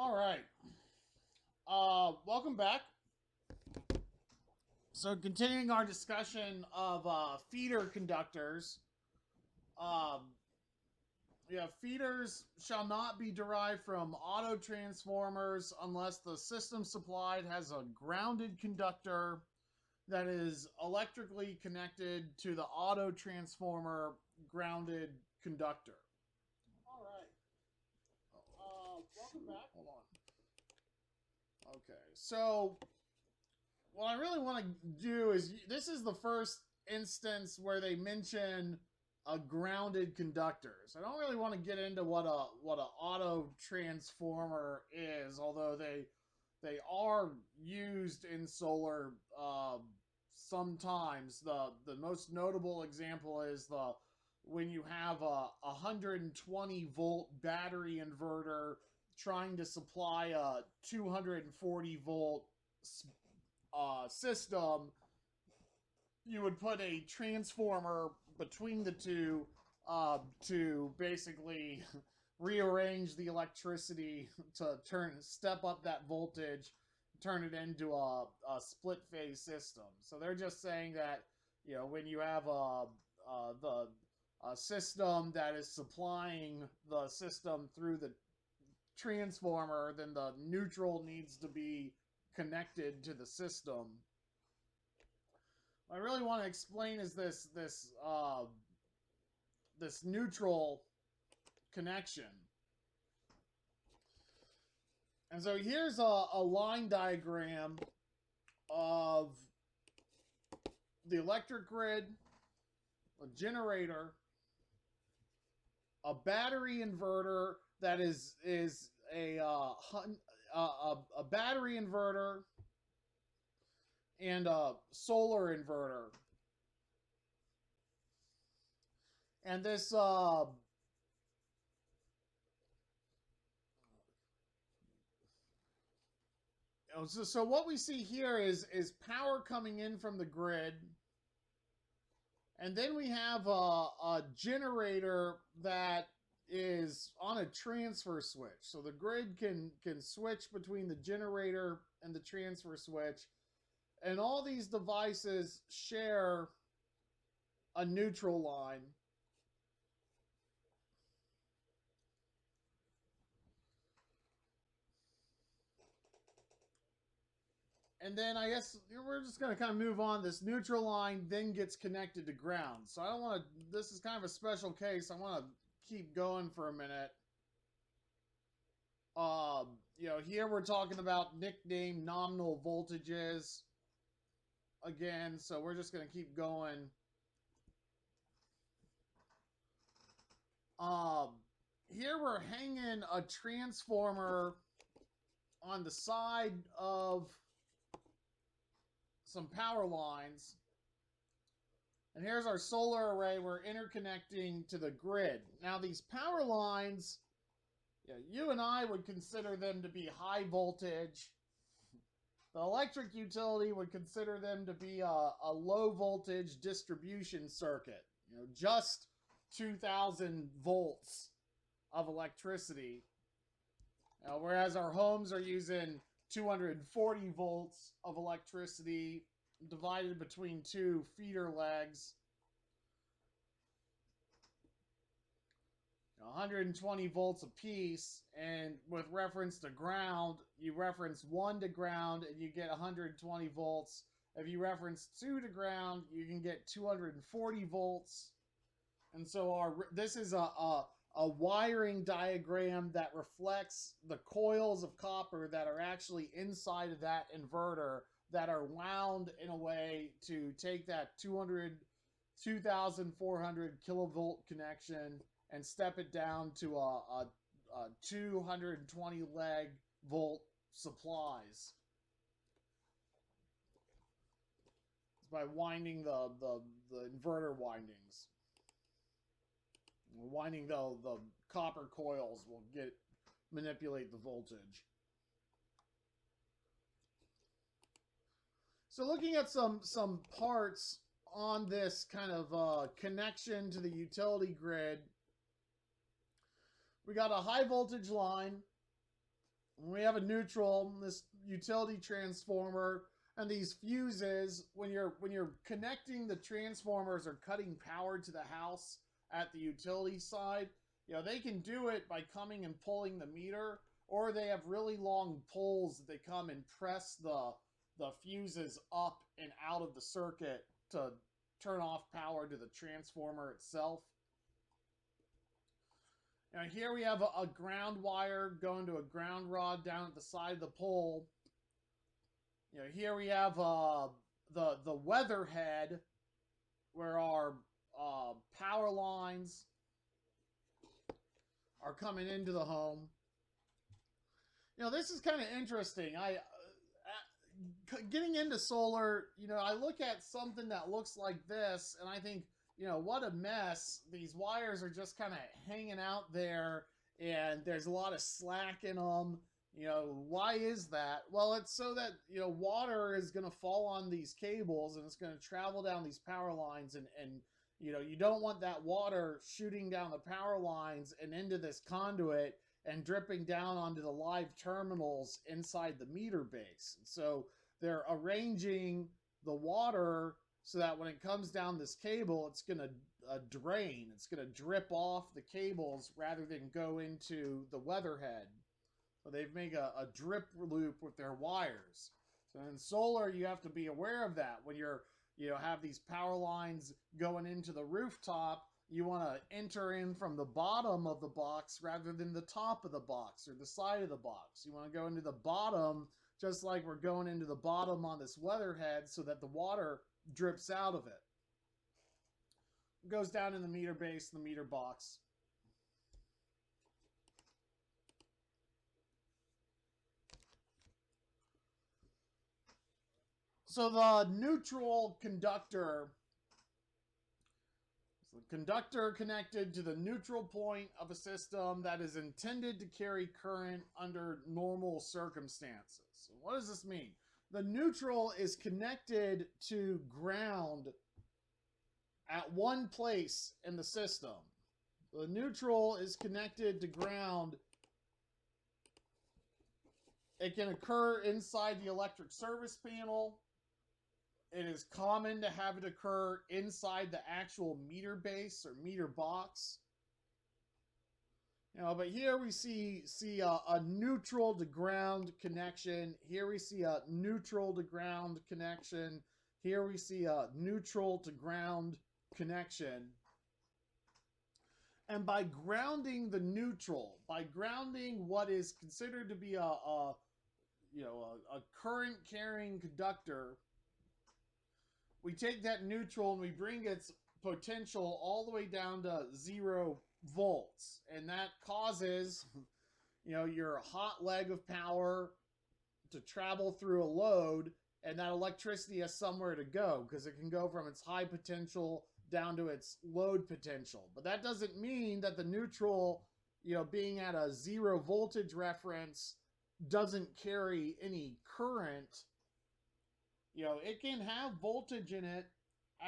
All right. Welcome back. So, continuing our discussion of feeder conductors. Um, Feeders shall not be derived from auto transformers unless the system supplied has a grounded conductor that is electrically connected to the auto transformer grounded conductor. All right. Welcome back. Hold on. Okay. So, what I really want to do is this is the first instance where they mention a grounded conductor. So I don't really want to get into what a auto transformer is, although they are used in solar sometimes. The most notable example is the when you have a 120 volt battery inverter trying to supply a 240 volt system, you would put a transformer between the two to basically rearrange the electricity to step up that voltage, turn it into a split phase system. So they're just saying that when you have a system that is supplying the system through the transformer, then the neutral needs to be connected to the system. What I really want to explain is this neutral connection. And so here's a line diagram of the electric grid, a generator, a battery inverter that is a battery inverter and a solar inverter. And this so what we see here is power coming in from the grid, and then we have a generator that is on a transfer switch. So the grid can switch between the generator and the transfer switch, and all these devices share a neutral line. And then I guess we're just going to kind of move on. This neutral line then gets connected to ground. So I don't want to, this is kind of a special case. I want to keep going for a minute. Here we're talking about nickname nominal voltages again. So we're just going to keep going. Here we're hanging a transformer on the side of some power lines. And here's our solar array we're interconnecting to the grid. Now these power lines, you and I would consider them to be high voltage. The electric utility would consider them to be a low voltage distribution circuit. Just 2,000 volts of electricity. Whereas our homes are using 240 volts of electricity divided between two feeder legs. 120 volts apiece, and with reference to ground, you reference 1 to ground and you get 120 volts. If you reference 2 to ground, you can get 240 volts. And so this is a wiring diagram that reflects the coils of copper that are actually inside of that inverter that are wound in a way to take that 2,400 kilovolt connection and step it down to a 220 leg volt supplies. It's by winding the inverter windings. Winding the copper coils will manipulate the voltage. So looking at some parts on this kind of connection to the utility grid, we got a high voltage line We have a neutral, this utility transformer, and these fuses. When you're connecting the transformers or cutting power to the house at the utility side, they can do it by coming and pulling the meter, or they have really long poles that they come and press the fuses up and out of the circuit to turn off power to the transformer itself. Now here we have a ground wire going to a ground rod down at the side of the pole. Here we have the weather head where our power lines are coming into the home. This is kind of interesting. Getting into solar, I look at something that looks like this and I think, what a mess. These wires are just kind of hanging out there and there's a lot of slack in them. Why is that? Well, it's so that, water is going to fall on these cables and it's going to travel down these power lines and you don't want that water shooting down the power lines and into this conduit and dripping down onto the live terminals inside the meter base. So they're arranging the water so that when it comes down this cable, it's going to drain. It's going to drip off the cables rather than go into the weatherhead. So they've made a drip loop with their wires. So in solar, you have to be aware of that. When you're, have these power lines going into the rooftop, you want to enter in from the bottom of the box rather than the top of the box or the side of the box. You want to go into the bottom, just like we're going into the bottom on this weatherhead so that the water drips out of it. It goes down in the meter base, the meter box. So the neutral conductor, the conductor connected to the neutral point of a system that is intended to carry current under normal circumstances. So what does this mean? The neutral is connected to ground at one place in the system. The neutral is connected to ground. It can occur inside the electric service panel. It is common to have it occur inside the actual meter base or meter box. But here we see a neutral to ground connection. Here we see a neutral to ground connection. Here we see a neutral to ground connection. And by grounding the neutral, by grounding what is considered to be a current carrying conductor, we take that neutral and we bring its potential all the way down to 0 volts. And that causes, your hot leg of power to travel through a load, and that electricity has somewhere to go because it can go from its high potential down to its load potential. But that doesn't mean that the neutral, being at a 0 voltage reference doesn't carry any current. It can have voltage in it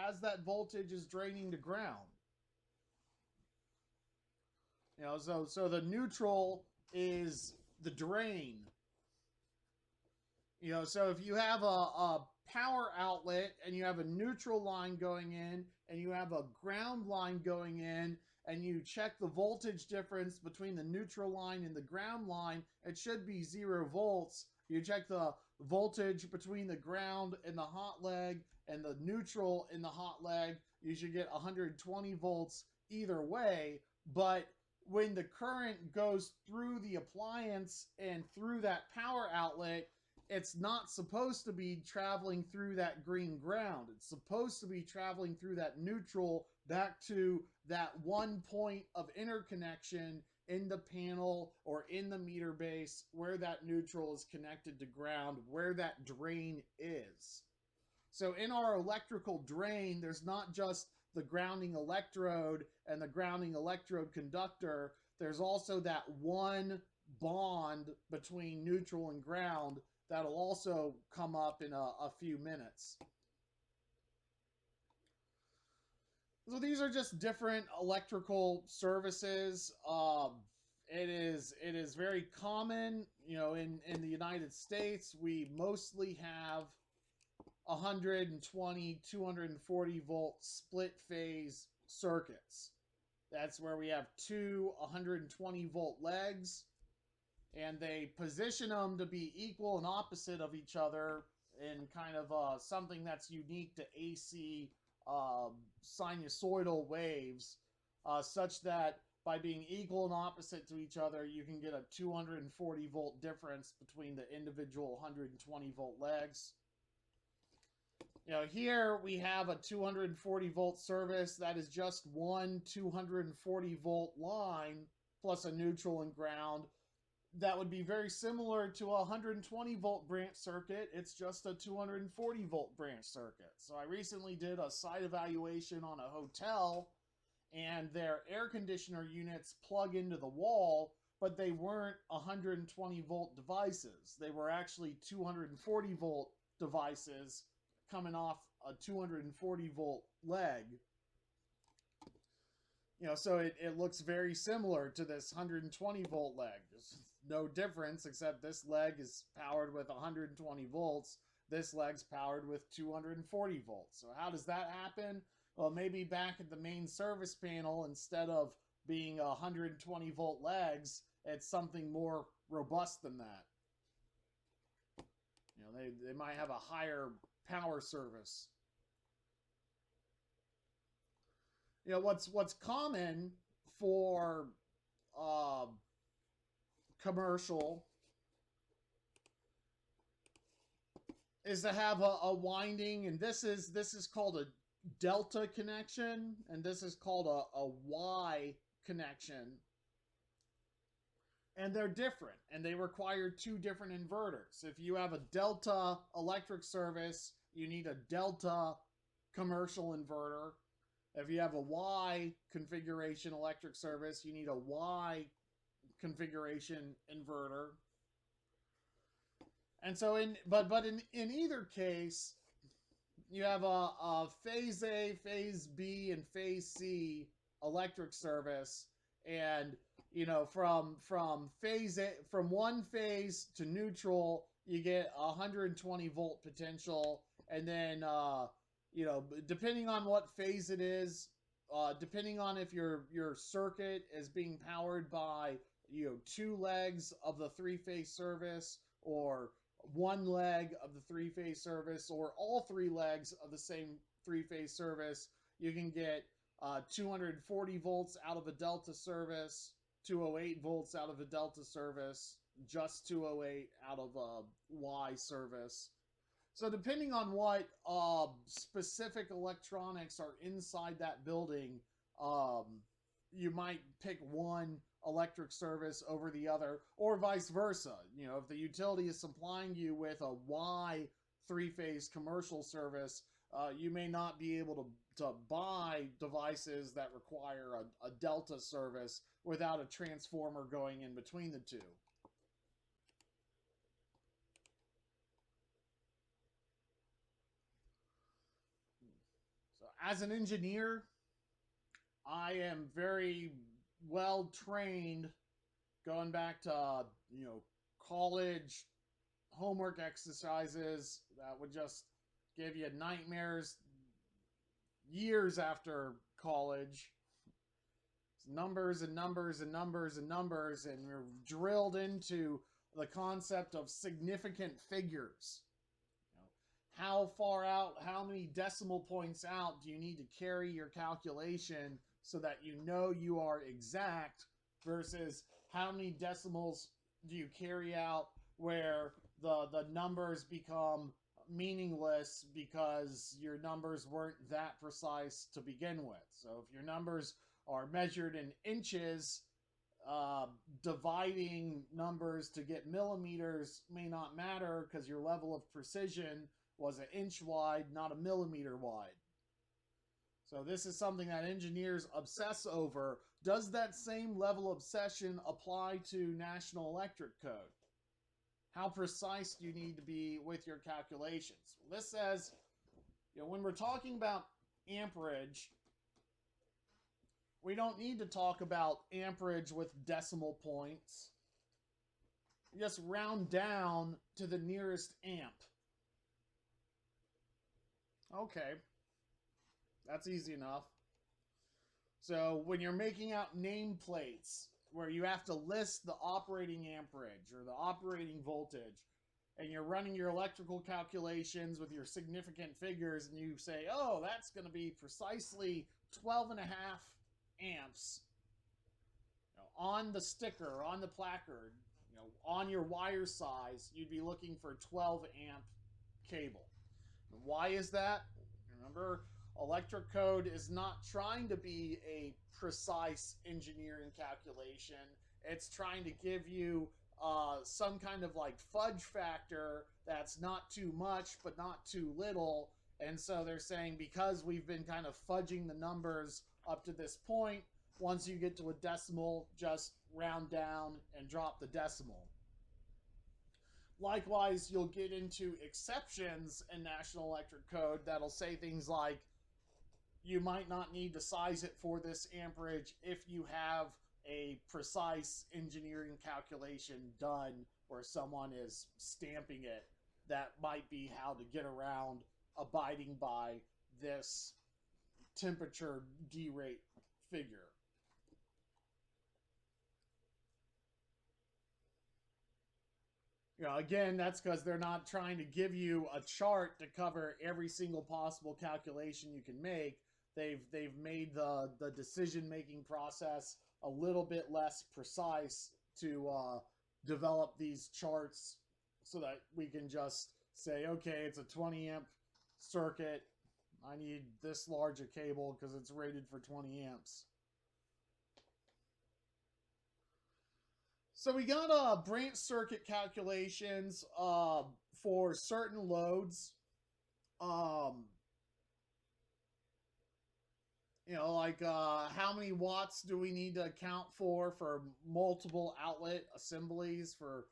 as that voltage is draining to ground. So the neutral is the drain. So if you have a power outlet and you have a neutral line going in and you have a ground line going in and you check the voltage difference between the neutral line and the ground line, it should be 0 volts. You check the voltage between the ground and the hot leg and the neutral in the hot leg, you should get 120 volts either way. But when the current goes through the appliance and through that power outlet, it's not supposed to be traveling through that green ground. It's supposed to be traveling through that neutral back to that one point of interconnection in the panel or in the meter base where that neutral is connected to ground, where that drain is. So in our electrical drain, there's not just the grounding electrode and the grounding electrode conductor. There's also that one bond between neutral and ground that'll also come up in a few minutes. So these are just different electrical services. it is very common, you know, in the United States. We mostly have 120, 240 volt split phase circuits. That's where we have two 120 volt legs, and they position them to be equal and opposite of each other in kind of something that's unique to AC sinusoidal waves, such that by being equal and opposite to each other, you can get a 240 volt difference between the individual 120 volt legs. You know, here we have a 240 volt service that is just one 240 volt line plus a neutral and ground. That would be very similar to a 120 volt branch circuit. It's just a 240 volt branch circuit. So I recently did a site evaluation on a hotel, and their air conditioner units plug into the wall, but they weren't 120 volt devices. They were actually 240 volt devices coming off a 240 volt leg. You know, so it looks very similar to this 120 volt leg. There's no difference except this leg is powered with 120 volts. This leg's powered with 240 volts. So how does that happen? Well, maybe back at the main service panel, instead of being 120 volt legs, it's something more robust than that. You know, they might have a higher power service. You know, what's common for commercial is to have a winding, and this is called a delta connection, and this is called a Y connection. And they're different, and they require two different inverters. If you have a delta electric service, you need a delta commercial inverter. If you have a Y configuration electric service, you need a Y configuration inverter. And so in either case, you have a phase A, phase B, and phase C electric service, and you know, from phase A, from one phase to neutral, you get 120 volt potential, and then you know, depending on what phase it is, depending on if your circuit is being powered by, you know, two legs of the three-phase service, or one leg of the three-phase service, or all three legs of the same three-phase service, you can get 240 volts out of a delta service, 208 volts out of a delta service, just 208 out of a Y service. So depending on what specific electronics are inside that building, you might pick one electric service over the other, or vice versa. You know, if the utility is supplying you with a Y three-phase commercial service, you may not be able to buy devices that require a delta service without a transformer going in between the two. So as an engineer, I am very well trained, going back to, you know, college homework exercises that would just give you nightmares years after college. It's numbers and numbers and numbers and numbers, and we're drilled into the concept of significant figures. You know, how far out, how many decimal points out do you need to carry your calculation so that you know you are exact, versus how many decimals do you carry out where the numbers become meaningless because your numbers weren't that precise to begin with. So if your numbers are measured in inches, dividing numbers to get millimeters may not matter because your level of precision was an inch wide, not a millimeter wide. So this is something that engineers obsess over. Does that same level of obsession apply to National Electric Code? How precise do you need to be with your calculations? This says, you know, when we're talking about amperage, we don't need to talk about amperage with decimal points. Just round down to the nearest amp. Okay, that's easy enough. So when you're making out nameplates where you have to list the operating amperage or the operating voltage, and you're running your electrical calculations with your significant figures, and you say, oh, that's going to be precisely 12 and a half amps, on the sticker, on the placard, on your wire size, you'd be looking for 12 amp cable. And why is that? Remember, electric code is not trying to be a precise engineering calculation. It's trying to give you some kind of like fudge factor that's not too much but not too little. And so they're saying, because we've been kind of fudging the numbers up to this point, once you get to a decimal, just round down and drop the decimal. Likewise, you'll get into exceptions in National Electric Code that'll say things like, you might not need to size it for this amperage if you have a precise engineering calculation done where someone is stamping it. That might be how to get around abiding by this temperature D-rate figure. Again, that's because they're not trying to give you a chart to cover every single possible calculation you can make. They've made the decision-making process a little bit less precise to develop these charts so that we can just say, okay, it's a 20 amp circuit. I need this large a cable because it's rated for 20 amps. So we got branch circuit calculations for certain loads. Like how many watts do we need to account for multiple outlet assemblies for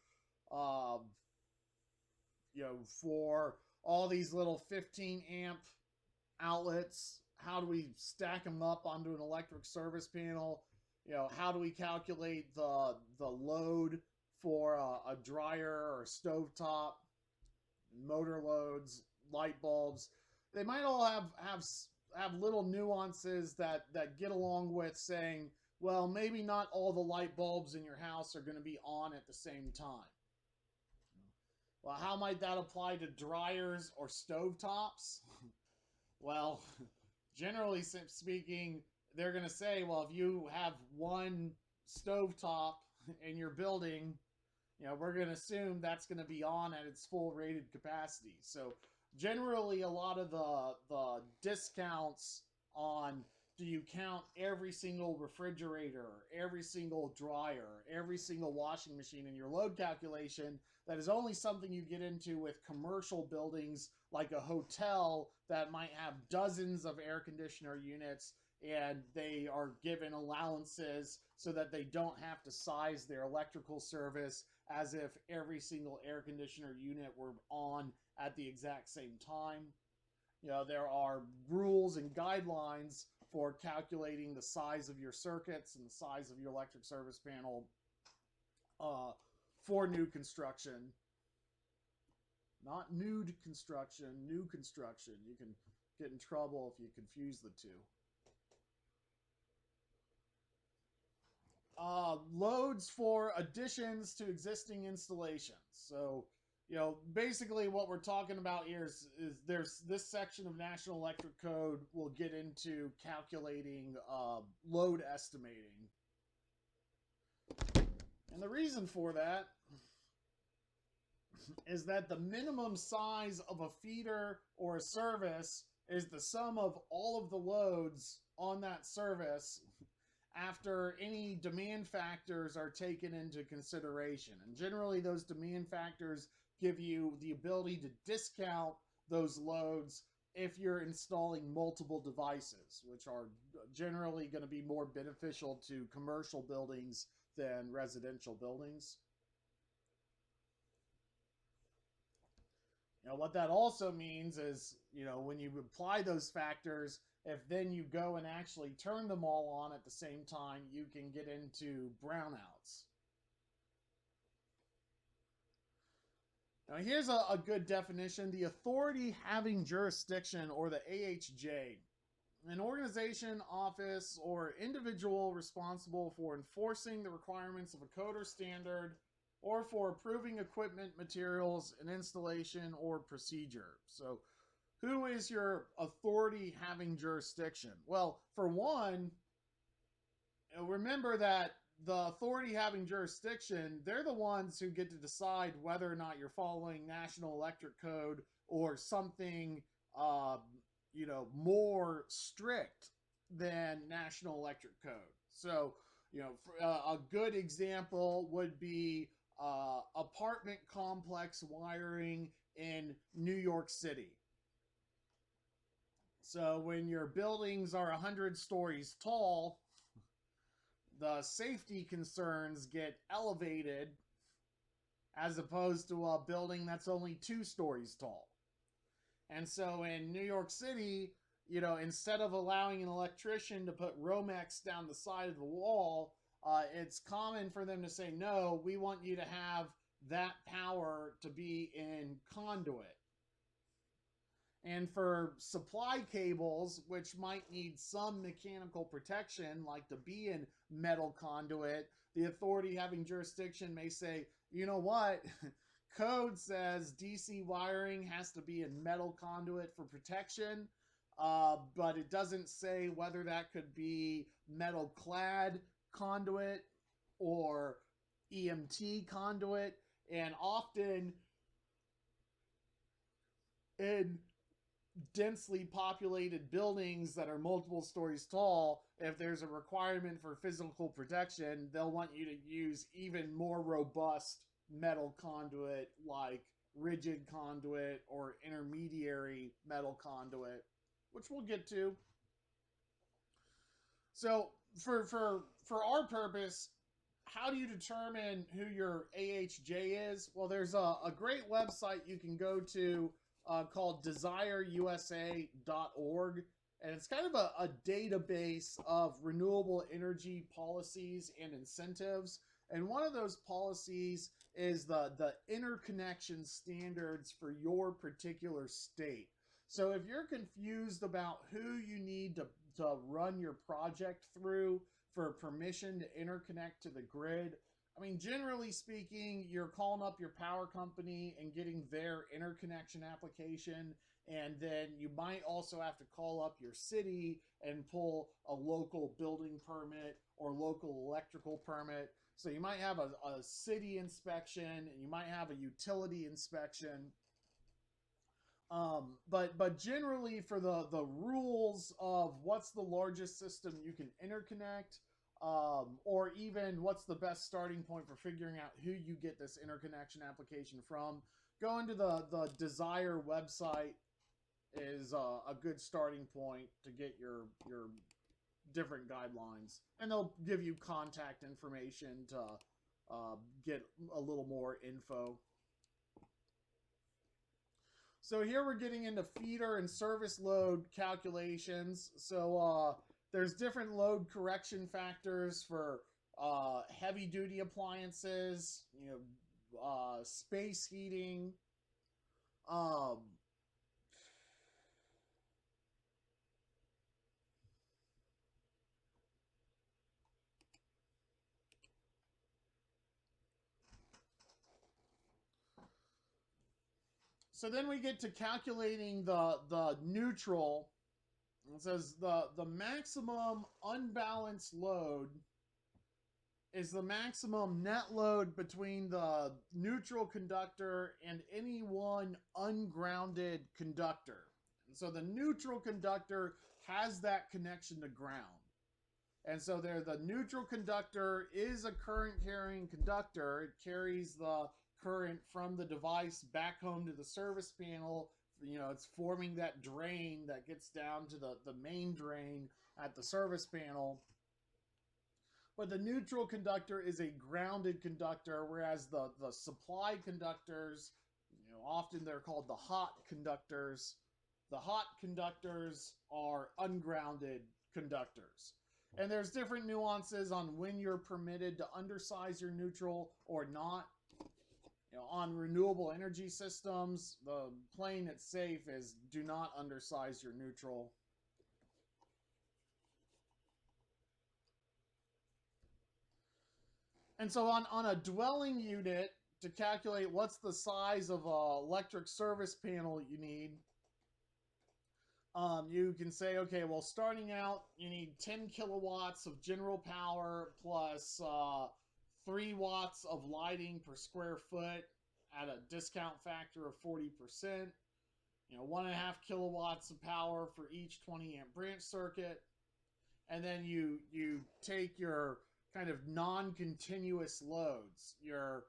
for all these little 15 amp outlets? How do we stack them up onto an electric service panel? How do we calculate the load for a dryer or a stovetop, motor loads, light bulbs? They might all have little nuances that get along with saying, well, maybe not all the light bulbs in your house are going to be on at the same time. Well, how might that apply to dryers or stovetops? Well, generally speaking, they're going to say, well, if you have one stovetop in your building, we're going to assume that's going to be on at its full rated capacity. So generally, a lot of the discounts on, do you count every single refrigerator, every single dryer, every single washing machine in your load calculation, that is only something you get into with commercial buildings like a hotel that might have dozens of air conditioner units, and they are given allowances so that they don't have to size their electrical service as if every single air conditioner unit were on at the exact same time. There are rules and guidelines for calculating the size of your circuits and the size of your electric service panel for new construction. Not nude construction, new construction. You can get in trouble if you confuse the two. Loads for additions to existing installations. So, basically what we're talking about here is there's this section of National Electric Code will get into calculating load estimating. And the reason for that is that the minimum size of a feeder or a service is the sum of all of the loads on that service after any demand factors are taken into consideration. And generally those demand factors give you the ability to discount those loads if you're installing multiple devices, which are generally going to be more beneficial to commercial buildings than residential buildings. What that also means is, when you apply those factors, if then you go and actually turn them all on at the same time, you can get into brownouts. Now, here's a good definition. The authority having jurisdiction, or the AHJ. An organization, office, or individual responsible for enforcing the requirements of a code or standard, or for approving equipment, materials, and installation or procedure. So, who is your authority having jurisdiction? Well, for one, remember that the authority having jurisdiction, they're the ones who get to decide whether or not you're following National Electric Code or something, more strict than National Electric Code. So, a good example would be apartment complex wiring in New York City. So when your buildings are 100 stories tall, the safety concerns get elevated as opposed to a building that's only 2 stories tall. And so in New York City, instead of allowing an electrician to put Romex down the side of the wall, it's common for them to say, no, we want you to have that power to be in conduit. And for supply cables, which might need some mechanical protection, like to be in metal conduit, the authority having jurisdiction may say, you know what, code says DC wiring has to be in metal conduit for protection, but it doesn't say whether that could be metal clad conduit or EMT conduit. And often in densely populated buildings that are multiple stories tall, if there's a requirement for physical protection, they'll want you to use even more robust metal conduit, like rigid conduit or intermediary metal conduit, which we'll get to. So for our purpose, how do you determine who your AHJ is? Well, there's a great website you can go to called desireusa.org, and it's kind of a database of renewable energy policies and incentives. And one of those policies is the interconnection standards for your particular state. So if you're confused about who you need to run your project through for permission to interconnect to the grid, I mean, generally speaking, you're calling up your power company and getting their interconnection application, and then you might also have to call up your city and pull a local building permit or local electrical permit. So you might have a city inspection, and you might have a utility inspection. But generally, for the rules of what's the largest system you can interconnect, or even what's the best starting point for figuring out who you get this interconnection application from, going to the Desire website is a good starting point to get your different guidelines, and they'll give you contact information to get a little more info. So here we're getting into feeder and service load calculations. So there's different load correction factors for heavy duty appliances, space heating. So then we get to calculating the neutral. It says the maximum unbalanced load is the maximum net load between the neutral conductor and any one ungrounded conductor. And so the neutral conductor has that connection to ground. And so there, the neutral conductor is a current carrying conductor. It carries the current from the device back home to the service panel. It's forming that drain that gets down to the main drain at the service panel. But the neutral conductor is a grounded conductor, whereas the supply conductors, often they're called the hot conductors, The hot conductors are ungrounded conductors. And there's different nuances on when you're permitted to undersize your neutral or not. On renewable energy systems, the playing it safe is do not undersize your neutral. And so on a dwelling unit, to calculate what's the size of a electric service panel you need, you can say, okay, well, starting out, you need 10 kilowatts of general power plus 3 watts of lighting per square foot at a discount factor of 40%. 1.5 kilowatts of power for each 20 amp branch circuit. And then you take your kind of non-continuous loads, your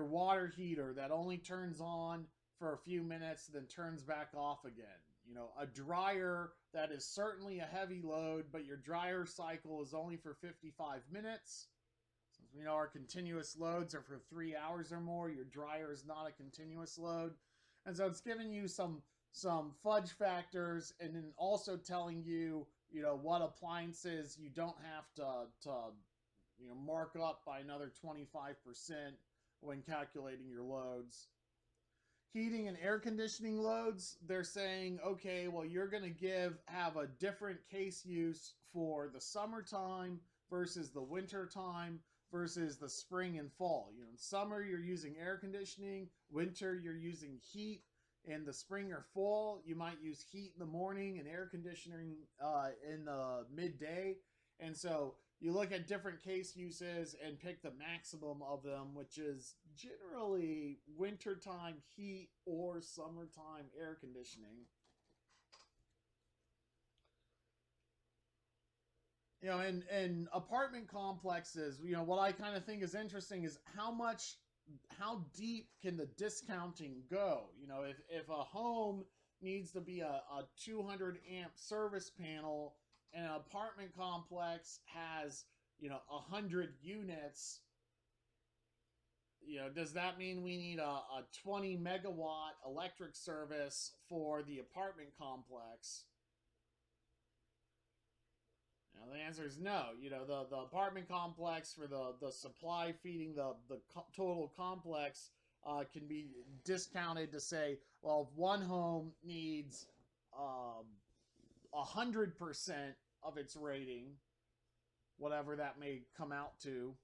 water heater that only turns on for a few minutes, then turns back off again. A dryer that is certainly a heavy load, but your dryer cycle is only for 55 minutes. Since we know our continuous loads are for 3 hours or more, your dryer is not a continuous load. And so it's giving you some fudge factors, and then also telling you, what appliances you don't have to mark up by another 25% when calculating your loads. Heating and air conditioning loads, they're saying, okay, well, you're going to have a different case use for the summertime versus the winter time versus the spring and fall. In summer, you're using air conditioning. Winter, you're using heat. In the spring or fall, you might use heat in the morning and air conditioning in the midday. And so you look at different case uses and pick the maximum of them, which is generally wintertime heat or summertime air conditioning. In apartment complexes, what I kind of think is interesting is how deep can the discounting go? If a home needs to be a 200 amp service panel and an apartment complex has 100 units, does that mean we need a 20 megawatt electric service for the apartment complex? The answer is no. The apartment complex for the supply feeding the total complex can be discounted to say, well, if one home needs 100% of its rating, whatever that may come out to,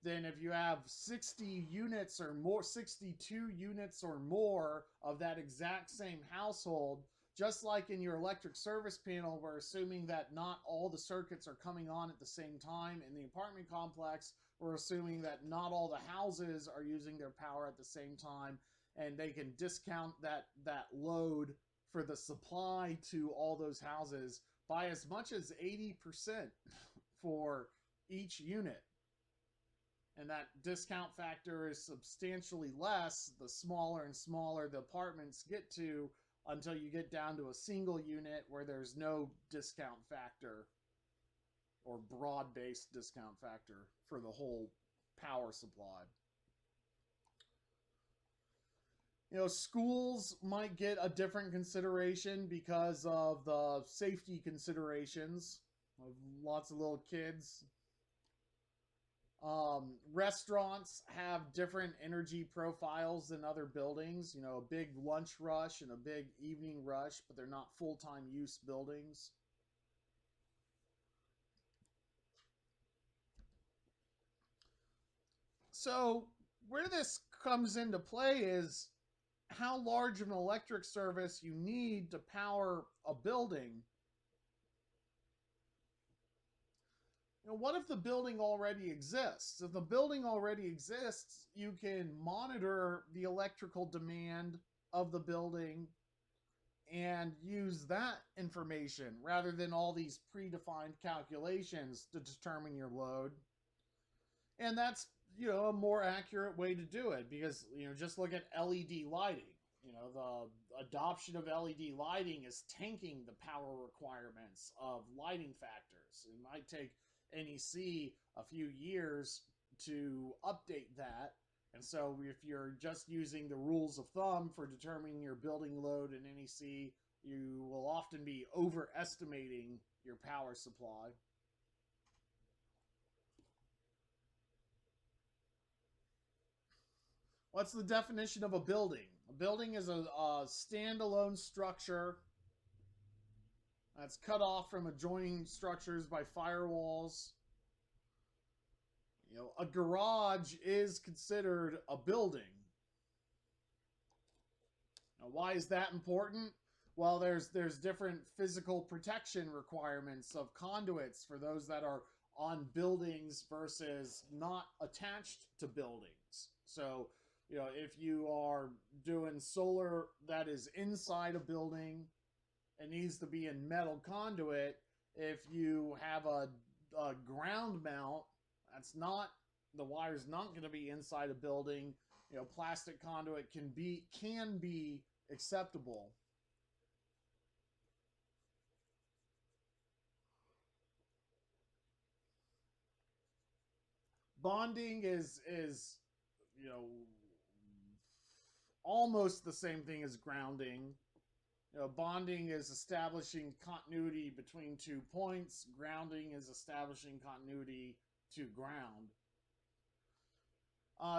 then if you have 60 units or more, 62 units or more of that exact same household, just like in your electric service panel, we're assuming that not all the circuits are coming on at the same time. In the apartment complex, we're assuming that not all the houses are using their power at the same time, and they can discount that load for the supply to all those houses by as much as 80% for each unit. And that discount factor is substantially less the smaller and smaller the apartments get to, until you get down to a single unit where there's no discount factor or broad-based discount factor for the whole power supply. Schools might get a different consideration because of the safety considerations of lots of little kids. Restaurants have different energy profiles than other buildings. A big lunch rush and a big evening rush, but they're not full-time use buildings. So where this comes into play is how large of an electric service you need to power a building. What if the building already exists? If the building already exists, you can monitor the electrical demand of the building and use that information rather than all these predefined calculations to determine your load. And that's, a more accurate way to do it, because, just look at LED lighting. The adoption of LED lighting is tanking the power requirements of lighting factors. It might take NEC a few years to update that. And so if you're just using the rules of thumb for determining your building load in NEC, you will often be overestimating your power supply. What's the definition of a building? A building is a standalone structure that's cut off from adjoining structures by firewalls. You know, a garage is considered a building. Now, why is that important? Well, there's different physical protection requirements of conduits for those that are on buildings versus not attached to buildings. So, you know, if you are doing solar that is inside a building, it needs to be in metal conduit. If you have a ground mount, that's not, the wire's not going to be inside a building. You know, plastic conduit can be acceptable. Bonding is you know, almost the same thing as grounding. You know, bonding is establishing continuity between 2 points. Grounding is establishing continuity to ground.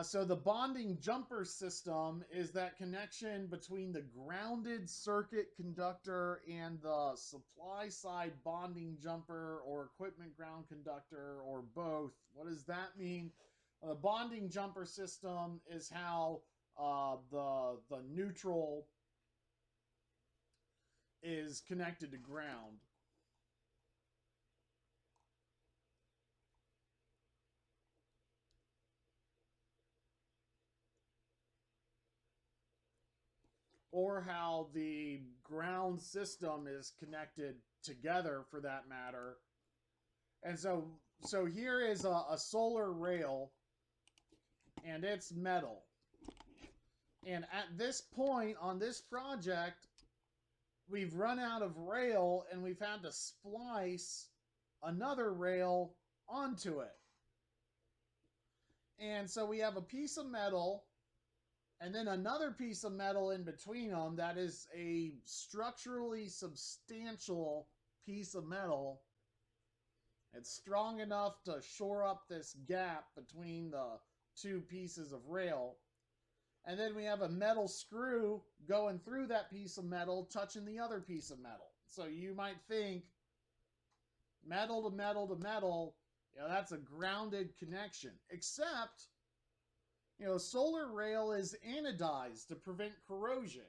So the bonding jumper system is that connection between the grounded circuit conductor and the supply side bonding jumper or equipment ground conductor or both. What does that mean? The bonding jumper system is how the neutral is connected to ground. Or how the ground system is connected together, for that matter. And so here is a solar rail, and it's metal. And at this point on this project, we've run out of rail, and we've had to splice another rail onto it. And so we have a piece of metal and then another piece of metal in between them that is a structurally substantial piece of metal. It's strong enough to shore up this gap between the two pieces of rail. And then we have a metal screw going through that piece of metal, touching the other piece of metal. So you might think metal to metal to metal, you know, that's a grounded connection. Except, you know, solar rail is anodized to prevent corrosion,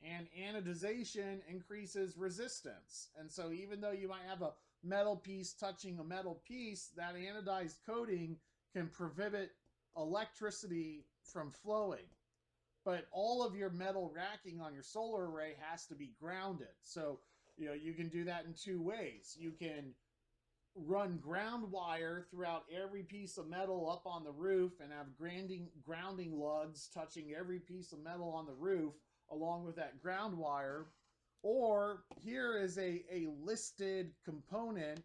and anodization increases resistance. And so even though you might have a metal piece touching a metal piece, that anodized coating can prohibit electricity from flowing. But all of your metal racking on your solar array has to be grounded. So, you know, you can do that in two ways. You can run ground wire throughout every piece of metal up on the roof and have grounding lugs touching every piece of metal on the roof along with that ground wire. Or here is a listed component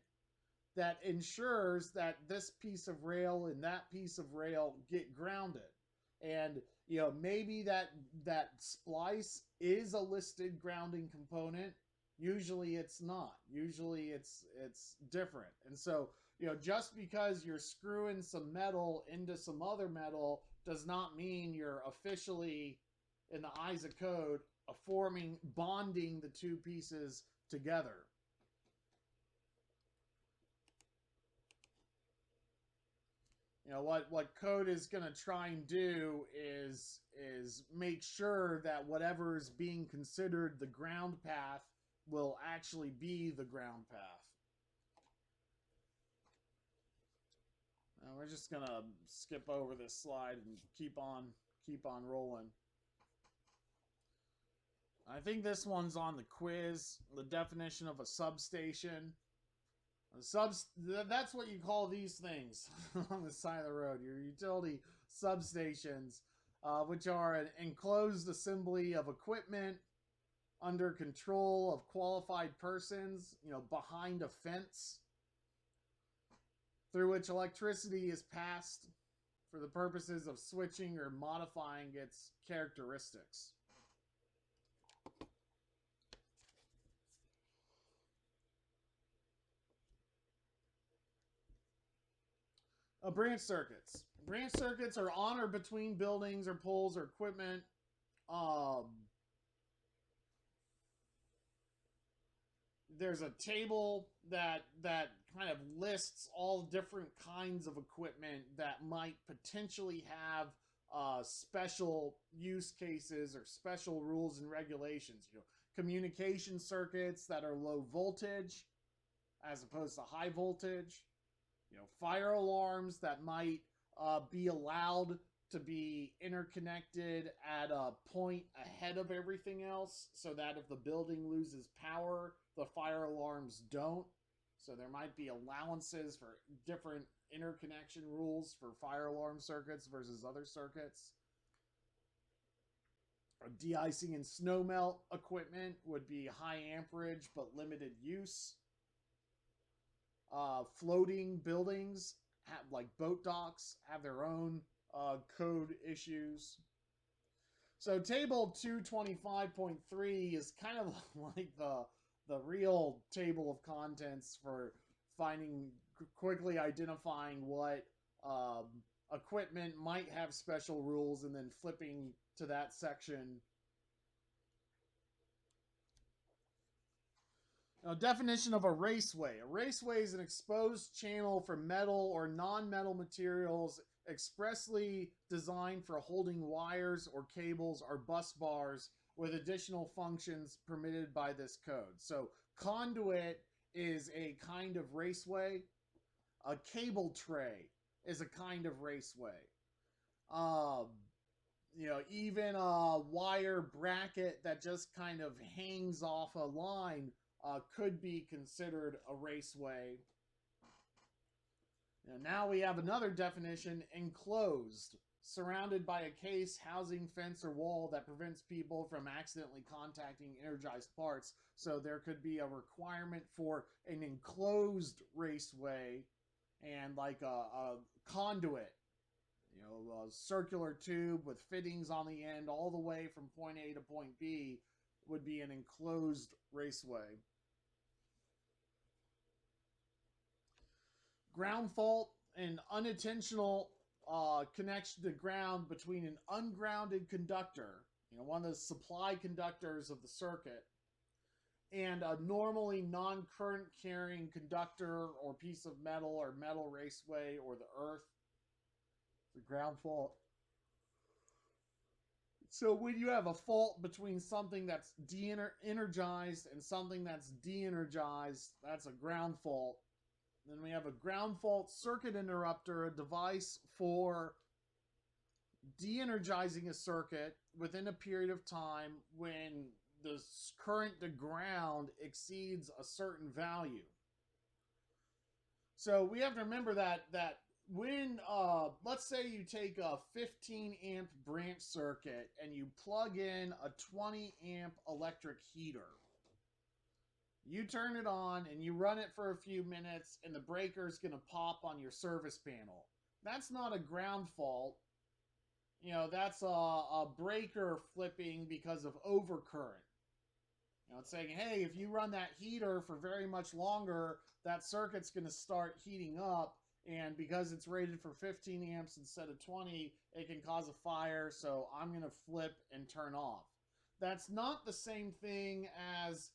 that ensures that this piece of rail and that piece of rail get grounded. And, you know, maybe that splice is a listed grounding component. Usually it's not. Usually it's different. And so, you know, just because you're screwing some metal into some other metal does not mean you're officially, in the eyes of code, bonding the two pieces together. You know, what code is going to try and do is make sure that whatever is being considered the ground path will actually be the ground path. Now we're just gonna skip over this slide and keep on rolling. I think this one's on the quiz. The definition of a substation. That's what you call these things on the side of the road. Your utility substations, which are an enclosed assembly of equipment under control of qualified persons, you know, behind a fence, through which electricity is passed for the purposes of switching or modifying its characteristics. Branch circuits. Branch circuits are on or between buildings or poles or equipment. There's a table that kind of lists all different kinds of equipment that might potentially have special use cases or special rules and regulations. You know, communication circuits that are low voltage as opposed to high voltage. You know, fire alarms that might be allowed to be interconnected at a point ahead of everything else, so that if the building loses power, the fire alarms don't. So there might be allowances for different interconnection rules for fire alarm circuits versus other circuits. De-icing and snowmelt equipment would be high amperage but limited use. Floating buildings, like boat docks, have their own code issues. So table 225.3 is kind of like the real table of contents for quickly identifying what equipment might have special rules, and then flipping to that section. Now, definition of a raceway. A raceway is an exposed channel for metal or non-metal materials expressly designed for holding wires or cables or bus bars with additional functions permitted by this code. So conduit is a kind of raceway. A cable tray is a kind of raceway. You know, even a wire bracket that just kind of hangs off a line could be considered a raceway. Now we have another definition: enclosed, surrounded by a case, housing, fence, or wall that prevents people from accidentally contacting energized parts. So there could be a requirement for an enclosed raceway, and like a conduit, you know, a circular tube with fittings on the end all the way from point A to point B would be an enclosed raceway. Ground fault, an unintentional connection to ground between an ungrounded conductor, you know, one of the supply conductors of the circuit, and a normally non-current carrying conductor or piece of metal or metal raceway or the earth. The ground fault. So when you have a fault between something that's energized and something that's de-energized, that's a ground fault. Then we have a ground fault circuit interrupter, a device for de-energizing a circuit within a period of time when the current to ground exceeds a certain value. So we have to remember that when, let's say you take a 15 amp branch circuit and you plug in a 20 amp electric heater. You turn it on and you run it for a few minutes and the breaker's going to pop on your service panel. That's not a ground fault. You know, that's a breaker flipping because of overcurrent. You know, it's saying, hey, if you run that heater for very much longer, that circuit's going to start heating up. And because it's rated for 15 amps instead of 20, it can cause a fire. So I'm going to flip and turn off. That's not the same thing as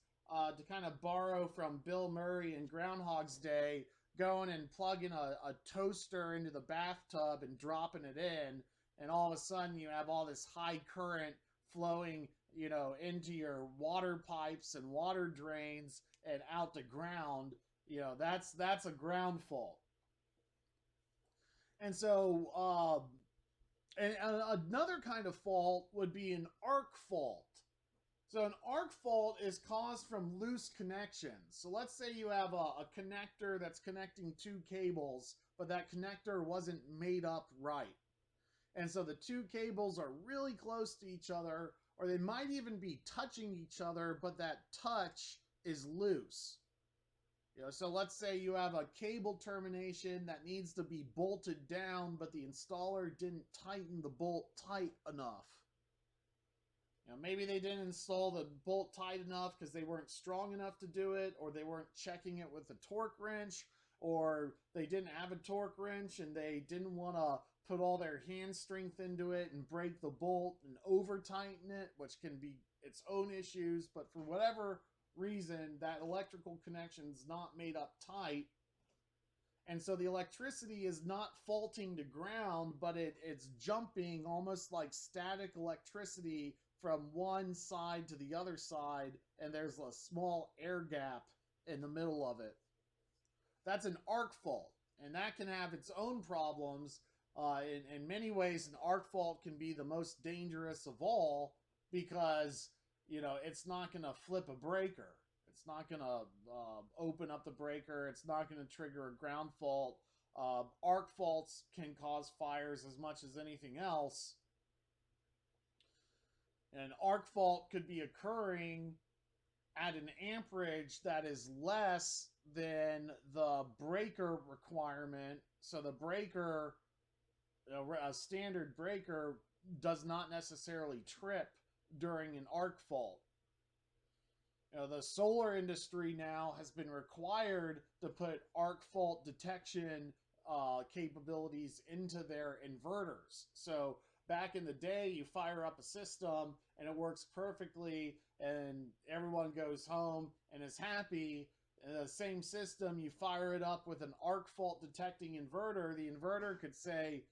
to kind of borrow from Bill Murray in Groundhog's Day, going and plugging a toaster into the bathtub and dropping it in, and all of a sudden you have all this high current flowing, you know, into your water pipes and water drains and out the ground. You know, that's a ground fault. And so and another kind of fault would be an arc fault. So an arc fault is caused from loose connections. So let's say you have a connector that's connecting two cables, but that connector wasn't made up right. And so the two cables are really close to each other, or they might even be touching each other, but that touch is loose. You know, so let's say you have a cable termination that needs to be bolted down, but the installer didn't tighten the bolt tight enough. You know, maybe they didn't install the bolt tight enough because they weren't strong enough to do it, or they weren't checking it with a torque wrench, or they didn't have a torque wrench and they didn't want to put all their hand strength into it and break the bolt and over tighten it, which can be its own issues. But for whatever reason, that electrical connection's not made up tight, and so the electricity is not faulting to ground, but it's jumping almost like static electricity from one side to the other side, and there's a small air gap in the middle of it. That's an arc fault, and that can have its own problems. In many ways, an arc fault can be the most dangerous of all because, you know, it's not going to flip a breaker. It's not going to open up the breaker. It's not going to trigger a ground fault. Arc faults can cause fires as much as anything else. An arc fault could be occurring at an amperage that is less than the breaker requirement. So the breaker, a standard breaker, does not necessarily trip during an arc fault. You know, the solar industry now has been required to put arc fault detection capabilities into their inverters. So back in the day, you fire up a system and it works perfectly and everyone goes home and is happy. In the same system, you fire it up with an arc fault detecting inverter. The inverter could say,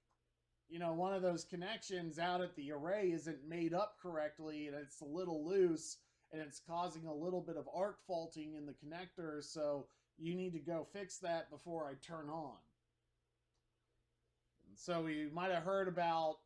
you know, one of those connections out at the array isn't made up correctly and it's a little loose and it's causing a little bit of arc faulting in the connector, so you need to go fix that before I turn on. So you might have heard about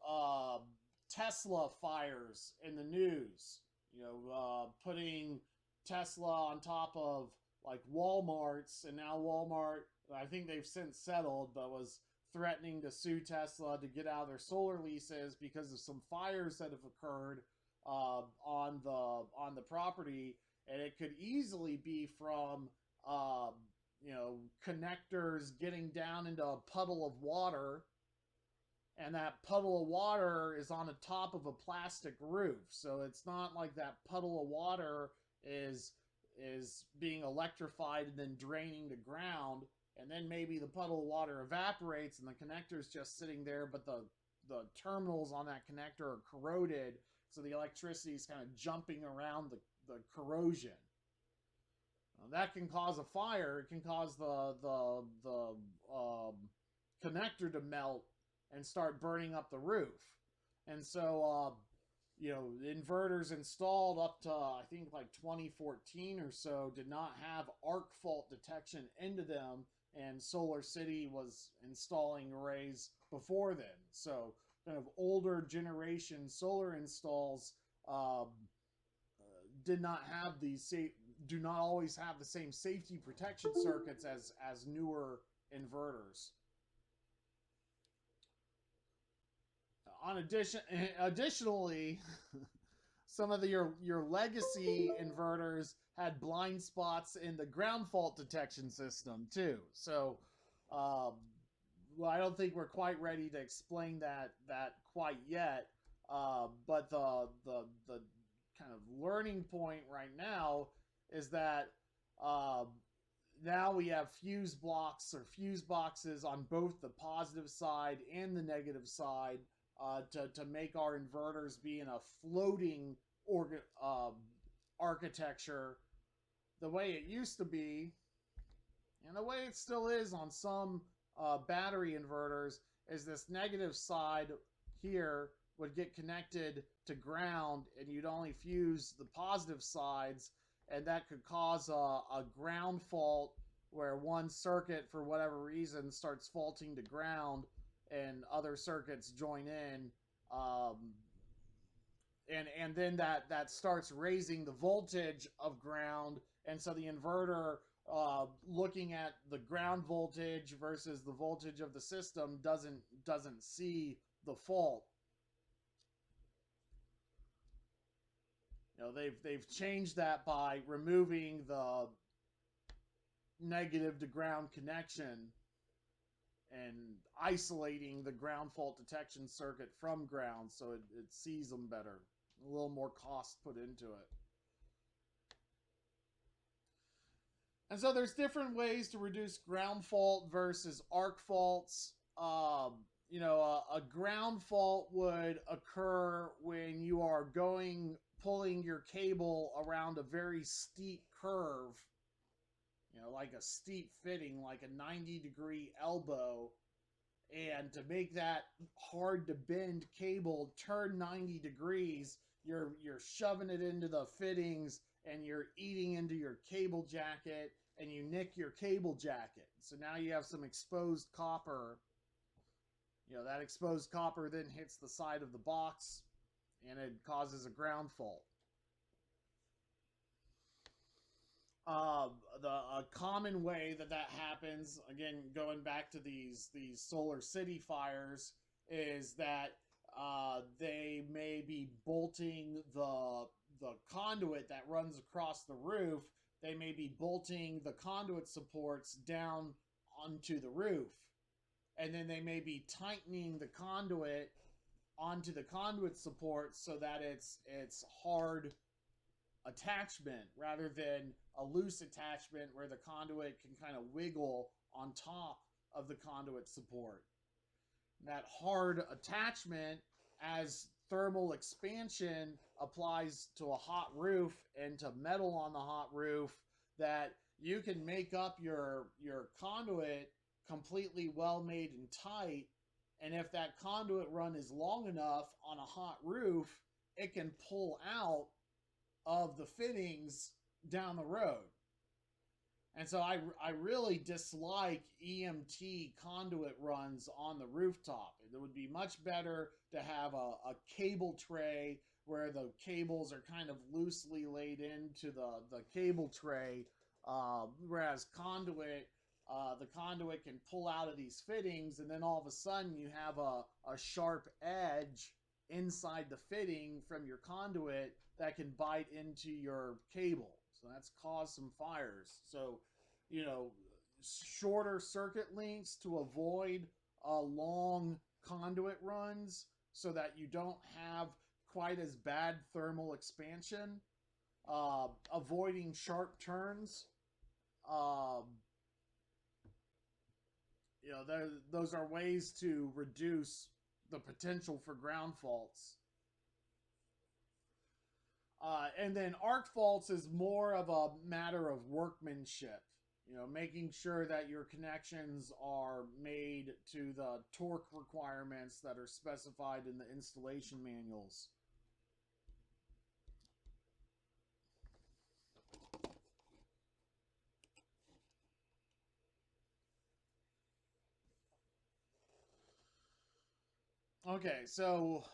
Tesla fires in the news. You know, putting Tesla on top of like Walmart's, and now Walmart, I think they've since settled, but was threatening to sue Tesla to get out of their solar leases because of some fires that have occurred on the property, and it could easily be from you know, connectors getting down into a puddle of water, and that puddle of water is on the top of a plastic roof. So it's not like that puddle of water is being electrified and then draining to ground, and then maybe the puddle of water evaporates and the connector's just sitting there, but the terminals on that connector are corroded, so the electricity is kind of jumping around the corrosion. That can cause a fire. It can cause the connector to melt and start burning up the roof. And so, you know, inverters installed up to, I think, like 2014 or so did not have arc fault detection into them, and Solar City was installing arrays before then. So kind of older generation solar installs did not have these do not always have the same safety protection circuits as newer inverters. Additionally, some of your legacy inverters had blind spots in the ground fault detection system too. So, well, I don't think we're quite ready to explain that quite yet. But the kind of learning point right now is that now we have fuse blocks or fuse boxes on both the positive side and the negative side to make our inverters be in a floating architecture the way it used to be, and the way it still is on some battery inverters, is this negative side here would get connected to ground and you'd only fuse the positive sides, and that could cause a ground fault where one circuit for whatever reason starts faulting to ground and other circuits join in, and then that starts raising the voltage of ground, and so the inverter looking at the ground voltage versus the voltage of the system doesn't see the fault. You know, they've changed that by removing the negative to ground connection and isolating the ground fault detection circuit from ground so it sees them better. A little more cost put into it. And so there's different ways to reduce ground fault versus arc faults. You know, a ground fault would occur when you are pulling your cable around a very steep curve, you know, like a steep fitting, like a 90-degree elbow. And to make that hard to bend cable turn 90 degrees, you're shoving it into the fittings and you're eating into your cable jacket and you nick your cable jacket. So now you have some exposed copper. You know, that exposed copper then hits the side of the box and it causes a ground fault. A common way that happens, again, going back to these Solar City fires, is that they may be bolting the conduit that runs across the roof. They may be bolting the conduit supports down onto the roof, and then they may be tightening the conduit onto the conduit support so that it's hard attachment rather than a loose attachment where the conduit can kind of wiggle on top of the conduit support. And that hard attachment, as thermal expansion applies to a hot roof and to metal on the hot roof, that you can make up your conduit completely well made and tight, and if that conduit run is long enough on a hot roof, it can pull out of the fittings down the road. And so I really dislike EMT conduit runs on the rooftop. It would be much better to have a cable tray where the cables are kind of loosely laid into the cable tray, whereas conduit, the conduit can pull out of these fittings, and then all of a sudden you have a sharp edge inside the fitting from your conduit that can bite into your cable. So that's caused some fires. So, you know, shorter circuit lengths to avoid long conduit runs so that you don't have quite as bad thermal expansion. Avoiding sharp turns. You know, those are ways to reduce the potential for ground faults. And then arc faults is more of a matter of workmanship. You know, making sure that your connections are made to the torque requirements that are specified in the installation manuals. Okay, so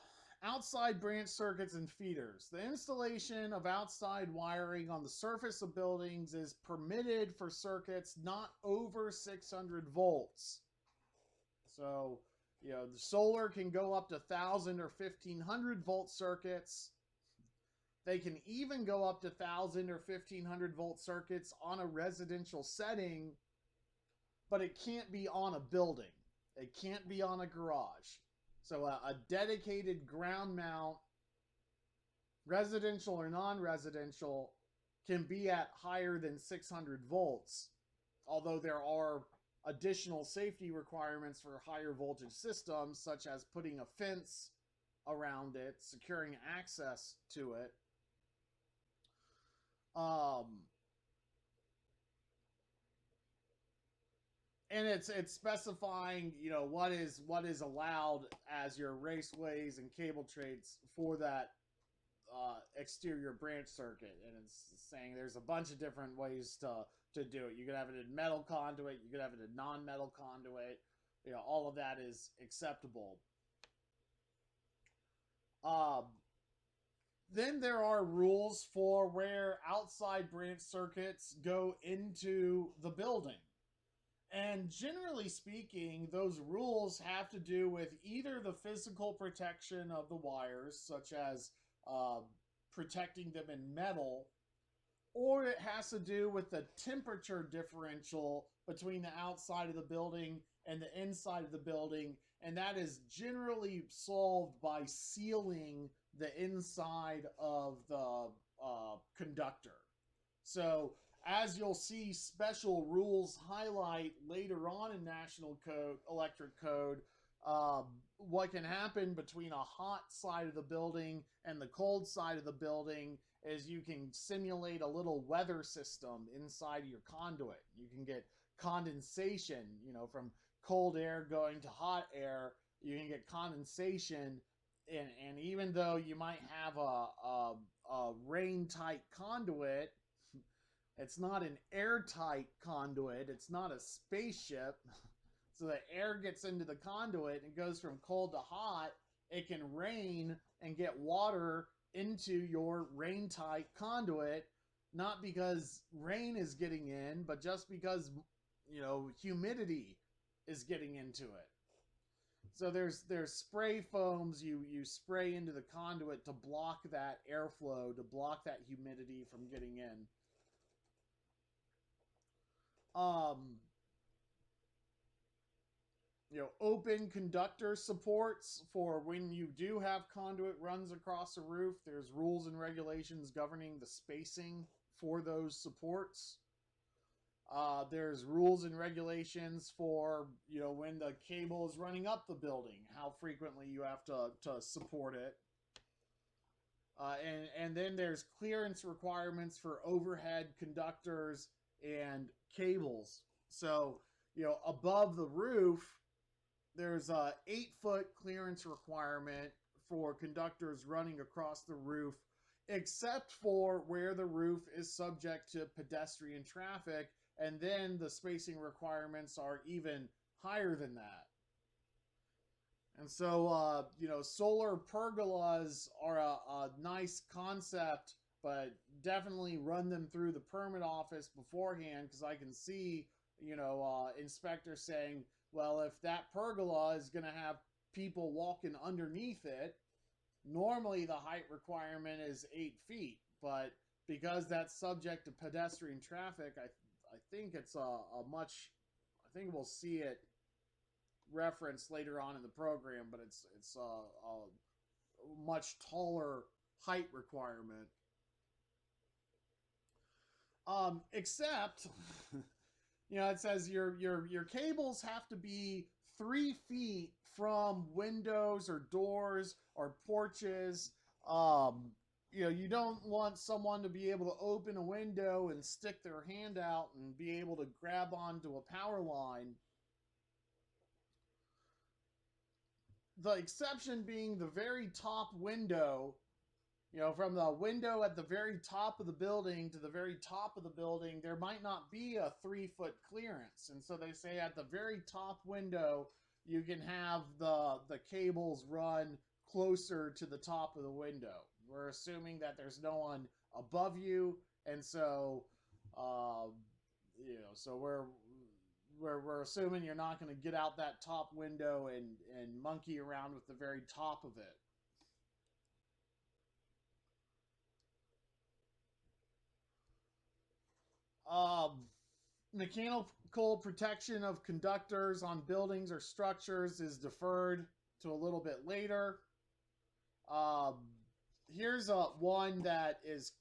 outside branch circuits and feeders. The installation of outside wiring on the surface of buildings is permitted for circuits not over 600 volts. So, you know, the solar can go up to 1,000 or 1,500 volt circuits. They can even go up to 1,000 or 1,500 volt circuits on a residential setting, but it can't be on a building. It can't be on a garage. So a dedicated ground mount, residential or non-residential, can be at higher than 600 volts, although there are additional safety requirements for higher voltage systems, such as putting a fence around it, securing access to it. And it's specifying, you know, what is allowed as your raceways and cable trays for that exterior branch circuit. And it's saying there's a bunch of different ways to do it. You could have it in metal conduit, you could have it in non-metal conduit. You know, all of that is acceptable. Then there are rules for where outside branch circuits go into the building. And generally speaking, those rules have to do with either the physical protection of the wires, such as protecting them in metal, or it has to do with the temperature differential between the outside of the building and the inside of the building, and that is generally solved by sealing the inside of the conductor. So as you'll see special rules highlight later on in National Code, Electric Code, what can happen between a hot side of the building and the cold side of the building is you can simulate a little weather system inside of your conduit. You can get condensation, from cold air going to hot air. You can get condensation, and even though you might have a rain tight conduit, it's not an airtight conduit. It's not a spaceship. So the air gets into the conduit and goes from cold to hot. It can rain and get water into your rain tight conduit, not because rain is getting in, but just because, humidity is getting into it. So there's spray foams you spray into the conduit to block that airflow, to block that humidity from getting in. Open conductor supports for when you do have conduit runs across a roof. There's rules and regulations governing the spacing for those supports. There's rules and regulations for, when the cable is running up the building, how frequently you have to support it. And then there's clearance requirements for overhead conductors and cables. So, above the roof, there's a 8-foot clearance requirement for conductors running across the roof, except for where the roof is subject to pedestrian traffic. And then the spacing requirements are even higher than that. And so, solar pergolas are a nice concept, but definitely run them through the permit office beforehand, because I can see, inspectors saying, well, if that pergola is going to have people walking underneath it, normally the height requirement is 8 feet. But because that's subject to pedestrian traffic, I think it's I think we'll see it referenced later on in the program, but it's a much taller height requirement. Except, it says your cables have to be 3 feet from windows or doors or porches. You don't want someone to be able to open a window and stick their hand out and be able to grab onto a power line. The exception being the very top window, from the window at the very top of the building to the very top of the building, there might not be a 3-foot clearance. And so they say at the very top window, you can have the cables run closer to the top of the window. We're assuming that there's no one above you. And so, so we're assuming you're not going to get out that top window and monkey around with the very top of it. Mechanical protection of conductors on buildings or structures is deferred to a little bit later. Here's one that is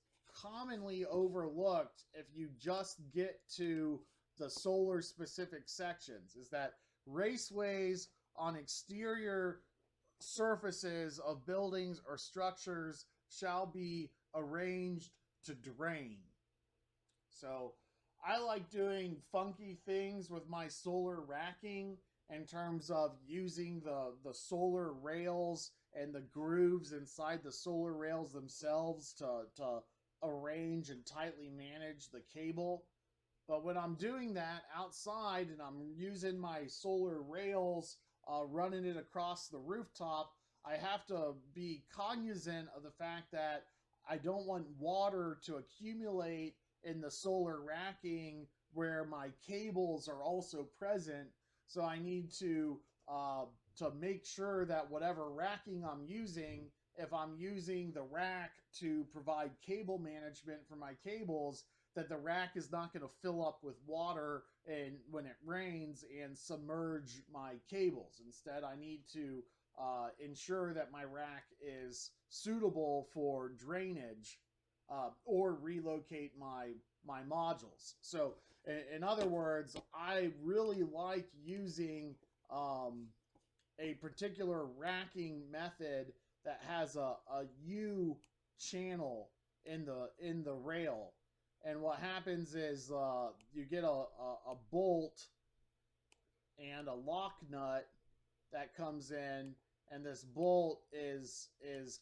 commonly overlooked if you just get to the solar specific sections, is that raceways on exterior surfaces of buildings or structures shall be arranged to drain. So I like doing funky things with my solar racking in terms of using the solar rails and the grooves inside the solar rails themselves to arrange and tightly manage the cable. But when I'm doing that outside and I'm using my solar rails, running it across the rooftop, I have to be cognizant of the fact that I don't want water to accumulate in the solar racking where my cables are also present. So I need to make sure that whatever racking I'm using, if I'm using the rack to provide cable management for my cables, that the rack is not going to fill up with water and when it rains and submerge my cables. Instead, I need to ensure that my rack is suitable for drainage. or relocate my modules. So in other words, I really like using a particular racking method that has a U channel in the rail. And what happens is you get a bolt and a lock nut that comes in, and this bolt is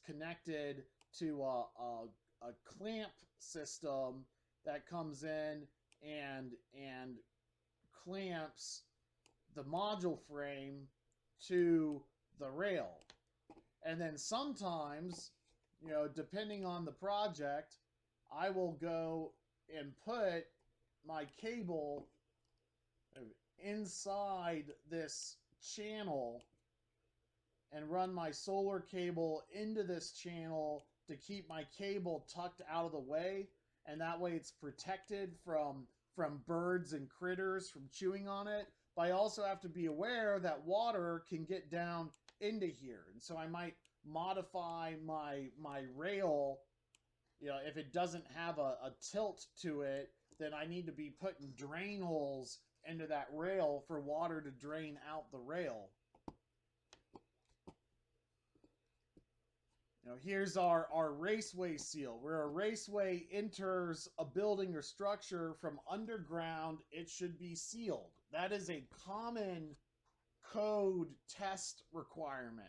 connected to a clamp system that comes in and clamps the module frame to the rail. And then sometimes, depending on the project, I will go and put my cable inside this channel and run my solar cable into this channel to keep my cable tucked out of the way, and that way it's protected from birds and critters from chewing on it. But I also have to be aware that water can get down into here, and so I might modify my rail. If it doesn't have a tilt to it, then I need to be putting drain holes into that rail for water to drain out the rail. Here's our raceway seal. Where a raceway enters a building or structure from underground, it should be sealed. That is a common code test requirement.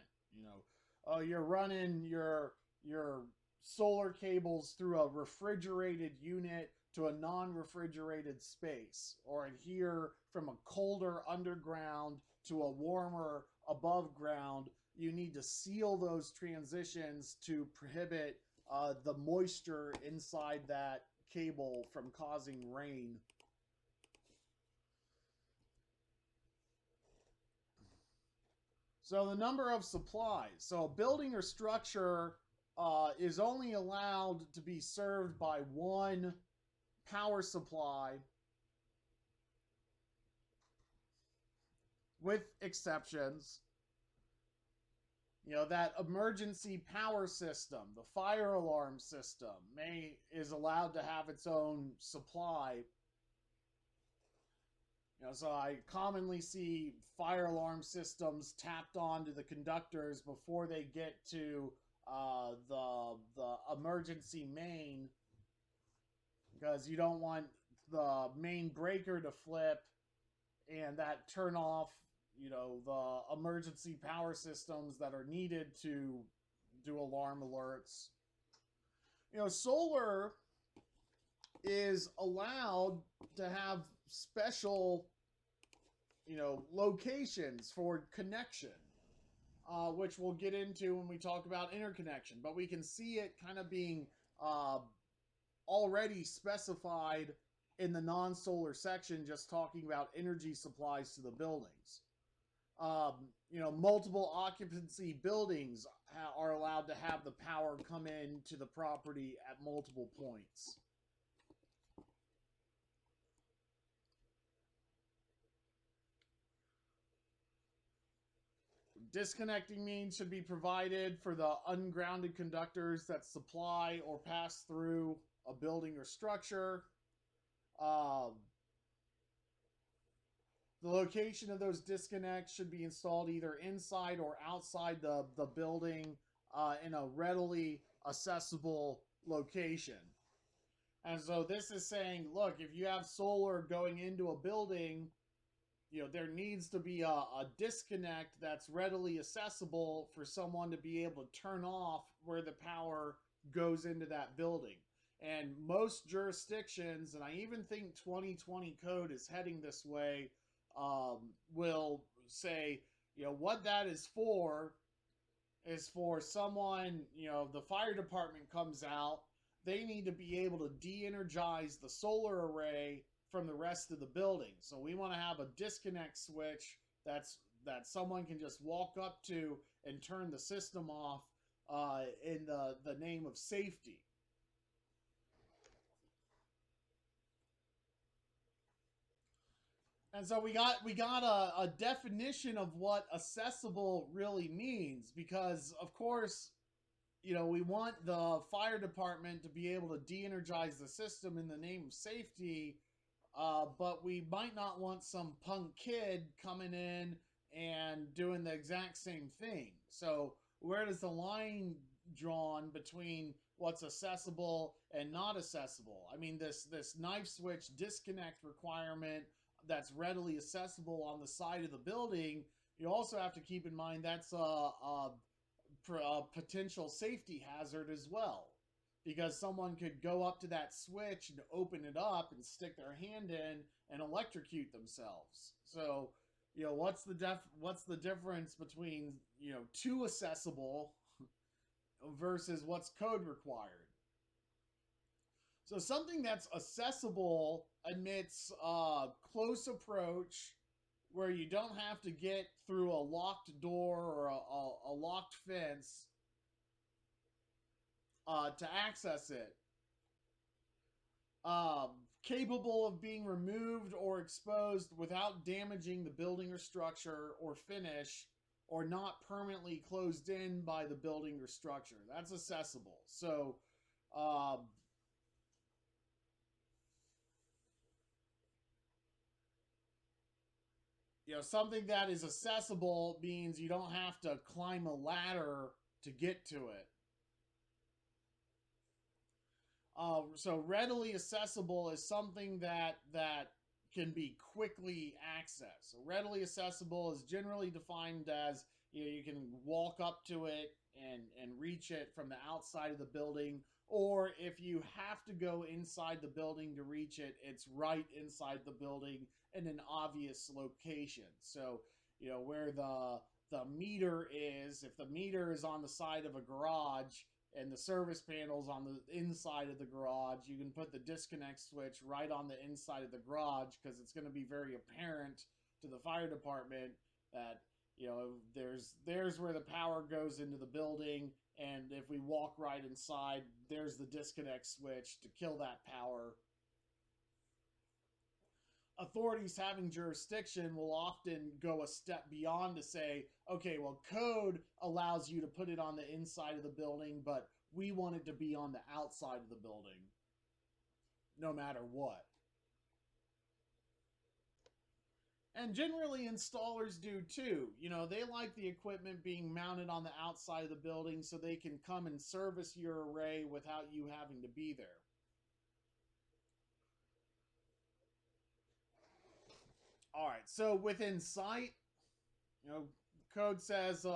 You're running your solar cables through a refrigerated unit to a non-refrigerated space, or adhere from a colder underground to a warmer above ground. You need to seal those transitions to prohibit the moisture inside that cable from causing rain. So the number of supplies. So a building or structure is only allowed to be served by one power supply, with exceptions. That emergency power system, the fire alarm system, is allowed to have its own supply. So I commonly see fire alarm systems tapped onto the conductors before they get to the emergency main, because you don't want the main breaker to flip and that turn off the emergency power systems that are needed to do alarm alerts. Solar is allowed to have special locations for connection, which we'll get into when we talk about interconnection. But we can see it kind of being already specified in the non-solar section, just talking about energy supplies to the buildings. Multiple occupancy buildings are allowed to have the power come in to the property at multiple points. Disconnecting means should be provided for the ungrounded conductors that supply or pass through a building or structure. The location of those disconnects should be installed either inside or outside the building in a readily accessible location. And so this is saying, look, if you have solar going into a building, there needs to be a disconnect that's readily accessible for someone to be able to turn off where the power goes into that building. And most jurisdictions, and I even think 2020 code is heading this way, will say, what that is for someone, the fire department comes out, they need to be able to de-energize the solar array from the rest of the building. So we want to have a disconnect switch that someone can just walk up to and turn the system off in the name of safety. And so we got a definition of what accessible really means, because of course, we want the fire department to be able to de-energize the system in the name of safety, but we might not want some punk kid coming in and doing the exact same thing. So where does the line drawn between what's accessible and not accessible? I mean, this knife switch disconnect requirement that's readily accessible on the side of the building, you also have to keep in mind that's a potential safety hazard as well, because someone could go up to that switch and open it up and stick their hand in and electrocute themselves. So, what's the difference between too accessible versus what's code required? So something that's accessible admits close approach, where you don't have to get through a locked door or a locked fence to access it. Capable of being removed or exposed without damaging the building or structure or finish, or not permanently closed in by the building or structure. That's accessible. So, something that is accessible means you don't have to climb a ladder to get to it. So readily accessible is something that can be quickly accessed. So readily accessible is generally defined as you can walk up to it and reach it from the outside of the building, or if you have to go inside the building to reach it, it's right inside the building in an obvious location. So where the meter is, if the meter is on the side of a garage and the service panel's on the inside of the garage, you can put the disconnect switch right on the inside of the garage, because it's going to be very apparent to the fire department that there's where the power goes into the building, and if we walk right inside, there's the disconnect switch to kill that power. Authorities having jurisdiction will often go a step beyond to say, okay, well, code allows you to put it on the inside of the building, but we want it to be on the outside of the building, no matter what. And generally installers do too. They like the equipment being mounted on the outside of the building so they can come and service your array without you having to be there. All right, so within sight, code says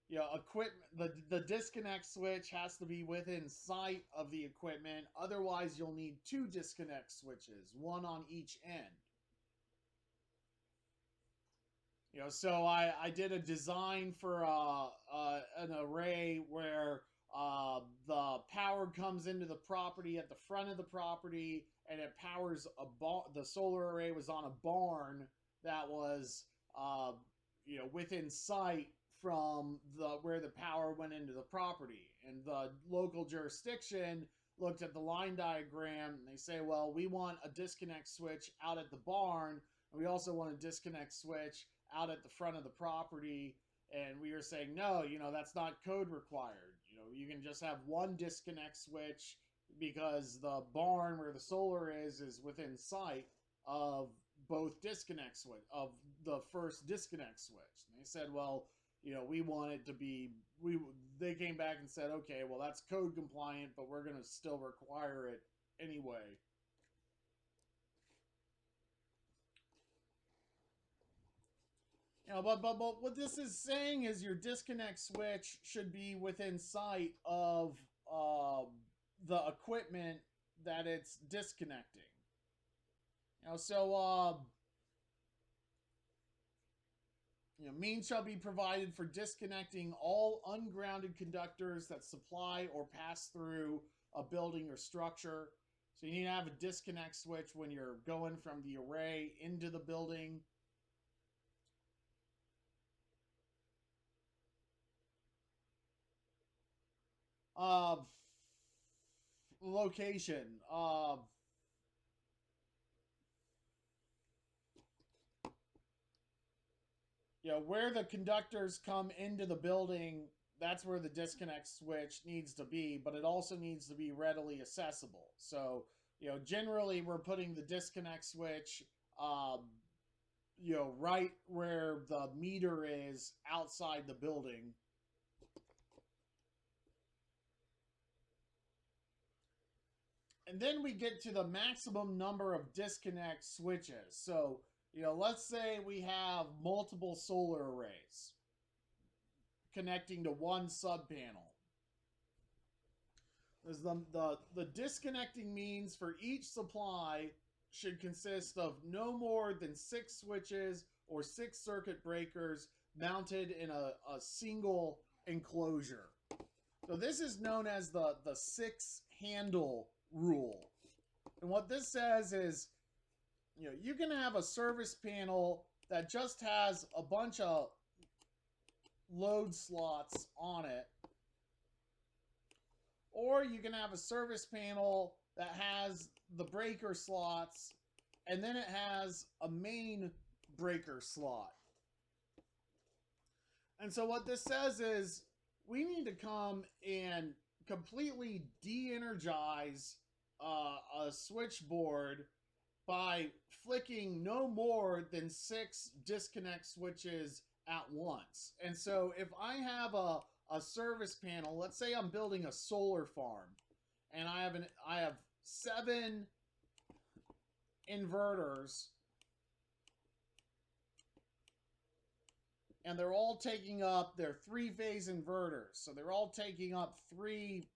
equipment, the disconnect switch has to be within sight of the equipment. Otherwise, you'll need two disconnect switches, one on each end. So I did a design for an array where the power comes into the property at the front of the property, and it powers the solar array was on a barn that was within sight from where the power went into the property. And the local jurisdiction looked at the line diagram and they say, well, we want a disconnect switch out at the barn, and we also want a disconnect switch out at the front of the property. And we were saying, no, that's not code required. You can just have one disconnect switch, because the barn where the solar is within sight of both disconnect switch, of the first disconnect switch. And they said, well, we want it to be, they came back and said, okay, well, that's code compliant, but we're going to still require it anyway. But what this is saying is your disconnect switch should be within sight of the equipment that it's disconnecting. Means shall be provided for disconnecting all ungrounded conductors that supply or pass through a building or structure. So you need to have a disconnect switch when you're going from the array into the building. Location. Where the conductors come into the building, that's where the disconnect switch needs to be, but it also needs to be readily accessible. So, generally we're putting the disconnect switch, right where the meter is outside the building. And then we get to the maximum number of disconnect switches. So, let's say we have multiple solar arrays connecting to one subpanel. The disconnecting means for each supply should consist of no more than 6 switches or 6 circuit breakers mounted in a single enclosure. So this is known as the 6-handle rule. And what this says is, you can have a service panel that just has a bunch of load slots on it, or you can have a service panel that has the breaker slots and then it has a main breaker slot. And so what this says is we need to come and completely de-energize a switchboard by flicking no more than 6 disconnect switches at once. And so if I have a service panel, let's say I'm building a solar farm, and I have 7 inverters, and they're all taking up, they're 3-phase inverters, so they're all taking up 3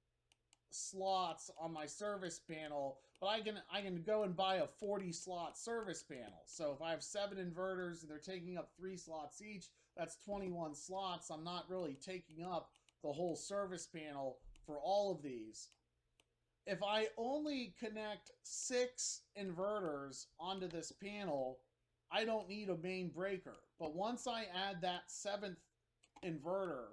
slots on my service panel, but I can go and buy a 40-slot service panel. So if I have 7 inverters and they're taking up 3 slots each, that's 21 slots. I'm not really taking up the whole service panel for all of these. If I only connect 6 inverters onto this panel, I don't need a main breaker. But once I add that 7th inverter,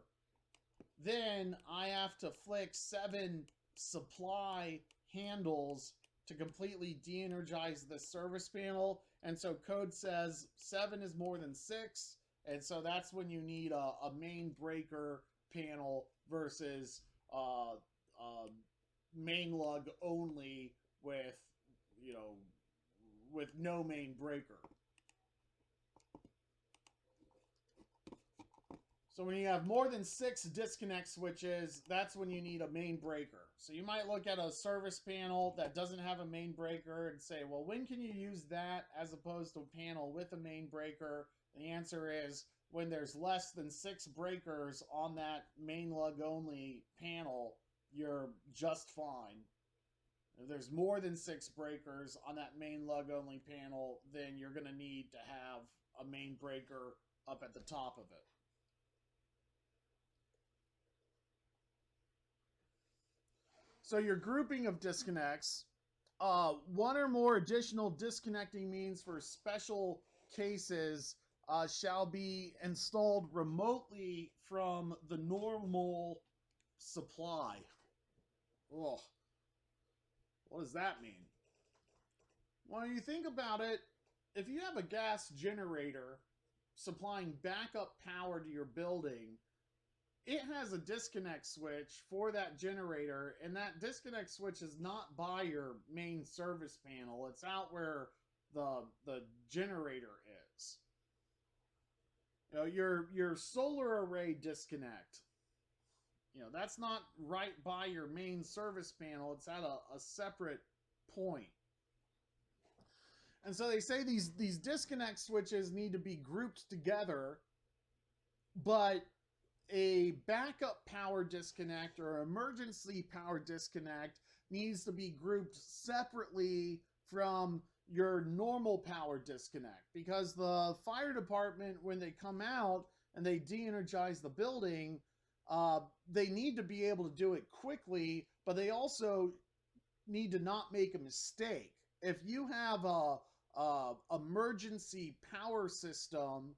then I have to flick 7 supply handles to completely de-energize the service panel. And so code says 7 is more than 6, and so that's when you need a main breaker panel versus main lug only with with no main breaker. So when you have more than 6 disconnect switches, that's when you need a main breaker. So you might look at a service panel that doesn't have a main breaker and say, well, when can you use that as opposed to a panel with a main breaker? The answer is when there's less than 6 breakers on that main lug only panel, you're just fine. If there's more than 6 breakers on that main lug only panel, then you're going to need to have a main breaker up at the top of it. So your grouping of disconnects, 1 or more additional disconnecting means for special cases shall be installed remotely from the normal supply. Oh, what does that mean? Well, you think about it, if you have a gas generator supplying backup power to your building, it has a disconnect switch for that generator, and that disconnect switch is not by your main service panel. It's out where the generator is. Your solar array disconnect, that's not right by your main service panel. It's at a separate point. And so they say these disconnect switches need to be grouped together, but a backup power disconnect or emergency power disconnect needs to be grouped separately from your normal power disconnect, because the fire department, when they come out and they de-energize the building, they need to be able to do it quickly, but they also need to not make a mistake. If you have a emergency power system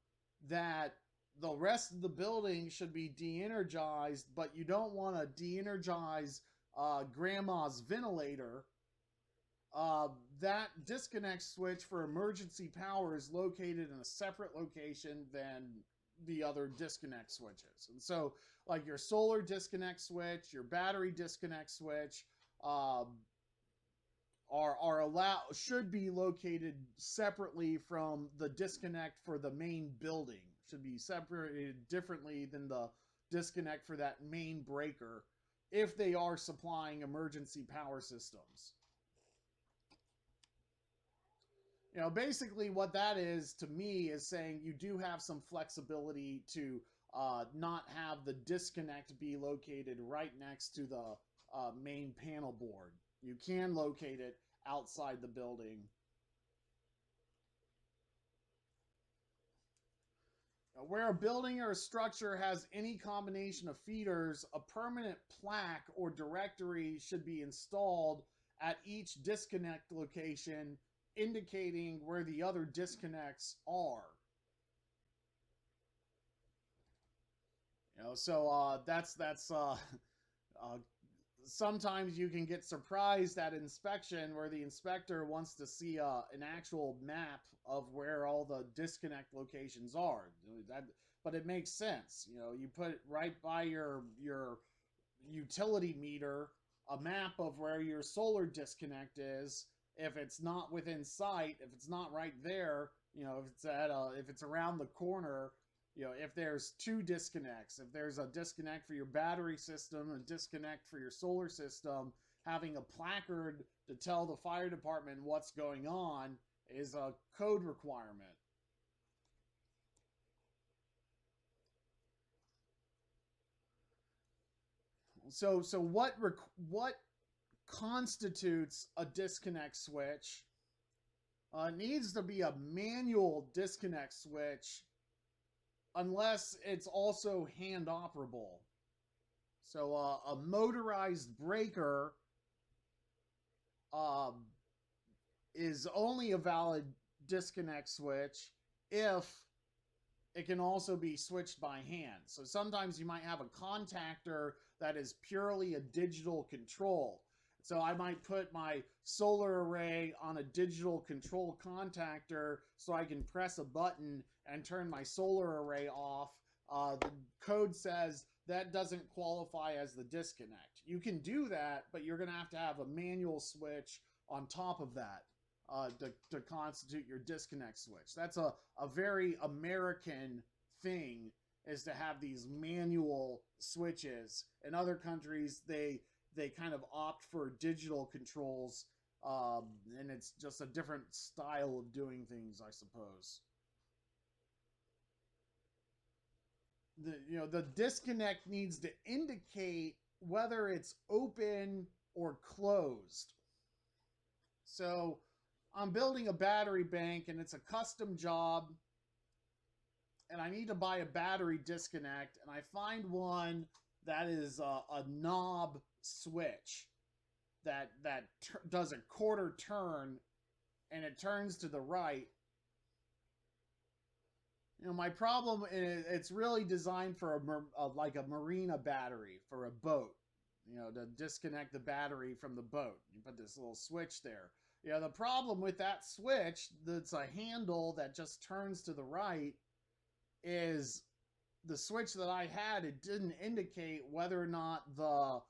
that the rest of the building should be de-energized, but you don't want to de-energize grandma's ventilator, that disconnect switch for emergency power is located in a separate location than the other disconnect switches. And so like your solar disconnect switch, your battery disconnect switch, are allowed, should be located separately from the disconnect for the main building. Should be separated differently than the disconnect for that main breaker if they are supplying emergency power systems. You know, basically what that is to me is saying you do have some flexibility to not have the disconnect be located right next to the main panel board. You can locate it outside the building. Where a building or a structure has any combination of feeders, a permanent plaque or directory should be installed at each disconnect location, indicating where the other disconnects are. You know, so that's sometimes you can get surprised at inspection where the inspector wants to see an actual map of where all the disconnect locations are. But it makes sense. You know, you put right by your utility meter a map of where your solar disconnect is. If it's not within sight, if it's not right there, you know, if it's around the corner, you know, if there's two disconnects, if there's a disconnect for your battery system, a disconnect for your solar system, having a placard to tell the fire department what's going on is a code requirement. So what constitutes a disconnect switch? Needs to be a manual disconnect switch unless it's also hand operable. So a motorized breaker is only a valid disconnect switch if it can also be switched by hand. So sometimes you might have a contactor that is purely a digital control. So I might put my solar array on a digital control contactor so I can press a button and turn my solar array off. The code says that doesn't qualify as the disconnect. You can do that, but you're going to have a manual switch on top of that to constitute your disconnect switch. That's a very American thing, is to have these manual switches. In other countries, they kind of opt for digital controls, and it's just a different style of doing things, I suppose. The disconnect needs to indicate whether it's open or closed. So I'm building a battery bank and it's a custom job, and I need to buy a battery disconnect, and I find one that is a knob switch that does a quarter turn and it turns to the right. You know, my problem is it's really designed for like a marina battery for a boat. You know, to disconnect the battery from the boat. You put this little switch there. You know, the problem with that switch, that's a handle that just turns to the right, is the switch that I had, it didn't indicate whether or not the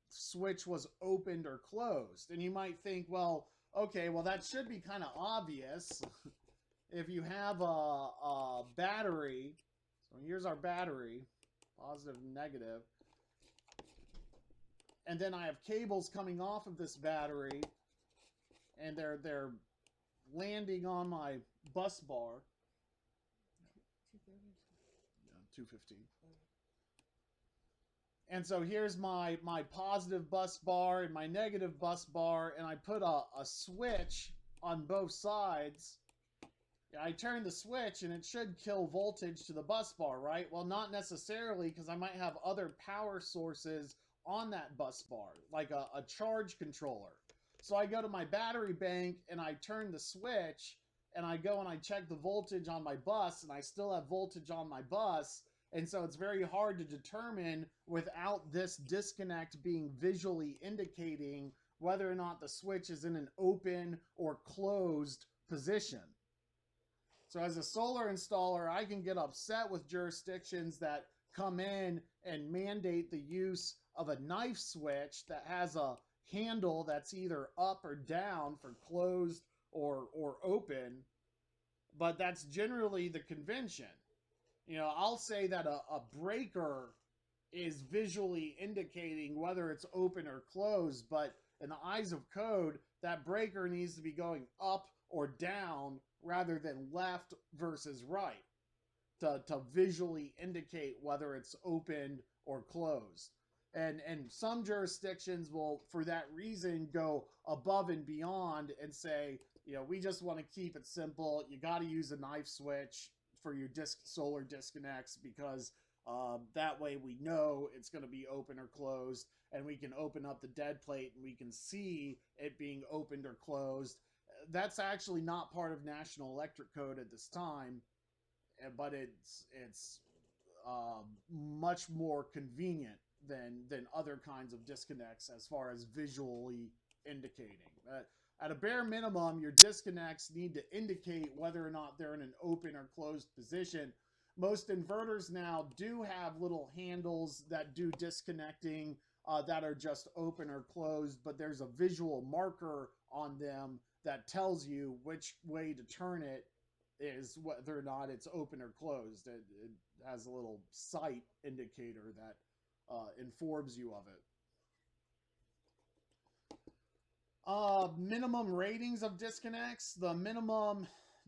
switch was opened or closed. And you might think, well, okay, well that should be kind of obvious. If you have a battery, so here's our battery, positive and negative, and then I have cables coming off of this battery, and they're landing on my bus bar. 215. And so here's my positive bus bar and my negative bus bar, and I put a switch on both sides. I turn the switch and it should kill voltage to the bus bar, right? Well, not necessarily, because I might have other power sources on that bus bar, like a charge controller. So I go to my battery bank and I turn the switch, and I go and I check the voltage on my bus, and I still have voltage on my bus. And so it's very hard to determine without this disconnect being visually indicating whether or not the switch is in an open or closed position. So as a solar installer, I can get upset with jurisdictions that come in and mandate the use of a knife switch that has a handle that's either up or down for closed or open, but that's generally the convention. You know, I'll say that a breaker is visually indicating whether it's open or closed, but in the eyes of code, that breaker needs to be going up or down rather than left versus right to visually indicate whether it's open or closed. And some jurisdictions will, for that reason, go above and beyond and say, you know, we just want to keep it simple. You got to use a knife switch for your solar disconnects because that way we know it's going to be open or closed, and we can open up the dead plate and we can see it being opened or closed. That's actually not part of National Electric Code at this time, but it's much more convenient than other kinds of disconnects as far as visually indicating. At a bare minimum, your disconnects need to indicate whether or not they're in an open or closed position. Most inverters now do have little handles that do disconnecting that are just open or closed, but there's a visual marker on them that tells you which way to turn it is whether or not it's open or closed. It has a little sight indicator that informs you of it. Minimum ratings of disconnects. The minimum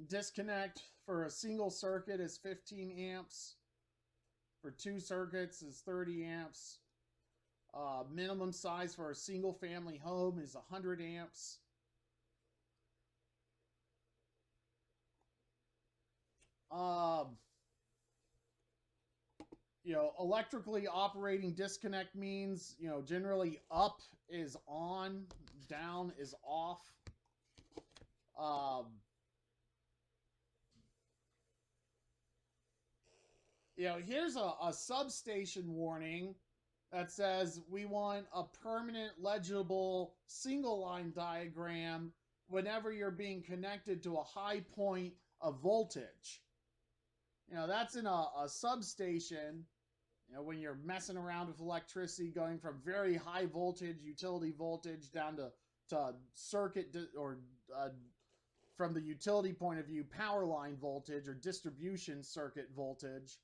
disconnect for a single circuit is 15 amps. For 2 circuits is 30 amps. Minimum size for a single family home is 100 amps. You know, electrically operating disconnect means, you know, generally up is on, down is off. You know, here's a substation warning that says we want a permanent legible single line diagram whenever you're being connected to a high point of voltage. You know, that's in a substation. You know, when you're messing around with electricity, going from very high voltage, utility voltage, down to circuit or from the utility point of view, power line voltage or distribution circuit voltage.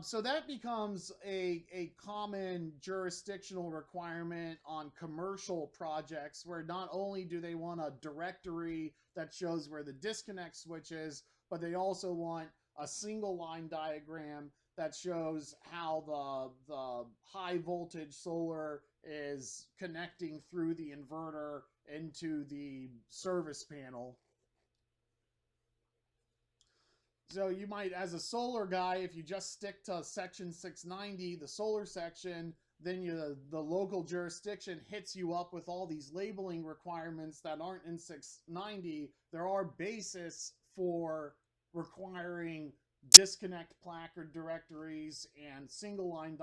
So that becomes a common jurisdictional requirement on commercial projects where not only do they want a directory that shows where the disconnect switch is, but they also want a single line diagram that shows how the high voltage solar is connecting through the inverter into the service panel. So you might, as a solar guy, if you just stick to section 690, the solar section, then the local jurisdiction hits you up with all these labeling requirements that aren't in 690. There are basis for requiring disconnect placard directories and single line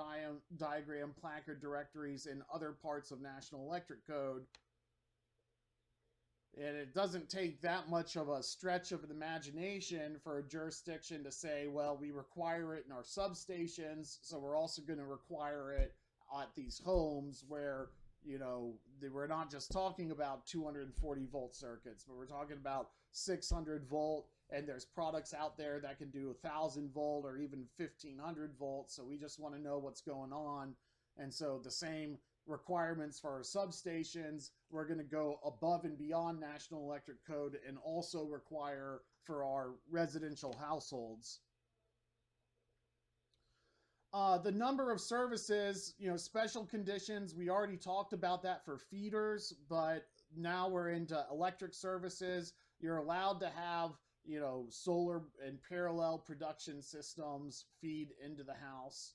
diagram placard directories in other parts of National Electric Code. And it doesn't take that much of a stretch of an imagination for a jurisdiction to say, well, we require it in our substations, so we're also going to require it at these homes where, you know, we're not just talking about 240 volt circuits, but we're talking about 600 volt, and there's products out there that can do 1,000 volt or even 1,500 volts, so we just want to know what's going on. And so the same requirements for our substations, we're going to go above and beyond National Electric Code and also require for our residential households. The number of services, you know, special conditions, we already talked about that for feeders, but now we're into electric services. You're allowed to have, you know, solar and parallel production systems feed into the house.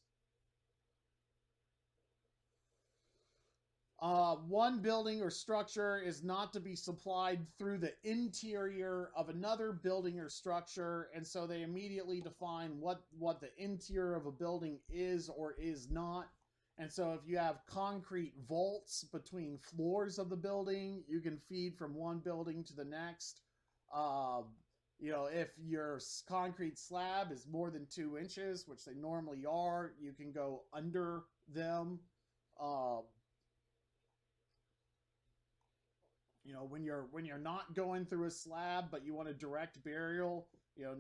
One building or structure is not to be supplied through the interior of another building or structure, and so they immediately define what the interior of a building is or is not. And so if you have concrete vaults between floors of the building, you can feed from one building to the next. You know, if your concrete slab is more than 2 inches, which they normally are, you can go under them. Uh, you know, when you're not going through a slab, but you want a direct burial, you know,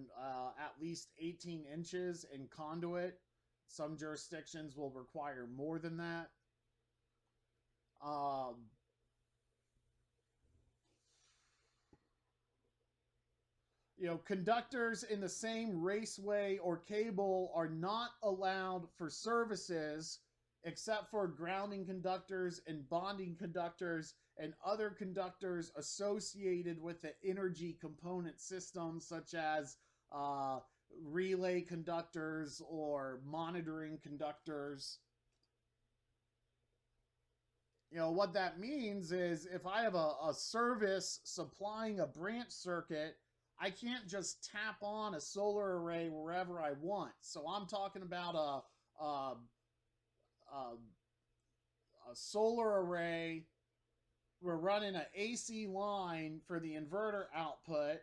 at least 18 inches in conduit. Some jurisdictions will require more than that. Um, you know, conductors in the same raceway or cable are not allowed for services except for grounding conductors and bonding conductors and other conductors associated with the energy component system, such as uh, relay conductors or monitoring conductors. You know, what that means is if I have a service supplying a branch circuit, I can't just tap on a solar array wherever I want. So I'm talking about a, a solar array. We're running an AC line for the inverter output,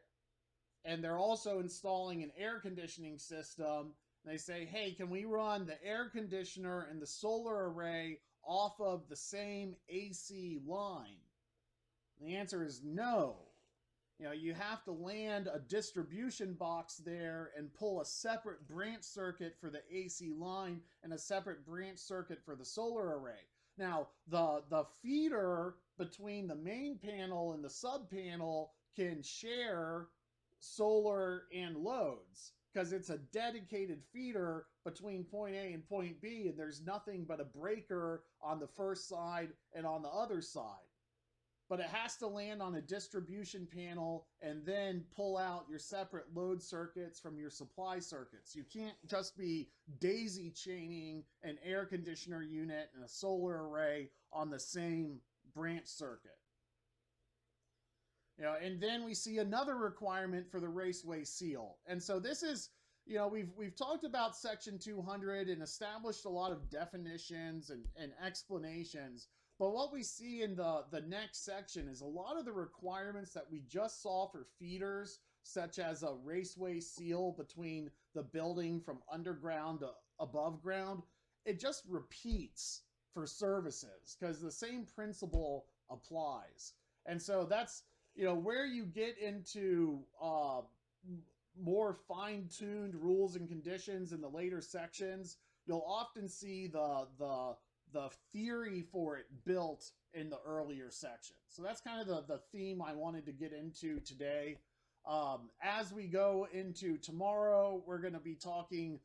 and they're also installing an air conditioning system. They say, hey, can we run the air conditioner and the solar array off of the same AC line? The answer is no. You know, you have to land a distribution box there and pull a separate branch circuit for the AC line and a separate branch circuit for the solar array. Now, the feeder between the main panel and the sub panel can share solar and loads because it's a dedicated feeder between point A and point B, and there's nothing but a breaker on the first side and on the other side. But it has to land on a distribution panel and then pull out your separate load circuits from your supply circuits. You can't just be daisy chaining an air conditioner unit and a solar array on the same branch circuit. You know, and then we see another requirement for the raceway seal. And so this is, you know, we've talked about Section 200 and established a lot of definitions and explanations. But what we see in the next section is a lot of the requirements that we just saw for feeders, such as a raceway seal between the building from underground to above ground. It just repeats for services because the same principle applies. And so that's, you know, where you get into more fine-tuned rules and conditions in the later sections. You'll often see the theory for it built in the earlier section. So that's kind of the theme I wanted to get into today. As we go into tomorrow, we're going to be talking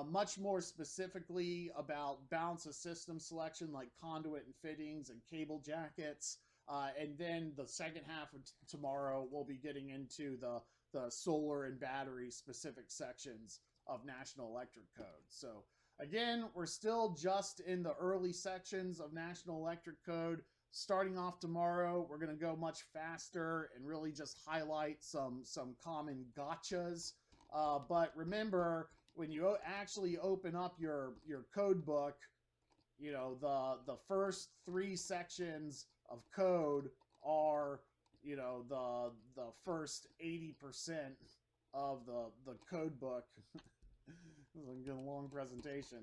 much more specifically about balance of system selection, like conduit and fittings and cable jackets. And then the second half of tomorrow, we'll be getting into the solar and battery specific sections of National Electric Code. So again, we're still just in the early sections of National Electric Code. Starting off tomorrow, we're going to go much faster and really just highlight some common gotchas. But remember, when you actually open up your code book, you know, the first 3 sections of code are, you know, the first 80% of the code book. This is a long presentation.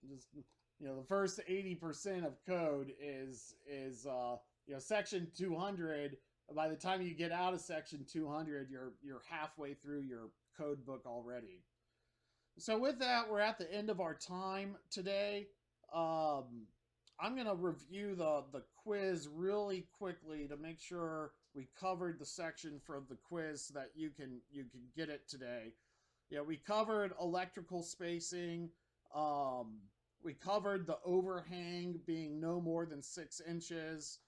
Just, you know, the first 80% of code is you know, section 200. By the time you get out of section 200, you're halfway through your code book already. So with that, we're at the end of our time today. I'm going to review the quiz really quickly to make sure we covered the section for the quiz so that you can get it today. Yeah, we covered electrical spacing. We covered the overhang being no more than 6 inches.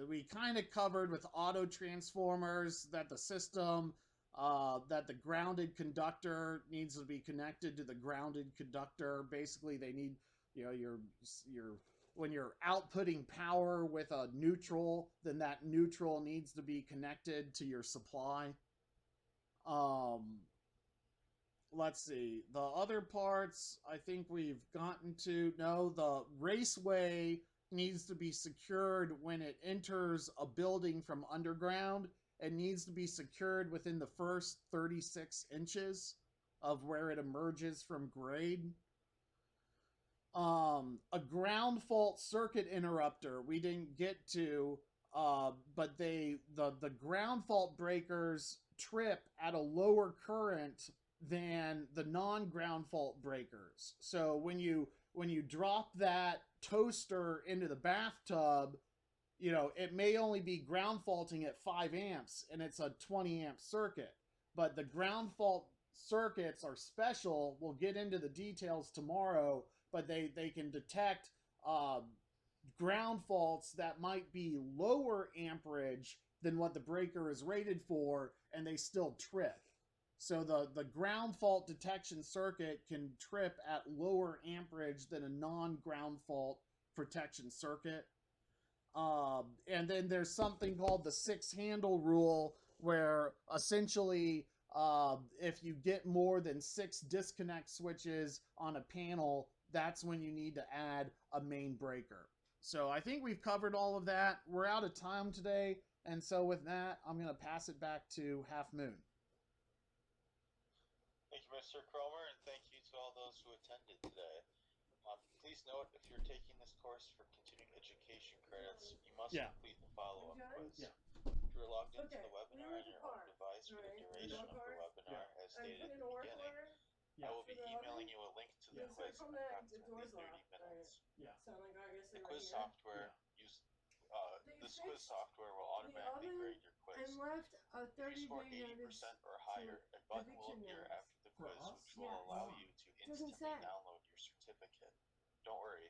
We kind of covered with auto transformers that the system, that the grounded conductor needs to be connected to the grounded conductor. Basically, they need, you know, when you're outputting power with a neutral, then that neutral needs to be connected to your supply. Let's see. The other parts I think we've gotten to. No, the raceway needs to be secured when it enters a building from underground. It needs to be secured within the first 36 inches of where it emerges from grade. A ground fault circuit interrupter we didn't get to, but the ground fault breakers trip at a lower current than the non-ground fault breakers. So when you drop that toaster into the bathtub, it may only be ground faulting at 5 amps and it's a 20 amp circuit. But the ground fault circuits are special. We'll get into the details tomorrow, but they can detect ground faults that might be lower amperage than what the breaker is rated for, and they still trip. So the ground fault detection circuit can trip at lower amperage than a non-ground fault protection circuit. And then there's something called the 6-handle rule, where essentially if you get more than 6 disconnect switches on a panel, that's when you need to add a main breaker. So I think we've covered all of that. We're out of time today, and so with that, I'm going to pass it back to Half Moon. Thank you, Mr. Cromer, and thank you to all those who attended today. Please note, if you're taking this course for continuing education credits, you must complete the follow-up quiz. Yeah. If you're logged into the webinar on your own device for the duration of the webinar, as stated at the beginning, I will be emailing you a link to the quiz in approximately 30 minutes. The quiz software this quiz software will automatically grade your quiz. If you score 80% or higher, a button will appear after the quiz, which will allow you to instantly download your certificate. Don't worry,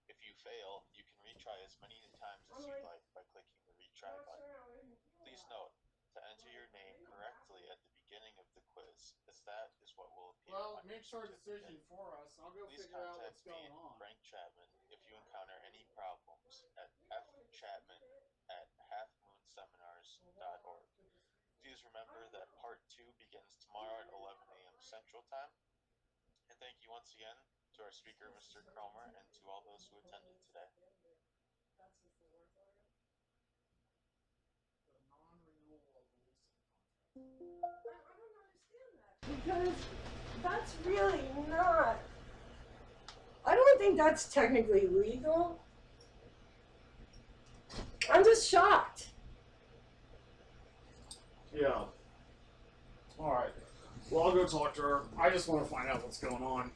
if you fail, you can retry as many times as you'd like by clicking the retry button. Please note to enter your name correctly at the beginning of the quiz, as that is what will appear on your Makes our decision for us. I'll go figure out what's going on. Frank Chapman, if you encounter any problems, at fchapman@halfmoonseminars.org. Please remember that Part 2 begins tomorrow at 11 a.m. Central Time. And thank you once again to our speaker, Mr. Cromer, and to all those who attended today. Because that's really not... I don't think that's technically legal. I'm just shocked. Yeah. All right. Well, I'll go talk to her. I just want to find out what's going on.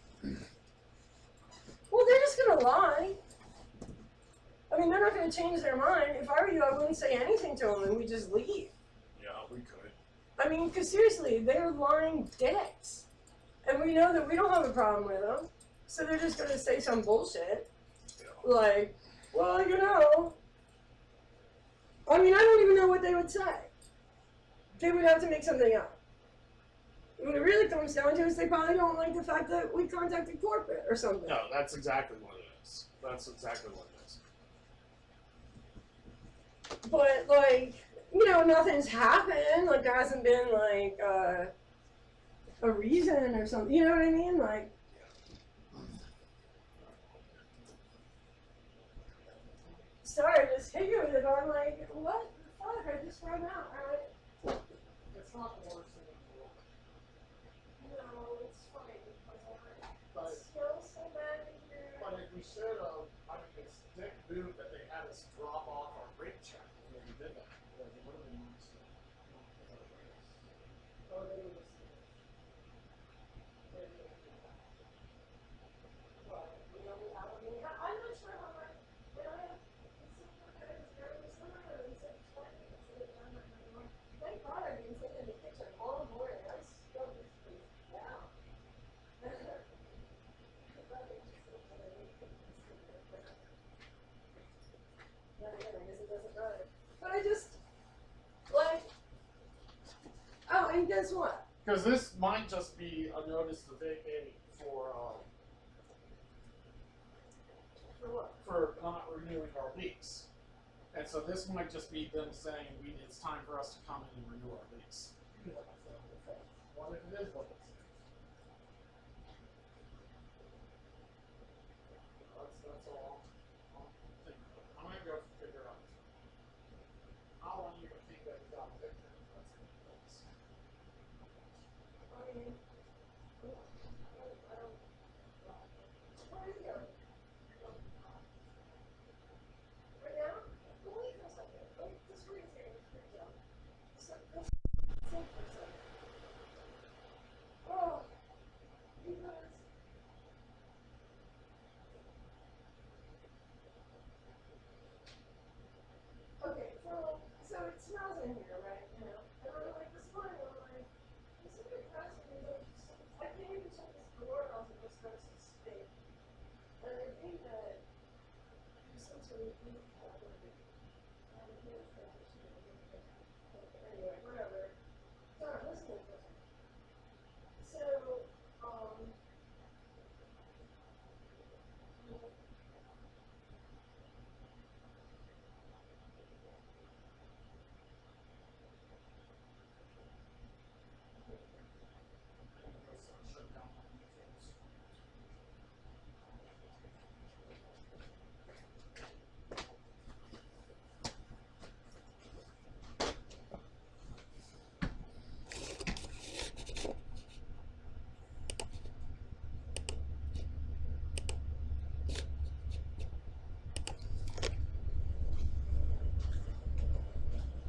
Well, they're just going to lie. I mean, they're not going to change their mind. If I were you, I wouldn't say anything to them and we just leave. Yeah, we could. I mean, because seriously, they're lying dicks. And we know that we don't have a problem with them. So they're just going to say some bullshit. Yeah. Like, well, I mean, I don't even know what they would say. They would have to make something up. What it really comes down to is they probably don't like the fact that we contacted corporate or something. No, that's exactly what it is. That's exactly what it is. But, like, nothing's happened. Like, there hasn't been, like, a reason or something. You know what I mean? Like, sorry, I just hit you with it. I'm like, what the fuck? I just found out. It's not the worst thing in the world. No, it's fine. But it's still so bad in here. But if we should have, I mean, it's dick boot that they had us drop off our rate check when we did that. It would have been nice to. Oh, they would have seen it. Well, I'm not sure how much. Thank God I didn't sit in the kitchen all morning. I stuck this place down. Then again, I guess it doesn't matter. But I just, like, oh, and guess what? Because this might just be a notice to vacate for what? For not renewing our lease. And so this might just be them saying it's time for us to come in and renew our lease. What if it is what it says? That's all I'm thinking about. Anyway, whatever. Sorry, listen to this. So,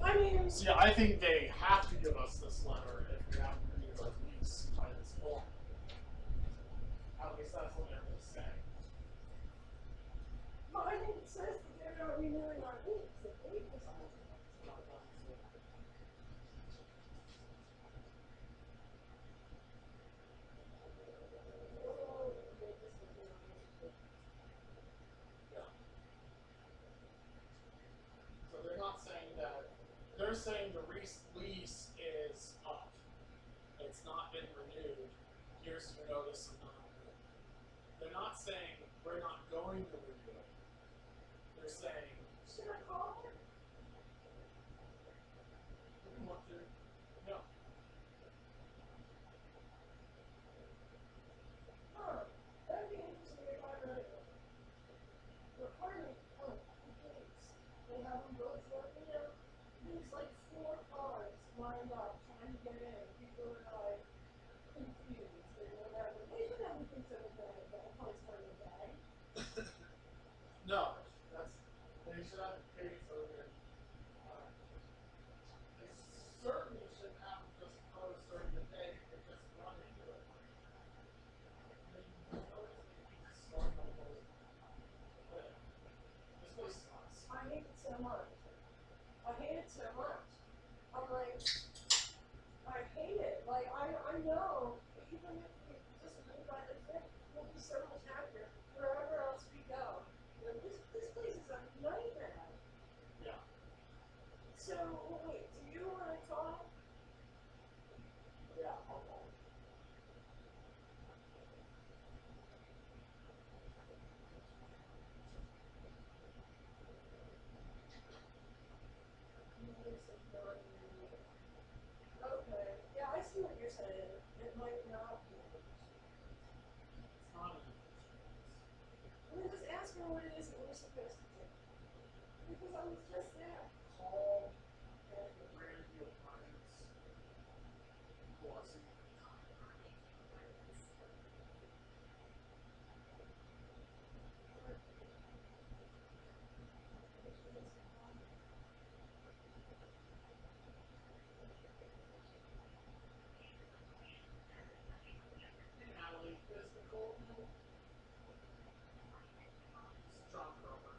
I mean, see, I think they have to give us this letter if we have to renew our lease by this fall. At least that's what they're going to say. but I think it says that they're not renewing our lease. The lease is on. So they're not saying that. They're saying the lease is up. It's not been renewed. Here's your notice of non-renewal. They're not saying we're not going to renew it. They're saying, Should I call her? we want to. No. Huh. That'd be interesting if I read it. Recording, please. They have them both working out. There's like 4 cars lined up trying to get in. People are like confused and whatever. They should have things that are going to that place for the day. No. They should have paid for it. They certainly should have just closed during the day and just run into it. This place sucks. I hate it so much. I hate it so much. I'm like, I hate it. Like, I know, even if we just move by the thing, we'll be so much happier wherever else we go. You know, this place is a nightmare. Yeah. So, wait, do you want to talk? Yeah, I'll go. Okay, yeah, I see what you're saying. It might not be. It's not an I mean, just ask her what it is that we're supposed to do. Because I was just there. call and the Grandview Apartments. Bossy. Natalie, is the cold milk? It's John Kroger.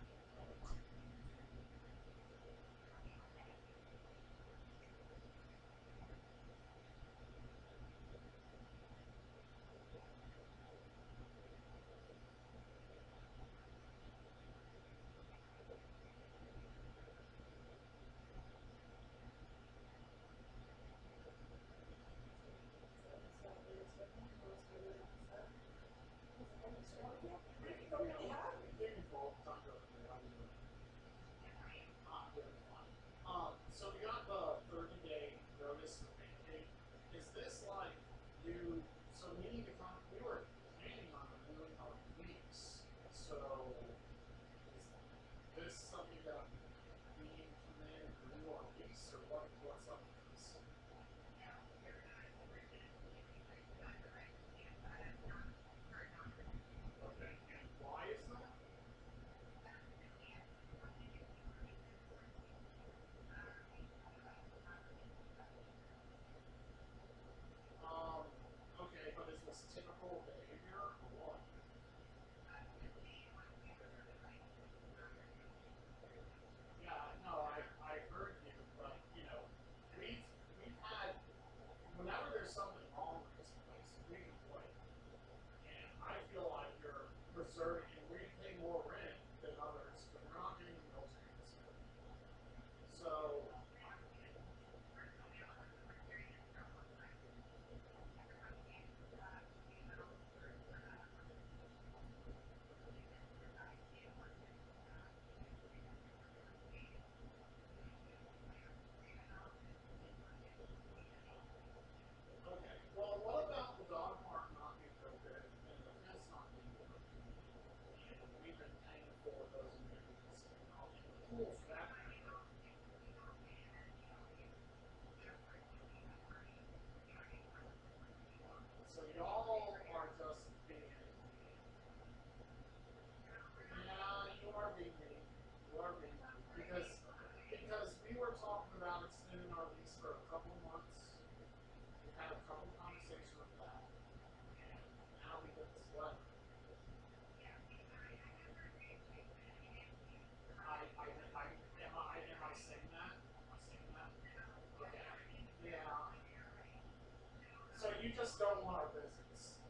you just don't want our business.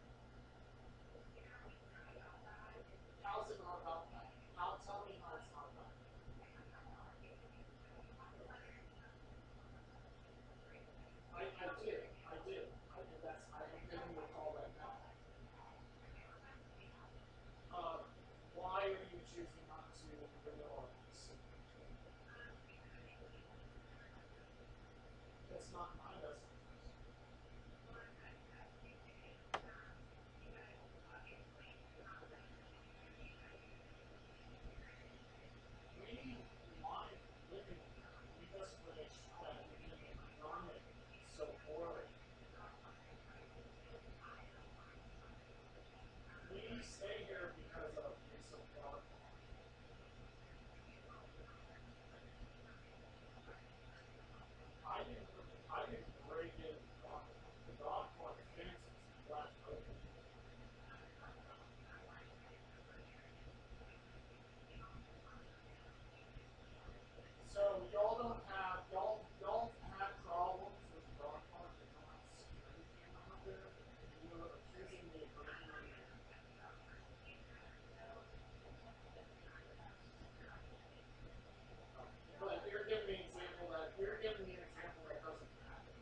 How's it not about that? Tell me how it's not about that. I did. I'm giving you a call right now. Why are you choosing not to renew our lease? It's not my best interest. We like living here. We just wish that we didn't run it so poorly. We stay here because of use of dog park. I didn't break in the dog park. The dog park fences left open. So y'all don't have problems with the dog park. You don't have security cameras up there. You're accusing me of breaking in. But you're giving me an example that doesn't happen.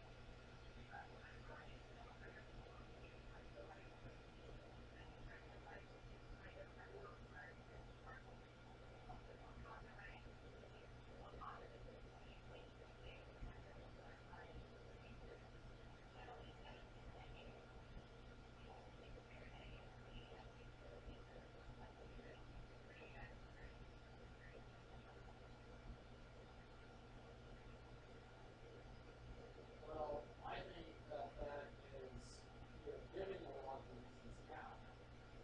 Well, I think that is, you're giving a lot of reasons now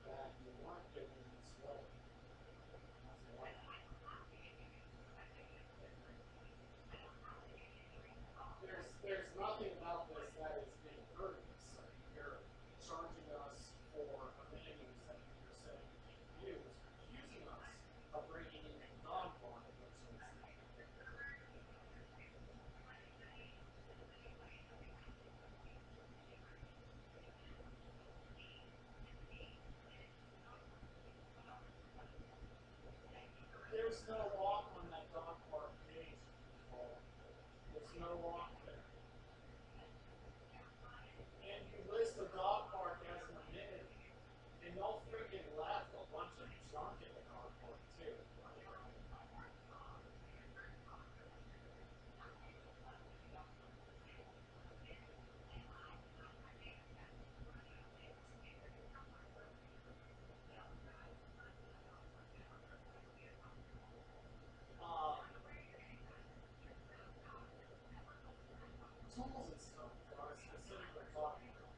that you weren't given in this way. That's what I think. There's nothing about this that is impervious. I mean, you're charging us for amenities that you're saying you can't use, accusing us of breaking into the dog park and those sorts of things. There's no walk on that dog park page, Nicole. There's no walk there. And you list the dog park as an amenity. And y'all freaking left a bunch of junk in the dog park too. Tools and stuff that are specifically talking about.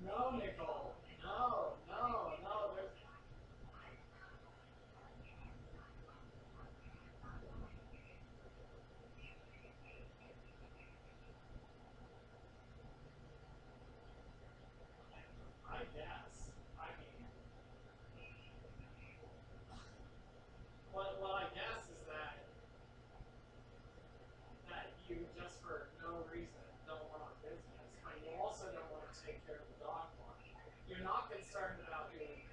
No, Nicole. No. There's. I guess. I mean, what I guess is that you just for no reason don't want our business, but you also don't want to take care of the dog park. You're not concerned about doing.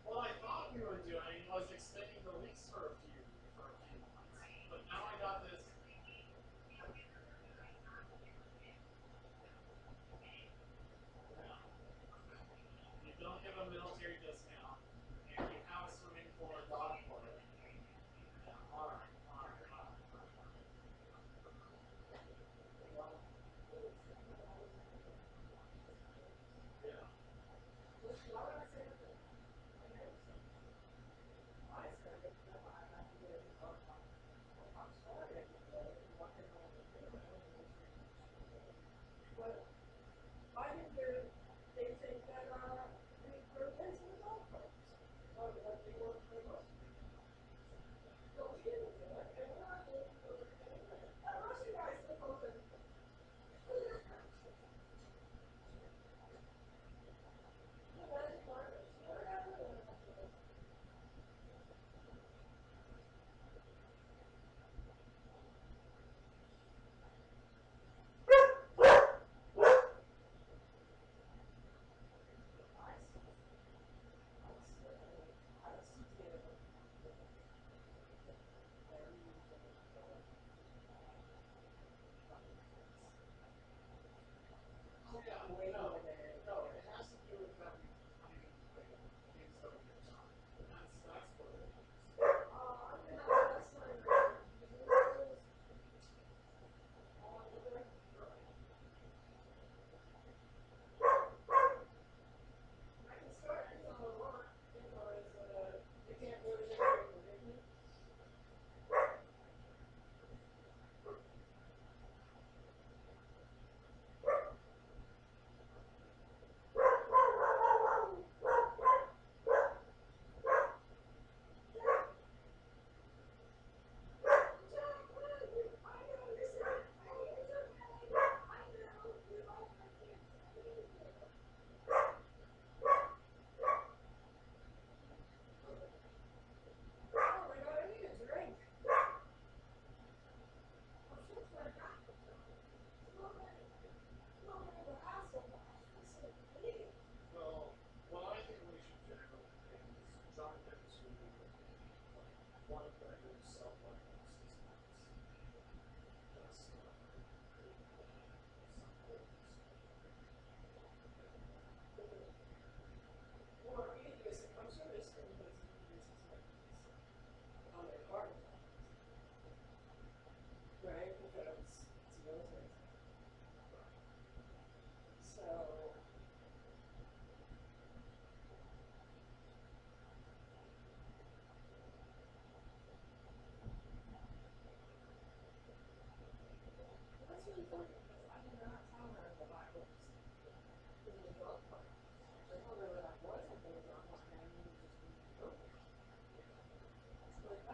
What I thought we were doing was extending the lease for a few months, but now I got this. You don't give a military discount, and you have a swimming pool or dog park. Yeah, all right. Well, yeah.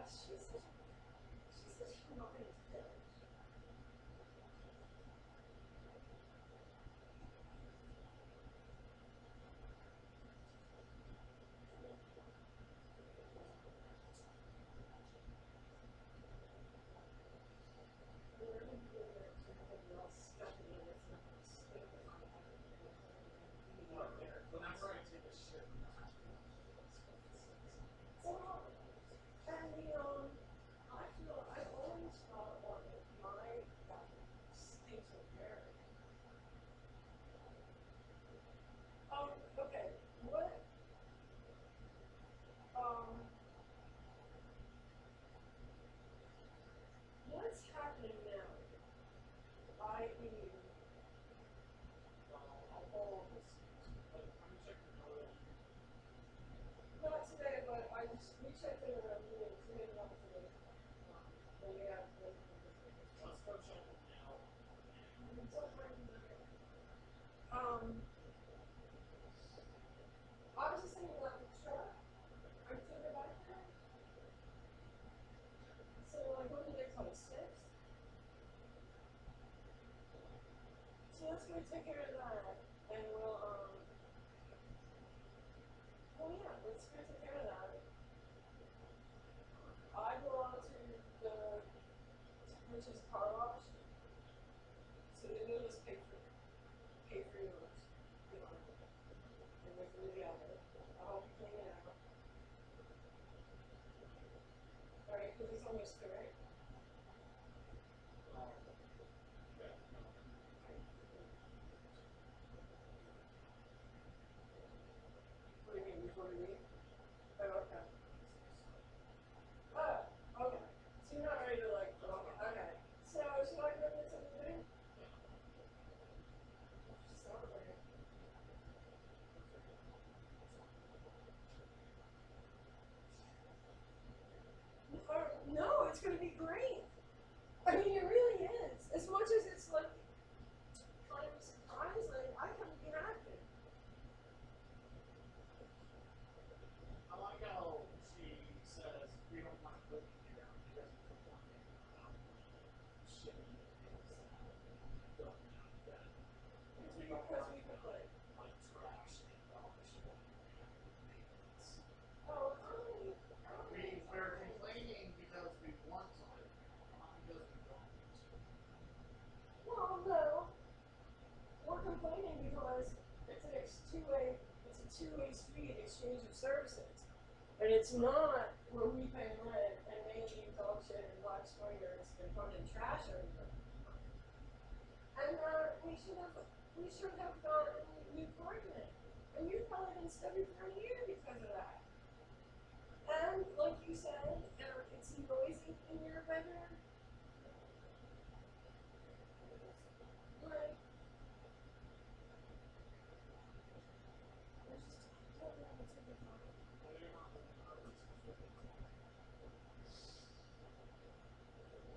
she's such a fucking bitch. Whenever I take a shit, And I feel I always thought like my stinks of hair. Okay, what's happening now? I.e. all this. Not today, but we checked it around meetings. We didn't have today. When we have let's go check it now. I was just thinking about the truck. Are you thinking about that? So like when do they come? 6? So let's go take care of that. And we'll well yeah, let's go take care of that. I go on to which is car wash. So they will just pay for yours. And we're together. I hope you clean it out. Alright, because it's almost correct. What do you mean, before we leave? Oh, okay. Oh, okay. So you're not ready to like, okay. So should I go get something? No, it's going to be great. I mean, it really is. As much as it's like kind of surprising, I couldn't be happy. I like how she says we don't want to put you down because you don't want to shit in the things that don't have that. Because we don't want to put like trash and rubbish in maintenance. Oh, we're complaining because we want to, not because we don't want to. well, no. We're complaining because it's a two-way street exchange of services. And it's not where we pay rent and they leave dog shit and black spoilers and fucking trash everywhere. And we should have gotten a new apartment. And you've probably been studying for a year because of that. And like you said, it's noisy in your bedroom. Like,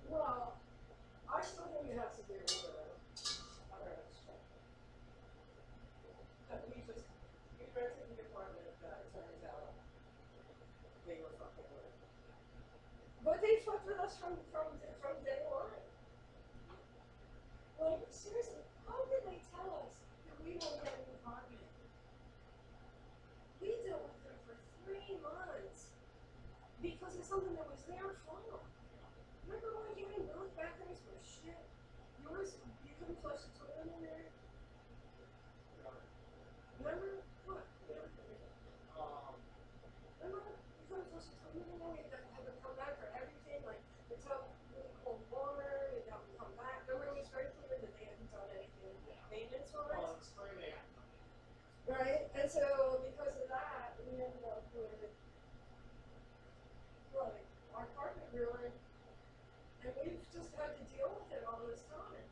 well, I still think it has to do with other extra. That we rented the apartment that it turns out they were fucking with. But they fucked with us from day one. Like, seriously, how did they tell us that we won't get an apartment? We dealt with them for 3 months because it's something that was their fault. Remember when you and both bathrooms were shit? Yours, you couldn't flush the toilet in there? Remember? What? Remember? You couldn't flush the toilet in there? You had to come back for everything, like the tub really cold water, you had to come back. Remember, it was very clear that they hadn't done anything maintenance-wise? Well, it's clear they haven't done it. Right? And so, because of that, we ended up with, like, our apartment ruined. And we've just had to deal with it all this time.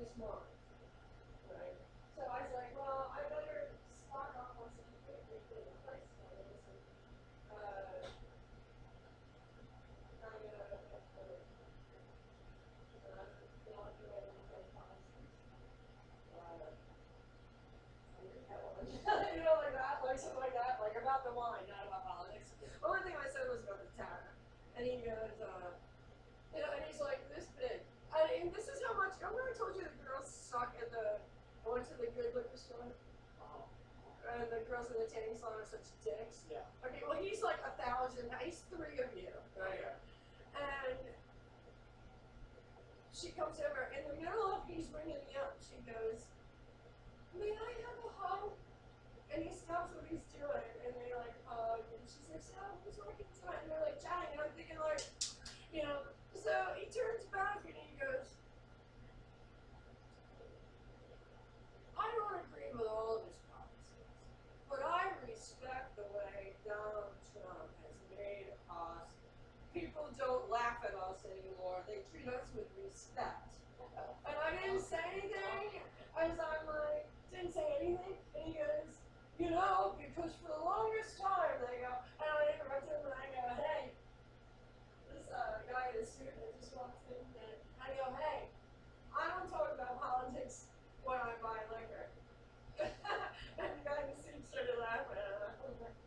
this month, right? So I was like, well, I better stock up on some food before the price goes. And not do anything positive. You know, like that, like something like that, like about the wine, not about politics. The only thing I said was about the tavern. And he goes, you know, and he's like this big. And this is how much, remember I told you the girls suck at I went to the good liquor store? And the girls in the tanning salon are such dicks. Yeah. Okay, well he's like 1,000, he's 3 of you, right? And she comes over, in the middle of he's ringing me up, she goes, may I have a hug? And he stops what he's doing, and they like hug, and she's like, so who's working tonight? And they're like chatting, and I'm thinking like, you know, so he turns back and he goes, I don't agree with all of his policies, but I respect the way Donald Trump has made us, people don't laugh at us anymore, they treat us with respect. And I didn't say anything, as I'm like, didn't say anything, and he goes, you know, because for the longest time, they go, and I interrupt him and I go, hey, this guy in a suit that just walked in, and I go, hey, I don't talk about politics when I buy liquor. And the guy in the suit started laughing, and I was like,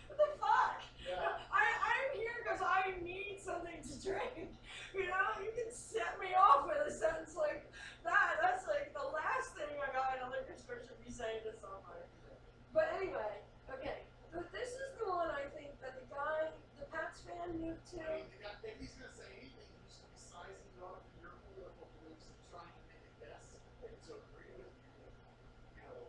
what the fuck? Yeah. I'm here because I need something to drink. You know, you can set me off with a sentence like that. That's like the last thing a guy in a liquor store should be saying to somebody. But anyway, okay. But this is the one I think that the guy, the Pats fan knew too. I mean, if he's going to say anything, he should be sizing you up for your political beliefs and trying to make it yes and to agree with you. You know,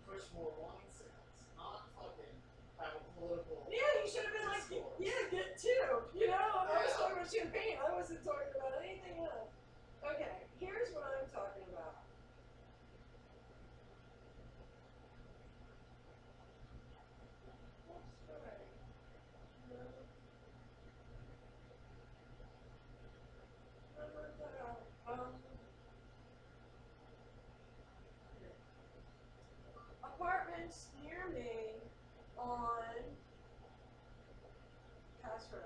push more wine sales, not fucking have a political. Yeah, you should have been like, yeah, get two. You know, I was talking about champagne. I wasn't talking about anything else. Okay, here's what I'm talking about. Apartments near me on Pass Road.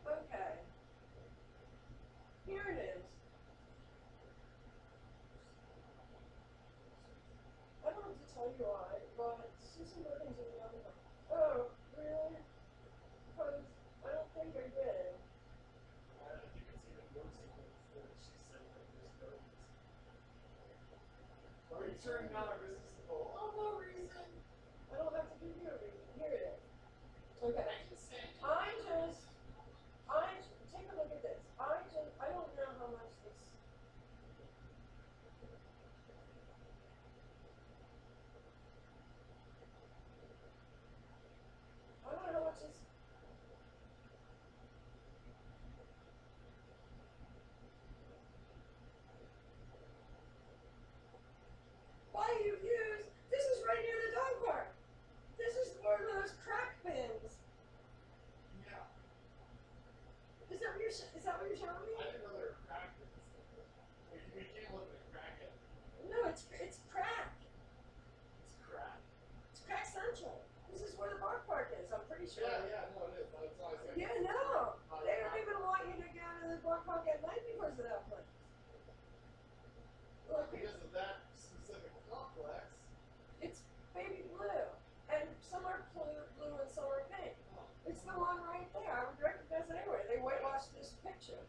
Okay. Here it is. I don't have to tell you why, but Susan Wilkins is another one. Oh, really? Because I don't think I did. I think it's even worse than she said that there's no reason. Why are you turning down our business to go? Oh, no reason. I don't have to give you a reason. Here it is. Okay. Take a look at this. I don't know how much this. I don't know how much this. Why you use? This is right near the dog park. This is one of those crack bins. Yeah. Is that what you're telling me? I didn't know they were crack bins. We can't look at crack it. No, it's crack. It's crack. It's crack central. This is where the dog park is. I'm pretty sure. Yeah, no, it is. That's why I said. Yeah, no. They don't even want you to go to the dog park at night because of that place. Look, because of that specific complex. it's baby blue, and some are blue and some are pink. It's the one right there. I would recognize it anyway. They whitewashed this picture.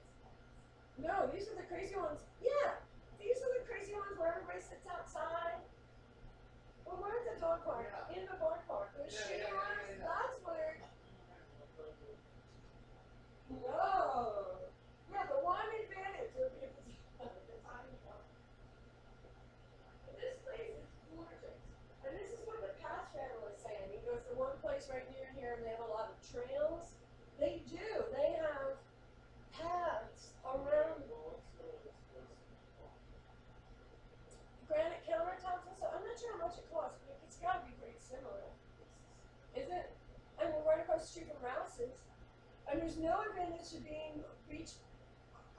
No, these are the crazy ones. Yeah, these are the crazy ones where everybody sits outside. Well, we're at the dog park, in the dog park. Those shitty ones, that's where. No. Yeah, the one advantage would be if it's the tiny one. This place is gorgeous. And this is what the past fan was saying. He goes, the one place right near here, and they have a lot of trails. They do. They have paths around granite countertops and stuff. I'm not sure how much it costs. to being beach.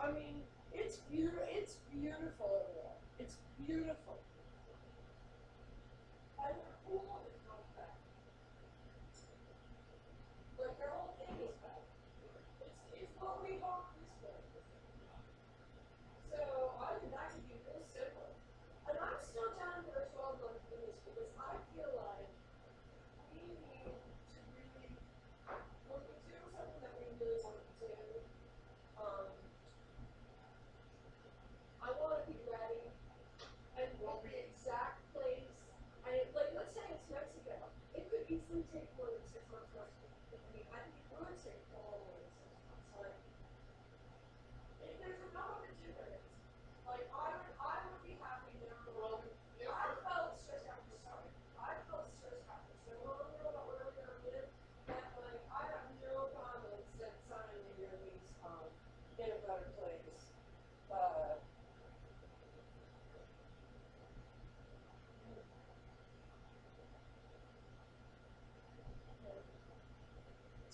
I mean, it's beautiful. It's beautiful over there. It's beautiful. And their pool is not bad. Like their whole thing is bad. It's what we hope this way. So I think that could be real simple. And I'm still down for a 12-month lease because I feel like we need to really, when we do something that we really want to do, I want to be ready and pick the exact place. And like, let's say it's Mexico. It could easily take more than 6 months for us to. I mean, I think it would take more than 6 months. Like, if there's enough opportunities, like I would be happy down the road. I felt stressed out for sorry. I felt stressed out for so long about where we're gonna live that like I have no problems that signing your lease in a better place.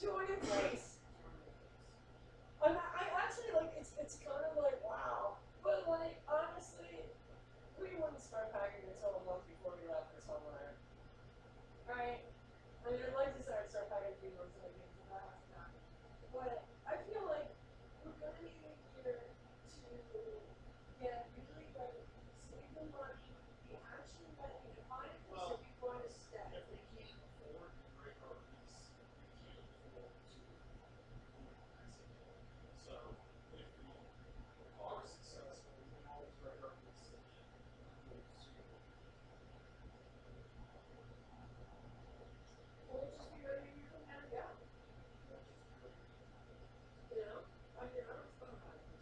To a new place. And I actually like it's kind of like wow, but like honestly, we wouldn't start packing until a month before we left for somewhere, right? I mean, I'd like to start packing a few months in advance, but that hasn't happened. But I feel like we're gonna need a year to get really ready, save the money, be actually ready to find a place that we want to stay. If we can't afford to break our lease, we can't afford to move to Mexico. So if we are successful, we can always break our lease and then move to. We'll just be ready to come down and go. You know? I mean, I don't fun about it.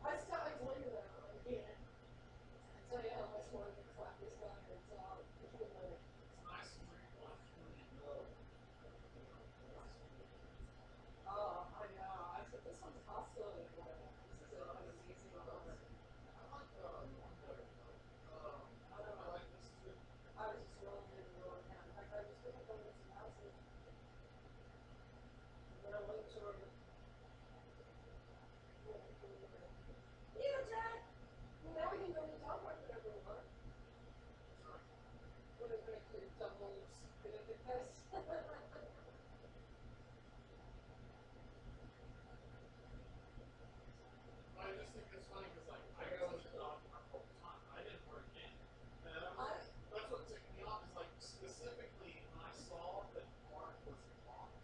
I tell you that, I can't. I tell you how much more the clap is down here. It's all, It's nice to drink lunch when you go. oh, I know. I said, this one's hostile. This is an amazing color. I like the other one better though. I like this too. I was just rolling in the road now. In fact, I was going to go to some houses. And then I went to her. Yeah, Jack! Well, now we can go to the dog park whenever we want. What is it? The doubles. Did it get this? I just think it's funny because like I go to the dog park all the time. I didn't work in. And that's what ticked me off is like specifically when I saw that the park was locked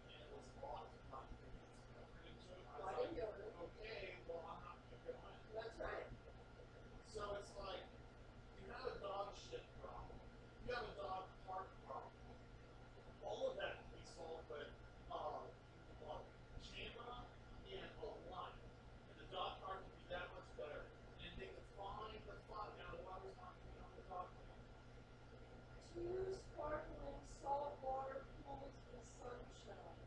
and it was locked not because it's covered into it. I was like, okay, well I'm not gonna go in. That's right. So it's like you have a dog shit problem. You have a dog park problem. All of that can be solved with camera and a light. And the dog park would be that much better. And they could find the fun out of whoever's not going to be on the dog park. 2 sparkling saltwater pools with sunshine.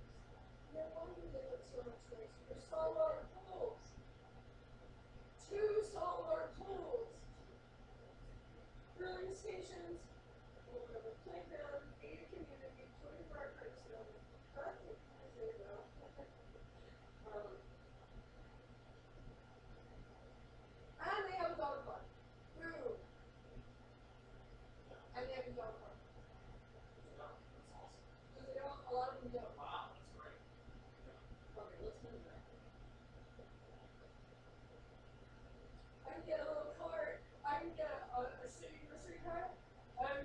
No wonder they look so much nicer. They're saltwater pools. 2 saltwater pools. Grilling stations. Whatever. Playground. Gated community. 24-hour service. Perfect. There you go. And they have a dog park. Boom. And they have a dog park. Yeah, that's awesome. Because they don't, a lot of them don't. Wow, that's great. Okay, let's move that. I can get a little cart. I can get a city grocery cart. And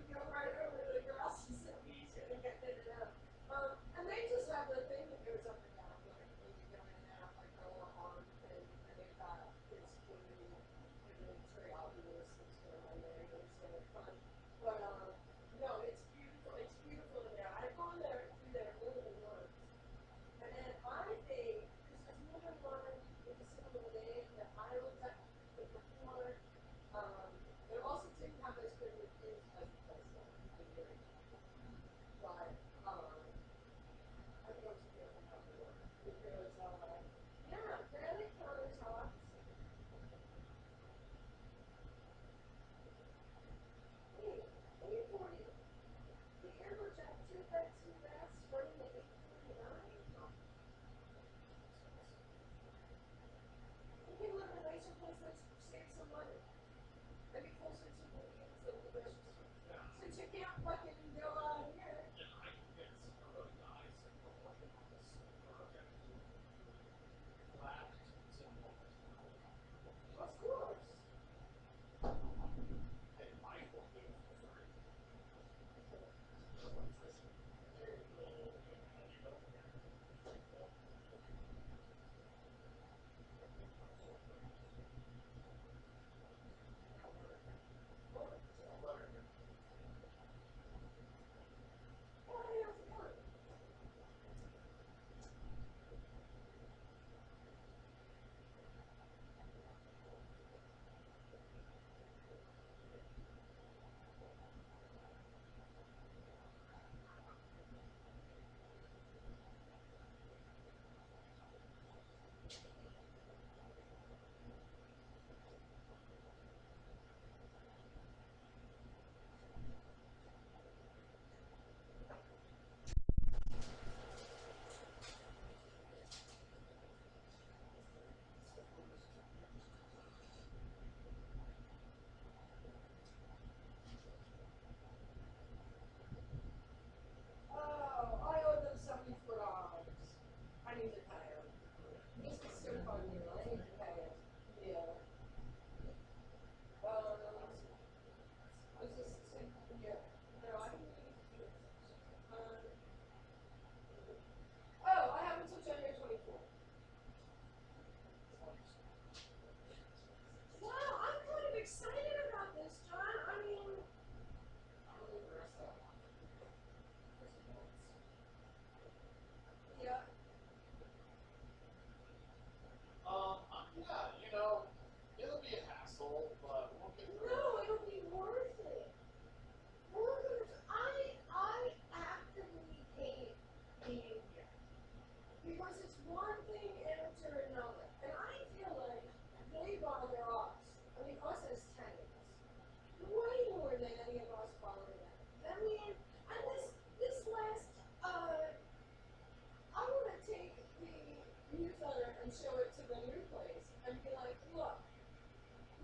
and show it to the new place and be like, look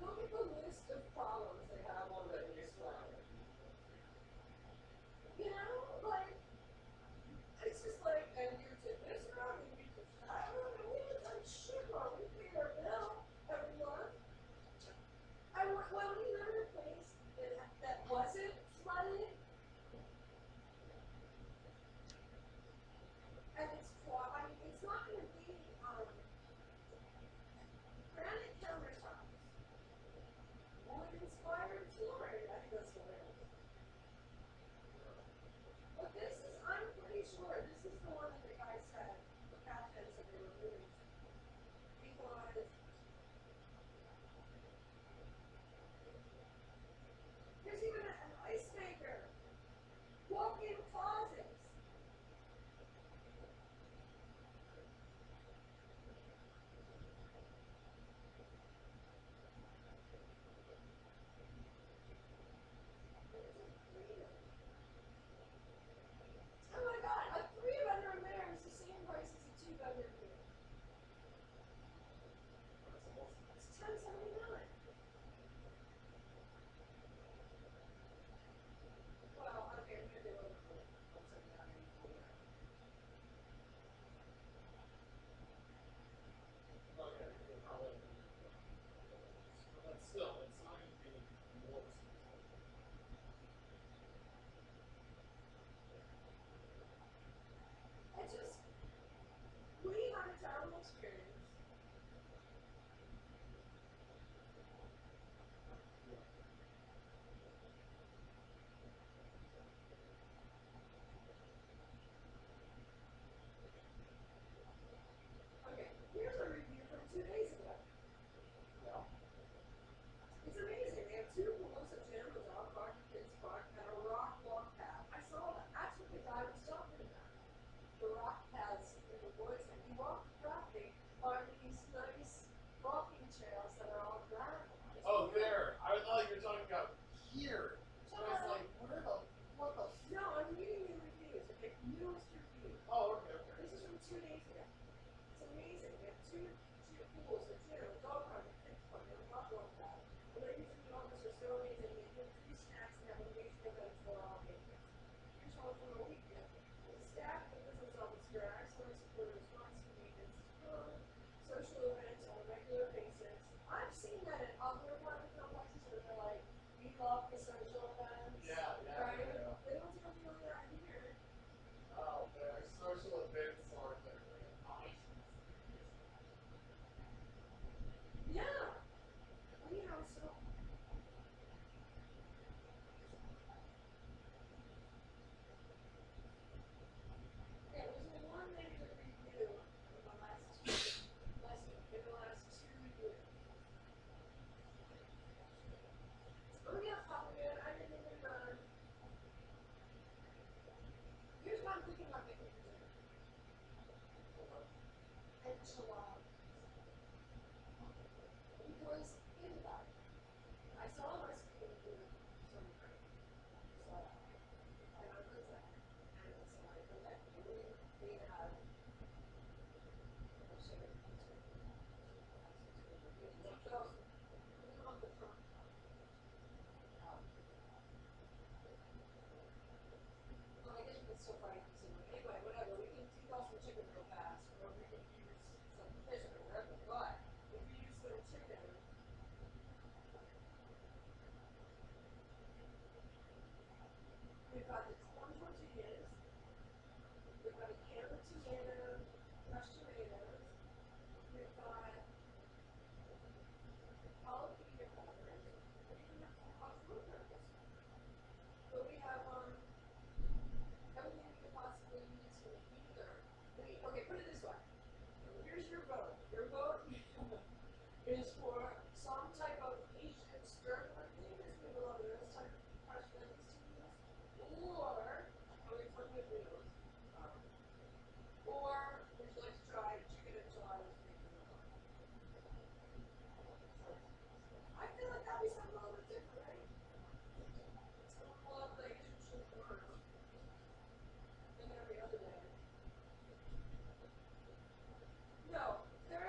at the list of problems they have already displayed. You know, like, it's just like, and you did this wrong, and you did that wrong, and we haven't done shit wrong. We paid our bill every month. And when we live in a place that wasn't flooded, and it's quiet, I mean, it's not going to be granite countertops, wood-inspired flooring. I think that's what it is. But this is, I'm pretty sure, this is the one that the guy said, the captain said they were moving to. Because there's even an ice maker, walk-in closets. Oh my God, a 3-bedroom there is the same price as a 2-bedroom here. It's $10.79. Well, okay, maybe they were $179. Okay, probably. But still, it's not going to be more expensive. It's just, we had a terrible experience. Okay, here's a review from 2 days ago. Yeah. It's amazing. They have 2 pools, a gym, a dog park, a kids park, and a rock walk path. I saw that. That's what the guy was talking about. The rock paths in the woods, and you walk the property on these nice walking trails that are all gravel. Oh, there. I thought you were talking about here. So I was like, what the? No, I'm reading the reviews. Okay, newest reviews. Oh, okay. This is from 2 days ago. It's amazing. They have two pools, a gym, a dog park, a kids park, and a rock walk path. And they're using the office are so amazing. They give free snacks and have amazing events for all patrons. Here's one from a weekend. The staff of the business office here are excellent supporters, constant maintenance, social events on a regular basis. I've seen that in other apartment complexes where they're like, we love the social events. Yeah, Right? yeah. They don't tell me all that here. Oh, their social events are there. Nice. Yeah. We have so. Yeah, there's been one major review in the last 2 years. Oh yeah, Papa Man, I didn't even here's what I'm thinking about making for dinner. Enchiladas. Because think about it. I saw a recipe in some friend. So and I looked at it. And it's like, okay, we have well, I guess it's so funny considering. Anyway, whatever. We can detoss the chicken real fast, or we can use some fish or whatever. But if you use the chicken, we've got the corn tortillas, we've got a can of tomatoes, crushed tomatoes, we've got jalapeno peppers, we even have fruit. But we have everything we could possibly need to either. Okay, put it this way. Here's your vote. Your vote is for some type of Asian stir-fry thing, because we love those type of fresh veggies to use, or from good noodles, or would you like to try chicken enchiladas? I feel like that'd be something a little bit different, right? We'll have the Asian shit first, then every other day. No, there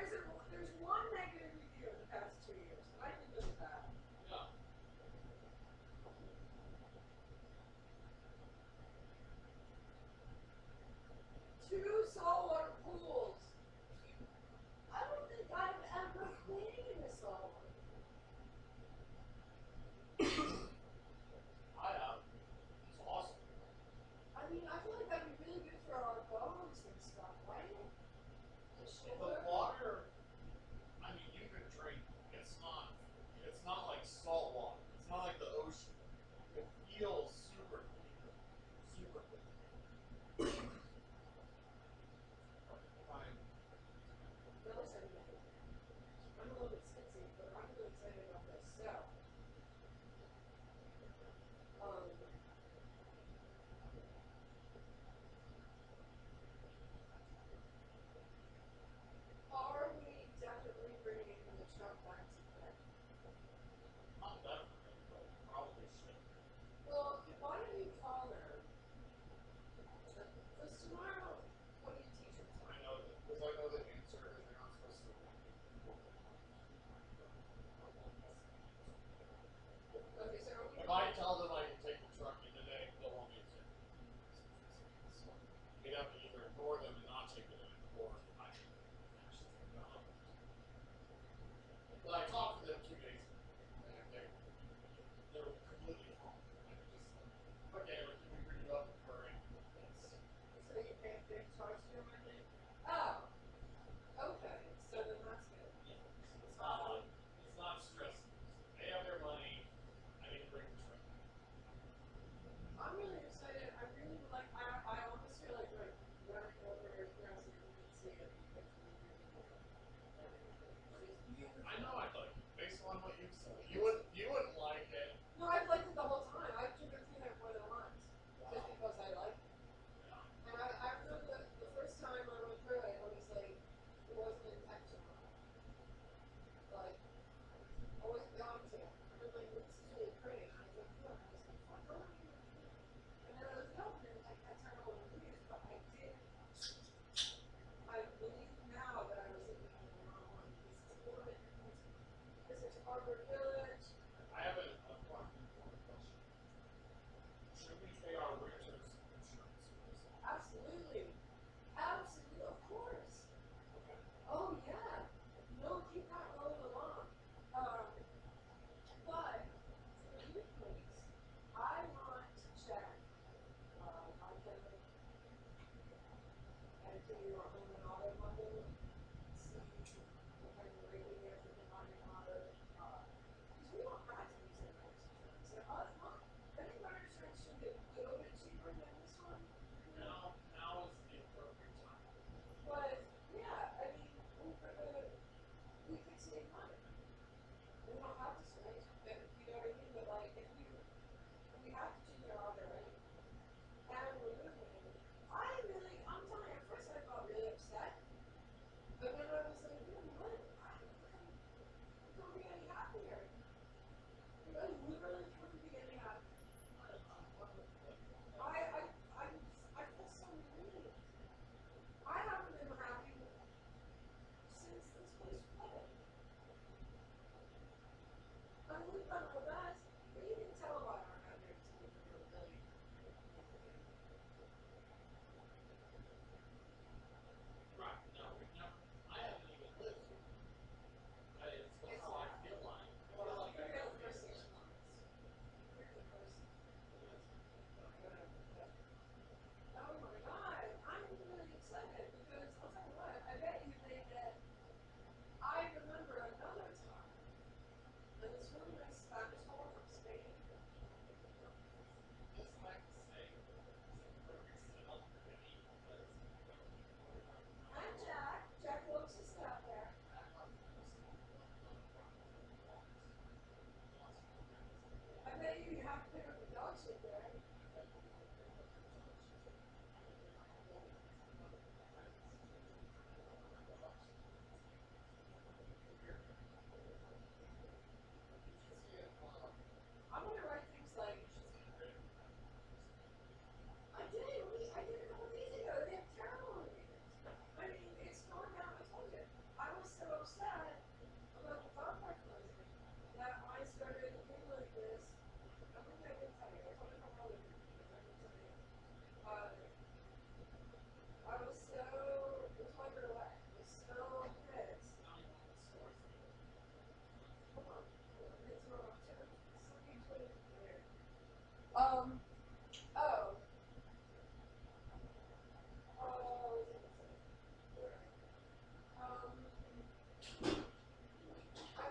I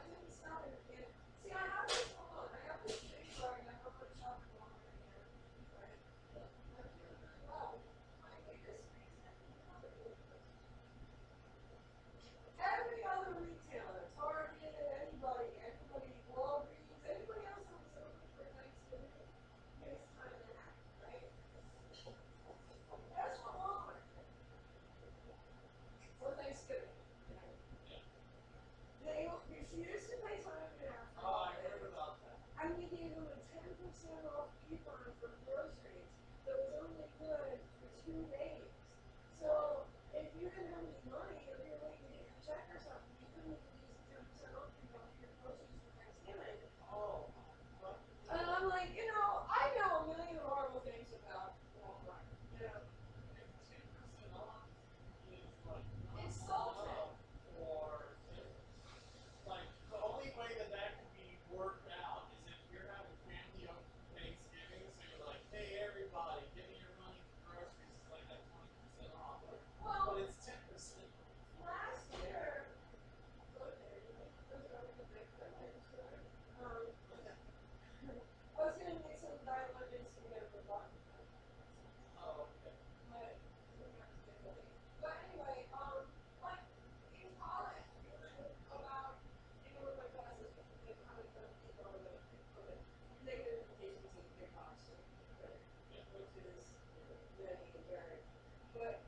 didn't stop it again. See, I have this, hold on, I have this thing where I have a bunch of shopping going on here. Right? I'm doing really well. My biggest reason, every other retailer, Target, anybody, Walgreens, anybody else that was open for Thanksgiving, this time and a half, right? That's what Walmart did for Thanksgiving. They refused to pay time and a half. Oh, I heard about that. And we gave them a 10% off coupon for groceries that was only good for 2 days. So if you didn't have any money or you're waiting to get your check or something, you couldn't even use the 10% off coupon for your groceries for Thanksgiving. Oh. And I'm like, you know, I know a million horrible things about Walmart. You know, 10% off is like insulting. Or like the only way that could be worked out is if you're having family over for Thanksgiving, so you're like, hey everybody, give me your money for groceries. It's like that 20% off. Well, but it's 10%. Last year, I was going to make some diamonds together for fun. Oh, okay. But anyway, like in college, we learned about, with my classes, they kind of people of the negative implications of big box, right? Which is many and varied. But,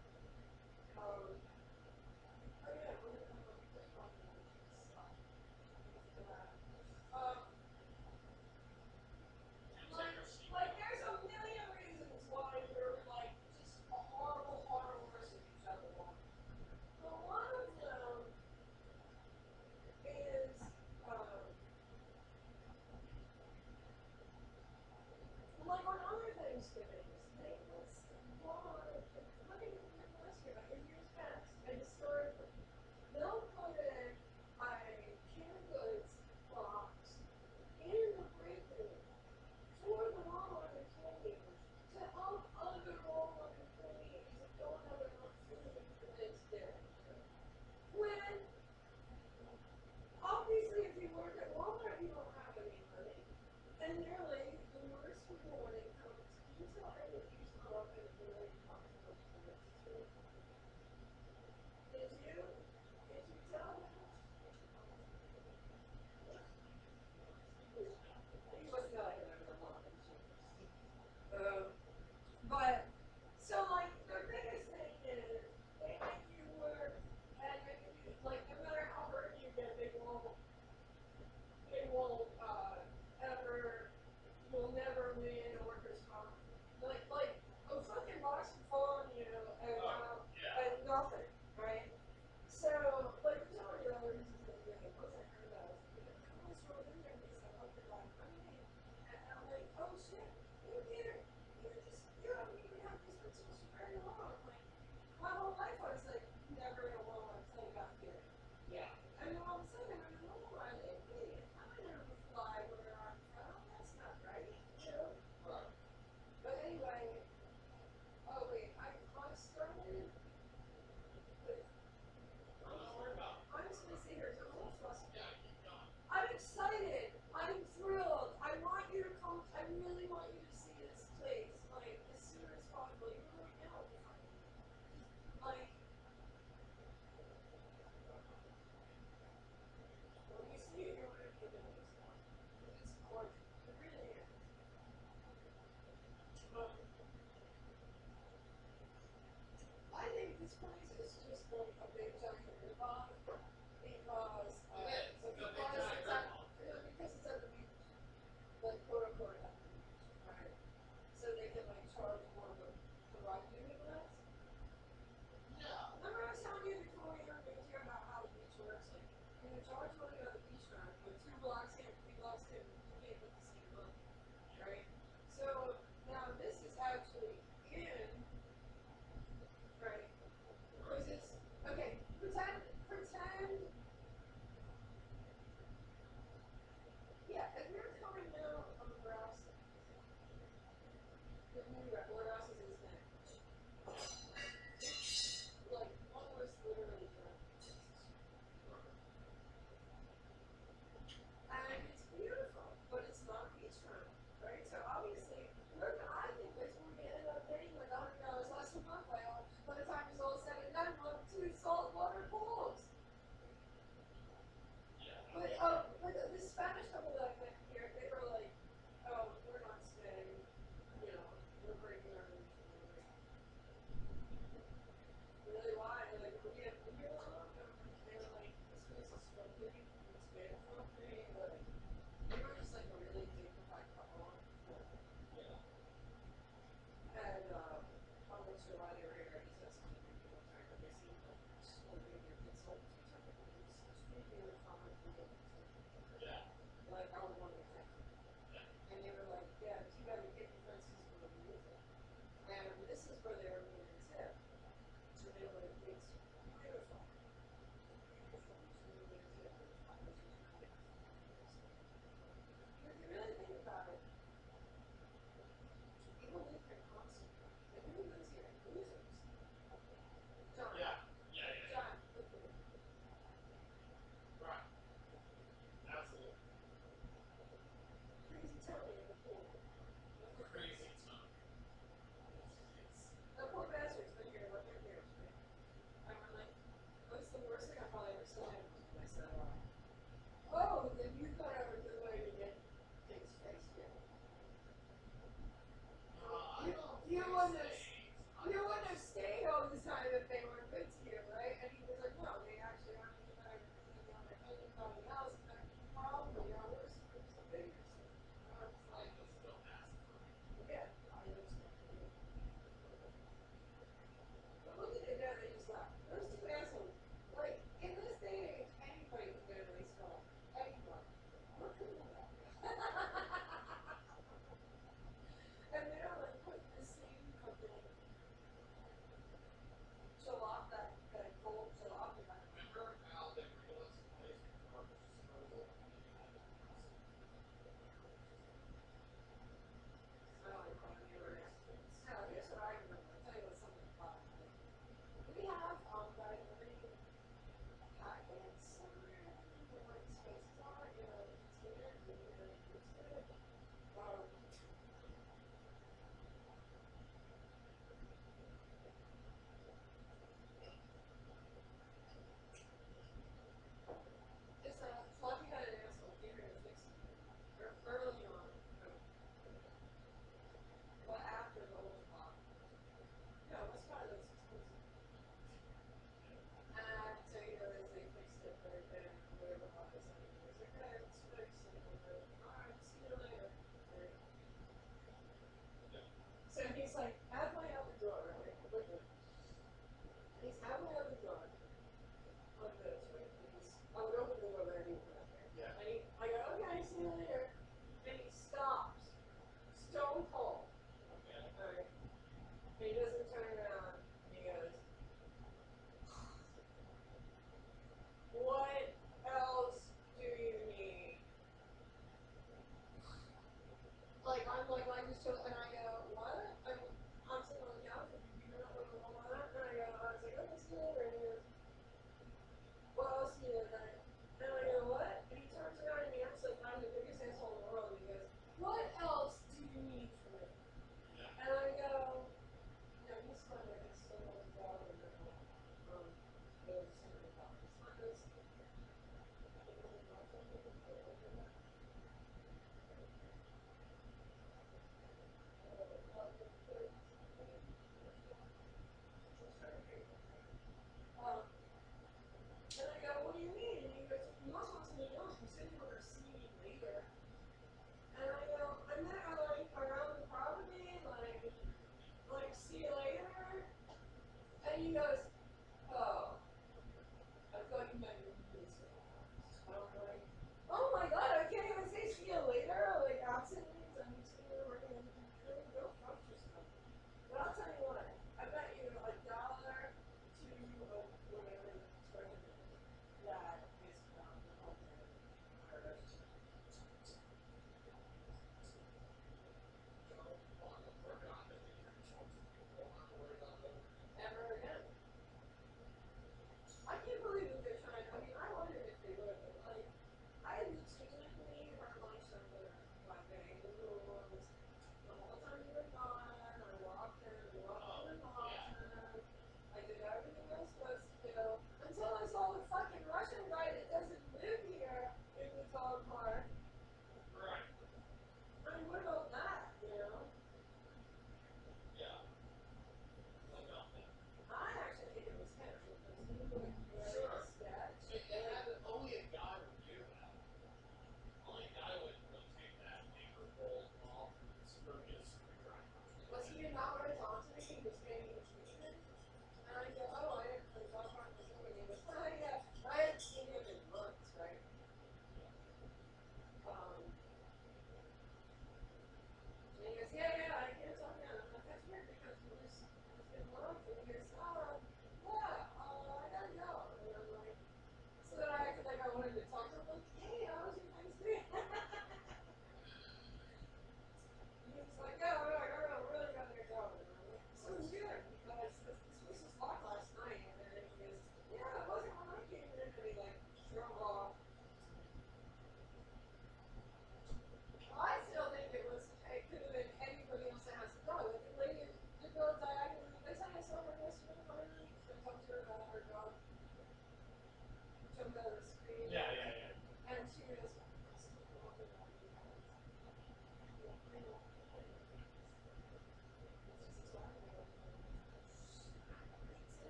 oh yeah, we're going to have a quick talking stuff. Like there's a million reasons why we're like just a horrible, horrible person to each other. But one of them is like on other Thanksgivings, they would spawn, look at last year, in years past, and historically, they'll put in a canned goods box in the break room for the Walmart employees to help other Walmart employees that don't have enough food for Thanksgiving. When obviously if you work at Walmart you don't have any money. And nearly the worst people when it comes, can you tell any of you grew up in a really popular community? Did you tell them? He was not in a lot. But so like the biggest thing is they make you work and like no matter how hurt you get, they won't ever, you'll never win a workers' comp. Like a fucking box of phone, you know, and nothing, right? So like the Joey Brothers is like, once I heard that, I was like, come on, throw it in there, and they said, okay, like, and I'm like, oh shit, you Peter, you haven't even had these principles for very long. Like, my whole life I was like, never in a world until I got here. Yeah. And then all of a sudden I'm in Walmart, like, wait, I never fly where I'm from. That's not right, you know? Right. But anyway, oh wait, I started. I'm just gonna sit here. Don't trust me. I'm excited. I'm thrilled. I want you to come. I really want you to see this place, like as soon as possible. Even right now, like. When you see it, you're gonna be able to stop. It's gorgeous. It really is. I think this place is just like a big giant ripoff because it's at the beach, like quote unquote at the beach, right? So they can like charge more of the ride unit less. Yeah. Remember I was telling you before we ever moved here about how the beach works? Like when you charge money on the beach ride, but 2 blocks in, 3 blocks in, you can't get the same money, right? So now this is actually in. Right. Because it's okay, pretend yeah, if you're coming down on the grass, is where they were moving to. So they were, it's beautiful. Beautiful. If you really think about it, people live here constantly. Everybody lives here, losers. John. Yeah. John. Right. Absolutely. Crazy Tony in the pool. Crazy time. Okay,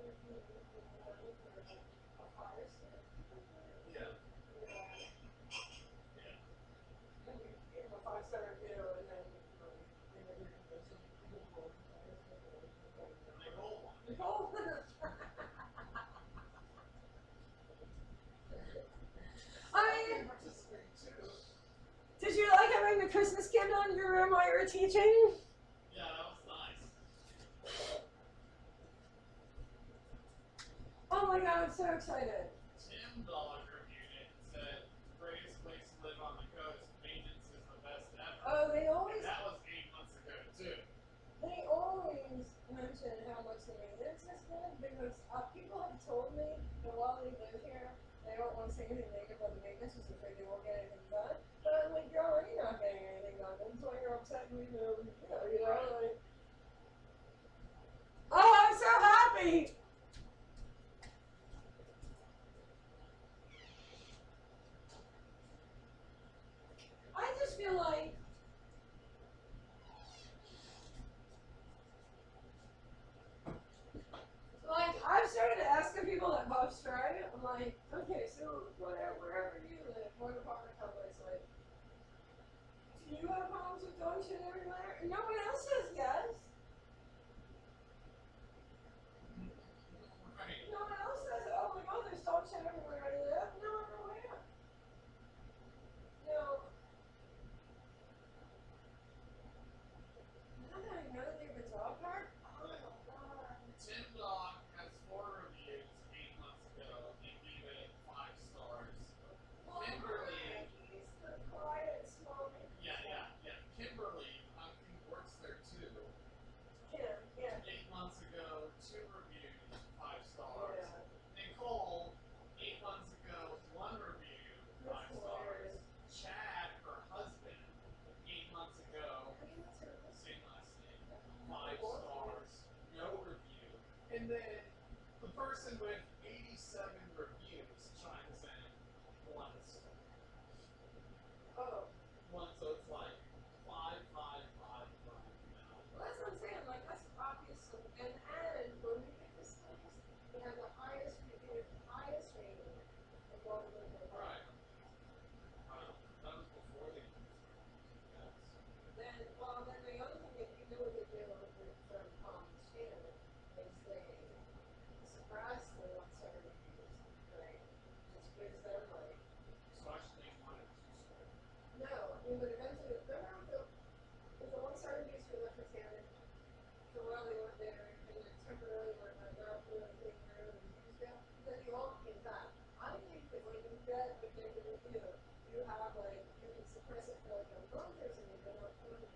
Yeah. I mean, did you like having the Christmas candle in your room while you were teaching? Yeah, that was nice. Oh my god, I'm so excited. Tim Dog reviewed it and said, greatest place to live on the coast, maintenance is the best ever. Oh, they always... And that was 8 months ago, too. They always mention how much the maintenance has been, because people have told me that while they live here, they don't want to say anything negative about the maintenance, because they won't get anything done. But I'm like, you're already not getting anything done. That's why you're upset and you know, like... Oh, I'm so happy! I just feel like I've started asking people that have Australia, I'm like, okay, so wherever you live, what apartment complex, like, do you have problems with dog shit everywhere? And no one else says yes. Right. No one else says, oh my god, there's dog shit everywhere I live. No, nowhere. No. Now that I know that you have a dog park, oh my god. Tim Dog has 4 reviews 8 months ago and gave it 5 stars. Well, Kimberly. he's the quiet, small. Yeah. Kimberly, I think works there too. Kim, yeah. 8 months ago, 2 reviews, 5 stars. Yeah. Nicole, 8 months ago, 1 review, 5 stars. Chad, her husband, 8 months ago, same last name, 5 stars, no review. And then the person with 87 reviews chimes in 1 star. Oh. 1, so it's like 5, 5, 5, 5. Well, that's what I'm saying. Like, that's obviously. And when we get this place, we have the highest review, highest rating of what we live in. Right. That was before they used it. Yes. Then the other thing that you know what they do from Shannon is they suppress the 1-star reviews, right? Just gives them, like. So I should make 1 and 2 stars. No, I mean, but eventually, remember if the 1-star reviews for left for Shannon, for a while they went there, and then temporarily were not doing anything there, and used that, then you all came back. I think that when you get a big review, you have, like, you can suppress it for, like, a month or something, but not permanently.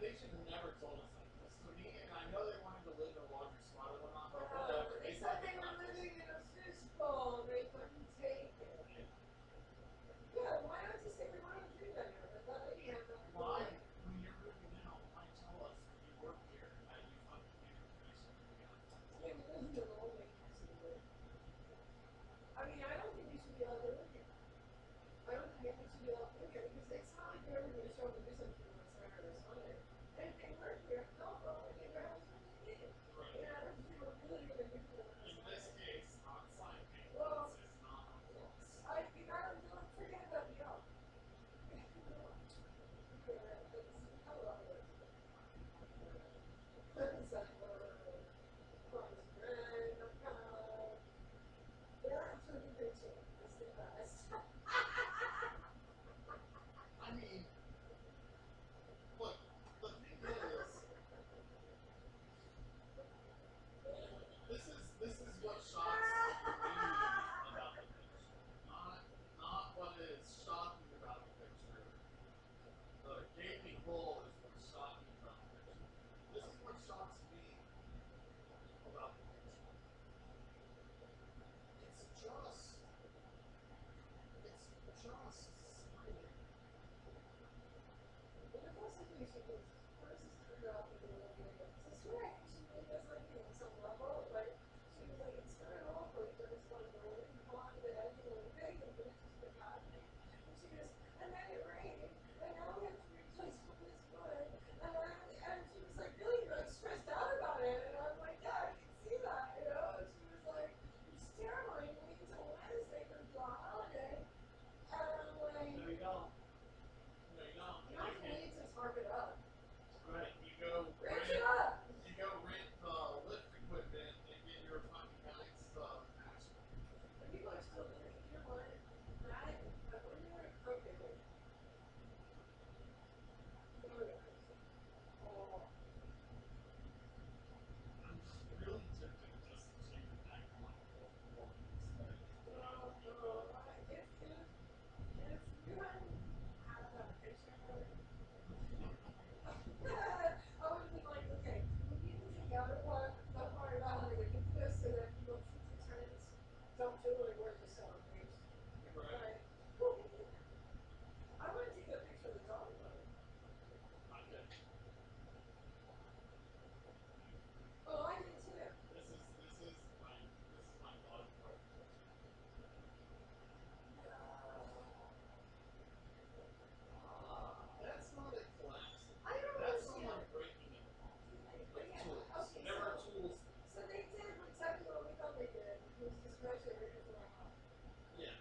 they should have never told us that. Because to me, and I know they wanted to live in a larger spot or whatnot, but whatever. They said they were living in a fishbowl. They couldn't take it. Yeah, why not just say we want to do that here? But that lady had nothing. Why, when you're moving out, why tell us that you work here and that you fucking do information moving out? Yeah, but this is the old lady. I mean, I don't think you should be allowed to live here. I don't think anyone should be allowed to live here because it's not like they're ever going to show up and do something on Saturday or Sunday. And if they work here, they'll go and get their house when they need it. Right. And I don't think we're really going to do that. In this case, on-site maintenance Well, is not on books. you gotta don't forget about the job. I mean, look, the thing is, this is what shocks me about the picture. Not what is shocking about the picture. The gaping hole is what's shocking about the picture. This is what shocks me about the picture. It's just silent. Stressed out about it, and I'm like, yeah, I can see that, you know. And she was like, it's terrible. You wait until Wednesday for the holiday, and I'm like, No, you don't. No, you don't. you have to wait to tarp it up. Right, you go Rent it up. You go rent lift equipment and get your fucking guys passion. And people are still doing it. You know what? But when you're okay, wait. Oh. I'm really tempted just to change it back to like a performance. If you hadn't had that picture, I would have been like, okay, we need to take out the part about how they can do this so that people future tenants don't feel like we're just selling things. Right. Well, I want to take a picture of the dog though. Okay. Oh, I did too. This is my dog part. That's not a collapse. I don't That's understand. someone breaking it apart. With Yeah, tools. okay, There are tools. so they did exactly what we thought they did. It was just measure it into our house. Yeah.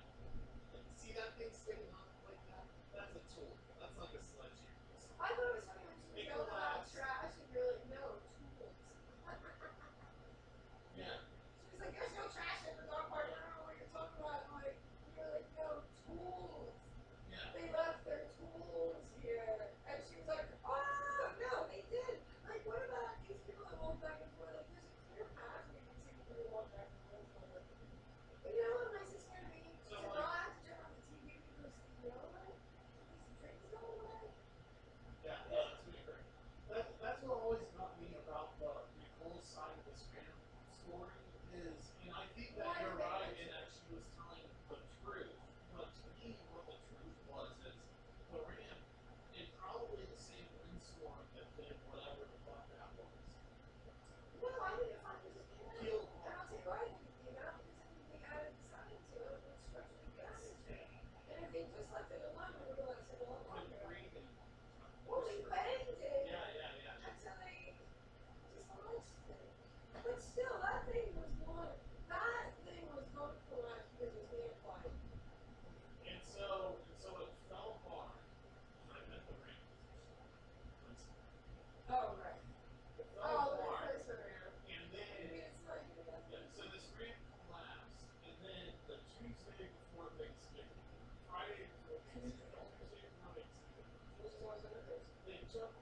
Like, see that thing sticking out like that? That's a tool. That's like a sledgehammer. I thought it was funny when she was yelling about trash and you're like, no, tools. Yeah. She was like, there's no trash in the dog park. I don't know what you're talking about. I'm like, you're like, no, tools. Yeah. They left their tools here. And she was like, oh, no, they did. Like, what about these people that walk back and forth? Like, there's a clear path where you can see people walk back and forth. But you know what nice it's going to be? So, To like, not have to turn on the TV because, you know, like, these drinks go away. Yeah, no, that's really great. That's what always got me about the whole side of this ramp story is, and I think that you're right in that she was telling the truth. But to me, what the truth was is the ramp, in probably the same windstorm that did whatever the fuck that was. No, I didn't find this appealing. Killed And I'll tell you why I didn't think that because I think they added design to it with structurally damaged it. And if they just left it alone, it would have lasted a lot Couldn't longer. breathe and Well, they banged it. Yeah. Until they just launched it. But still, that thing was going to collapse because it was damn quiet. And so it fell apart. I meant the ramp. Oh, right. It fell Oh, apart. the replacement ramp. And I mean, then it's like, so this ramp collapsed, and then the Tuesday before Thanksgiving, Friday before Thanksgiving, Tuesday before Thanksgiving, they took,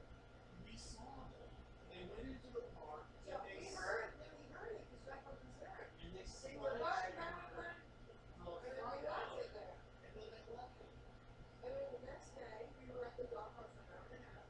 we saw them. They went into the park, yeah, and we heard it because Jack wasn't there. and they They slashed were the and then we left it there. and then they left it. And then the next day, we were at the dog park for an hour and a half.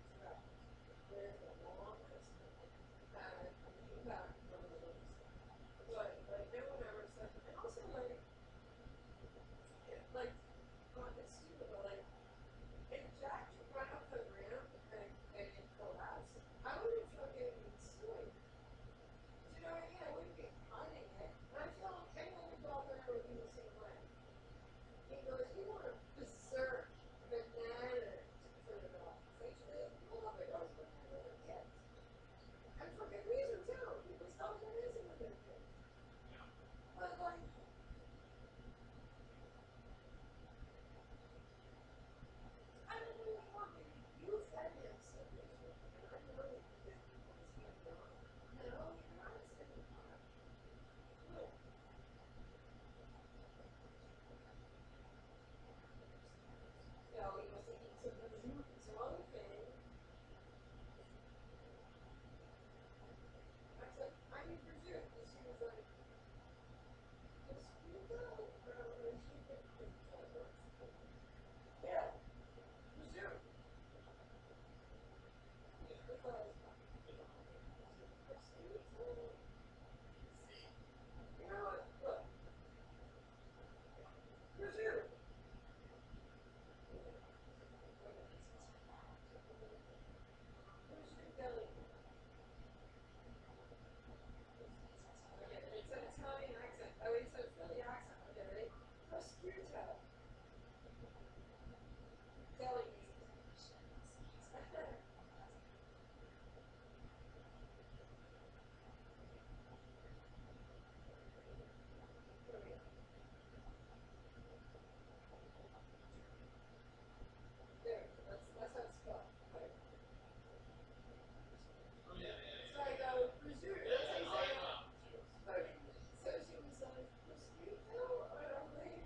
And for good reason too. People stop using the good things. But like, I don't know how you fed him so much. And I know that you get people to say, no, you're not saying that. Look. No, he was thinking some other thing. I said, I need your juice. And she was like, just you go. Yeah, your juice. Because you know what? Look, your juice. Who's your belly? Okay, it's an Italian accent. Oh, it's a Philly accent. Okay, ready? Prosciutto. Deli. There, that's how it's spelled. Right? It's like prosciutto. That's how you say it. Okay. So she was like, prosciutto? And I'm like,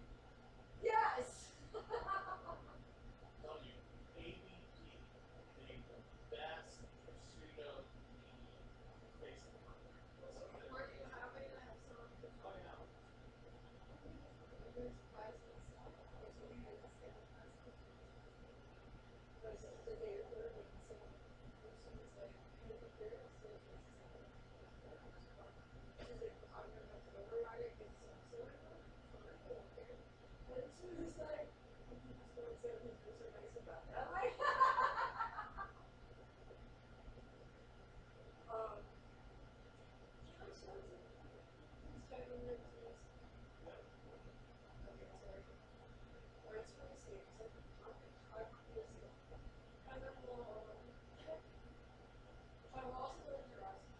yes! Tell you, ABP made the best prosciutto face of the month. Where do you have it? I have some. Oh yeah. There's plastic stuff. There's a weird stuff. There's the day of the week. So she was like, I think there is so she's like, I'm going to have to override it because it's so and she was just like, so nice about that. Like, can I show you? He's trying to make this. Okay, sorry. Or it's really safe. So I'm listening. And then I'm also interested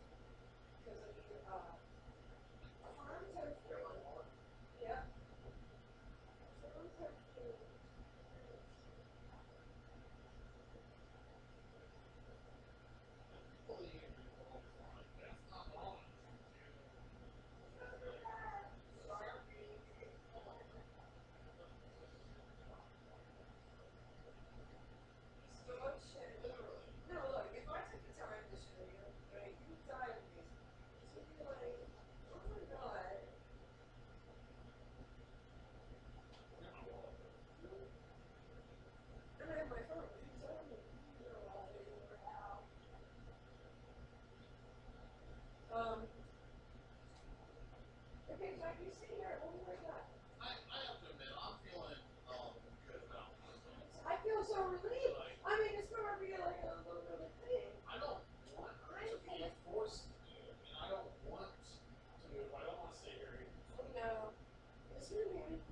because I mean, farms have food. Yeah. Farms have food. No, look, if I took the time to show you, right, you would die with me. You'd be like, oh my god. And I have my phone. You tell me. You know, while they were out. Okay, Jack, you sit here. We'll be right back. I have to admit, I'm feeling good about myself. I feel so relieved. I mean, it's gonna be like a little bit of a thing. I don't want to be forced to do it. I don't want to move. I don't want to stay here. No. It's gonna be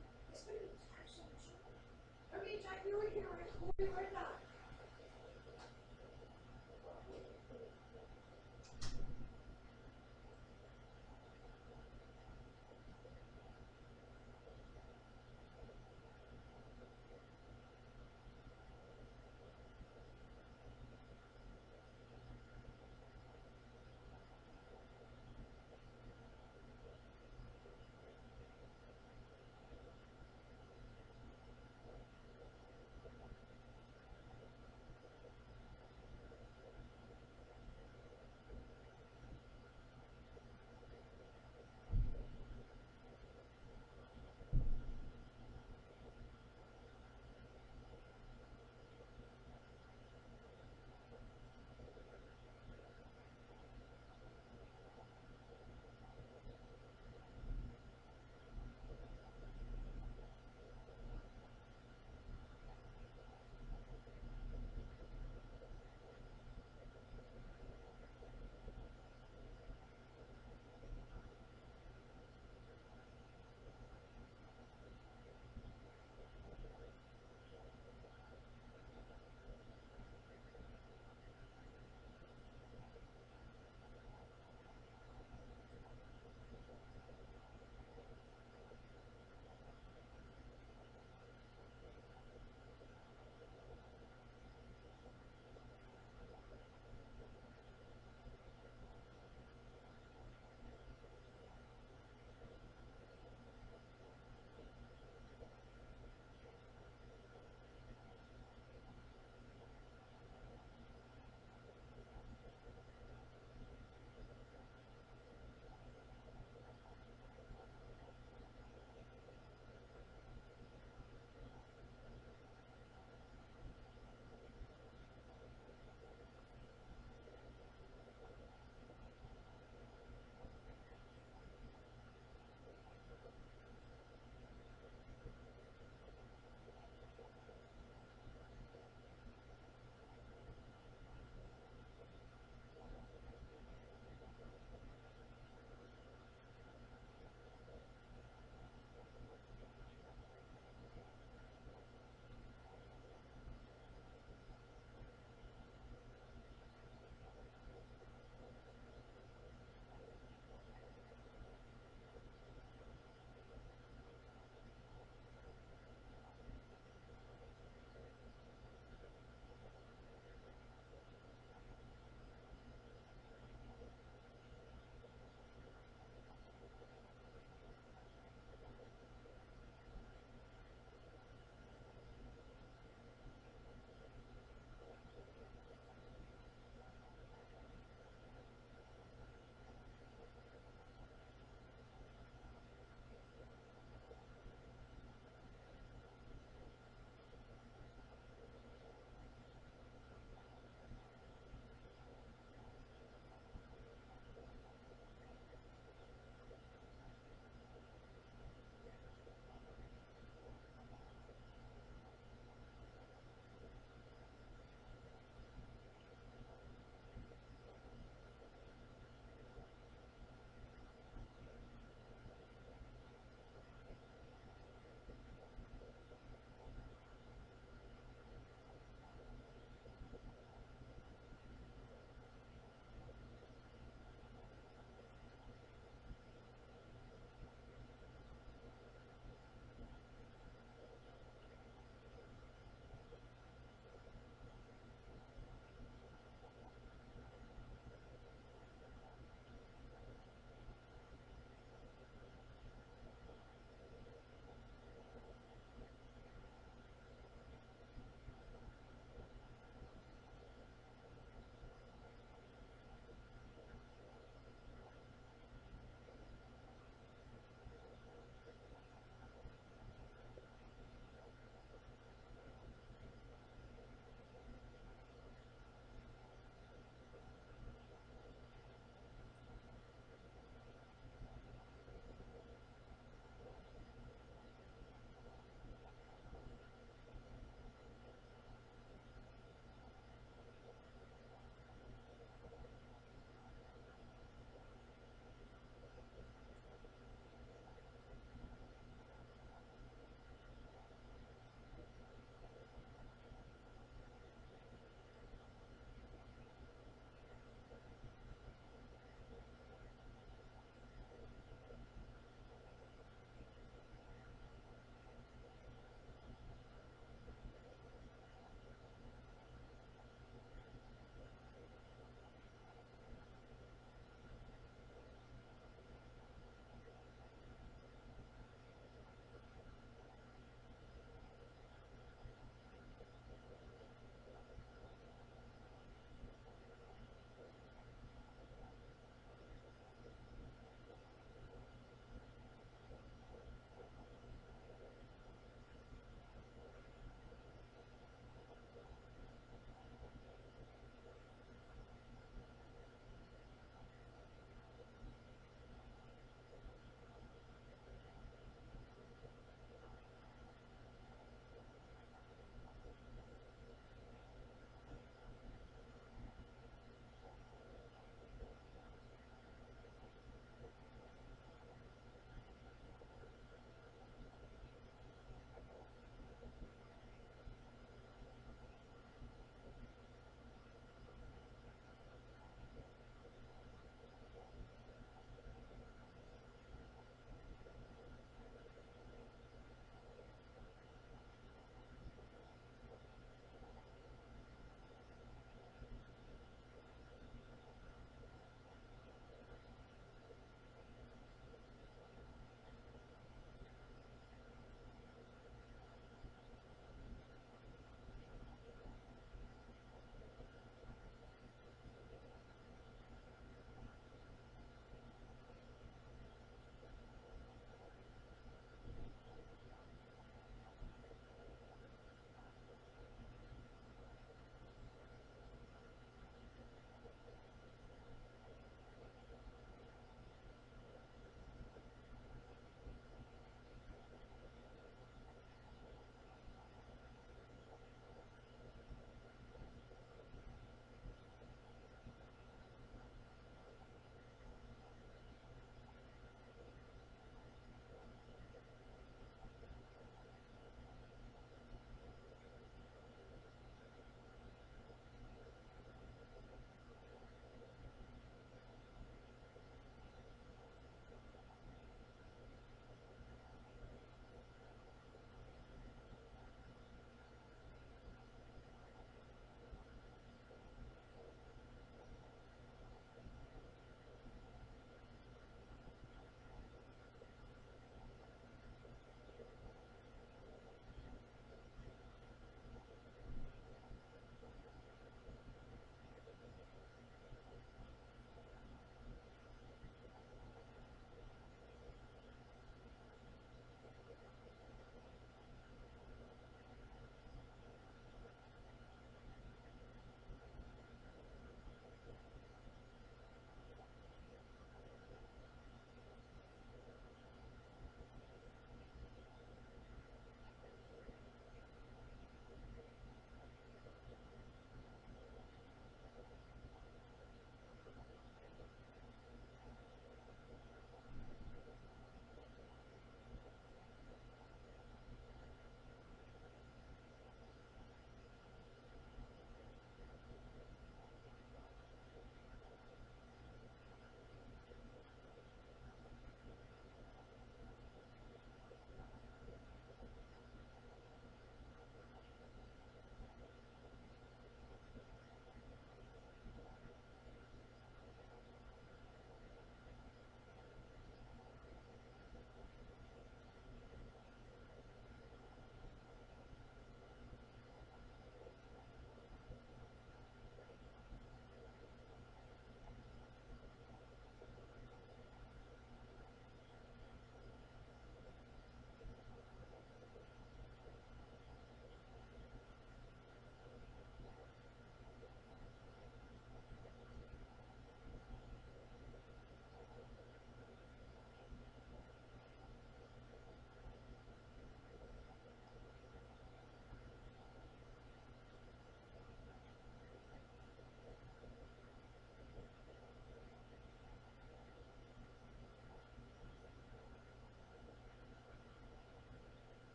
actually true. Okay, Jack, you wait here. We'll be right back.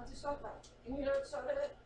to start that. And you know what started it?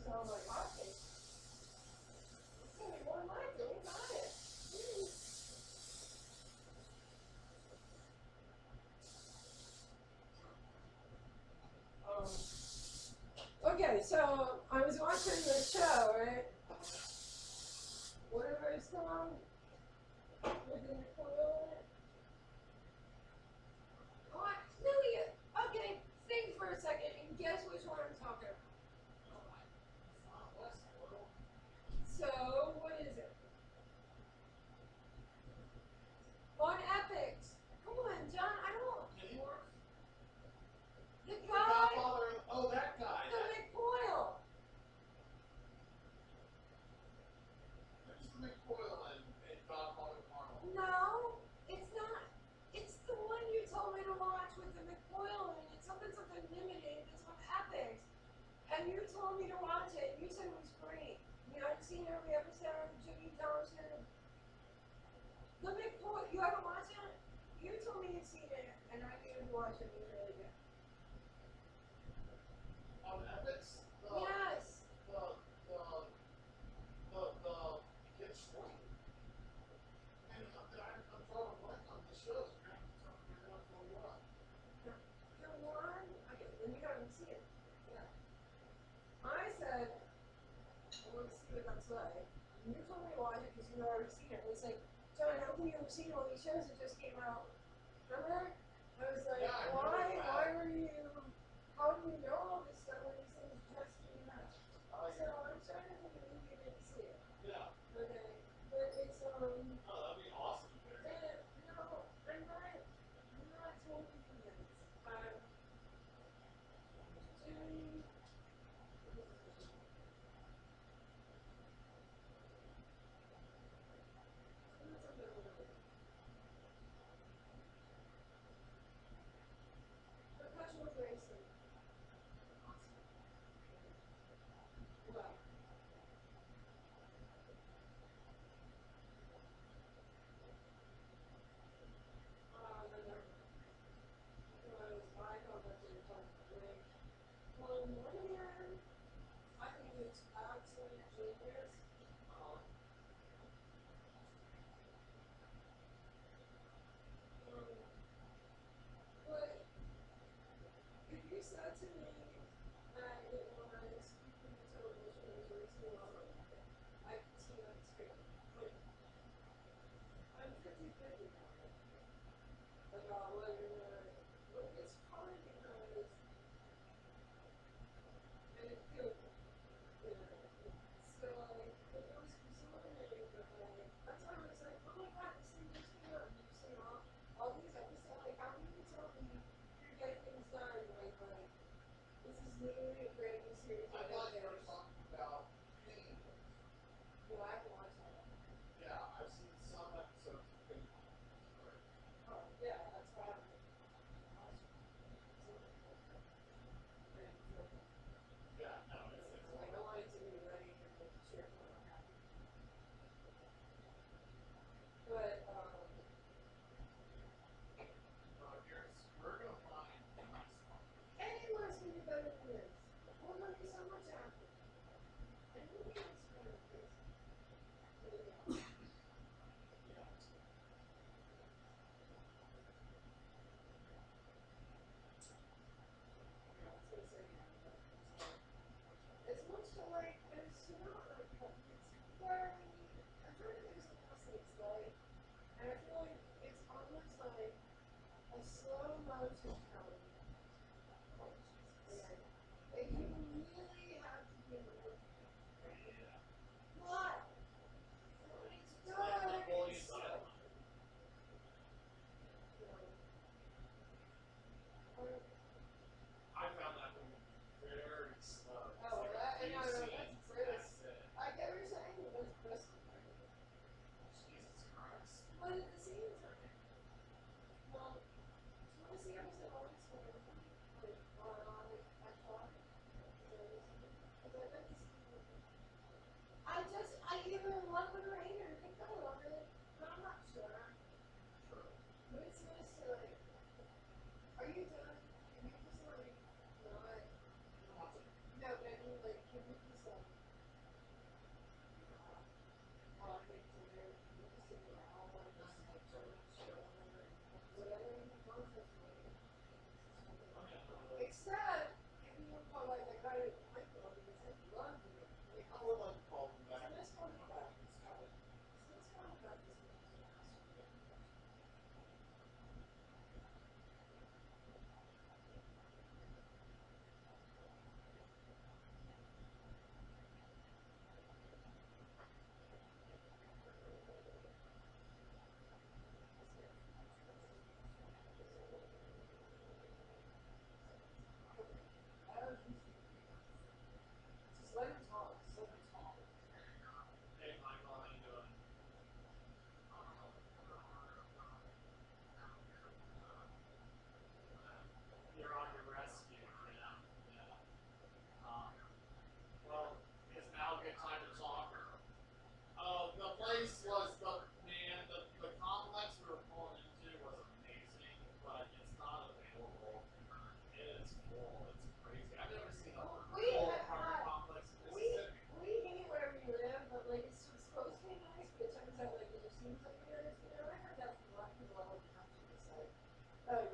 sell like hotcakes. It's gonna be one of my things, got it. Okay, so I was watching the show, right? Whatever it's called, with the Nicole in it. What? No, okay, think for a second and guess which one I'm talking about. So, what is it? On Epics. Come on, John, I don't. The guy. Oh, that guy. The McCoyle. There's the McCoyle and Godfather Arnold. No, it's not. It's the one you told me to watch with the McCoyle in it. Something limited. It's on Epics. And you told me to watch it. You said it was great. You know, I've seen every episode of Jimmy Thompson. The McCoy, you haven't watched it? You told me you'd seen it, and I needed to watch it. It was really good. On Epics? Yes. The kid's story. And I'm drawing a blank on the shows. The one, okay, then you haven't seen it. Yeah. I said, well, let's see what that's like. And you told me to watch it because you'd already seen it. It's like, John, how come you haven't seen all these shows that just came out? Remember? I was like, Yeah, why were you, how do you know all this stuff when these things just came out? So I'm trying to think of if you didn't see it. Yeah. Okay. But it's, Oh, that'd be awesome. no, I'm not totally convinced. Jimmy. Perpetual racing. Well. I think it's absolutely genius. But if you said to me that it was keeping the television as racing on, I could see that too. But I'm 50-50 about whether or not, but it's hard because, and it could, you know, so like, it was consolidating, but like, that's why I was like, oh my god, this thing just came out, and you've seen all these episodes, like, how can you tell me you're getting things done, like, this is literally a brand new series. I thought you were talking about Pain. No, I haven't watched that. Yeah, I've seen some episodes of Pain. Oh, yeah, that's what happened. Yeah, no, it's Like, I wanted to be ready and make sure I'm happy. But, we're gonna find the next one. anyone's gonna be better than this. We're gonna be so much after. And who cares better than this? Yeah. As much to like, there's not like, it's very, I'm trying to think of something else that's like, and I feel like it's almost like a slow motion comedy. Like, you really have to be looking. What? It's good. Napoleon's It's so Island. I found that movie very slow. It's Oh, like that, a few no, scenes, that's and Chris. that's it. I get what you're saying, but that's Chris. Jesus Christ. But the scenes are, well, do you want to see episode 1? Like, I thought. I either love it or hate it. I think I love it, but I'm not sure. True. But it's nice to like, are you done? Can you just like, not, no, but I mean like, can you just like,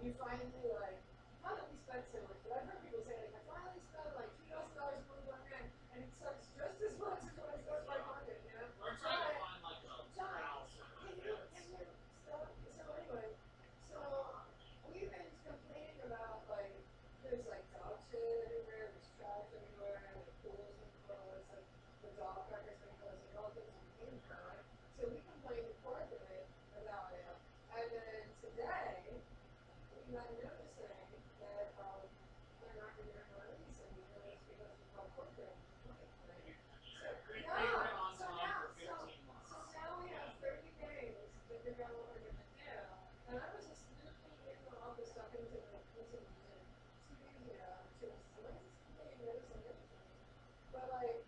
you finally, like, not that we spent so much, but I've heard people say, like, I finally spent, like, $2,000 for one rent, and it sucks just as much as when I spent 500, you know? We're trying to find like a John, house. so anyway, so we've been complaining about, like, there's, like, dog shit everywhere, there's trash everywhere, the pools been closed, like, the dog park has been closed, like, all things we came from, right? So we complained to corporate about it, and then today, we got noticing that, they're not going to get our lease, and because we called corporate, right? So, We've been on so time now, for 15 months. so now we have 30 days to figure out what we're going to do. And I was just literally in the office talking to the TV, 2 days ago, and she was like, "Why is this company noticing everything?" But like,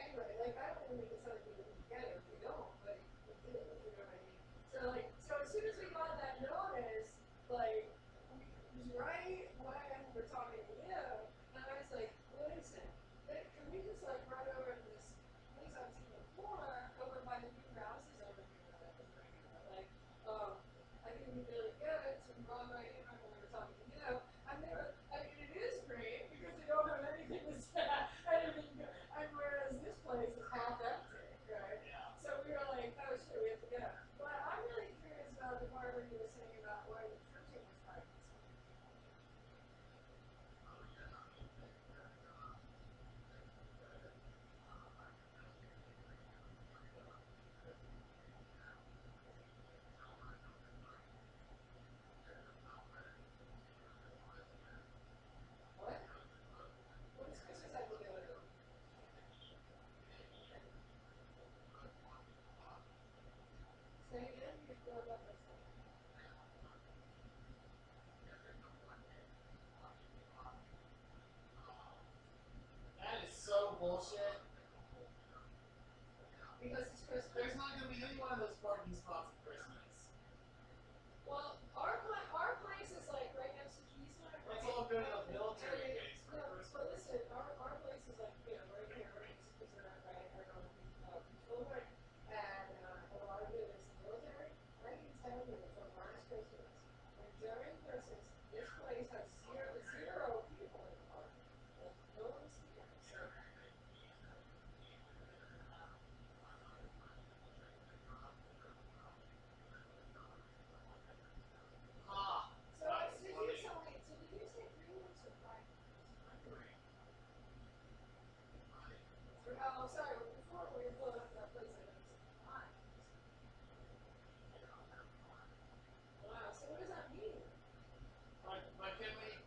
anyway, like I don't want to make it sound like we didn't get it. We don't, but we did. You know what I mean? So like, so as soon as we got that notice, like, we was right when we're talking to you, and I was like, listen, can we just like run over to this place I've seen before over by the new houses over here that I've been bringing up? Like, I think it'd be really good. So we run right in when we were talking to you, and they were, I mean, it is great because they don't have anything to say, anything, and whereas this place is half empty, right? Yeah. So we were like, oh shit, we have to go. But I'm really curious about the part where you were saying about why the printing was hard. What? What does Christmas have to do with it? Say again, you feel about this. That is so bullshit. Because it's Christmas. There's not going to be any one of those parking spots at Christmas. Well, our place is like right next to Keysler. Let's all go to the military base for No, Christmas. but listen, our place is like, you know, right here, right next to Keysler, right on Keysler. And a lot of it is military. I can tell you from last Christmas, and during Christmas, this place has zero people in the park. Like, no one's here. So, Ah, so that's did funny. you tell me? So did you say 3 weeks or 5 weeks? Oh, sorry. Before we were pulling up that place, I know it's 5. Wow. So what does that mean? But can we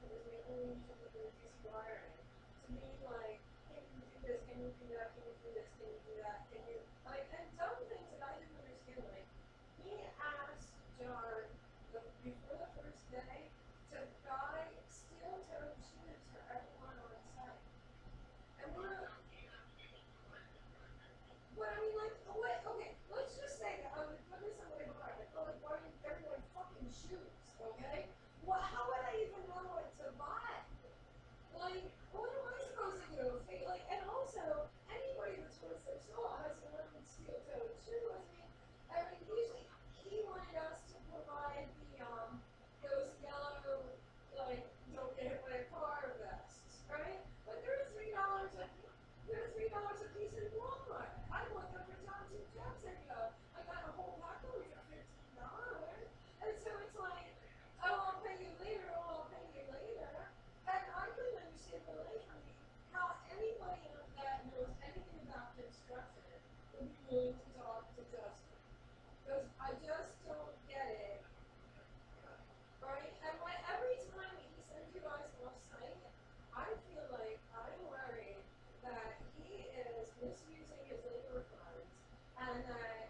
because we only typically DC wiring to me like, can you do this, can you do that, can you do this, can you do that, can you, like, and some things that I didn't understand, like, he asked John before the first day to buy steel-toed shoes for everyone on site. And we're, but I mean, like, what, okay, let's just say that I would put this on my car, like, oh, like, why are everyone fucking shoes, okay? Well, how would I even know what to buy? Like, what am I supposed to do? Like, and also, anybody that's worth their salt has to learn steel-toed shoes. I mean, usually he wanted us to provide those yellow, like, don't get hit by a car vests, right? But they're $3 a piece in Walmart. I bought them for Tom 2 jobs ago. I got a whole pack of them for $15. And so it's like, oh, I'll pay you later, oh, I'll pay you later. And I couldn't understand for the life of me how anybody that knows anything about construction would be willing to talk to Justin. Because I just don't get it. Right? And every time he sends you guys off site, I feel like I'm worried that he is misusing his labor funds and that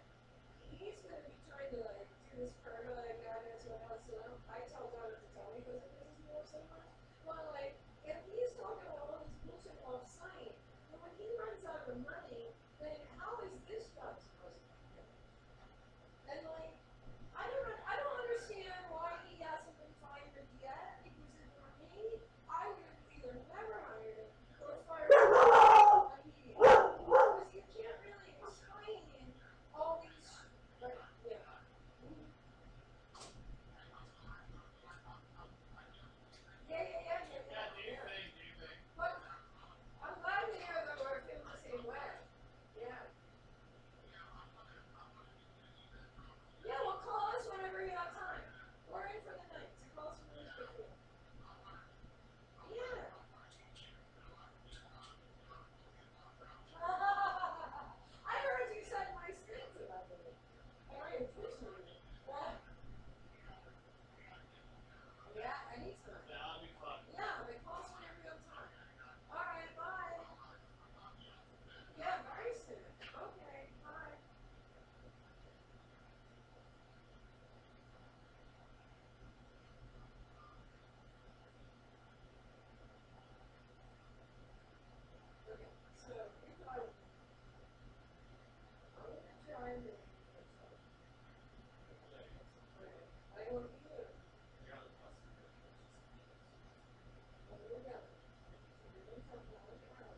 he's going to be trying to like do this perma guidance or else. So I tell John to tell me because it pisses me off so much. But like, if he's talking about all this bullshit off site, then when he runs out of money, then how is this job supposed to be done? And like, I don't understand why he hasn't been fired yet. Because if it were me, I would have either never hired him or fired him immediately. Because you can't really explain all these, like, yeah. Yeah. Do you think? But I'm glad to hear that we're feeling the same way. Yeah. Yeah, well, call us whenever you have time. We're in for the night, so call us whenever you feel. Yeah. I heard you said nice things about me. And I appreciate it. Yeah, anytime. That'll be fun. Yeah, like call us whenever you have time. All right, bye. Yeah, very soon. Okay, bye. Okay, so you guys, I'm going to try and make myself. I want you. Well, we're together. So you're going to talk about it around.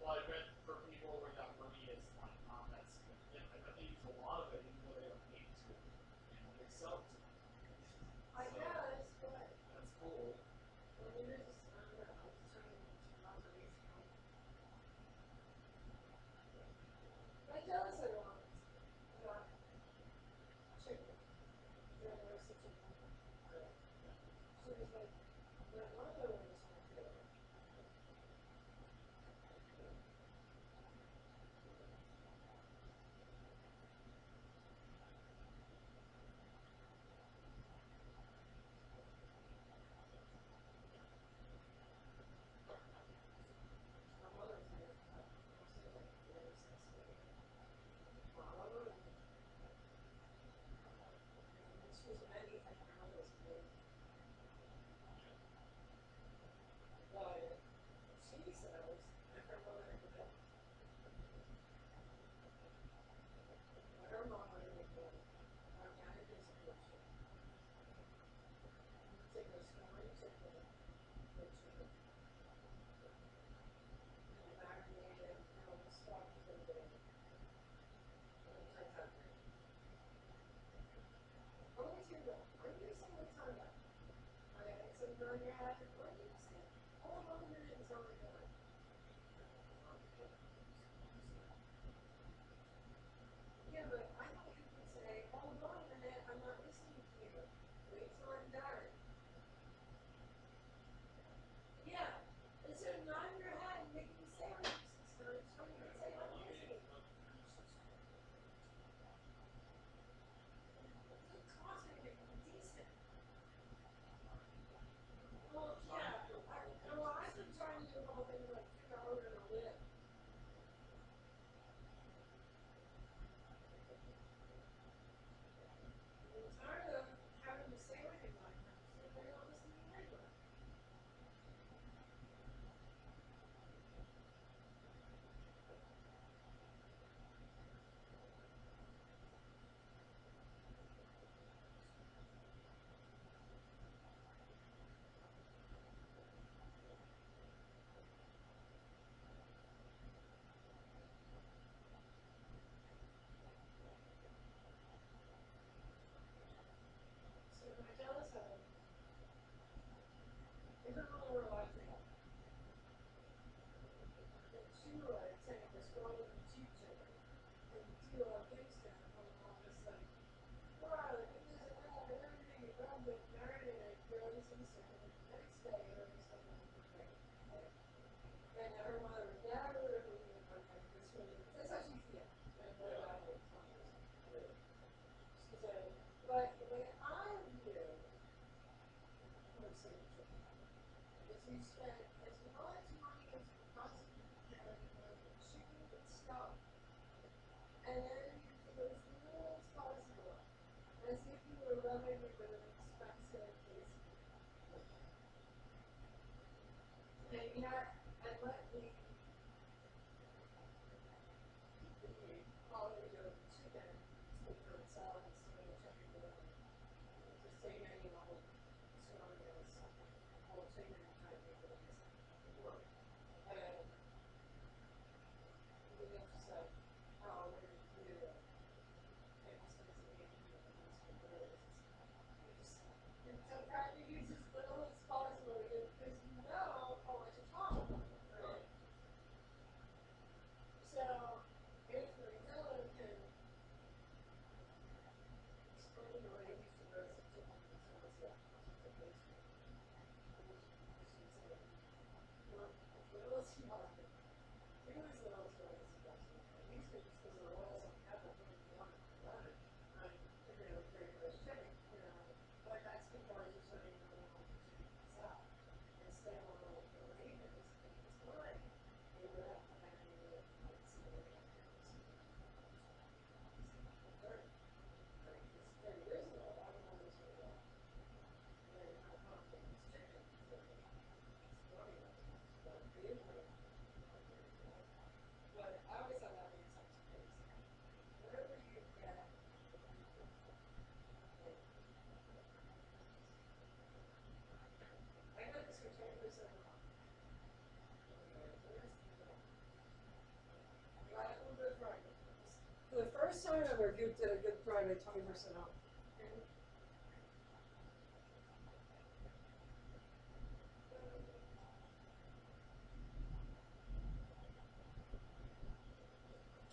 Well, I bet for people who got money, it's like not that significant. I bet they use a lot of it even though they don't need to. And they sell it to them. I guess, but That's cool. well, it is. I don't know. I'm just trying to observation. I jealous I want. Not chicken. Then there's the chicken. She was like, my mother was like, my mother's here. This was anything my mother's made. But she says that her mother did that. But her mom would make the organic distribution. You take the story, take the chicken, and you marinate it, and all the stuff for the day. And it turns out great. What do you do? What do you say what time about? It's like on your head. What do you say? Hold on a minute and tell me that. Yeah, but I thought you could say, hold on a minute, I'm not listening to you. Wait till I'm done. Yeah, instead of nodding your head and making me say what you times, so you can say I'm listening. Good cost me to be decent. Well, yeah, I've been trying to do the whole thing like figure out where to live. signature. If you spend as much money as you possibly can on shipping and stuff, and then you do as little as possible, as if you were running with an expensive AC. And yet, and let the quality of the chicken speak for itself instead of checking the just take any old scenarios, whole chicken and try to make it work. And you have to say, oh, we're going to do it. And it's going to be and so try to use as little as possible because you know how much it's costs, right? So if the retailer can explain the way he used to go to chicken and someone said, it's a basic. Well, as little as you want. Do as little as possible. These things, because the oils on cattle don't want to run it. Very fresh chicken, you know. But that's because you're starting to know how to sell. Instead of all the Ravens, it's fine. They would have to have you like see the dirt. Like this 30 years ago, I don't know this very well. And how confident it's chicken. It's funny. But they were. But I always thought that made sense because wherever you get I got this for 20% off. I got it on Good Friday. For the first time ever, Good did a Good Friday 20% off.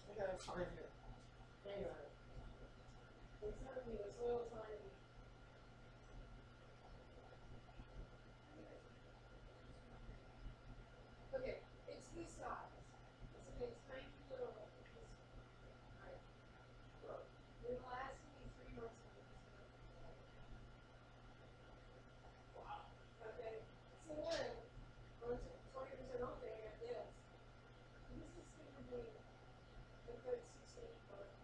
I gotta find it. Anyway. It's not me, it's little tiny. Okay, it's this size. It's tiny little. Right. It lasted me 3 months. Wow. Okay. So then, on 20% off, I got this. This is going to be a good 16 bucks.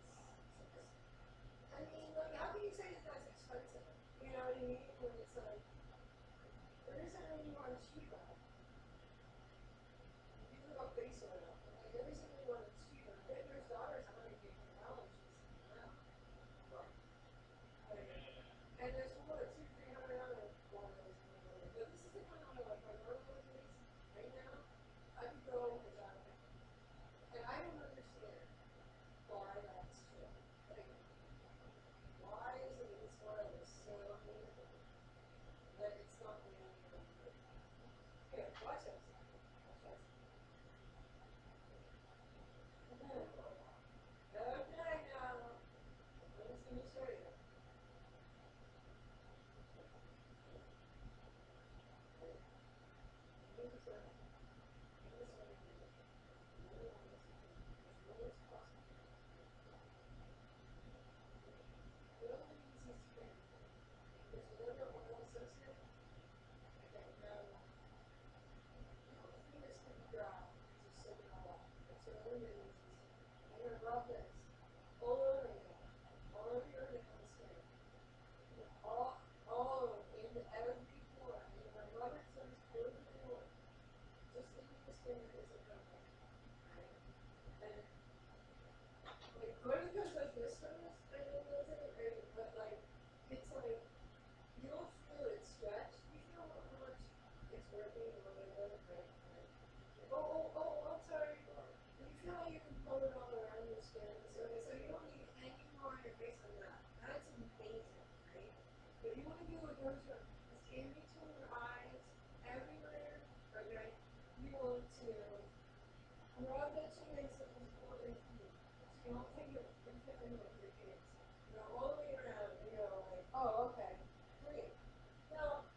I mean, like, how can you say that that's expensive? You know what I mean? When it's like, there isn't anyone cheaper. You look up base oil, like, every single one is cheaper. There's dollars $150. And there's more than $200-300 oils. But this is the kind of like my normal days right now. I could go without it. And I don't understand why that's true. Like, why is it this oil is so amazing that it's not really good? Here, watch this. Watch this. Okay, now, I'm just going to show you. Rub this all over you, all over your skin, all in every pore. You're gonna rub it so it's good and warm. Just leave your skin as a cover, right? And like part because of this service, I know that's not great, but like it's like you'll feel it stretch. You feel how much it's working or whatever, right? I'm sorry. You feel like you can pull it all around your skin, so you don't need any more on your face than that. That's amazing, right? But you want to do it goes from in between your eyes, everywhere, okay? You want to rub it to make something cool and cute. So you don't take it and put it with your kids. You go all the way around and you go like, oh, okay, great. Now,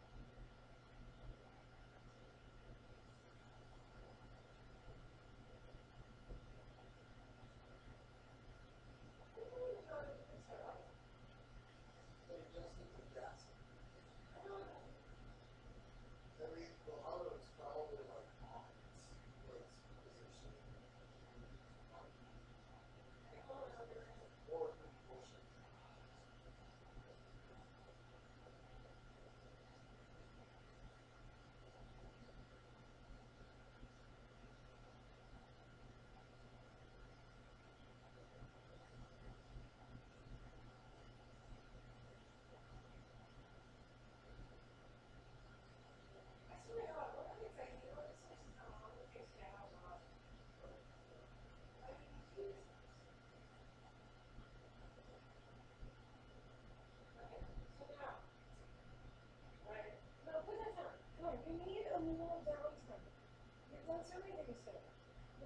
That's everything you said.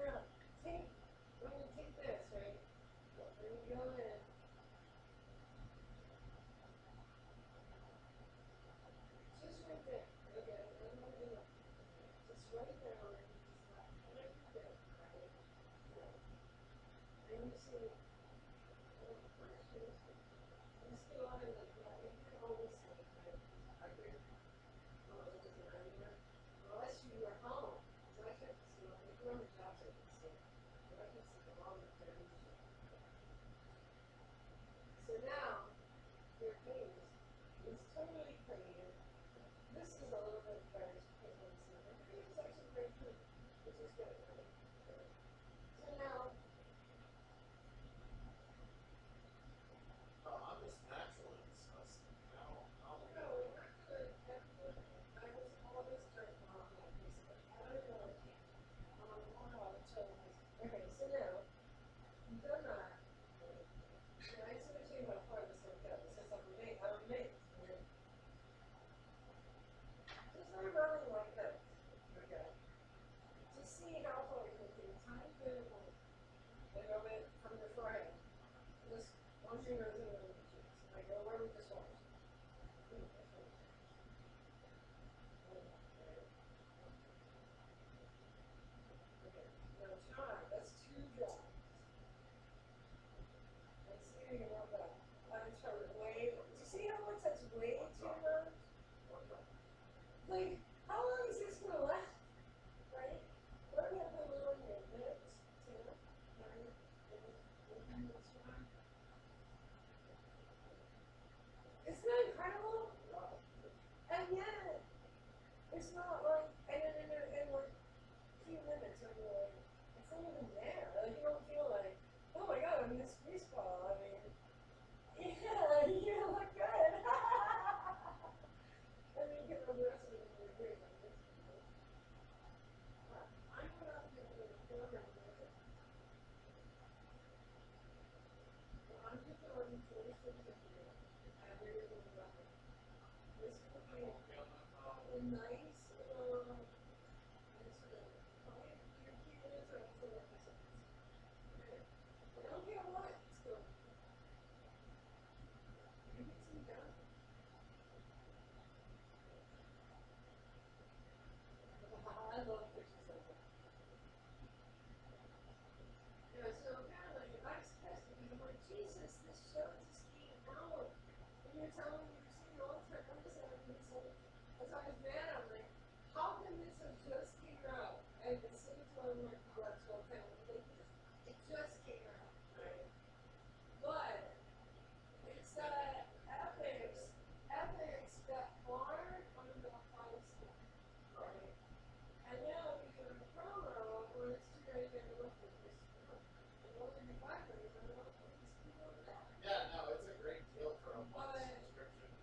Now, when you take this, right? When you go in, just right there. Okay, I don't want to do that. Just right there where you just left. Whatever you did, right? And you see, you see a lot of like, you can always see it, right? I agree. Unless you were home. So I took, you know, if you're on the job, I can see it. But I can see the long term. So now, your page is totally clean. This is a little bit better because I'm seeing it. The page is actually very clean, which is good, right? So now, I'm just naturally disgusting. no, after I was always turned off like this, but I don't know what I can't. Wow, okay, so now, you've done that. Now, I just want to show you how far this will go. This is like I'm amazed. Okay? Just start running like this. Okay. Just see how far you can do. Tiny bit of one. A little bit from your forehead. Just once your nose and over the cheeks. Like where we just watched. Okay. Now try. That's 2 drops. Let's see if you can rub that. I'm trying to way. Do you see how much that's way too much? Like, how long is this gonna last? Right? What if you have a little in your lips too? Right? Isn't that incredible? And yet, it's not like, and in like a few minutes, when you're like, it's not even there. Like, you don't feel like, oh my god, I'm this grease ball. I mean, yeah, you look good. And then you get the rest of it in your grease. I'm gonna have to do a corner with it. I'm just going to do this thing here. And we're going to wrap it. This will be a nice little. I don't care what it's going to be. You can see that. I love pictures like that. Yeah, so apparently I was testing because I'm like, Jesus, this show just came out. And you're telling me you're seeing all the time. I'm just having this like, as I was mad, I'm like, how can this have just came out? And as soon as one of my reps walked in, like, it just came out, right? But it's ethics that hard on the policy, right? And now we do a promo where it's too late to look at this. And only the 5 days, I don't know if these people are that. Yeah, no, it's a great deal for a month subscription.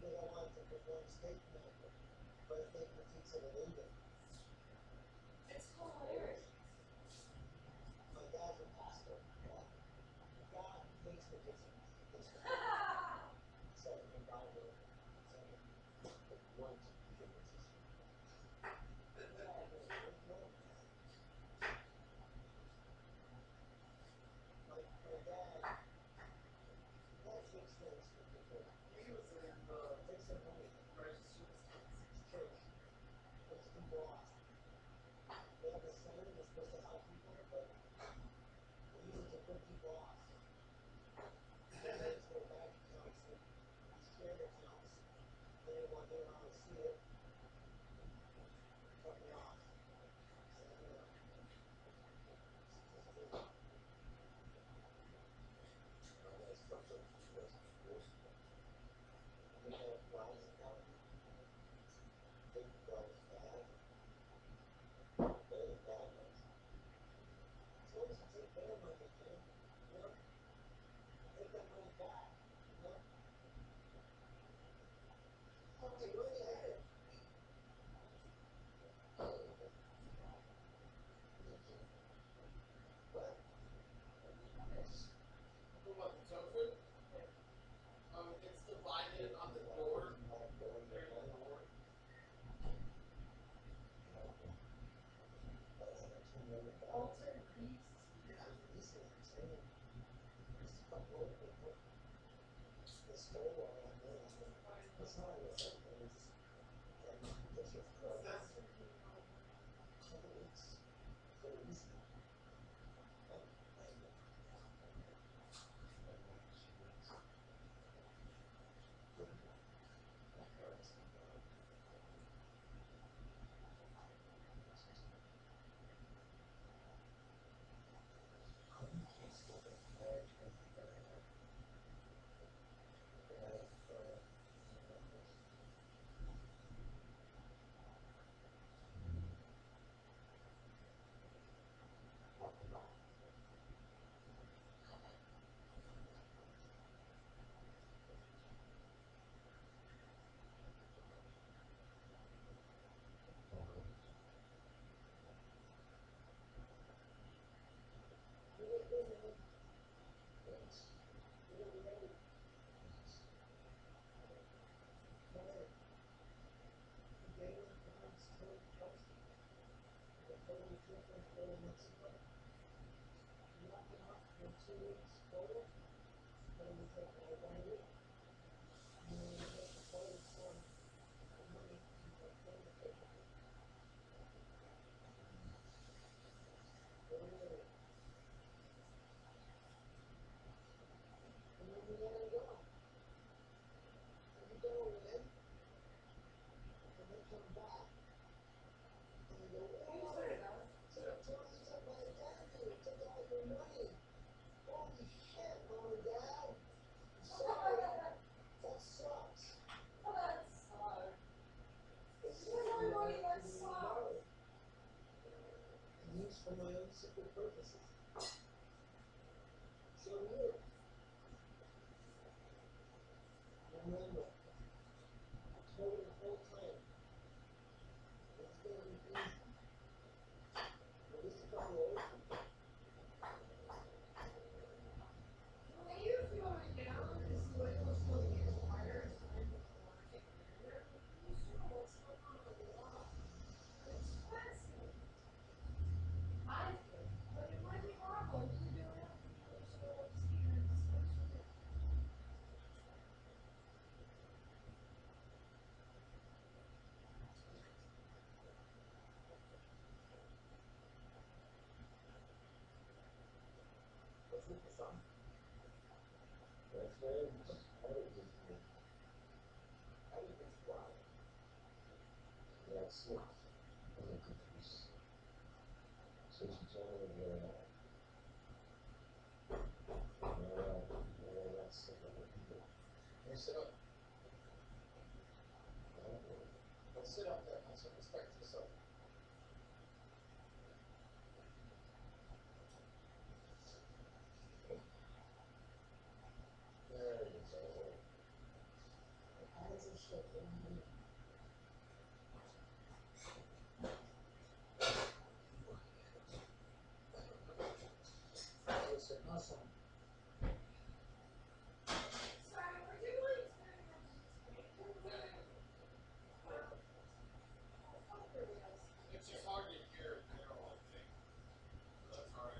because I wanted to perform state medical, but if they critique some of England. It's hilarious. My dad's a pastor. God hates magicians. So in the Bible, one to be a magician. My dad takes things for people. He was in takes their money. Church. Puts people off. They have a saying they're supposed to help people, but they use it to put people off. It's their bank accounts, these shared accounts. They didn't want anyone to see it. Cut me off. So, you know. That's fucked up. We have lies about it. They thought it was bad. But it's bad ones. As long as you take their money, man, you know? Take that money back, you know? Okay, you already had it. What? For what, the tofu? It's divided on the door. There in the door. Altered beast. Yeah, beast is insane. It's fucking people. They stole all that money. It's not like it's like it's just That's it's crazy. For my own simple purposes. So here, remember, total full time. It's going to be easy. But this is probably old people. The way you're feeling now is the way you'll feel the entire time before I get there. You feel what's going on a lot. It's fascinating. I feel, but it might be horrible. You do it. You feel experience. What's with the sun? That's very much. I would just fly. That's it. So she's telling me that's people. Hey, sit up. Let's sit up there. Have some respect for yourself. There you go. The eyes are Awesome. Sorry, would you like to It's just hard to hear in general, I think. So that's hard.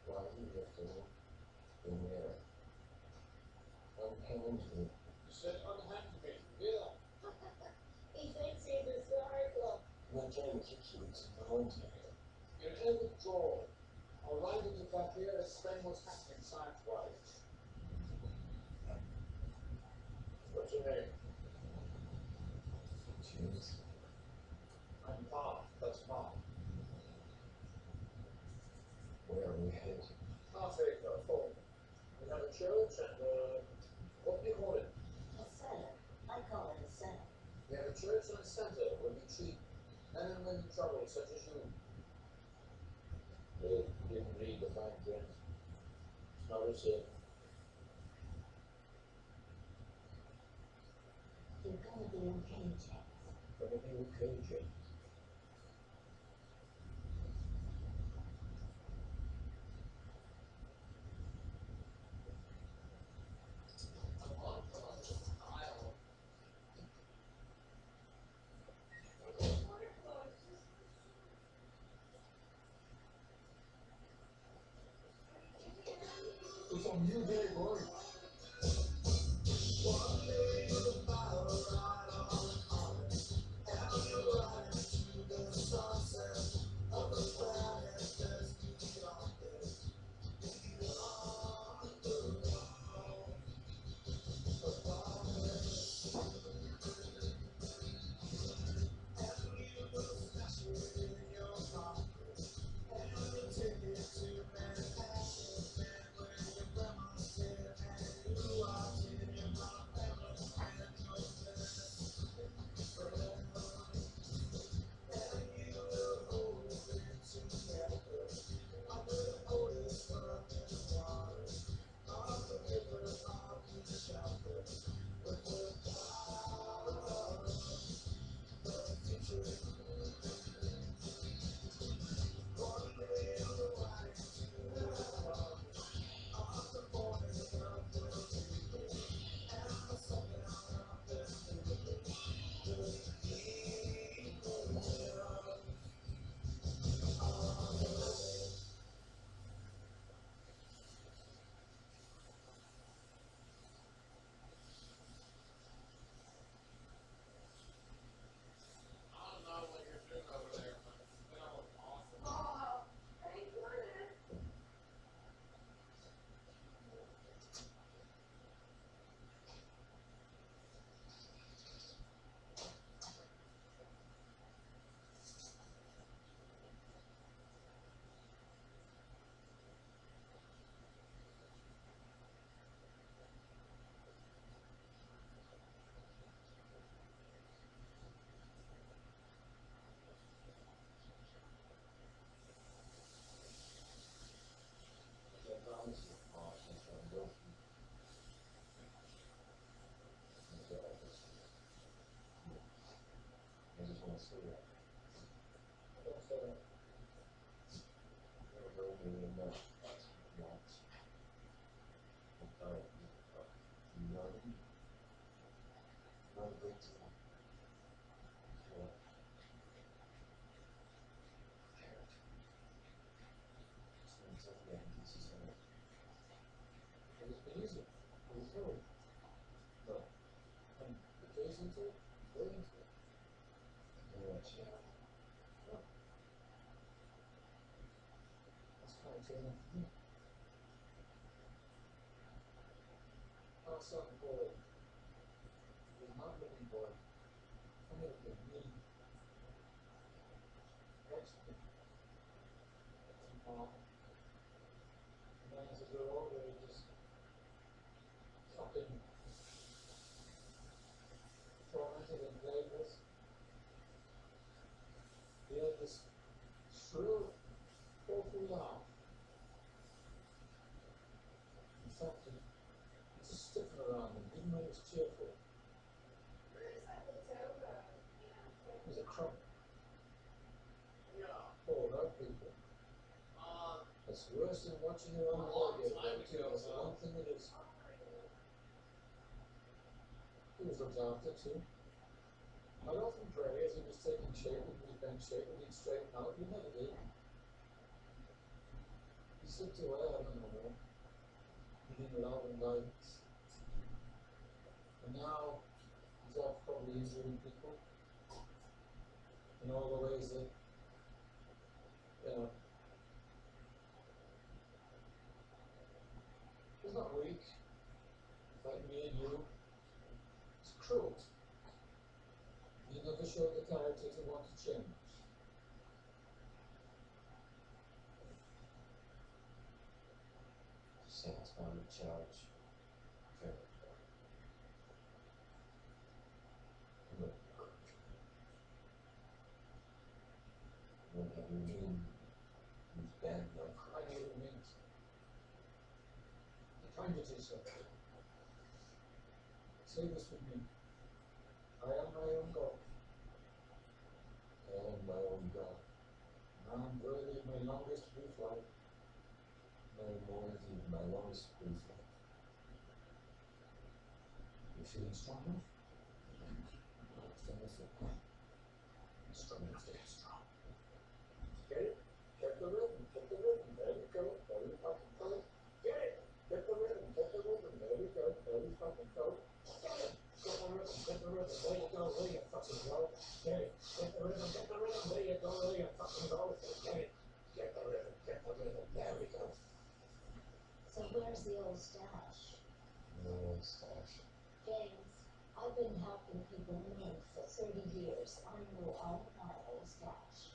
Why you have to look in there? Unhinged me. You said unhand me. Yeah. He thinks he's hysterical. I'm not trying to kick you, it's involuntary. You're in withdrawal. Arrive at the cafe, explain what's happening science-wise. What's your name? James. I'm Bob. That's Bob. Where are we headed? Cafe, phone. We have a church and, what do you call it? A center. I call it a center. We have a church and a center where we treat men and women in trouble, such as you. They didn't read the fine print. Notice it. You're gonna be okay, James. Gonna be okay, James. It's a new day, boy. Something called the not living boy. Come here with me. Excellent. And then as I grew older, it just something tormented and played with. He had this shrill, awful laugh. In fact, it just sticking around him, even when it was cheerful. interested in watching you on the radio too. It's the one thing that is. He was looked after too. I'd often pray as he was taking shape and he bent shape and he'd straighten out. He never did. He slipped away, I don't know where. He didn't love and guidance. And now he's off probably injuring people in all the ways that, you know, he's not weak, like me and you. He's cruel. He never showed the character to want to change. Sounds on the charge. Whatever you mean, he's bad enough. I know what it means. I'm trying to do something. Say this with me. I am my own God. I am my own God. I'm worthy of my longest brief life. No more than my longest brief life. You feeling strong enough? Strong enough to get strong. Get it? Get the rhythm. Get the rhythm. There you go. There you fucking go. Get it? Get the rhythm. Get the rhythm. There you go. There you fucking go. Get it. Get the rhythm. Get the rhythm. There you go. There you fucking go. Get it. Get the rhythm. Get the rhythm. There you go. There you fucking go. Get it. Get the rhythm. Get the rhythm. There we go. So where's the old stash? The old stash. James, I've been helping people move for 30 years. I know all about old stash.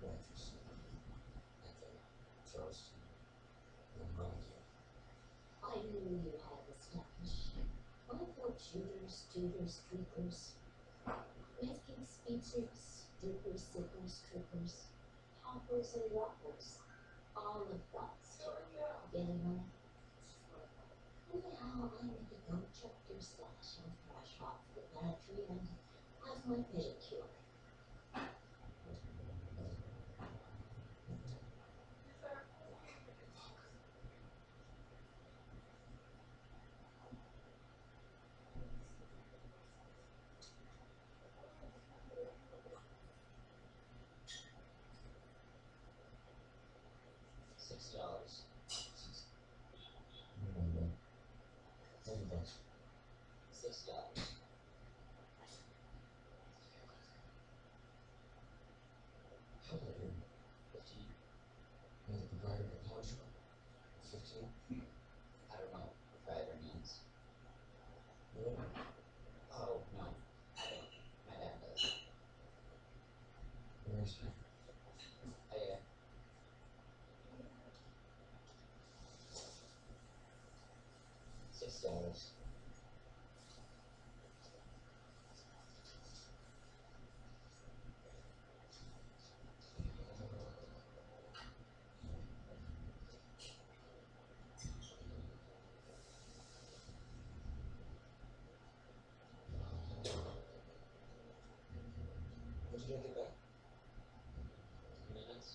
Righteous. Ethic. Trust. And money. I knew you had the stash. I thought shooters, tutors, troopers, making speeches, dippers, sippers, trippers, hoppers and rockers, all of us getting on. Anyhow, I need to go check your stash and brush off the battery and have my pedicure. $6. $6. How about you? 15. You're the proprietor of the pawn shop. 15? I don't know what proprietor means. Really? Oh, no. I don't. My dad does. Where is he? $6. When did I get back? Minutes?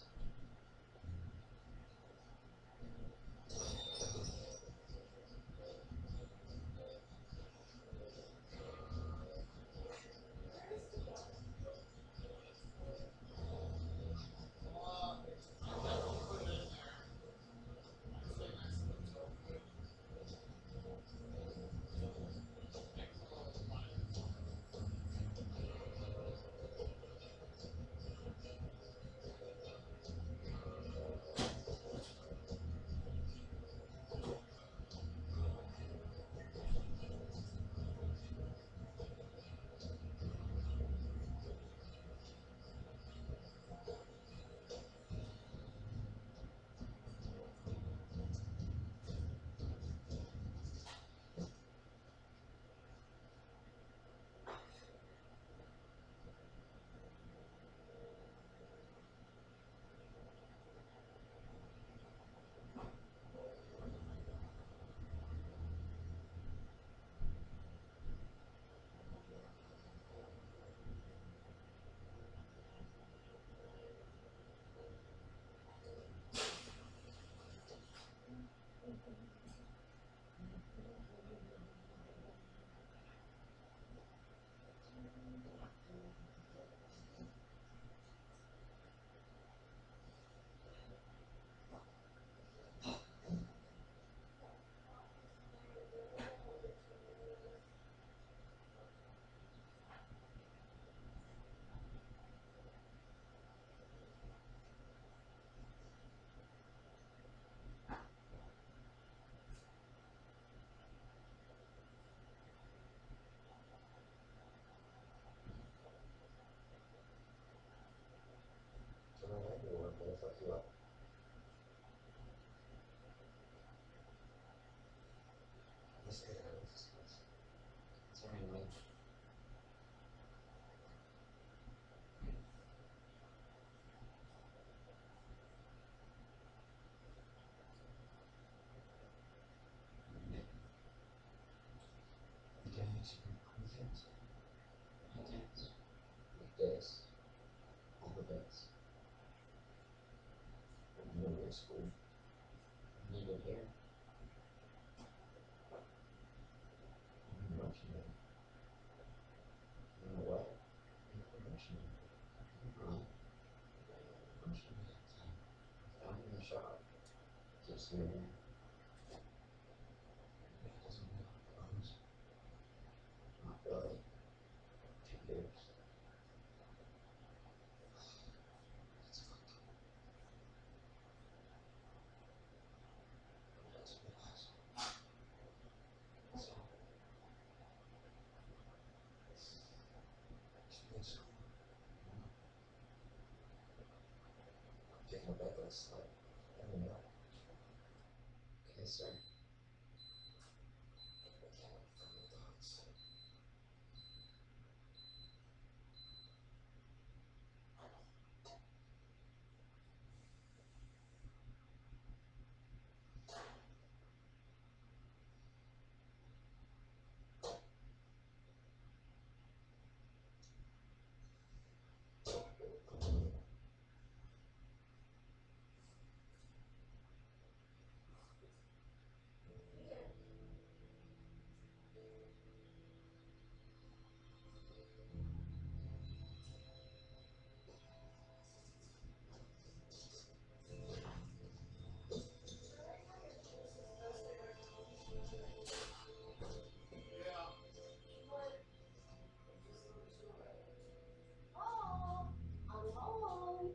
in school. Needed here. Promotion. You know what? Promotion. Promotion. Found in the shop. Just here. It doesn't make clothes. Not really. 2 years. It's fucked up. That's what it was. So, it's been school. Taking a bed last night. I don't know. Okay, sir. I can't from the thoughts. Mom, I'm home.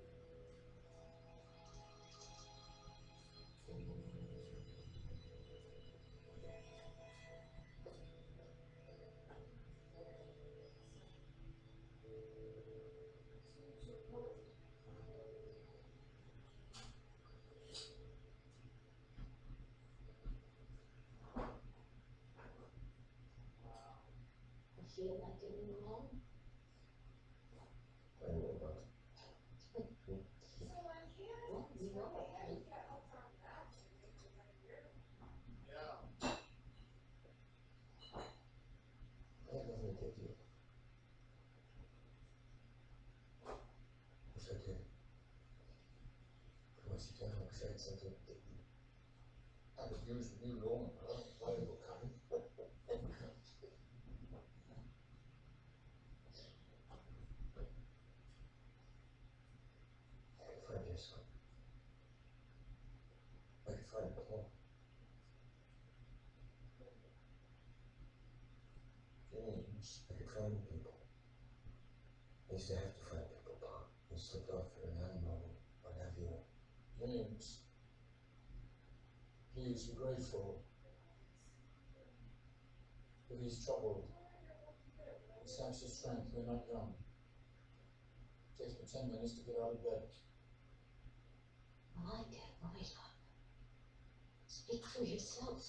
I feel like getting along. I don't know about it. So when kids, Well, you know they about had to it. get up on that to make it like weird. Yeah. I have nothing to give you. Wish I did. I wish you could have said something to give you. I could use the new lawn, valuable kind. I could find your son. I could find Paul. James. I could find people. I used to have to find people, Bob. You slipped off for an animal, what have you. James. Please be grateful. If he's troubled, he saps his strength. We're not young. It takes me 10 minutes to get out of bed. I like it, right up. Speak for yourself.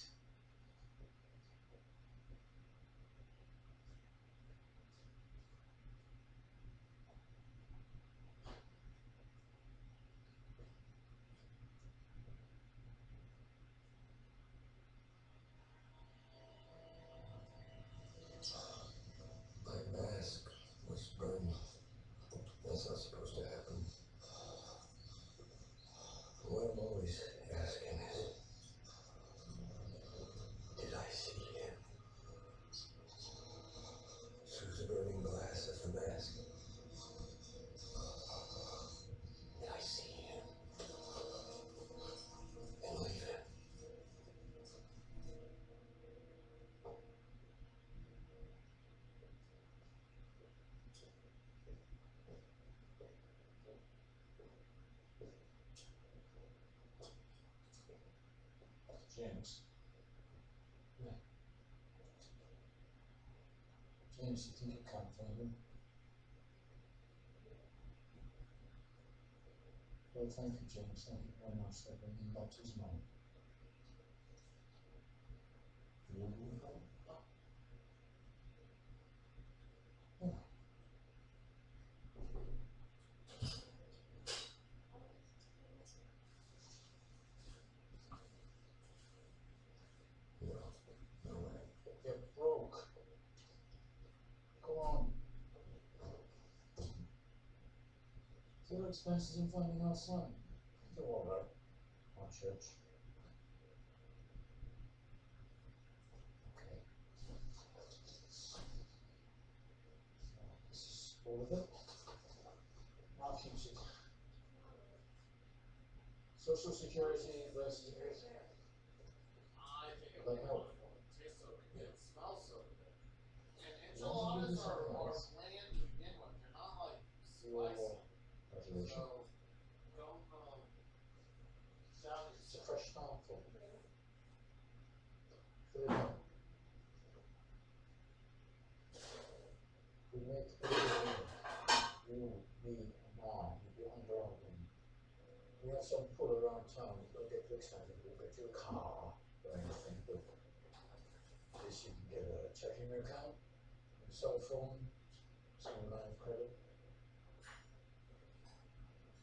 My mask was burning. That's not supposed to happen. What I'm always asking is, did I see him? Through the burning glass of the mask. Did I see him? And leave him? James. Yeah. James, you think you can't find him? Well, thank you, James. Thank you very much for bringing back to his mind. Yeah. Well, no way. Get broke. Go on. Zero expenses in finding our son. You're all right. our church. Okay. This is all of it. Now keeps it. Social Security versus Medicare. I think it Like how? tastes so good. It smells so good. And enchiladas are bland to begin with. They're not like spicy. So don't doubt It's a yourself. fresh start for me. Third one. We make you, me, and mom, you'd be on your own. We have some pull around town, you don't get too excited, we'll get you a car or anything, but at least you can get a checking account, a cell phone, some line of credit.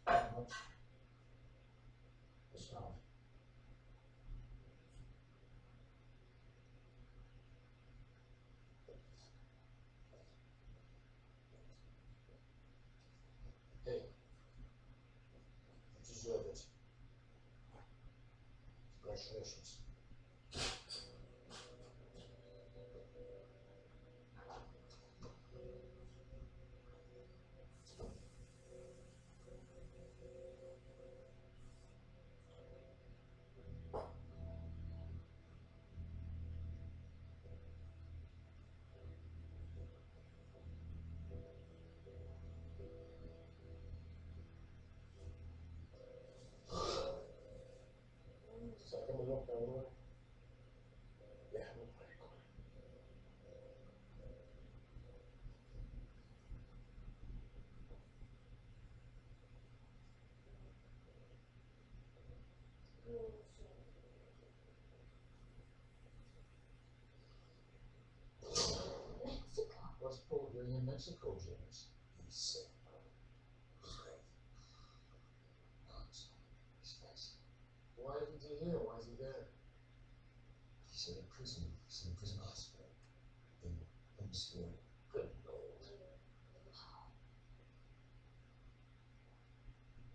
How much? It's not. Hey, you deserve it. Congratulations. Second look, by the way. Yeah, we'll play. Mexico. What's Paul doing in Mexico, James? He's sick. He's great. Nuts. He's nice. Why isn't he here? Why is he there? He's in prison. He's in a prison hospital. In Missouri. Good Lord.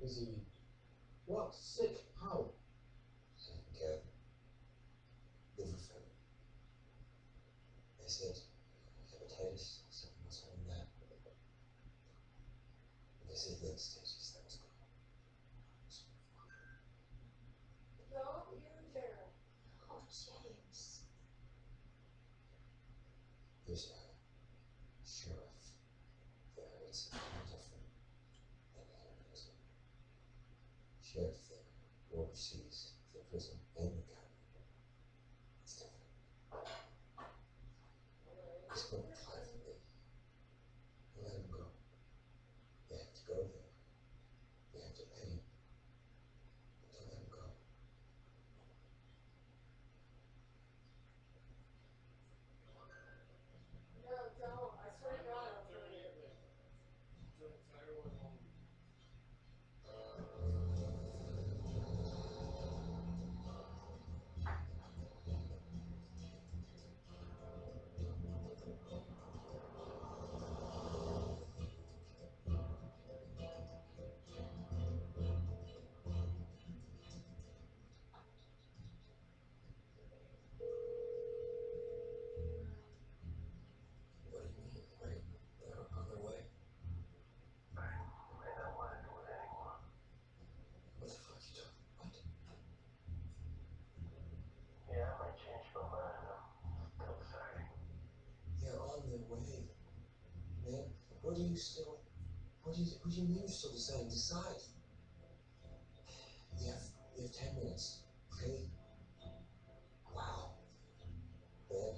Is he what? Sick? How? Taking care of liver failure. They said hepatitis, something was wrong with that. They said late stages, that was good. No, you're there. Oh, James. There's a sheriff there. It's different than any prison. Sheriff there oversees the prison and the county. It's different. He's going to apply for me. Let him go. They have to go there. They have to pay him. To let him go. No, don't. I swear to God, I'll do it. What do you mean? Right? They're on their way. They don't want to do it anymore. What the fuck you talking about? Yeah, I might change my mind. I'm sorry. They're on their way. Man, what do you still, what do you mean you're still deciding? Decide. You have 10 minutes, okay? Wow. Man.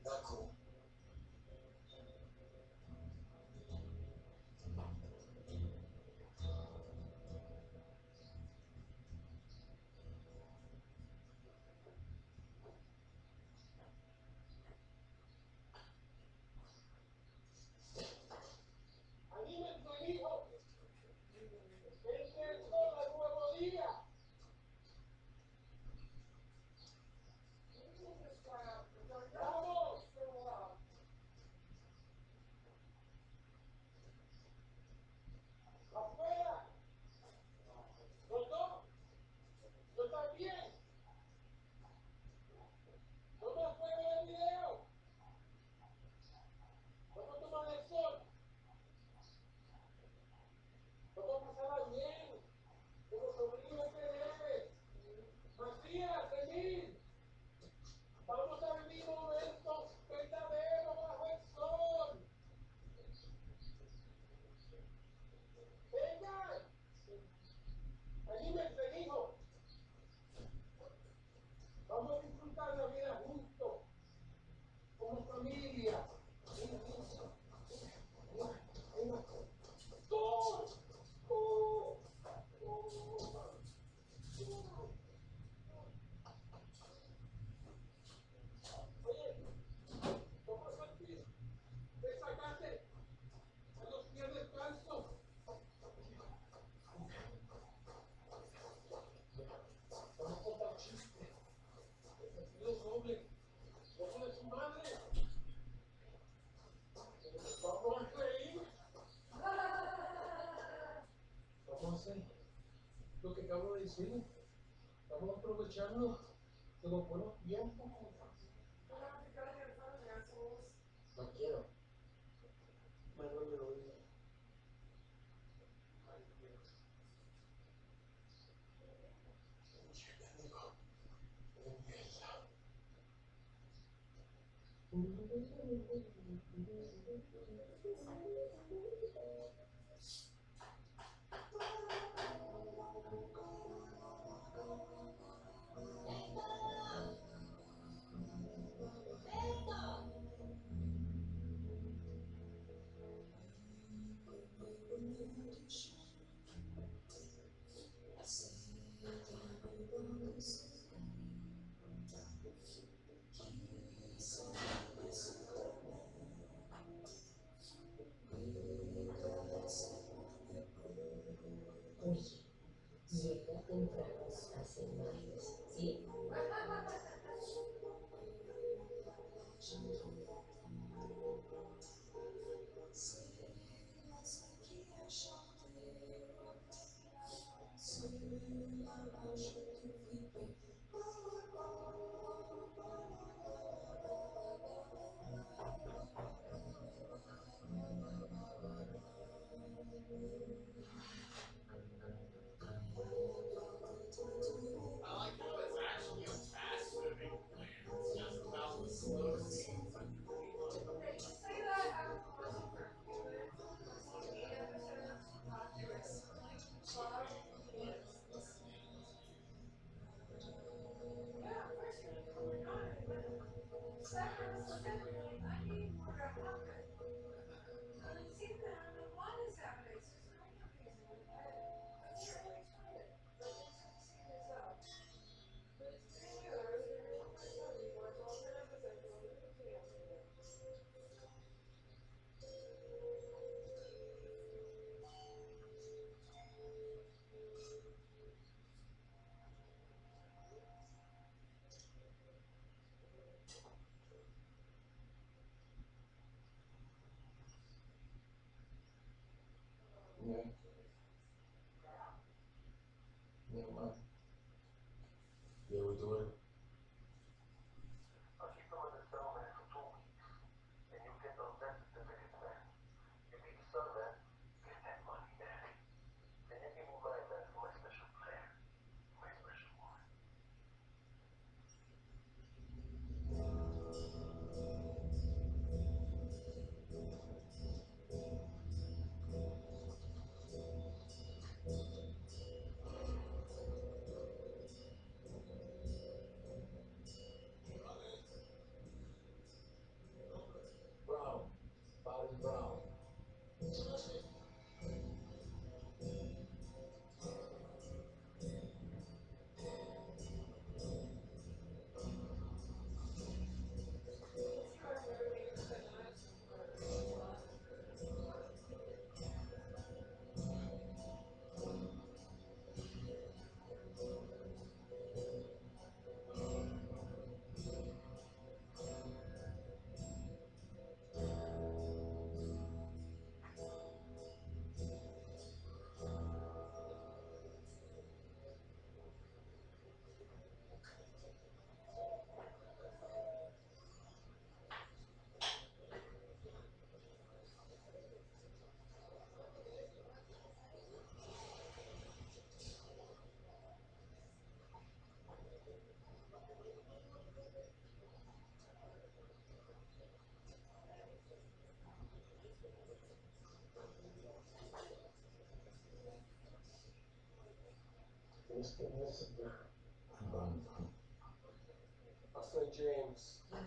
Not cool. Anime tu hijo. Este es todo el nuevo día. Dios, hombre. ¡Póngale su madre! Vamos a reír. Vamos a hacer lo que acabo de decir. Vamos a aprovecharnos de los buenos tiempos. No quiero. Me duele el oído. Ay, Dios. Oye, llega temprano a las imágenes, ¿sí? I like how it's actually a fast-moving plan. It's just about the slow scenes I'm putting on the They page. say that after watching for a few minutes of the TV episode, there was some like club dance listening. Yeah, of course you're like, oh my god, I went 7 episodes in, and you're like, I need more to happen. And it seems that a lot is happening, so it's kind of amazing. I'm really excited. Like, as soon as the season is up. But it's pretty new. I was ready for my son. We watched all 10 episodes and we couldn't see yesterday. Yeah. Never mind. Yeah, we do it. I'll keep them in the cell, man, for 2 weeks. And you'll get those death certificates, man. You beat the sun, man. Get that money, man. And you give me mine, man, for my special plan. My special one. Brown. Body brown. Let's see what motivators the knives for John. Listen, my friend James. My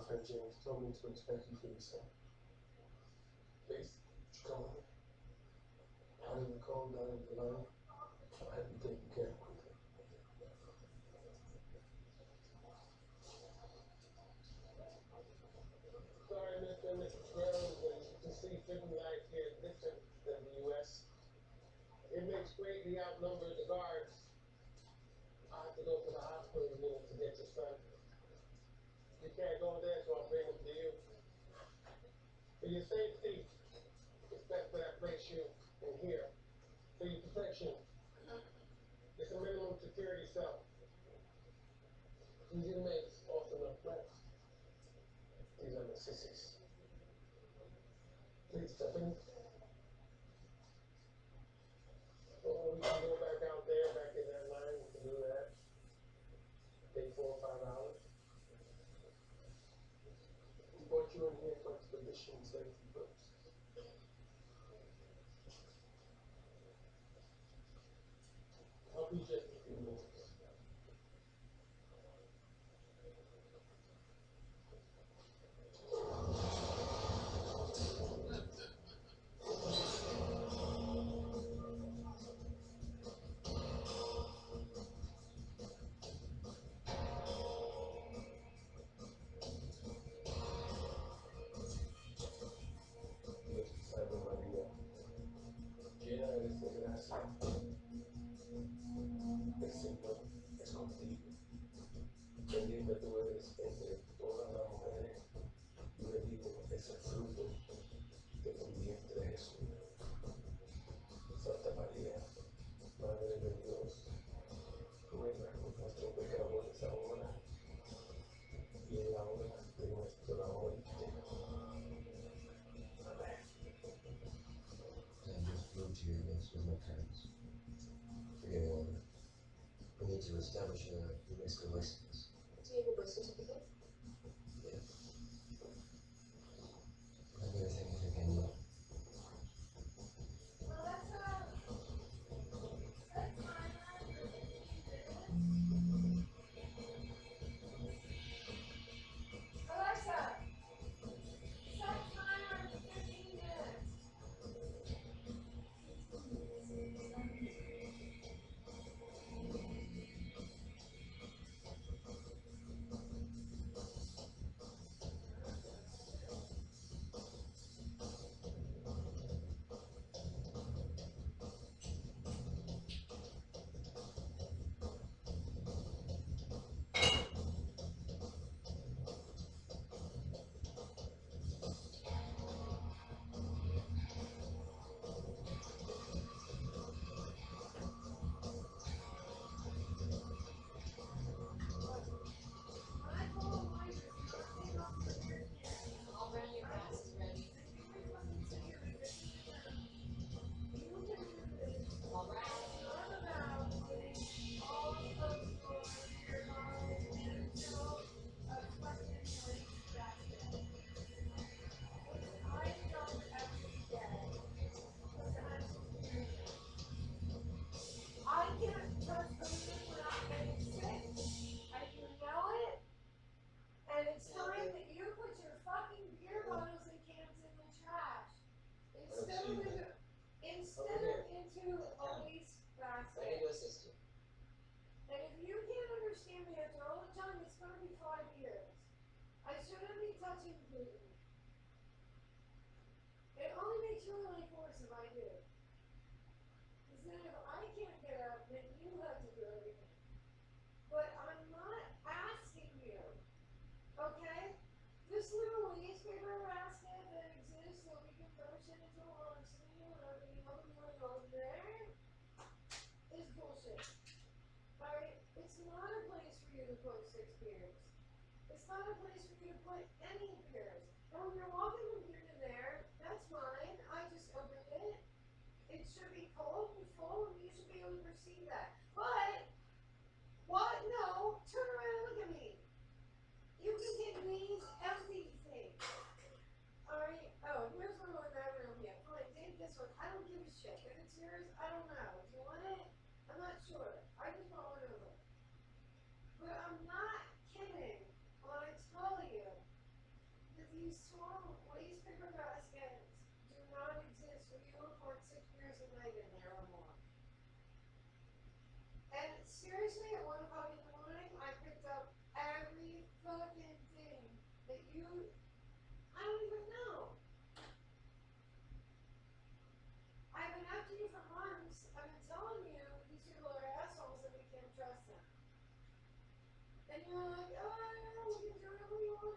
friend James told me to expect you for yourself. Please, would you come with me? Out in the cold, down in the line, I'll have you taken care of quickly. Sorry, Mr. and Mrs. Jones, as you can see, civil life here is different than the U.S. It makes greatly outnumber the guards. I have to go to the hospital. can't go there, so I'll bring them to you. For your safety, it's best that I place you in here. For your protection, it's a minimum security cell. These inmates often are threats. These are the sissies. Please step in. Or we can go back out there, back in that line, we can do that. Take 4 or 5 hours. We brought you in here for expedition safety purposes. I'll be just a few minutes. Es simple, es contigo. Pendiente tú eres entre todas las mujeres, y bendito es el fruto de tu vientre Jesús. Santa María, Madre de Dios, ruega por nuestros pecadores ahora y en la hora de nuestra muerte. Amén. I just flew to your place with my parents. Forget all that. We need to establish a UNESCO license. Do you have a birth certificate? Yeah. I have everything I think I need. Well, that's fine. Alexa, set timer for 15 minutes. When I told him waitress, you must take off your beer can. All right, your gas is ready. And you wait for me to hear me. You can do this. All right. I'm about getting all of those doors nearby until a fucking late basket. Which I don't actually get. Because I'm superior. I can't trust women without getting sick. And you know it. And it's time that you put your fucking beer bottles and cans in the trash. Instead of into a waste I need basket. to assist you. And if you can't understand me after all the time, it's gonna be 5 years. I shouldn't be touching gluten. It only makes you really force if I do. Because then if I can't get up, then you have to do everything. But I'm not asking you. Okay? This little newspaper basket that exists so we can function into a varsity without getting all the money over there is bullshit. Alright? It's not a place for you to put 6 beers. It's not a place for you to put any beers. And when you're walking from here to there, that's fine. I just opened it. It should be cold and full, and you should be able to perceive that. But, what? No. Turn around and look at me. You can take these empty things. Alright? Oh, here's one in that room. Yeah, fine. Take this one. I don't give a shit. If it's yours, I don't know. Do you want it? I'm not sure. I just want one over. But I'm not kidding when I tell you that these small waste paper baskets do not exist for you to put 6 beers a night in there or more. And seriously, at 1 o'clock in the morning, I picked up every fucking thing that I don't even know. I've been after you for months. I've been telling you these people are assholes and we can't trust them. And you're like, oh, we can do whatever we want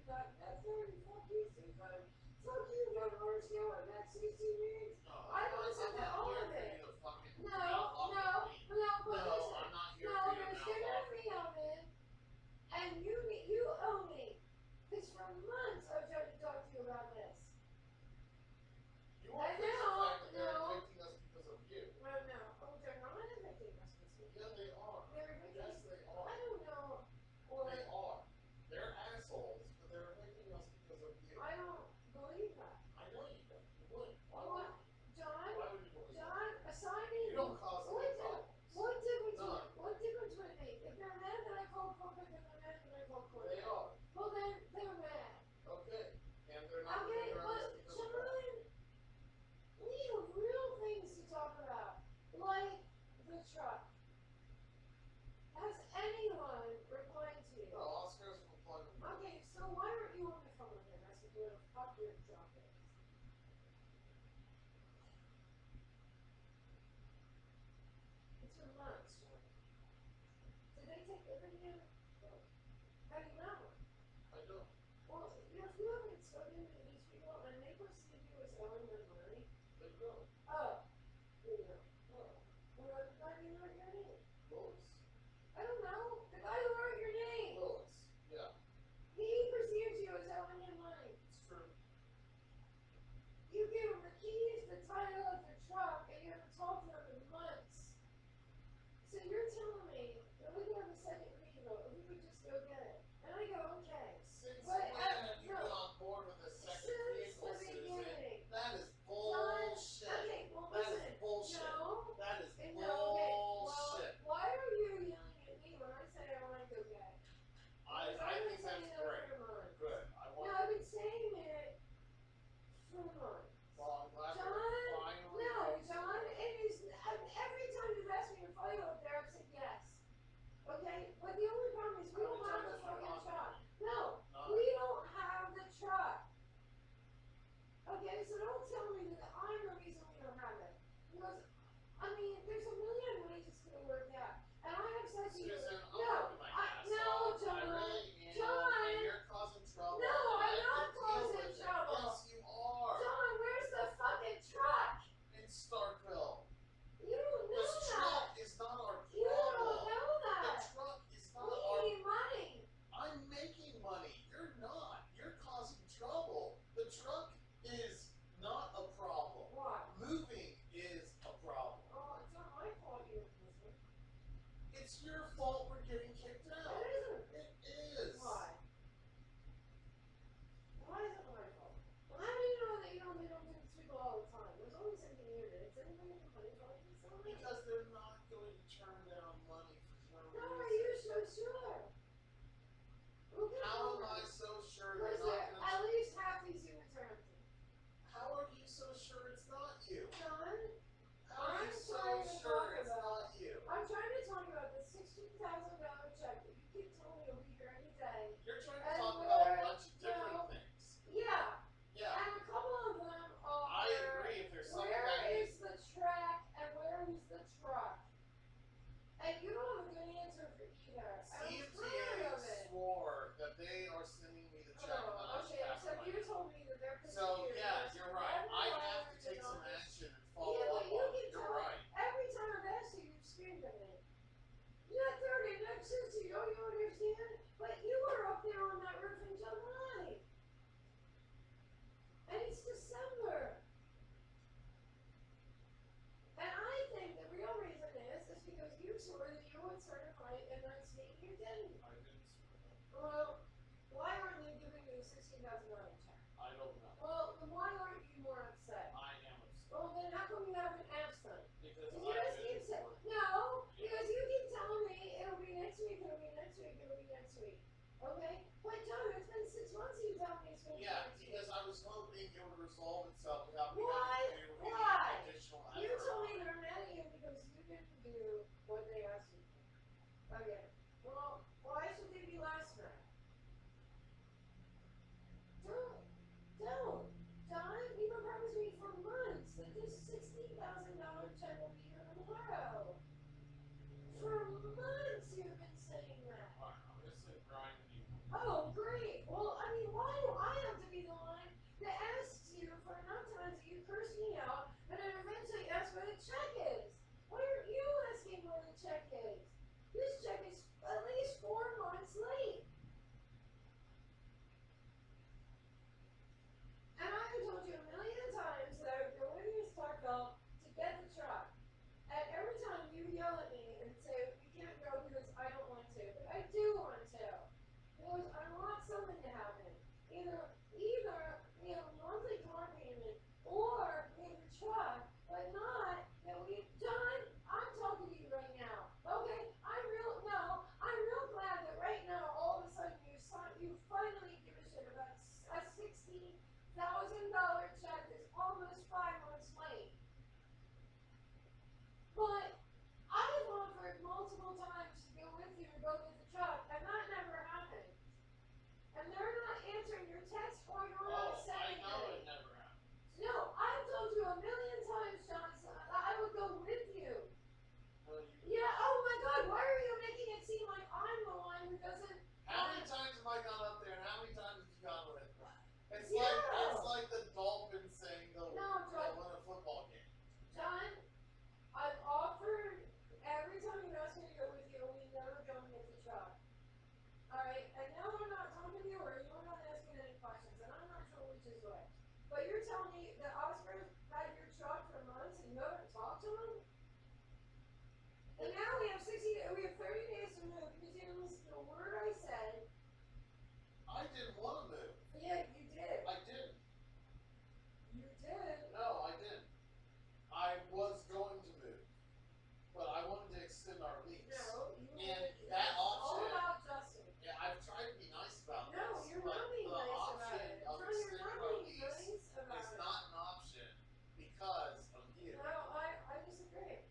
that 34 pieces. Fuck you, don't understand what that 60 means. I listen to all of it. No, but listen. I'm not here No, for you to there's mouth dinner off. for me oven, and you owe me. Because for months I've tried to talk to you about this. You won't fix the fact that they're evicting us because of you. No. Oh, they're not evicting us because of you. Yeah, they are. They're evicting Yes, they are. I don't know. Or They are. They're assholes, but they're evicting us because of you. I don't believe that. I know you don't. You wouldn't. Why What? would you? John? Why would you believe John, assigning. You don't cause any problems. What difference None. would it make? If they're mad that I called corporate, then they're mad that I called corporate. They are. Well, then they're mad. Okay. And they're not Okay, living around us but because of that. John, we have real things to talk about, like the truck. Has anyone replied to you? No, Oscar's replying to me. Okay, so why aren't you on the phone with him? I said, where the fuck your truck is. It's for months, John. Did they take the video? How do you know? I don't. Well, if you haven't spoken to these people and they perceive you as owing them money. They don't. Oh, you know. No. Well, the guy who wrote your name. Lois. I don't know. The guy who wrote your name. Lois. Yeah. He perceives you as owing him money. It's true. You gave him the keys, the title of the truck, and you haven't talked to him in months. So you're telling me that we can have a second vehicle if we would just go get it. And I go, okay. Since But, when have you no. been on board with a second Since vehicle, the Susan? beginning. That is John, bullshit. okay, well That listen. is bullshit. No. That is No, okay. Well, bullshit. why are you yelling at me when I say I want to go get it? I think that's great. Good. I No, want I've been saying it for months. Well, I'm glad John, we're finally no, John, it is, every time you've asked me to fly up there, I've said yes. Okay? But the only problem is we How don't many have times the have you fucking gone? truck. No, None. we don't have the truck. Okay, so don't tell me that I'm the reason we don't have it. Because, I mean, there's a million ways it's going to work out. And I have said to you, Susan, I'm no, working my ass no, off. John, I really am. John. And you're causing trouble. No, and I'm I not can deal causing with it. trouble. Yes, you are. John, where's the fucking truck? In Starkville. You don't know This that. truck is not our problem. You don't know that. The truck is not We our need money. I'm making money. You're not. You're causing trouble. The truck is not a problem. Why? Moving is a problem. Oh, it's not my fault you're listening. It's your fault we're getting kicked out. It isn't. It is. Why? Why is it my fault? Well, how do you know that they don't do this to people all the time? There's always something here. Is anybody complaining about this? Because they're not going to turn down money for no No, are reason. you so sure? How am I so sure they're Because not going at to... least half these humans are empty. How are you so sure it's not you? John, How are you so sure it's not you? I'm trying to talk about the $16,000 check that you keep telling me will be here any day. You're trying to And talk about a where- bunch of different no. things. Yeah. Yeah. And a couple of them are. I agree. If there's something Where that is the track and where is the truck? And you don't have a good answer for either. Steve I'm tired of TA it. swore that they are sending me the check and I should Okay, have so the you money. told me that they're So yeah, you're right. I have to take some action and follow Yeah, up but you on can it. You're tell right. every time I've asked you, you've screamed at me. You're not 30 next to you, don't you understand? But you were up there on that roof in July. And it's December. And I think the real reason is because you swore that you would certify it and not state you didn't. I didn't swear that. Well, why aren't they giving you a $16,000 check? I don't know. Well, then why aren't you more upset? I am upset. Well, then how come you haven't asked them? Because You I just keep didn't saying, work. no, because you keep telling me it'll be next week, it'll be next week, it'll be you finally give a shit about a $60,000 check that's almost 5 months late. But I've offered multiple times to go with you and go get the truck, and that never happened. And they're not answering your text or you're not sending I know it. it never happened. No, I've told you a million times, Johnson, that I would go with you. No, you. Yeah, oh my God, why are you making it seem like I'm the one who doesn't... How many times have I gone up there and how many times have you gone with me? It's Yeah. like the Dolphins saying they'll win a football game. John, I've offered every time you ask me to go with you, we never go and get the truck. Alright, and now I'm not talking to you or you're not asking any questions, and I'm not sure which is right. But you're telling me that Oscar had your truck for months and you haven't talked to him? And now we have 30 days to move because you didn't listen to a word I said. I didn't want to move. Yeah, you did. I didn't. You did. No, I didn't. I was going to move, but I wanted to extend our lease. No, you and did. that It's all option. about Justin. Yeah, I've tried to be nice about No, this. you're but not being the nice about option it. of John, you're extending not our being lease nice about is it. not an option because of you. No, I disagree.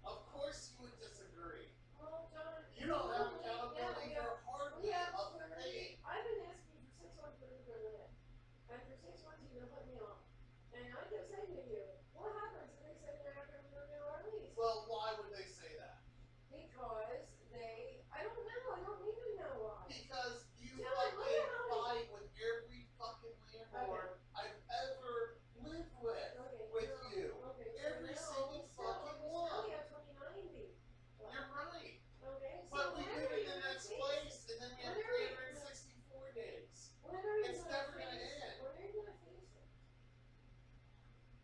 Of course you would disagree. Well, John, You don't have accountability for a heartbeat of paying. I've been asking you for 6 months for the permit. And for 6 months you don't put me on. And I kept saying to you, what happens if they say they're not going to renew our lease? Well, why would they say that? Because I don't know, I don't need to know why. Because you John, fucking look at how fight with every fucking landlord I've ever lived with. With you. Okay, Every single fucking one. We have 2090. You're right. Okay, so But we when live are in you the gonna next fix place, it? and then we When have are you 364 days. When are you It's never gonna end. When are you gonna face it?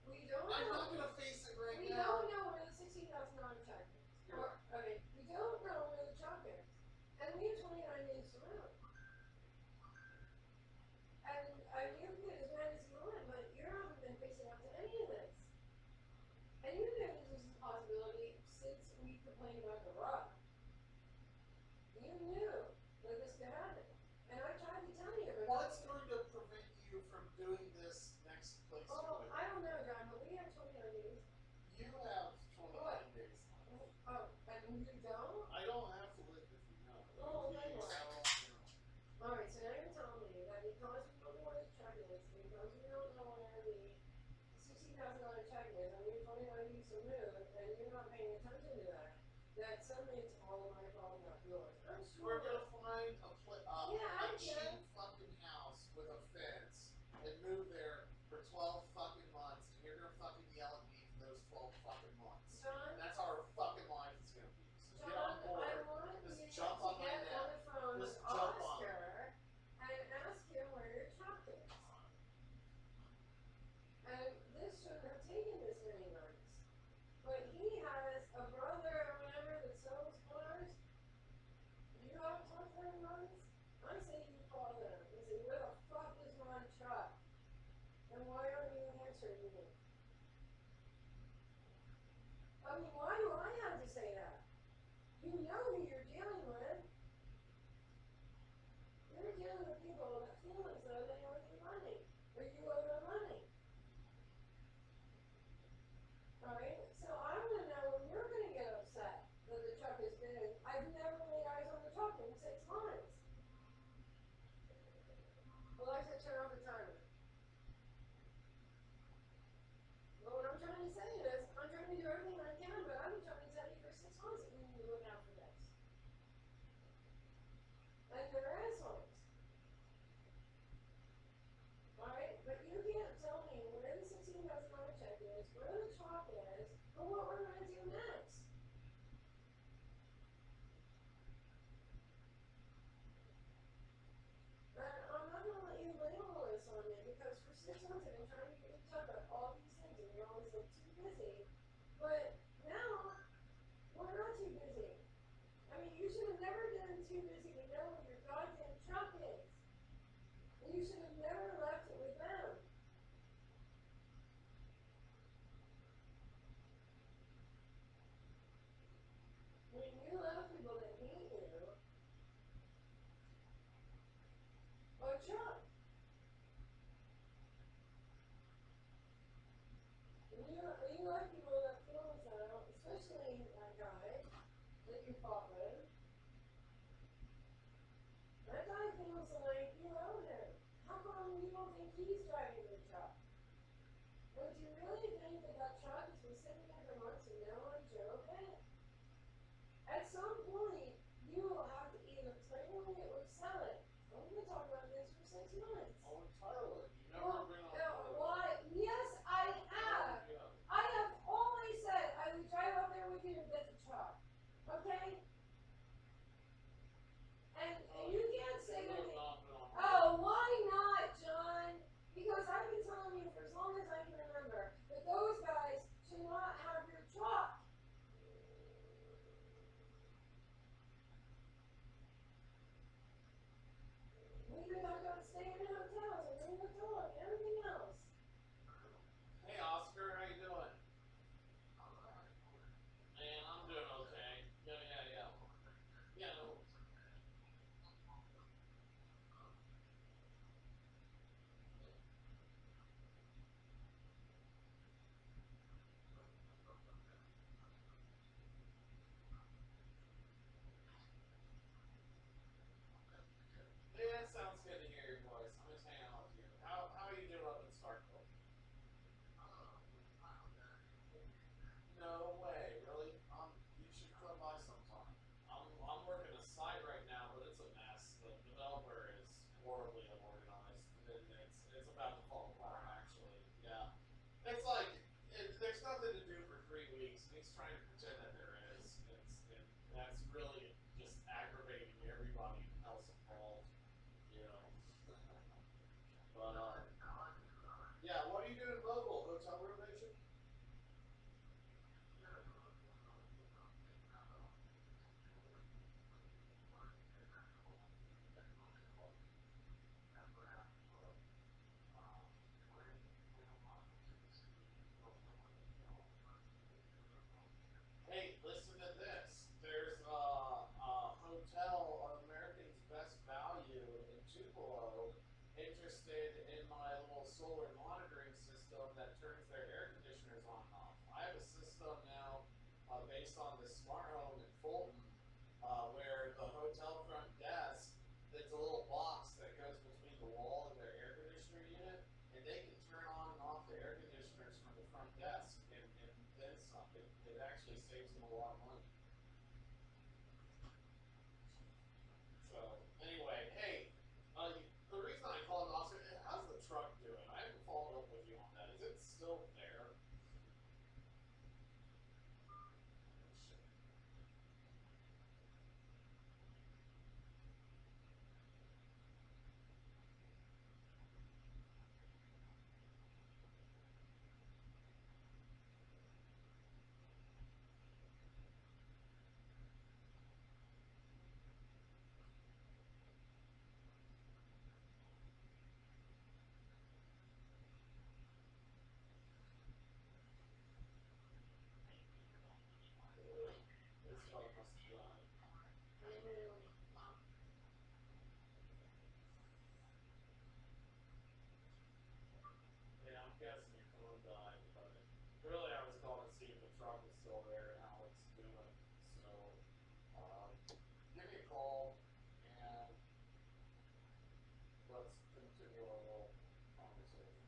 We don't I'm know. not gonna face it right We now. don't know where the $16,000 check is. You're right. Okay, we don't know where the truck is. And we have 29 days to move. And you can get as mad as you want, but you haven't been facing up to any of this. And you knew this was a possibility since we complained about the rock. You knew that this could happen. And I tried to tell you, but What's going to prevent you from doing this next place you're oh, with? I don't know, John, but we have 29 days. You have 29 days. Oh, and you don't? I don't have to live with you, no. Oh, You then what? tell- Alright, so now you're telling me that because we don't know where the check is, because we don't know where the $16,000 check is, and you're 29 days to move, and you're not paying attention to that suddenly it's all my fault, not yours. I'm We're sure. gonna find Yeah, a cheap fucking house with a fence and move there for 12 fucking months, and you're gonna fucking yell at me for those 12 fucking months. John, And that's our fucking life is gonna be. So get John, on board. I want Just you jump to on my get neck. on the phone with Just jump on Oscar and ask him where your truck is. And this shouldn't have taken this many months. But he has a brother or whatever that sells cars. You haven't talked to him once? I say you call them and say, where the fuck is my truck? And why aren't you answering me? I mean, why do I have to say that? You know who you're dealing with. You're dealing with people that feel as though they owe you money, or you owe them money. Alright? So I want to know when you're going to get upset that the truck is big. I've never laid eyes on the truck in 6 months. Alexa, turn off the timer. But what I'm trying to say is, I'm trying to do everything I can, but I've been trying to tell you for 6 months that we need to look out for this. And they're assholes. Alright? But you can't tell me where the $16,000 check is, where the truck is, or what we're going to do next. And I'm not going to let you label this on me because for 6 months I've been trying to get you to talk about all these things and you're always like too busy. But now, we're not too busy. I mean, you should have never been too busy to know where your goddamn truck is. And you should have never left it with them. When you love people that hate you, everybody's trying to pretend that there is. And that's really just aggravating everybody else involved, you know. But yeah, what are you doing mobile? Hotel renovation? Hey, listen to this. There's a hotel on American's Best Value in Tupelo interested in my little solar monitoring system that turns their air conditioners on and off. I have a system now based on the smart home in Fulton where the hotel front desk, it's a little box that goes between the wall and their air conditioner unit, and they can turn on and off the air conditioners from the front desk and then some. It actually saves them a lot of money. So anyway, hey, the reason I called Oscar, how's the truck doing? I haven't followed up with you on that. Is it still there? This fellow must have died. Yeah, I'm guessing your phone died, but really I was calling to see if the truck is still there and how it's doing. So give me a call and let's continue our little conversation.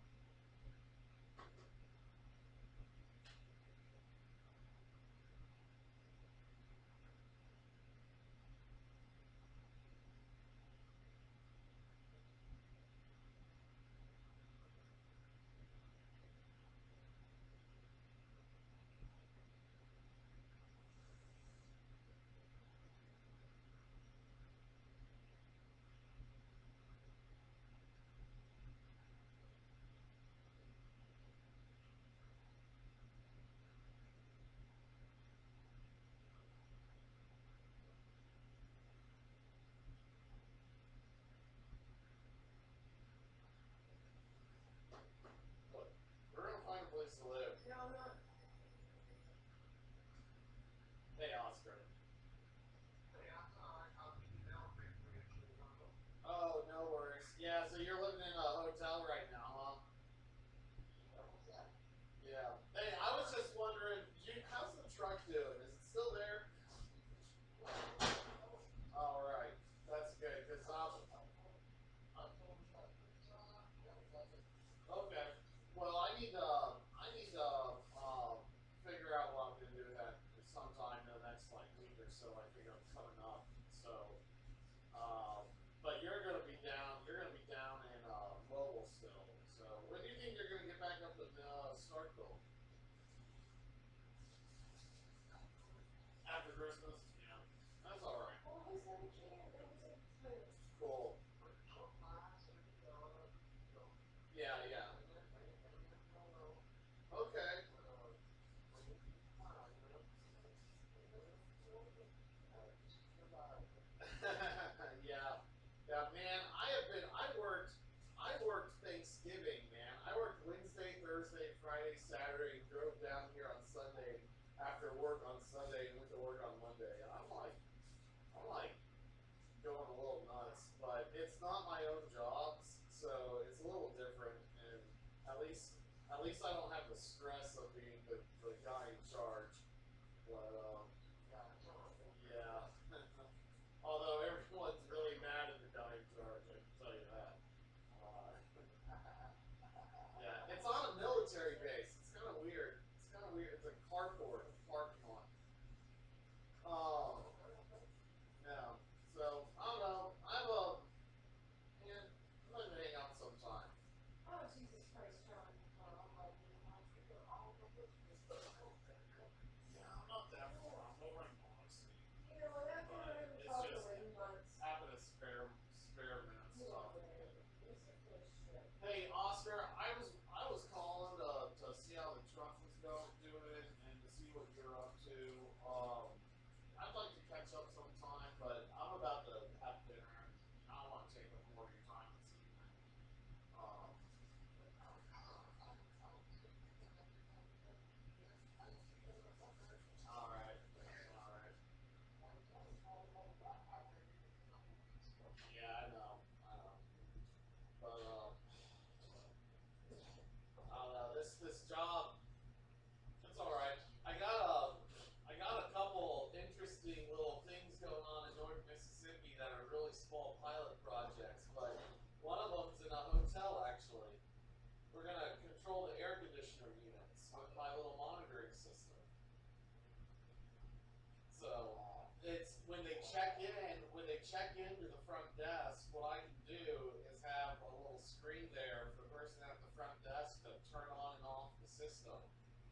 Look, we're gonna find a place to live. Yeah, I'm not. Hey, Oscar. Oh, no worries. Yeah, so you're living in a hotel right now, huh? Yeah. Hey, I was just wondering, how's the truck doing? Is it still there? All right, that's good. Cause okay. Well, I need to figure out what I'm gonna do that sometime in the next like week or so. I think I'm coming up. So, but you're gonna be down. You're gonna be down in Mobile still. So, when do you think you're gonna get back up to Starkville? After Christmas? Yeah. That's all right. Well, he said he can't. It was a Cool. Yeah, yeah. Okay. Yeah. Yeah, man, I worked Thanksgiving, man. I worked Wednesday, Thursday, Friday, Saturday, drove down here on Sunday after work on Sunday and went to work on Monday. And I'm like going a little nuts, but it's not my own jobs, so it's a little different and at least I don't have the stress of being the guy in charge. But yeah. Although everyone's really mad at the guy in charge, I can tell you that. Uh, yeah, it's on a military base. It's kind of weird. It's kind of weird. It's a carport parking lot. Oh, yeah. So I don't know. Man, I'm gonna hang out sometime. Oh, Jesus Christ, John. we're gonna control the air conditioner units with my little monitoring system. So it's when they check into the front desk, what I can do is have a little screen there for the person at the front desk to turn on and off the system.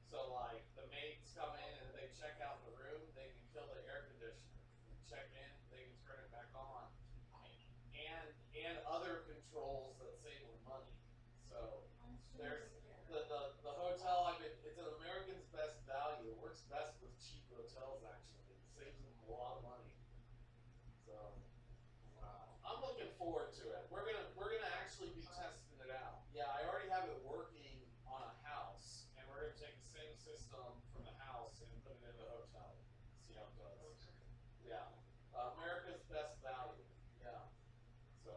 So like the maids come in and they check out the room, they can kill the air conditioner. They check in, they can turn it back on. And other controls that save them money. So there's the hotel it's an American's Best Value. It works best with cheap hotels actually. It saves them a lot of money. So I'm looking forward to it. We're gonna actually be testing it out. Yeah, I already have it working on a house, and we're gonna take the same system from the house and put it in the hotel. See how it does. Yeah, America's Best Value. Yeah. So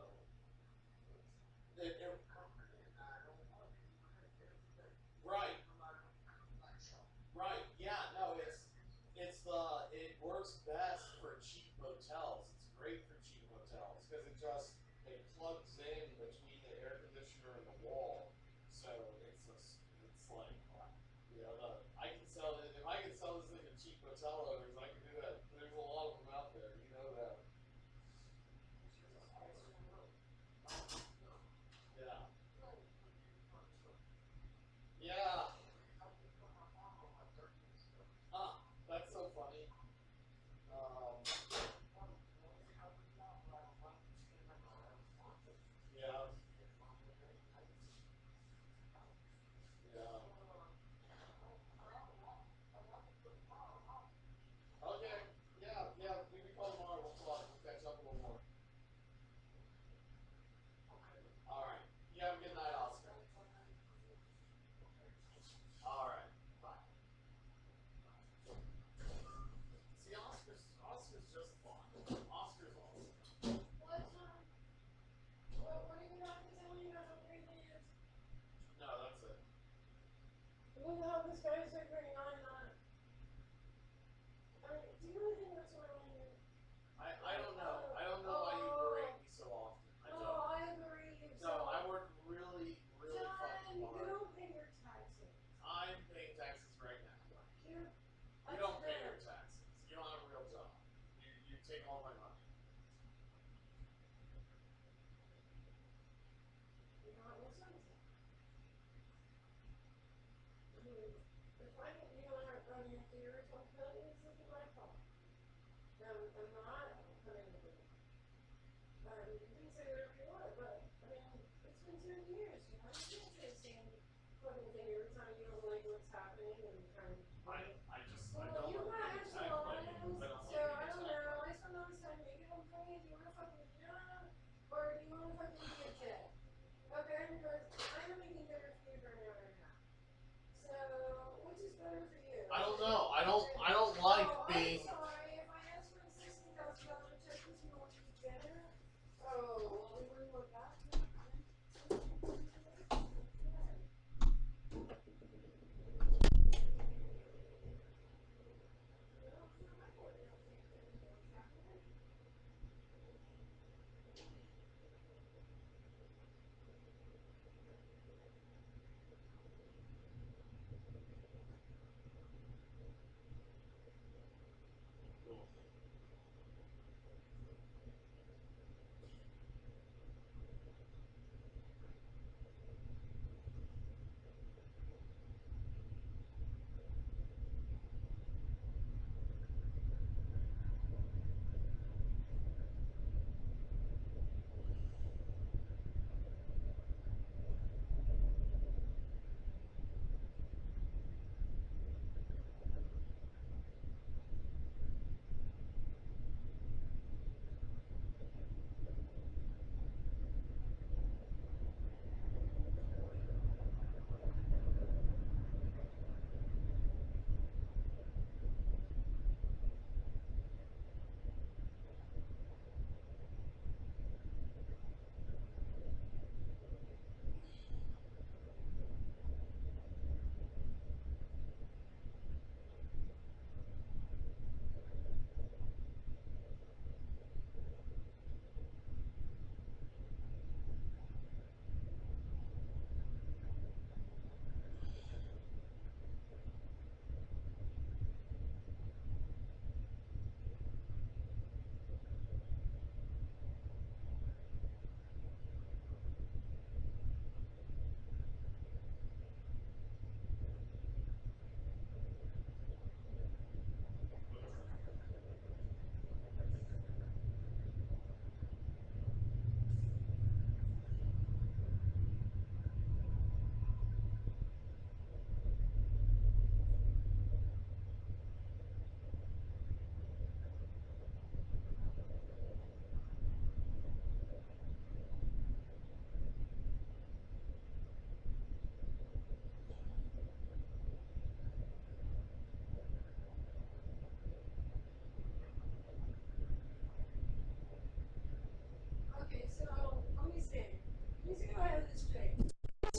right. Right. Yeah. No. It works best for cheap hotels. It's great for cheap hotels because it plugs in between the air conditioner and the wall. So it's like I can sell it if I can sell this thing to cheap hotel owners. I can do that. There's a lot of them out there. You know that. Yeah. Yeah. Huh. That's so funny. Um, yeah. Yeah.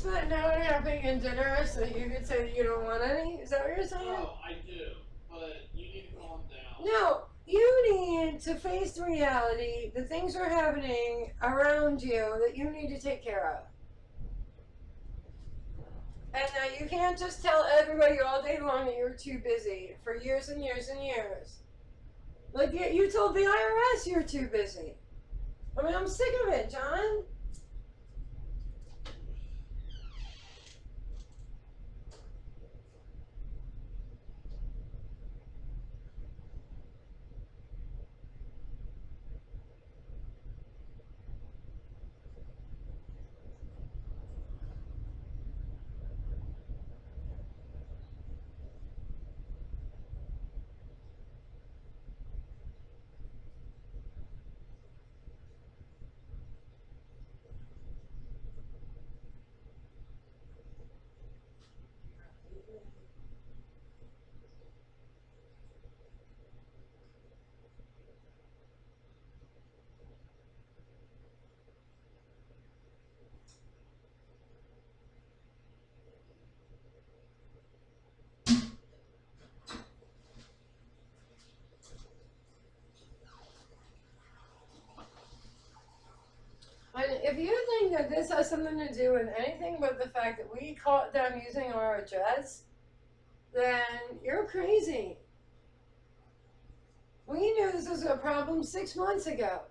But now we're having a dinner so you could say that you don't want any? Is that what you're saying? No, I do. But you need to calm down. No, you need to face the reality that things are happening around you that you need to take care of. And that you can't just tell everybody all day long that you're too busy for years and years and years. Like you told the IRS you're too busy. I mean, I'm sick of it, John. And if you think that this has something to do with anything but the fact that we caught them using our address, then you're crazy. We knew this was a problem 6 months ago.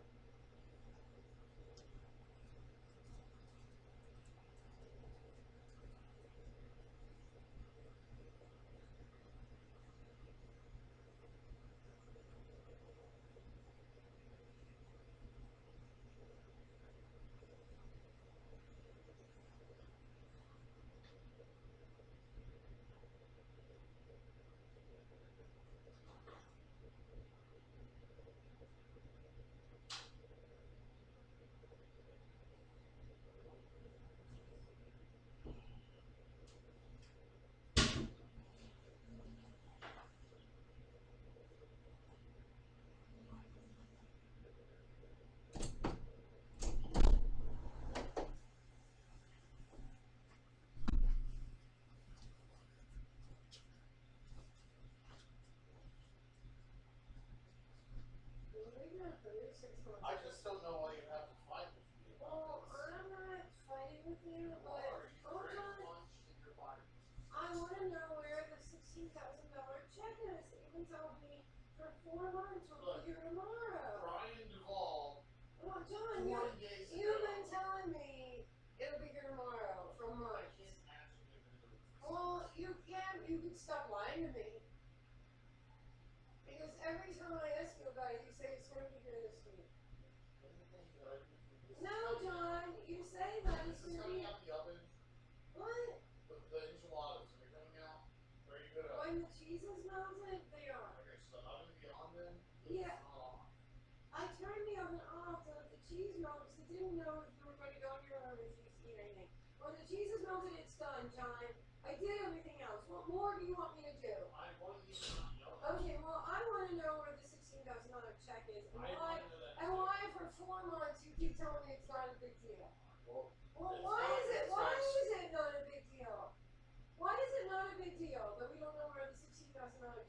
I just don't know why you have to fight with me. Well, I'm not fighting with you, but hold on. I want to know where the $16,000 check is that you've been telling me for 4 months will be here tomorrow. Brian Duvall. Well, John, you've been telling me it'll be here tomorrow for months. Well, you can stop lying to me. Because every time I ask you about it, you say it's going to be here this week. No, John, you say that it's going to be. What? The enchiladas, are they coming out? Are you gonna? When the cheese is melted, they are. Okay, so the oven be on then? Yeah. I turned the oven off so that the cheese melted because I didn't know if you were going to go in your oven if you eat anything. When the cheese is melted, it's done, John. I did everything else. What more do you want me to do? I want you to know. Okay, well, I want to know where the $16,000 check is and why for 4 months you keep telling me it's not a big deal. Well, why is it not a big deal? Why is it not a big deal that we don't know where the $16,000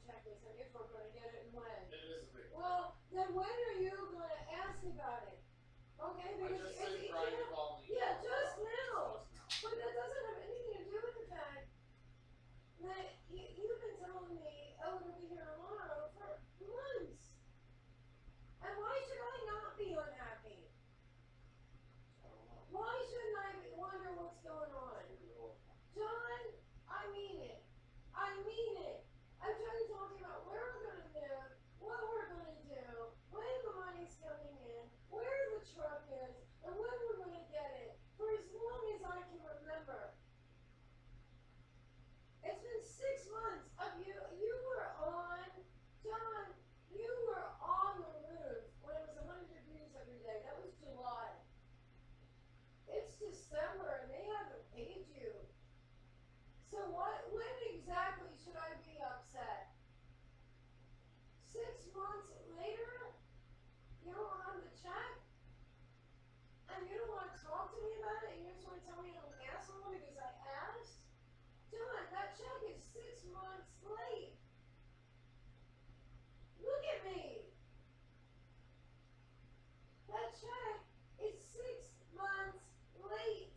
check is and if we're going to get it and when? It is a big deal. Well, then when are you going to ask about it? Okay, because I just said Brian Duvall. Yeah, just now. But that doesn't have anything to do with the fact that you've been telling me, oh, it'll be here tomorrow for months. And why should I not be unhappy? Why shouldn't I wonder what's going on? John, I mean it. I mean it. I'm trying to talk to you about where we're going to live, what we're going to do, when the money's coming in, where the truck is, and when we're going to get it, for as long as I can remember. It's been 6 months of you were on, John, you were on the roof when it was 100 degrees every day. That was July. It's December and they haven't paid you. So when exactly should I be upset? 6 months later? You don't have the check? And you don't want to talk to me about it? And you just want to tell me I'm an asshole because John, that check is 6 months late. Look at me. That check is 6 months late.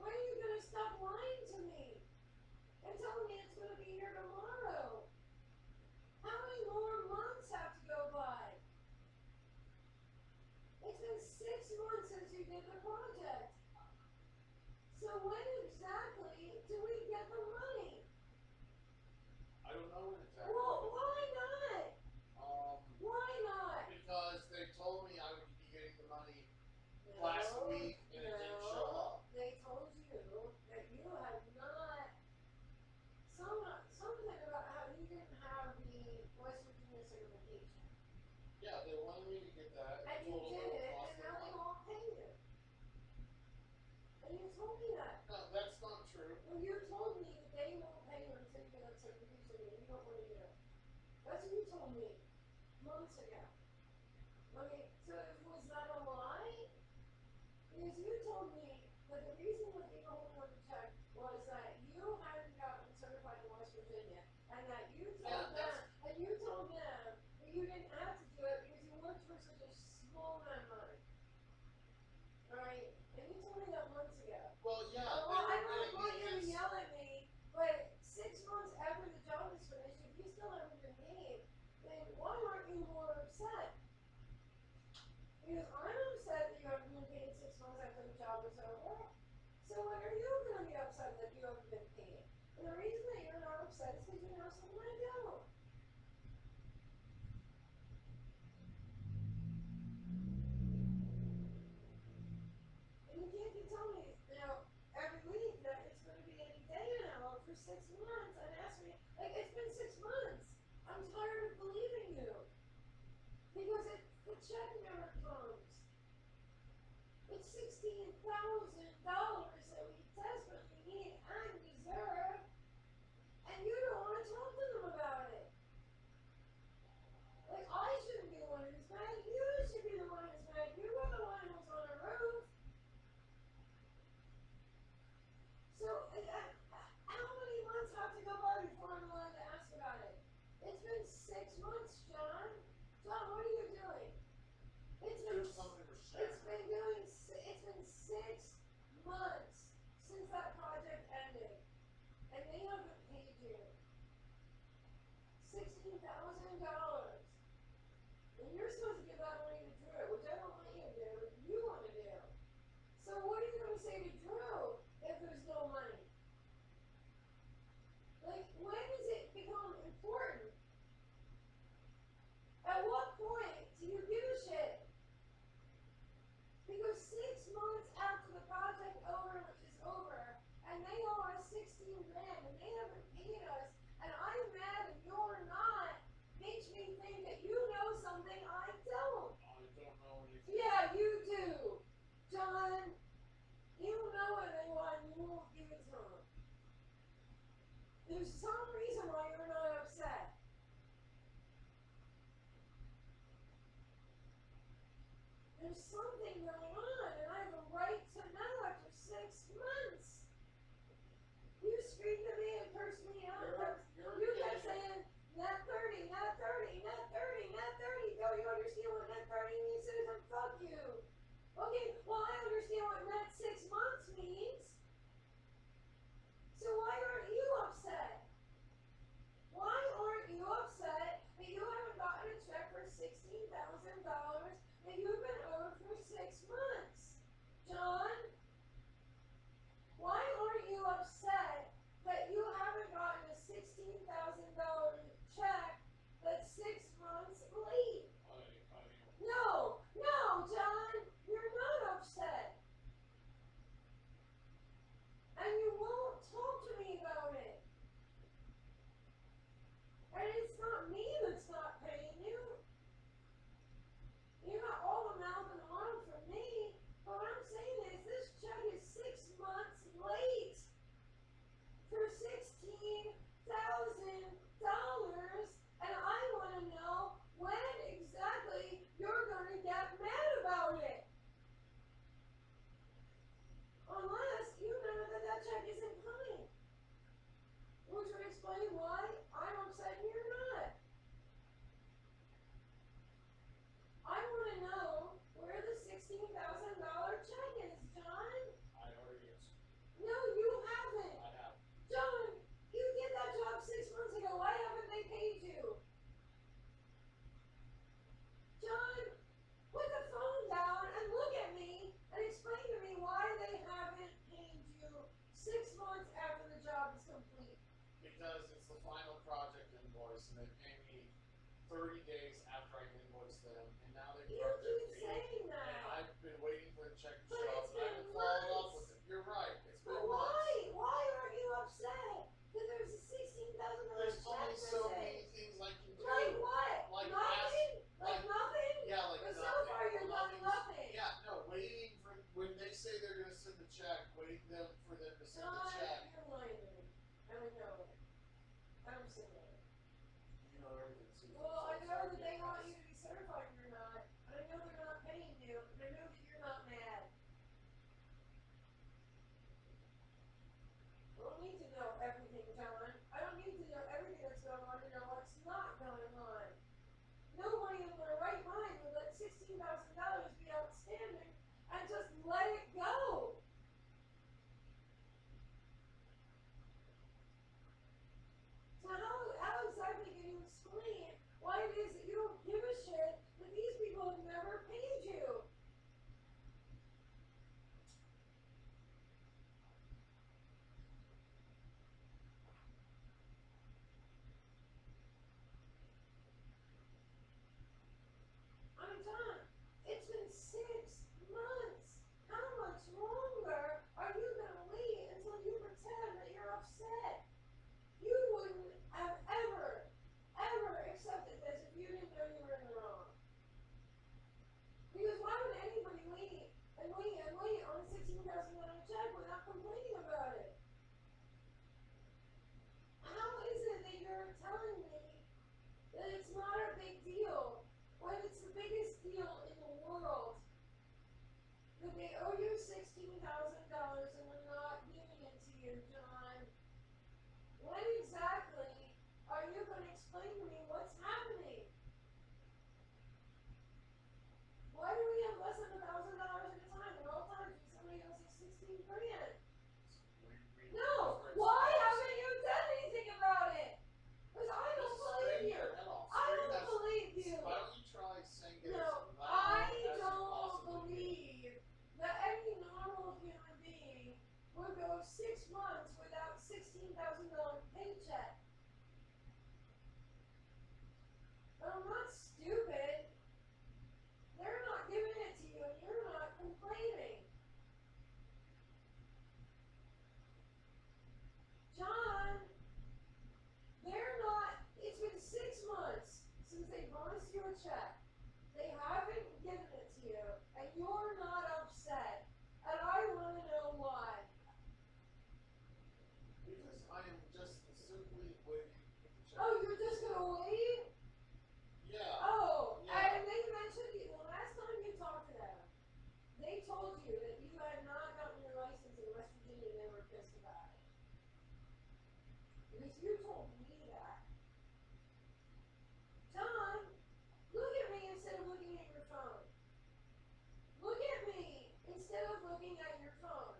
When are you going to stop lying to me and telling me it's going to be here tomorrow? How many more months have to go by? It's been 6 months since you did the project. So when exactly do we get the money? I don't know when exactly. Well, why not? Why not? Because they told me I would be getting the money last week and it didn't show up. They told you that you had not, something about how you didn't have the West Virginia certification. Yeah, they wanted me to get that. And you did it, and now they won't pay you. And you told me that. No, that's not true. Well, you told me that they won't pay you until you get that certification and you don't want to do it. That's what you told me months ago. Okay, so was that a lie? Because you told me that the reason that you don't want to check was that you hadn't gotten certified in West Virginia, and that you told them that you didn't have to do it because you worked for such a small amount of money. Right? And you told me that months ago. Well, yeah. Well, I don't want you to yell at me, but 6 months after the job is finished, if you still haven't been paid, then why aren't you more upset? Because I'm upset that you haven't been paid 6 months after the job is over. So when are you going to be upset that you haven't been paid? And the reason that you're not upset is because you know something I don't. And you can't be telling me, every week that it's going to be any day now for 6 months and ask me, like, it's been 6 months. I'm tired of believing you. Because the check never comes. It's $16,000 that we desperately need and deserve, and you don't want to talk to them about it. Like, I shouldn't be the one who's mad. You should be the one who's mad. You were the one who was on the roof. So, how many months have to go by before I'm allowed to ask about it? It's been 6 months, John. John, what are you doing? It's been 6 months since that project ended, and they haven't paid you $16,000. And you're supposed to give that money to Drew, which I don't want you to do, but you want to do. So what are you going to say to Drew if there's no money? Like, when does it become important? At what point do you give a shit? Because 6 months after the project is over, and they owe us $16 grand, and they haven't paid us, and I'm mad and you're not, makes me think that you know something I don't. I don't know anything. Yeah, you do, John. You know what they want, and you won't give it to them. There's some reason why you're not upset. There's something going on, and I have a right to know after 6 months. You screamed at me and cursed me out. You kept saying, net 30, net 30, net 30, net 30. Don't you understand what net 30 means, Susan? Fuck you. Okay, well, I understand what net 6 months means. So why aren't you upset? 30 days after I invoiced them, and now they've You dropped their keep fee. saying And that. I've been waiting for the check to But show up, it's and I been haven't followed up months. with it. You're right. It's But been months. why? Why aren't you upset that there's a $16,000 There's check only so many missing? things I can do. Like what? Like nothing? like nothing? Yeah, like But nothing. so far you've done nothing. Yeah, no, waiting for when they say they're gonna send the check, waiting for them to send the check. You're lying to me. I don't know it. I'm sick of it. You know everything. Well, I know that they want you to be certified and you're not. And I know they're not paying you. And I know that you're not mad. I don't need to know everything, John. I don't need to know everything that's going on to know what's not going on. Nobody in their right mind would let $16,000 be outstanding and just let it go. So how exactly can you explain why it is that you don't give a shit that these people have never paid you? I'm done. It's been 6 months. How much longer are you going to wait until you pretend that you're upset? You wouldn't have ever accepted this if you didn't know you were in the wrong. Because why would anybody wait and wait and wait on a $16,000 check without complaining about it? How is it that you're telling me that it's not a big deal when it's the biggest deal in the world? That they owe you $16,000 and they're not giving it to you, John. When exactly are you going to explain to me what's happening? Why do we have less than $1,000 at a time at all times when somebody else has 16 grand? No! Why haven't you done anything about it? Because I don't believe you. I don't believe you. Why don't you try saying it? No, I don't believe that any normal human being would go 6 months without $16,000 paycheck. But I'm not stupid. They're not giving it to you and you're not complaining. John, they're not, it's been 6 months since they promised you a check. They haven't given it to you and you're not upset. And I want to know why. Because I am just simply waiting for the check. Oh, you're just going to wait? Yeah. Oh, yeah. and they mentioned you, the last time you talked to them, they told you that you had not gotten your license in West Virginia and they were pissed about it. Because you told me that. John, look at me instead of looking at your phone. Look at me instead of looking at your phone.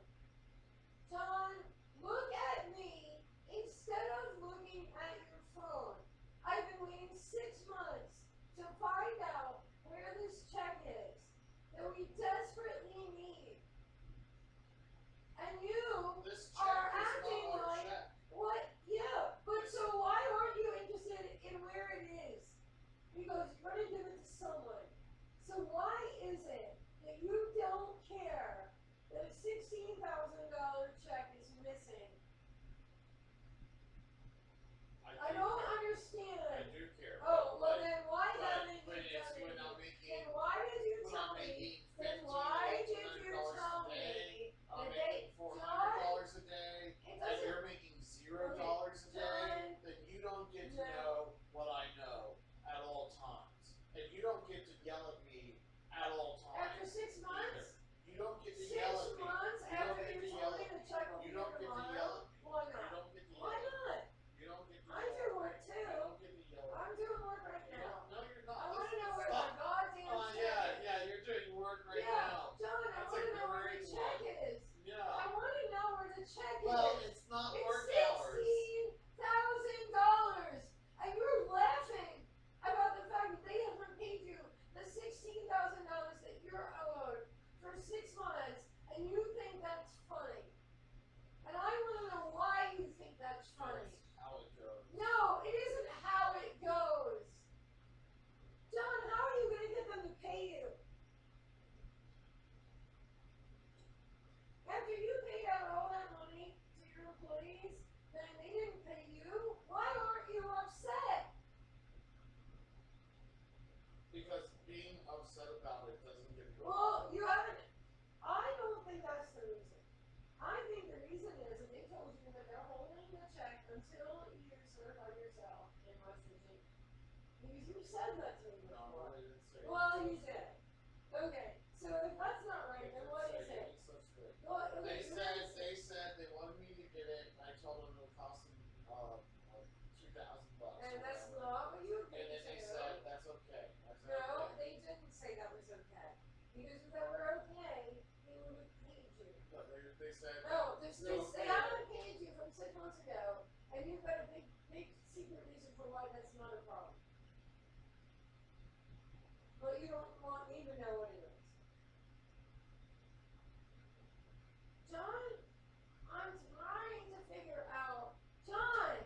John, look at me instead of looking at your phone. I've been waiting 6 months to find out where this check is that we desperately need. And you This check are is acting not our like, check. what? Yeah, but so why aren't you interested in where it is? Because you're going to give it to someone. So why is it that you don't care that a $16,000 I think the reason is that they told you that they're holding the check until you certify yourself in West Virginia. Because you said that to me before. No, I didn't say well, you did. Okay, so if that's not right, then what is it? Well, okay, They said they wanted me to get it, and I told them it would cost them like $2,000. And that's not what you agreed and then they to. said that's okay. No, they didn't say that was okay. Because if that were okay, they would have paid you. No, they said no, they haven't paid you from 6 months ago, and you've got a big secret reason for why that's not a problem. But you don't want me to know what it is. John, I'm trying to figure out. John,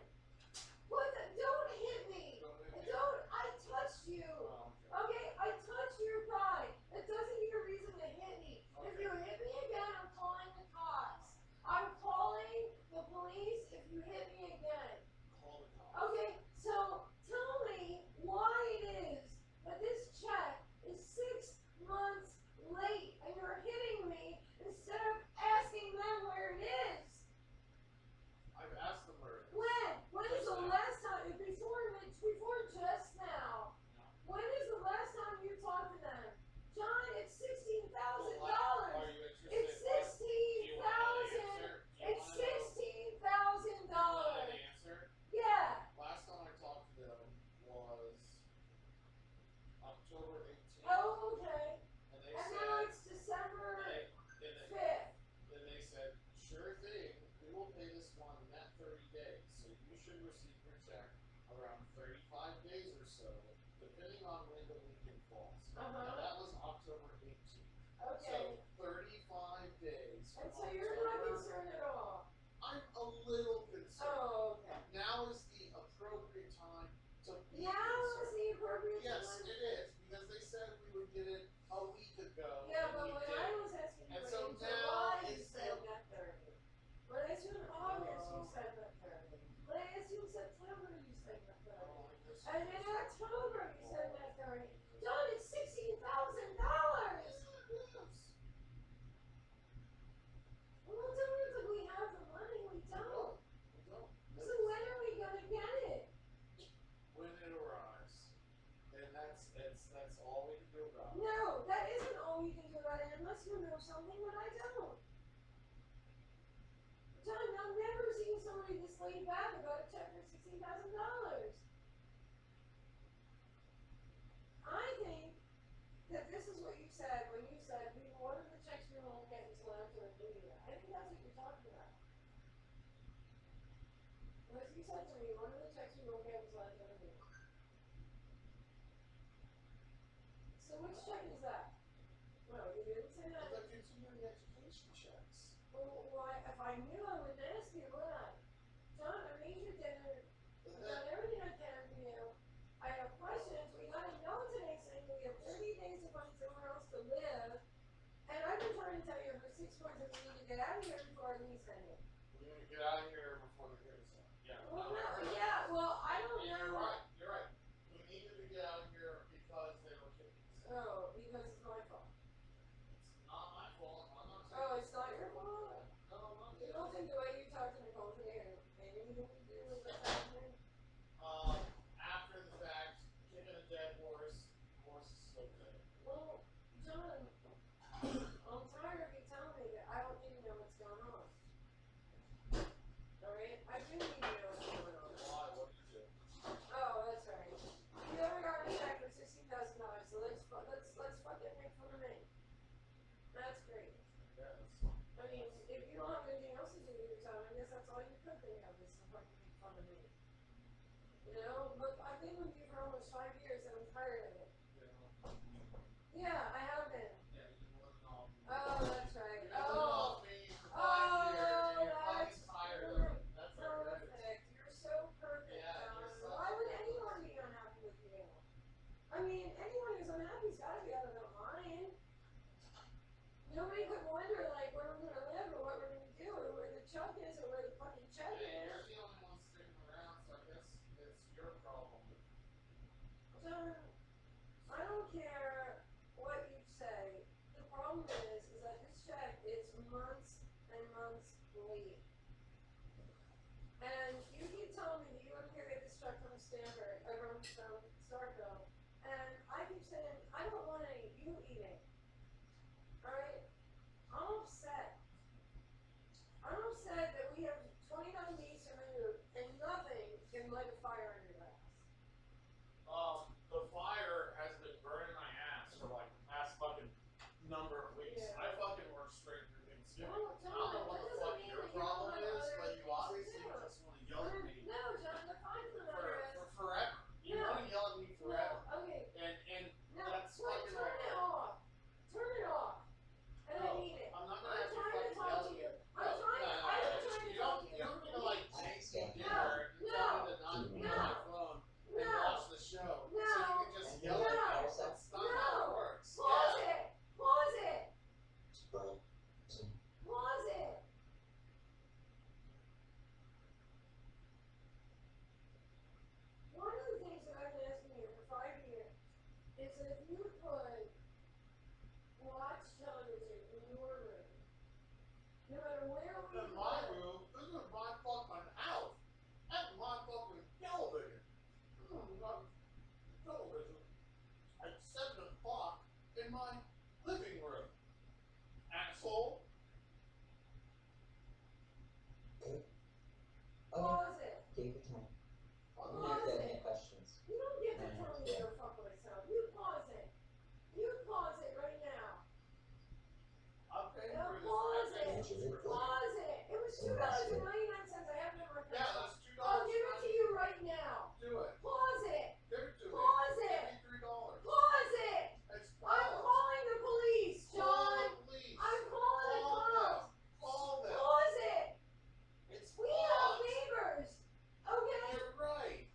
don't hit me. I touched you. Okay, I touched your thigh. That doesn't give you a reason to hit me. Okay. If you hit me again, I'm calling the cops. I'm calling the police if you hit me again. Call the cops. Okay, so tell me why it is that this check is 6 months late and you're hitting me instead of asking them where it is. I've asked them where it is. When? When is the last time? Before just now. When is the last time you talked to them? John, it's $16,000. It's $16,000. It's $16,000. Yeah. Last time I talked to them was October 18th. Oh, okay. And now it's December 5th. Then they said, sure thing, we will pay this one in that 30 days. So you should receive your check around 35 days or so, depending on when the weekend falls. Now that was October 18th. Okay. So 35 days. And so you're not concerned at all? I'm a little concerned. Oh, okay. Now is the appropriate time to be Now concerned. is the appropriate Yes, time? it is, because they said we would get it a week ago. Yeah, but when I was asking you And in so July, now you is said net 30. When I asked you in August, you said net 30. When I asked you in September, you said net 30. And in October, you said net 30. John, it's $16,000! Well, don't look like we have the money. We don't. So when are we going to get it? When it arrives. And that's all we can do about it. No, that isn't all we can do about it unless you know something that I don't. John, I've never seen somebody this laid back about a check for $16,000. I think that this is what you said when you said one of the checks we won't get until after a new year. I think that's what you're talking about. Because you said to me, one of the checks we won't get until after a new year. So which check is that? No, you didn't say that. The continuing education checks. Well, why? If I knew, I would ask you, would I? John, I made your dinner. I've done everything I can for you. I have questions. We got a note today saying we have 30 days to find somewhere else to live. And I've been trying to tell you for 6 months that we need to get out of here before our lease ended. We're going to get out of here before the year is up. Yeah. Well, no, yeah, well, I don't know. You're right. You're right. We needed to get out of here because they were kidding. Oh, because it's my fault. It's not my fault. I'm not saying. Oh, it's not your fault? No, I'm not. You don't think the way you talk to Nicole today had anything to do with what's happening? After the fact, kicking a dead horse is still dead. Well, John, I'm tired of you telling me that I don't need to know what's going on. Alright? I do need to know what's going on. Why? What did you do? Oh, that's right. You never got a check for $16,000, so let's fucking make fun of me. That's great. Yes. I mean, if you don't have anything else to do with your time, I guess that's all you could think of is to fucking make fun of me. You know? But I've been with you for almost 5 years and I'm tired of it. Yeah, I have been. Yeah, you wasn't all me. Oh, that's right. You wasn't all me for 5 years and you're fucking tired of it. That's perfect. You're so perfect. Yeah, you're so why would anyone be unhappy with you? I mean, anyone who's unhappy's got to be out of their mind. Nobody could wonder, like, where we're going to live or what we're going to do or where the chuck is or where the fucking check Hey, is. you're the only one sticking around, so I guess it's your problem. John, I don't care what you say. The problem is that this check is months and months And you keep telling me that you want to get this truck from Stanford, or from Starkville, and I keep saying, I don't want any, you eat it. Alright? I'm upset. I'm upset that we have 29 days to remove and nothing can light a fire in your ass. The fire has been burning my ass for like the past fucking number of weeks. Yeah. I fucking work straight through Thanksgiving. No, I don't know what the fuck your problem is, but you obviously do. just want to yell at me No, John, the fact of the matter is... for forever. You No. want to yell at me forever. No, okay. And No, that's wait, fucking turn it off. Turn it off. And No, I mean it. I'm not I'm gonna have trying to you talk fucking to you. yell at me. I'm trying to talk to you. You don't need to like text me No. dinner and tell me to not be on my phone and watch the show. No. So you can just yell at me. That's not how it works. Pause it. Pause it. Bro. Pause it. One of the things that I've been asking you for 5 years is that if you could watch television in your room, no matter where we In my room, this is my fucking house. That's my fucking television. Got television at 7 o'clock in my living room. Asshole. Okay. pause it. Take your time. Pause Let me know if you have it. any questions. You don't get to tell me to go fuck myself. You pause it. You pause it right now. Okay. Now pause it. Absolutely. Pause it. It was $2.99. I have it in my Yeah, phone. that's $2. I'll give it to you right now. Do it. Pause it. Give it to me. Pause it. Give me $3. Pause it. It's I'm calling the police, John. Please. I'm calling the cops. Call them. Pause it. It's We have paused. neighbors. Okay? You're right.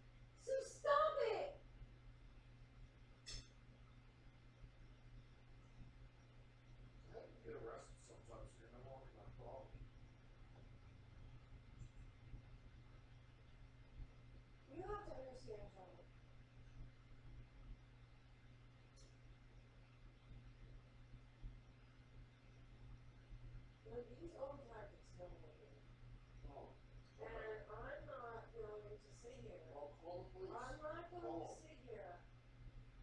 So stop it. I get arrested sometimes, you're no longer my problem. You have to understand, John. These old tactics don't work. Oh. And I'm not going to sit here. Well, call the police. I'm not going to sit here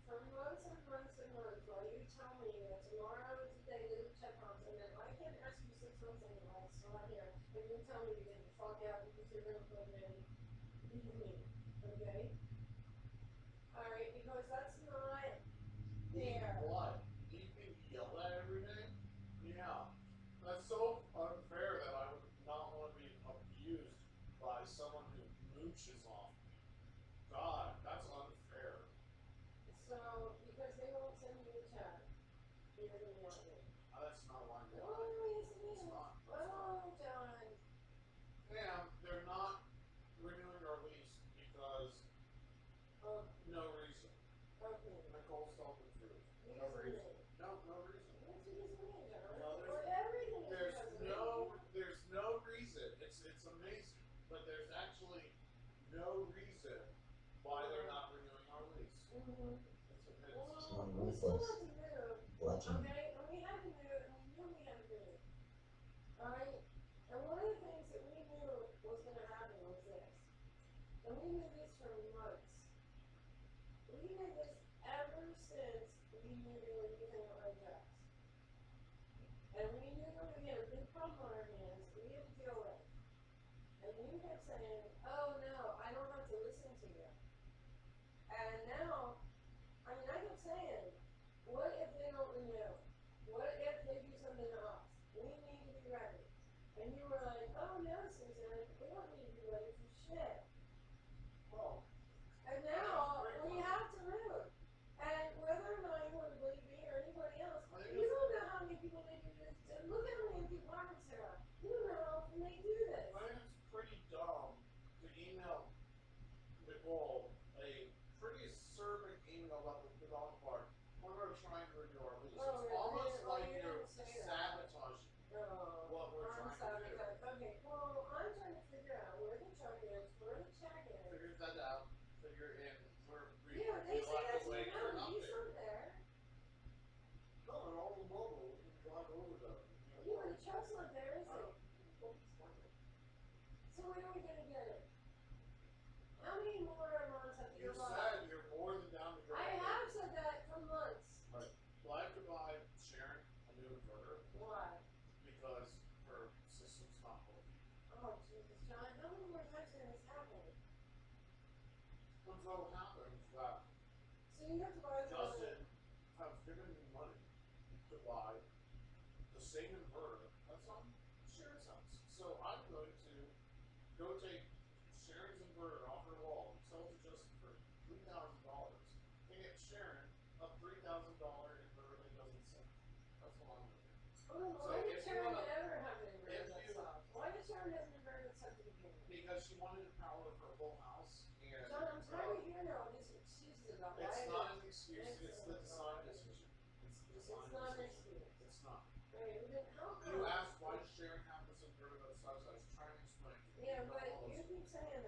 for months and months and months while you tell me that tomorrow is the day that the check comes and then I can't ask you 6 months anyway, so I'm here. And you tell me to get the fuck out because you're going to put in leave me. Okay? Alright, because that's not fair. What? Do you think yell at every day? Yeah. That's so unfair that I would not want to be abused by someone who mooches off me. God, that's unfair. So, because they won't send you a check, you're going to yell at me. That's not why I'm Oh, lying. yes it is. It's not. Oh, John. And they're not renewing our lease because Oh, no reason. okay. Nicole's told the truth. No Because of reason. me. No reason. That's because of me, John. No, Or everything is There's because of me. there's no reason. It's amazing, but there's actually no reason why they're not renewing our lease. Mm-hmm. It's Well, It's we still ruthless. have to move, Bludgeon. okay? And we had to move, and we knew we had to move. Alright? And one of the things that we knew was going to happen was this. And we knew this for months. We knew this ever since we knew they were using our jobs. And we knew that we had a big problem on our hands we had to deal with. And you kept saying, oh no, I don't have to listen to you. And now, I mean, I kept saying, what if they don't renew? What if they do something to us? We need to be ready. And you were like, oh no, Susan, we don't need to be ready for shit. well, And now, we have to move. And whether or not you want to believe me or anybody else, you don't know how many people they do this to. Look at how many empty apartments there are. You don't know how often they do this. I think it's pretty dumb to email Nicole a pretty acerbic email about the dog park when we're trying to renew our lease. Oh, It's really? almost Oh, like you you're didn't say that. sabotaging Oh, what we're I'm trying to do. sorry. Okay, well, I'm trying to figure out where the truck is, where the check is. Figure that out. Figure in where we Yeah, they we'll say have that's to wait for an he's update. not there. No, they're all mobile. We can drive over them. Yeah, but the truck's not there, is it? So when are we gonna get it? And so what happens is that So you have to buy the Justin has given me money to buy the same inverter that's on Sharon's house. So I'm going to go take Sharon's inverter off her wall and sell it to Justin for $3,000 and get Sharon a $3,000 inverter that doesn't sell. That's what I'm going to do. Well, So why did if you Sharon wanna- ever have an inverter if that you- sucked? Why did Sharon have an inverter that sucked at the beginning? Because she wanted to power her whole house. And John, I'm tired of hearing all these excuses about why it's it not is. an excuse, it's the design decision. It's the design It's not an decision. excuse. It's not. Right, well then how come? You asked why does Sharon have this inverter that sucks? I was trying to explain to you. Yeah, You but don't know you those- keep saying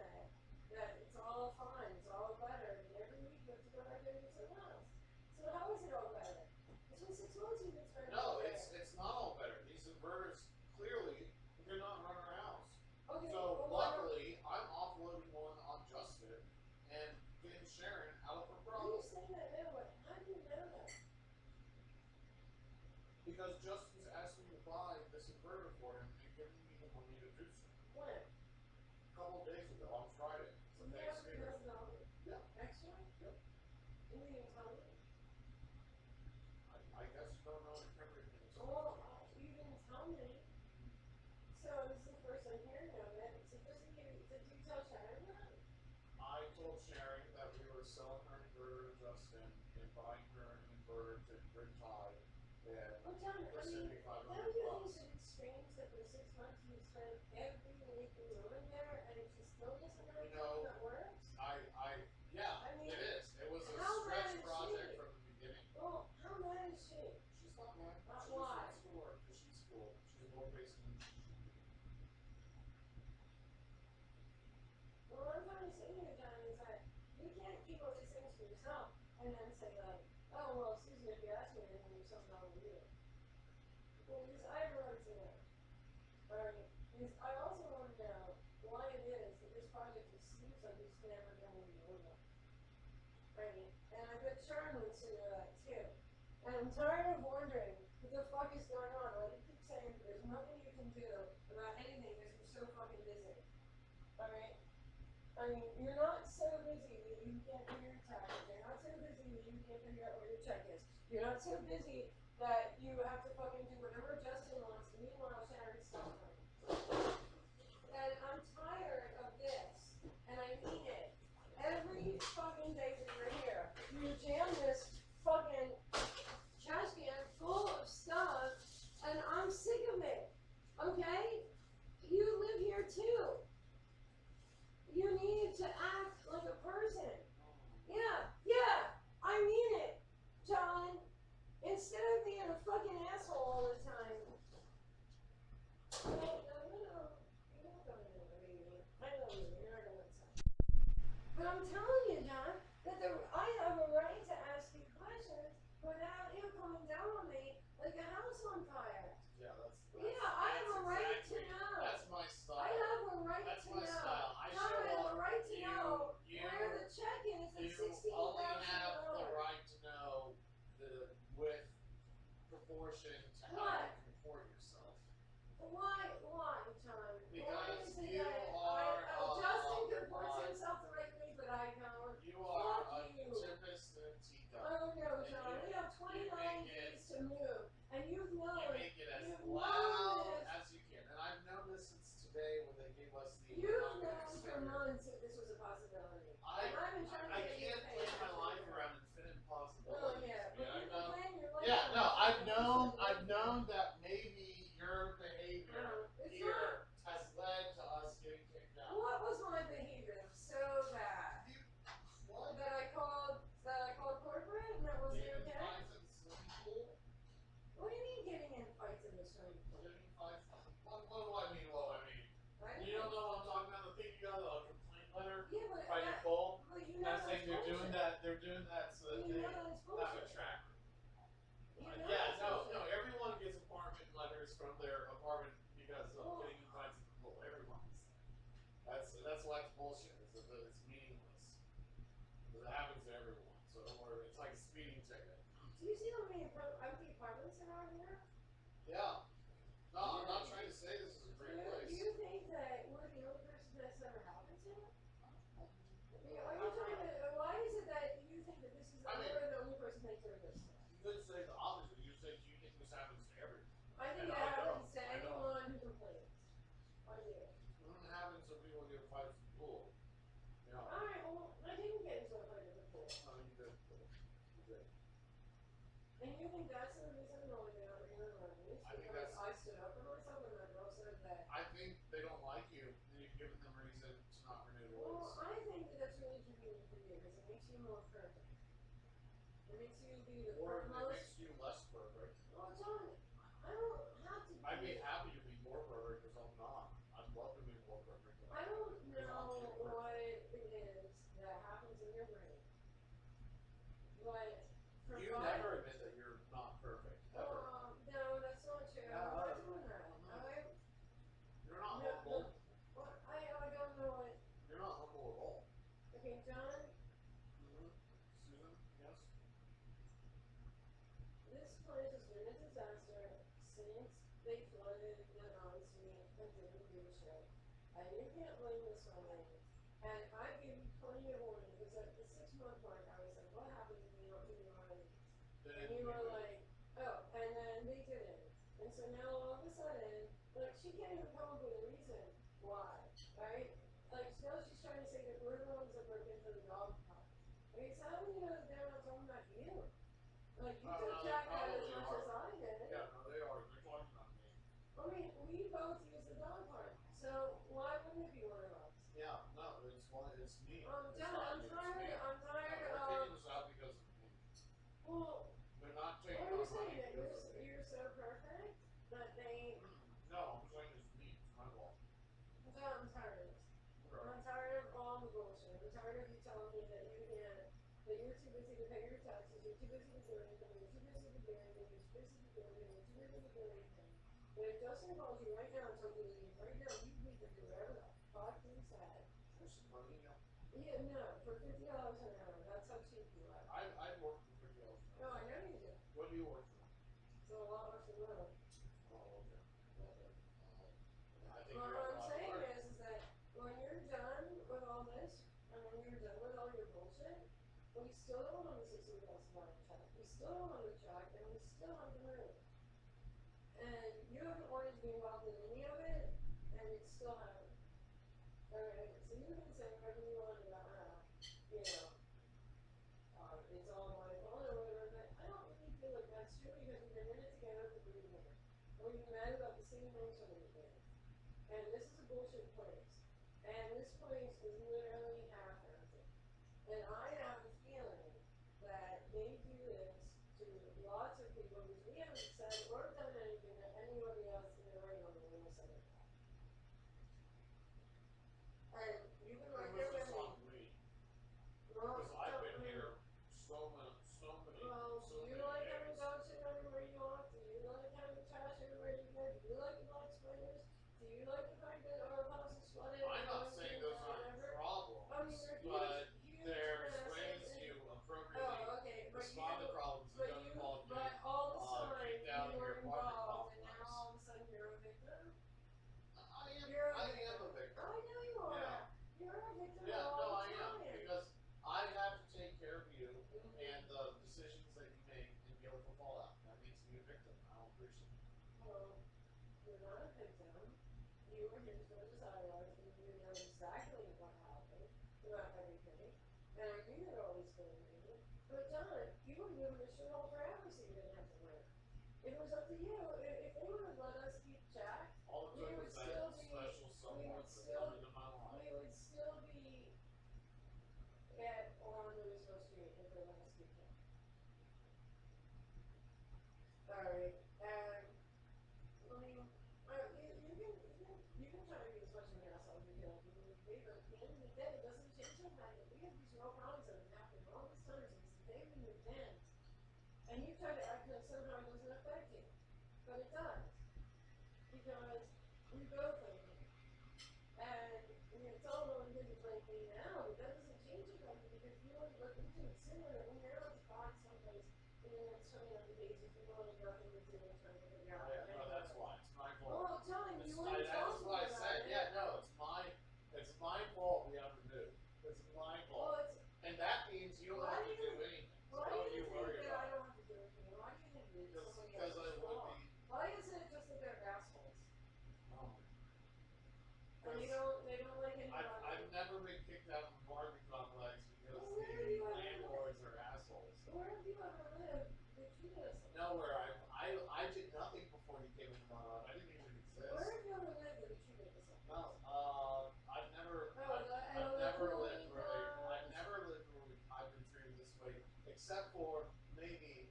that it's all fine, it's all better, and every week you have to go back there and do something else. So how is it all better? It's been 6 months you've been spending No, there. it's not all better. These inverters clearly do not run our house. Okay, So well, why don't- luckily, I'm offloading one on Justin and getting Sharon out of her you problem. say that now, but how do you know that? Because Justin's asked me to buy this inverter for him and giving me the money to do so. When? A couple of days ago on Friday. So For you have Thanksgiving. $3,000 Yeah. extra? Yep. You didn't even tell me. I guess you don't know everything. Well, you didn't tell me. So this is the first I'm hearing of it. So did you tell Sharon that? I told Sharon that we were selling her inverter to Justin and buying her an inverter to grid tie and Well, John, for I mean, $7,500 don't you think bucks. that it's strange that for 6 months you've spent every week going there and she still doesn't have You know, anything that works? Yeah, I mean, it is. It was a how bad stretch is project she? from the beginning. Well, how mad is she? She's not mad. Not She's why? in school because she's cool. She's more basic than she should be. Well, what I'm trying to say here, John, is that you can't keep all these things for yourself and then say like, oh, well, Susan, if you ask me anything, there's something wrong with you. Well, because I have a right to know. Alright? Because I also want to know why it is that this project just seems like it's never going to be over. Right? And I bet Sharon would say that too. And I'm tired of wondering what the fuck is going on. Like you keep saying there's nothing you can do about anything because you're so fucking busy. Alright? I mean, you're not so busy that you can't do your taxes. You're not so busy that you can't figure out where your check is. You're not so busy that you have to fucking do whatever Justin wants. Meanwhile, Sharon's suffering. And I'm tired of this. And I mean it. Every fucking day that you're here, you jam this fucking trash can full of stuff, and I'm sick of it. Okay? You live here too. You need to act like a person. Yeah, I mean it, John. Instead of being a fucking asshole all the time. No. You're not going anywhere, baby. I know you're not going inside. But I'm telling you, John, that I have a right to ask you questions without you coming down on me like a house on fire. Yeah, I have a right to exactly- know. That's my style. I have a right That's to my know. style. I John, show I have up. a right to know You where the check is at only $16,000. have the right to know the with proportion to how What? you comport yourself. Why, John? Why Because is it you that are Justin comports himself the right way, but I don't? You are Fuck a you. tempest in a teacup. Oh no, And John, we have 29 make days to move, and you've known. You make it as You've loud known this. as you can. And I've known this since today when they gave us the You've not gonna known for extend it. months that this was a possibility. I and I've been trying to I get you can't to pay plan my attention life to around infinite that. possibilities. Oh yeah, but Yeah, you've been playing your life. Yeah, no, around. I've known that maybe your behavior No, it's here has led to us getting kicked out. What was my behavior that was so bad? What? That I called corporate and that wasn't Getting okay? fights in the swimming pool? What do you mean getting in fights in the swimming pool? Getting fights? What do I mean? Right? You don't know what I'm talking about? The thing you got a complaint letter Yeah, but by Nicole? but you know That's saying that's they're doing bullshit. that. They're doing that so that You they know that's have a bullshit. tracker. You know Yeah, that's no. bullshit. Everyone gets apartment letters from their apartment because of Well- getting invited to the pool. Everyone gets that. That's why it's bullshit. It's meaningless. Because it happens to everyone. So don't worry. It's like a speeding ticket. Do you see how many empty apartments there are here? Yeah. No, I'm not trying to say this is a great place. Do you think that we're the only person that's ever happened to? Are you trying to you think that's the reason why they don't renew their lease? I think Because that's- I stood up for myself and that girl said that. I think they don't like you, and you've given them reason to not renew the Well, lease. I think that that's really convenient for you because it makes you more perfect. It makes you be the Or it most. makes you less perfect. Well, John, I don't have to. I'd be happy to be more perfect because I'm not. I'd love to be more perfect. I don't know what it is that happens in your brain, but for You never admit that you're not perfect, ever. No, that's not true. Yeah, I'm not doing that. You're not humble. I don't know what. You're not humble at all. Okay, John. Mm-hmm. Susan, yes? This place has been a disaster since they flooded the non-suite and didn't do shit. And you can't blame this on me. And I gave you plenty of warning because at the 6-month mark I was like, what happens if you don't do your own? And you were like, oh, and then they didn't. And so now all of a sudden, like she can't even come up with a reason why, right? Like now she's trying to say that we're the ones that broke into the dog park. Okay, so how do you know that they're not talking about you? Like you took Jack out as much as I did. Yeah, no, they are. They're talking about me. I mean, we both use the dog park, so why wouldn't it be one of us? Yeah, no, it's me. I'm It's tired. not you, it's me. I'm tired They're of. kicking us out because of me. Well, They're not what taking are you our saying money that because of me. you're so perfect that they? No, I'm saying it's me. It's my fault. I'm tired of this. I'm tired of all the bullshit. I'm tired of you telling me that you can't, that you're too busy to pay your taxes, you're too busy to do anything, you're too busy to do anything, you're too busy to do anything, you're too busy to do anything. But if Justin calls you right now and tells you to leave right now, you need to do whatever the fuck he said. There's some money, yeah. Yeah, no, for $50 an hour. That's how cheap you are. I work for $50 an No, hour. I know you do. What do you work for? So a lot less than that. Oh, okay. I think Well, you're what a I'm lot saying harder. is that when you're done with all this, and when you're done with all your bullshit, we still don't want the $60,000 check. We still don't want the check, and we still have the move. And you haven't wanted to be involved in any of it, and you still haven't. Alright, so you can say whatever you want about how, you know, it's all my fault or whatever, but I don't really feel like that's true because we've been in it together for 3 years. And we've been mad about the same things from the beginning. And this is a bullshit place. And this place is literally half-empty. And I have a feeling that they do this to lots of people because we haven't said or done anything that anybody else in the ring on the women's center has. And you can It like was everybody. just on me. Well, Because I've been here so many well, do you like having days. dog shit everywhere you walk? Do you like having trash everywhere you go? Do you like the black spiders? Do you like the fact that our house is flooded? I'm not saying those aren't problems, I mean, they're but huge there's masses ways and- to appropriately Oh, okay, but respond to problems that don't involve but getting all the time kicked out you of were your apartment involved, and complex. now all of a sudden you're a victim. I You're am a victim. I know you are. Yeah. You're a victim Yeah, all no, the I am. time. Because I have to take care of you and the decisions that you make and be able to fall out. That makes me a victim. I don't appreciate it. Well, you're not a victim. You were here as much as I was, and you know exactly what happened throughout everything. And I knew that all was going to be. But John, you were given a shit all forever, so you didn't have to learn. It was up to you. If they would have let us keep Jack, All it we took would was that still be. special someone to come into my life. We would still be at on Louisville Street if they let us keep Jack. Alright, and I mean, you can try to be as much of an asshole as you can, but at the end of the day, it doesn't change the fact that we have these real problems that have happened all this time since the day we moved in. And you try to act like somehow it doesn't affect you. But it does. Because we both like it. And it's all well and good to blame me now, but that doesn't change the fact that because you want to look into it sooner, when you're able to find someplace in the next 29 days if you want to nothing to do and trying to figure out. Oh, yeah, no, that's why. It's my fault. Well, John, you It's weren't that's talking what I about said. it. Yeah, no, it's my fault we have to do. It's my fault. Well, it's, And that means you don't have to do anything. So why don't do you you worry think that I about it. don't have to do anything? Why do you think it's somebody Because I else's would fault? be. Why is it just that they're assholes? And Because they don't like anybody. I've never been kicked out of a apartment complex because Well, where have you the ever landlords are assholes. Where have you ever lived that treated us like except for maybe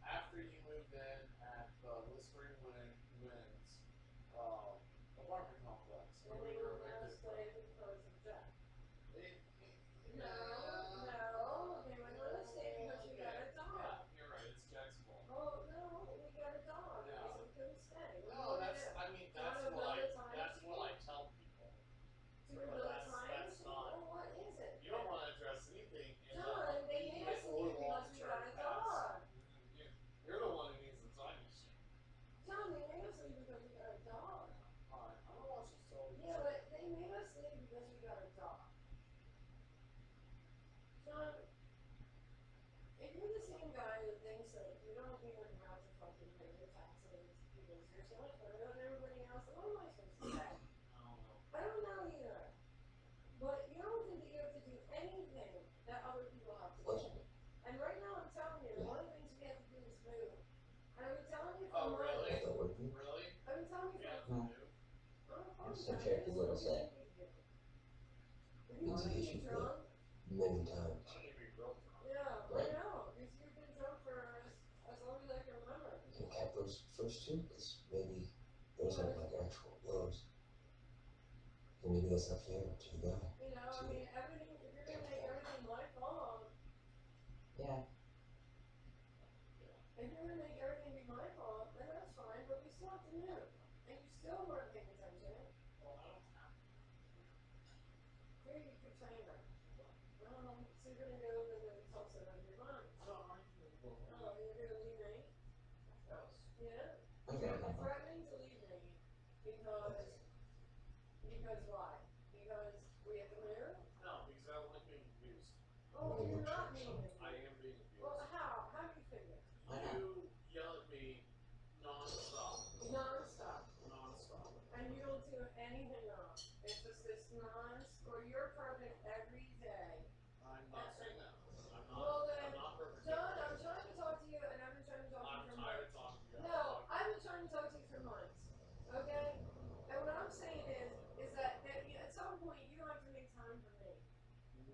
after you moved in at the Listerine Winds apartment complex. And When we we were were going to evicted stay from. because of Jack. No, They were going to stay because we got a dog. Yeah, you're right. It's Jack's fault. Oh, no, we got a dog. No. So we couldn't stay. No, that's what I tell people. Do But another that's time? not. Well, what is it? You don't want to address anything in John, they made us leave because we got a dog. You're the one who needs the time machine. John, they made us leave because we got a dog. Alright, I'm gonna watch this television. Yeah, but they made us leave because we got a dog. John, if you're the same guy that thinks that you don't even have to fucking pay your taxes because you're so much better than everybody else, what am I supposed to say? I don't know. I don't know either. But you don't think that you have to do anything that other people have to do. And right now I'm telling you, one of the things we have to do is move. And I've been telling you for Oh, months. really? Working? Really? I've been telling you Yeah. for months. Exactly what I said. If you want to get drunk, Many times. I can be real drunk. yeah, Right. I know, because you've been drunk for as long as I can remember. You can cap those first two, because maybe those aren't like actual blows. And maybe that's not fair to the guy. You know, I mean, everything, if you're going to make everything my fault, Yeah. if you're going to make everything be my fault, then that's fine, but we still have to move. And you still weren't paying attention. Well, I don't have to. Here you keep saying that. So you're going to go to the Tulsa on your mom. No, I'm gonna go. Oh, you're going to leave me? Yes. Yeah? Okay. You're threatening to leave me because why? Because we have to move? No, because I don't like being abused. Oh, you're not being I abused. am being abused. Well, how? How do you figure? You yell at me non-stop. Non-stop. Non-stop. And you don't do anything wrong. It's just this or you're perfect every day. I'm not saying that. Well then, I'm not perfect. John, I'm trying to talk to you and I've been trying to talk to you I'm for tired months. of talking to you. No, I've been trying to talk to you for months. Okay? And what I'm saying is that at some point you have to make time for me.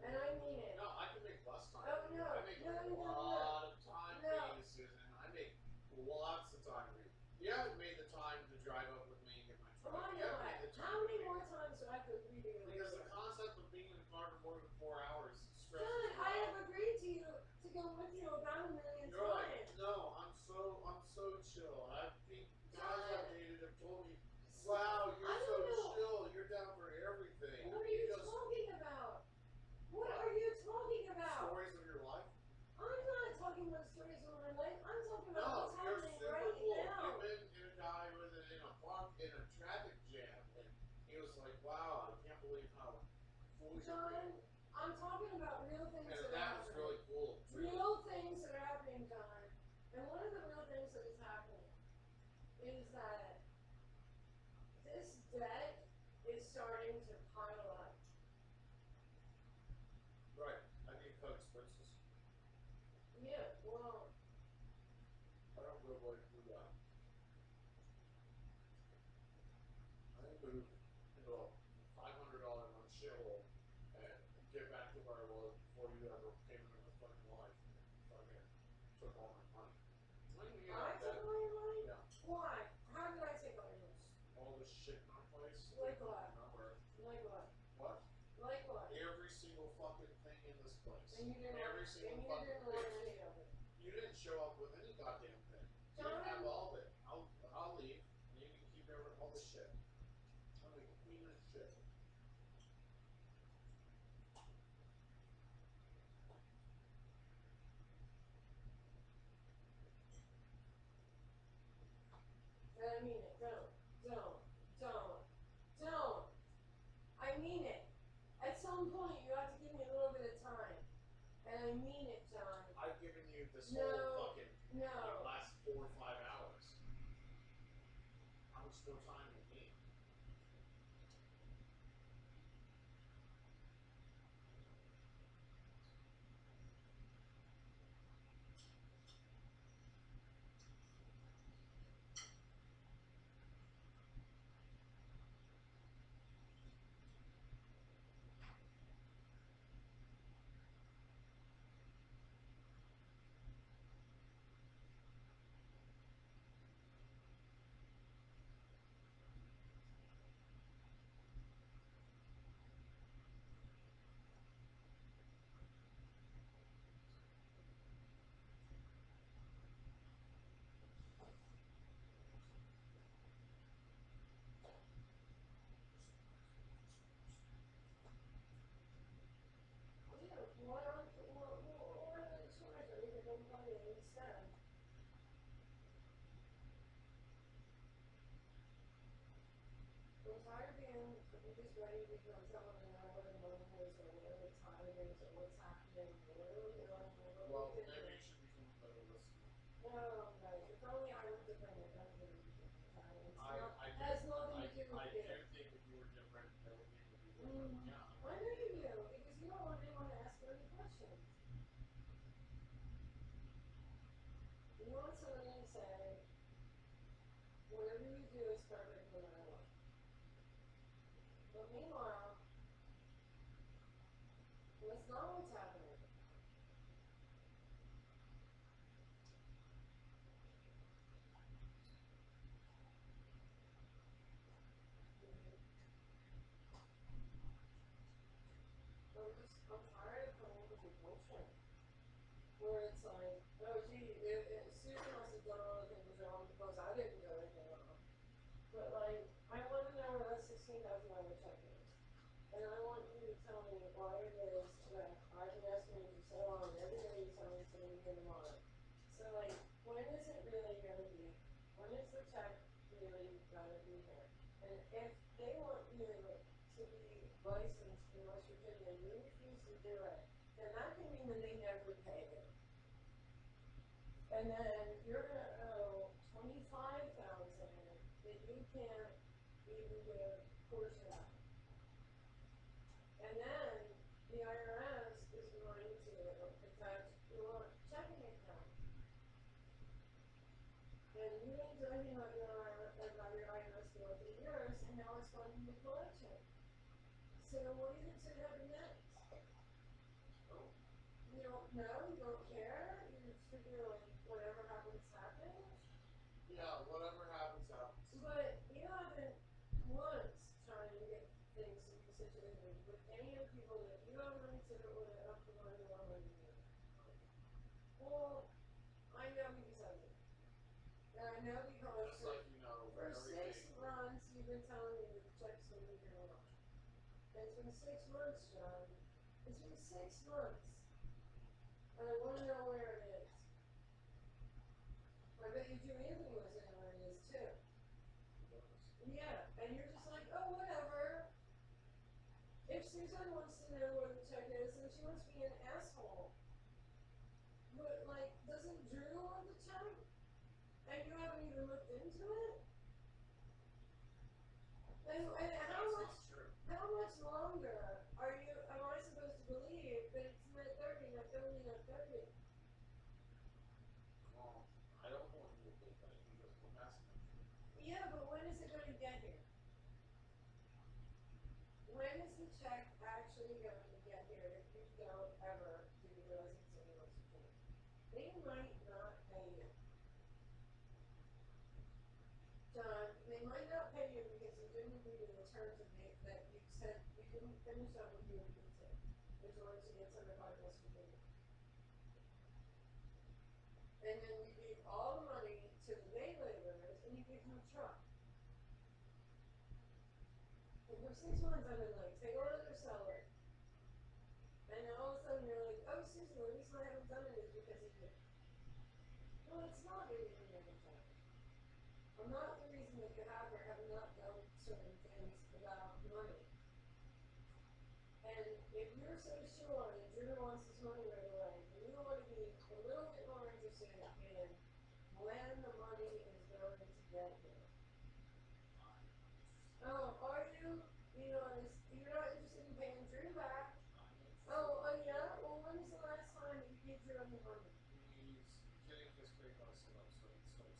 And I mean it. No, I can make less time. Oh, no. I make a lot of time for you, Susan. I make lots of time for you. You haven't made the time to drive up with me and get my truck. Why You haven't not? made the time How for many me. more times do I have to agree to you? Because the concept of being in the car for more than 4 hours stresses John, me I out. have agreed to you to go with you about 1 million You're like, times. no, I'm so chill. Guys I've dated have told me, wow, you're so chill. You're down for everything. What are you talking about? What are you talking about? Stories of your life? I'm not talking about stories of my life. I'm talking about No, what's you're happening super right cool. now. You've been in a guy in a park in a traffic jam, and he was like, wow, I can't believe how foolish you're John, being. I'm talking about real things And that are that was happening. really cool. Real things that are happening, John. And one of the real things that is happening is that this debt is starting to pile up. Right. I need co-expenses. Yeah, well, I don't really want to do that. I moved into a $500 month shithole and get back to where I was before you ever came into my fucking life and fucking took all my money. I took all your money? Yeah. Why? How did I take all your money? All this shit in my place. Like what? Remember. Like what? What? Like what? Every single fucking thing in this place. And you didn't Every want, single and you fucking didn't want thing. any of it. You didn't show up with any goddamn thing. You John? didn't have all of it. I'll leave, and you can keep all the shit. I'm gonna clean this shit. And I mean it. Don't. I mean it. At some point, you have to give me a little bit of time. And I mean it, John. I've given you this No. whole fucking No. last 4 or 5 hours. How much more time do you need? You're just ready because someone to know what the moment is or where the time is or what's happening, where we're going, where Well, we're maybe doing. you should become a better listener. No, right. If only I were different, it doesn't really be different. It has nothing to do with I you. do think if you were different, everything would be different. Yeah. I know you do, because you don't want anyone to ask you any questions. You want somebody to say, whatever you do is perfect no matter what. But meanwhile, that's not what's happening. I'm tired of coming with your bullshit. Where it's like, oh gee, Susan must have done all the things wrong because I didn't do anything wrong. But like, I want to know where that $16,000 check is. And I want you to tell me why it is that I've been asking you to settle on every day you tell me it's going to be tomorrow. So like, when is it really going to be? When is the check really going to be here? And if they want you to be licensed in West Virginia and you refuse to do it, then that can mean that they never pay you. And then you're going to owe $25,000 that you can't even give portion of. And then the IRS is going to attach your checking account. And you've been talking about your IRS for over years, and now it's going to the collection. So what do you think's going to happen next? You don't know, you don't care, you just figure like whatever happens, happens. Yeah, whatever happens, happens. But you haven't once tried to get things to be situated with any of the people that you ever consider would have helped you learn more money than you. Well, I know because I did. And I know because Just like you know, for everything. 6 months you've been telling me that the check's going to be here wrong. And it's been 6 months, John. It's been 6 months. And I want to know where it is. I bet you do Anthony wants to know where it is too. Yeah, and you're just like, oh, whatever. If Susan wants to know where the check is, then she must be an asshole. But, like, doesn't Drew want the check? And you haven't even looked into it? And how much longer am I supposed to believe that it's not 30, not 30, not 30? Well, I don't want you to think that because we're messing with you. Yeah, but when is it going to get here? When is the check actually going to get here if you don't ever do the residency in West Virginia? They might not pay you. John, they might not pay you because you didn't agree to the terms of that you said you didn't finish up what you agreed to, which was to get certified West Virginia. And then you gave all the money to the day laborers and you gave them a truck. And for 6 months I've been like, take over their salary. And then all of a sudden you're like, oh Susan, the reason I haven't done it is because of you. Well, it's not the reason you haven't done it. I'm not the reason that you have or have not done certain things about money. And if you're so sure that Drew wants his money right away, then you want to be a little bit more interested in when the money is going to get here. Oh, are you? You know, you're not interested in paying Drew back. Oh, yeah? Well, when was the last time that you gave Drew any money? He's getting his great us up, so he starts seeing.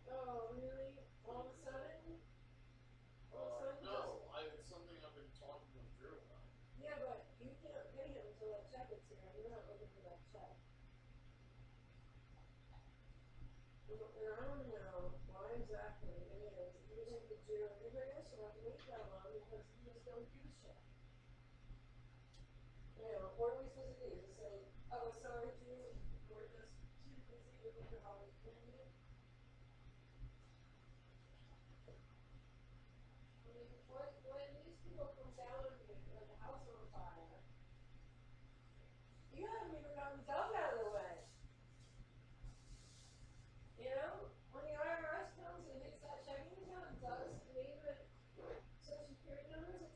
Oh, really? All of a sudden? No, it's something I've been talking with Drew about. Yeah, but you can't pay him until that check is here. You're not looking for that check. And I want to know why exactly it is that you think that Drew and everybody else should have to wait that long because you just don't give a shit. You know, what are we supposed to do? Just say, oh, sorry, Drew, we're just too busy looking for how we can do it? I mean, when these people come down on you and the house on fire, you haven't even gotten the dog out of the way. You know, when the IRS comes and hits that checking account and does name it Social Security numbers, it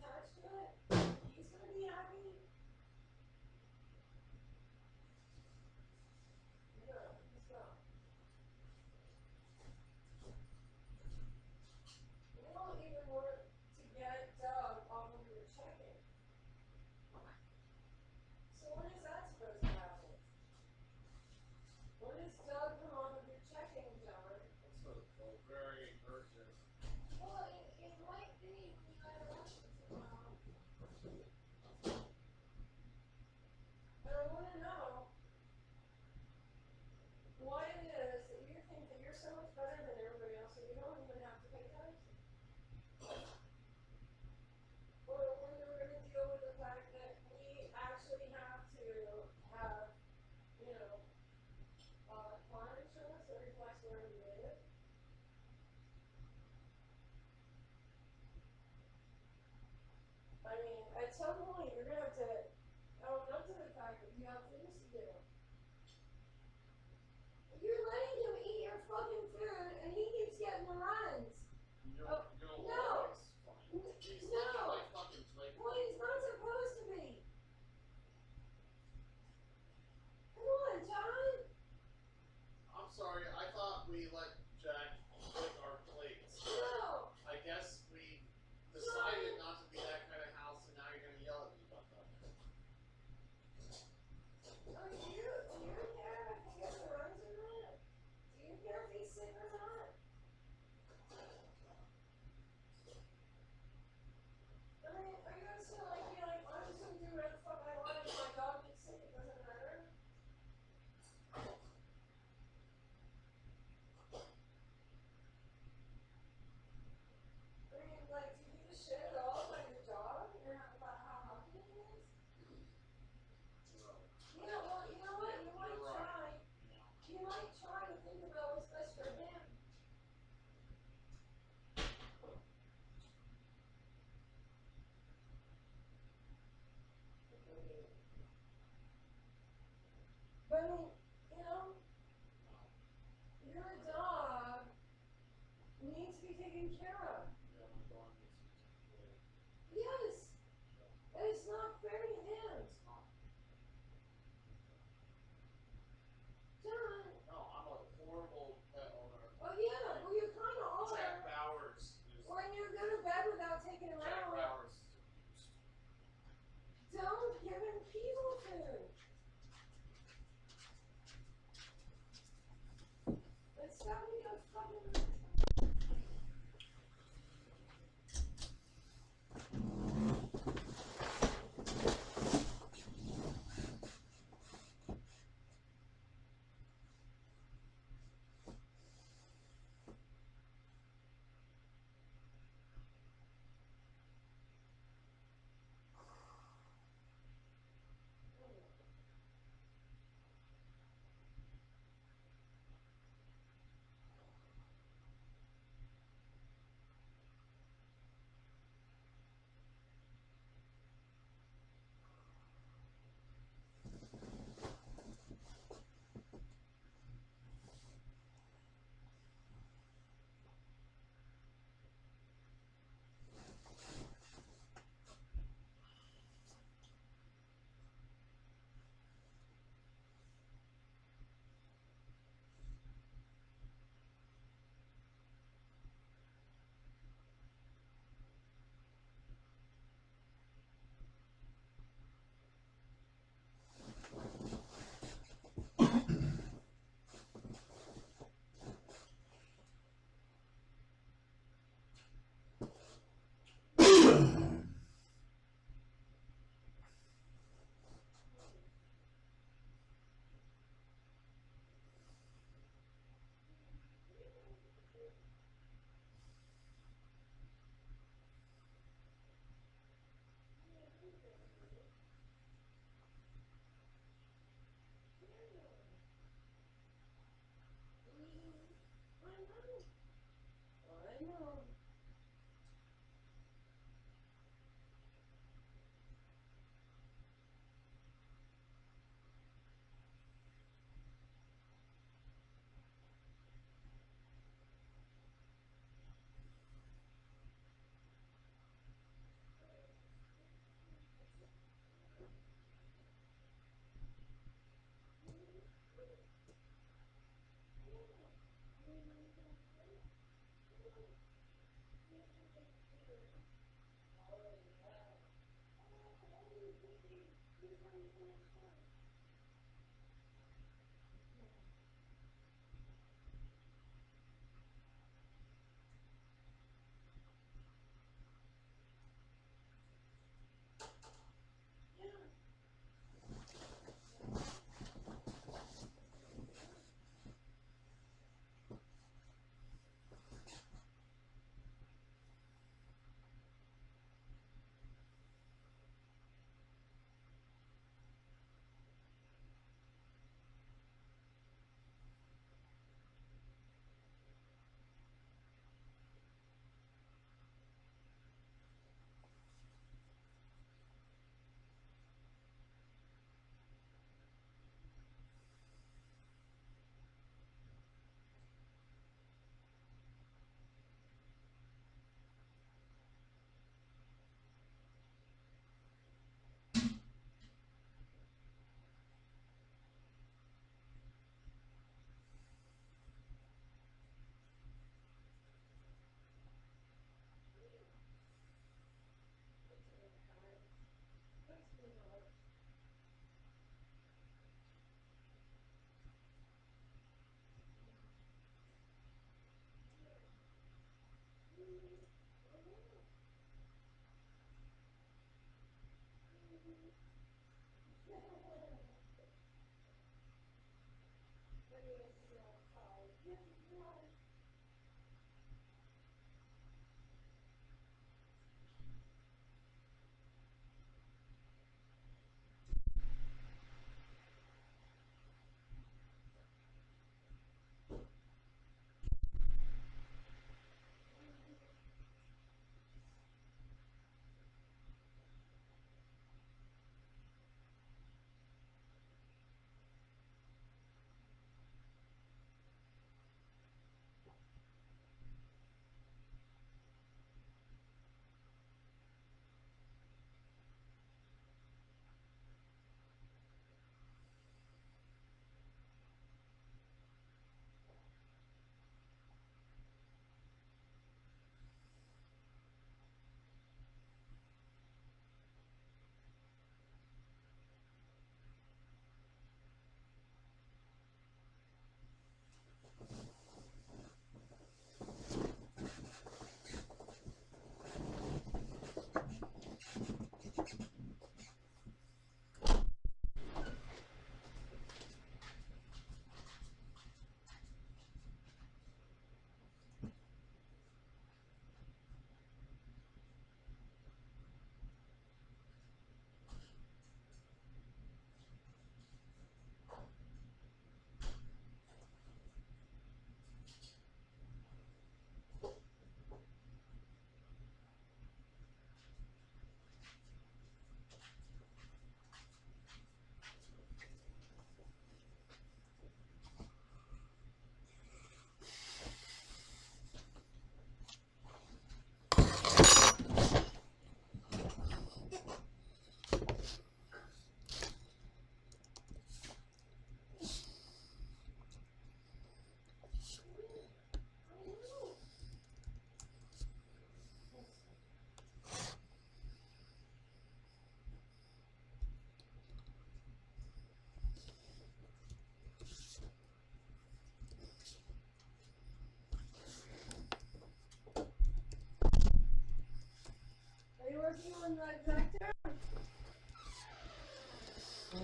Are you working on that vector?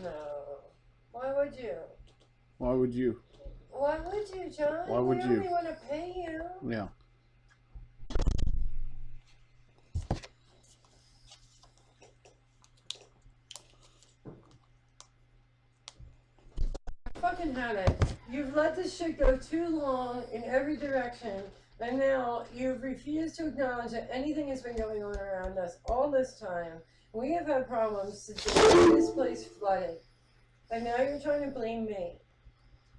No. Why would you? Why would you? Why would you, John? Why would we you? only want to pay you. Yeah. I fucking had it. You've let this shit go too long in every direction, and now you've refused to acknowledge that anything has been going on around us all this time. We have had problems since this place flooded, and now you're trying to blame me.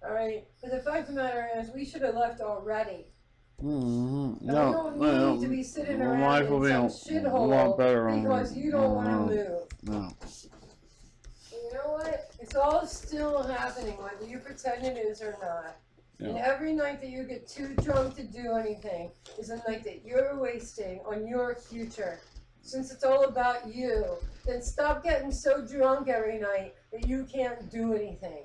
All right? But the fact of the matter is, we should have left already. Mm-hmm. And we don't need to be sitting around in some shithole because you don't want to move. No. You know what? It's all still happening, whether you pretend it is or not. Yeah. And every night that you get too drunk to do anything is a night that you're wasting on your future. since it's all about you, then stop getting so drunk every night that you can't do anything.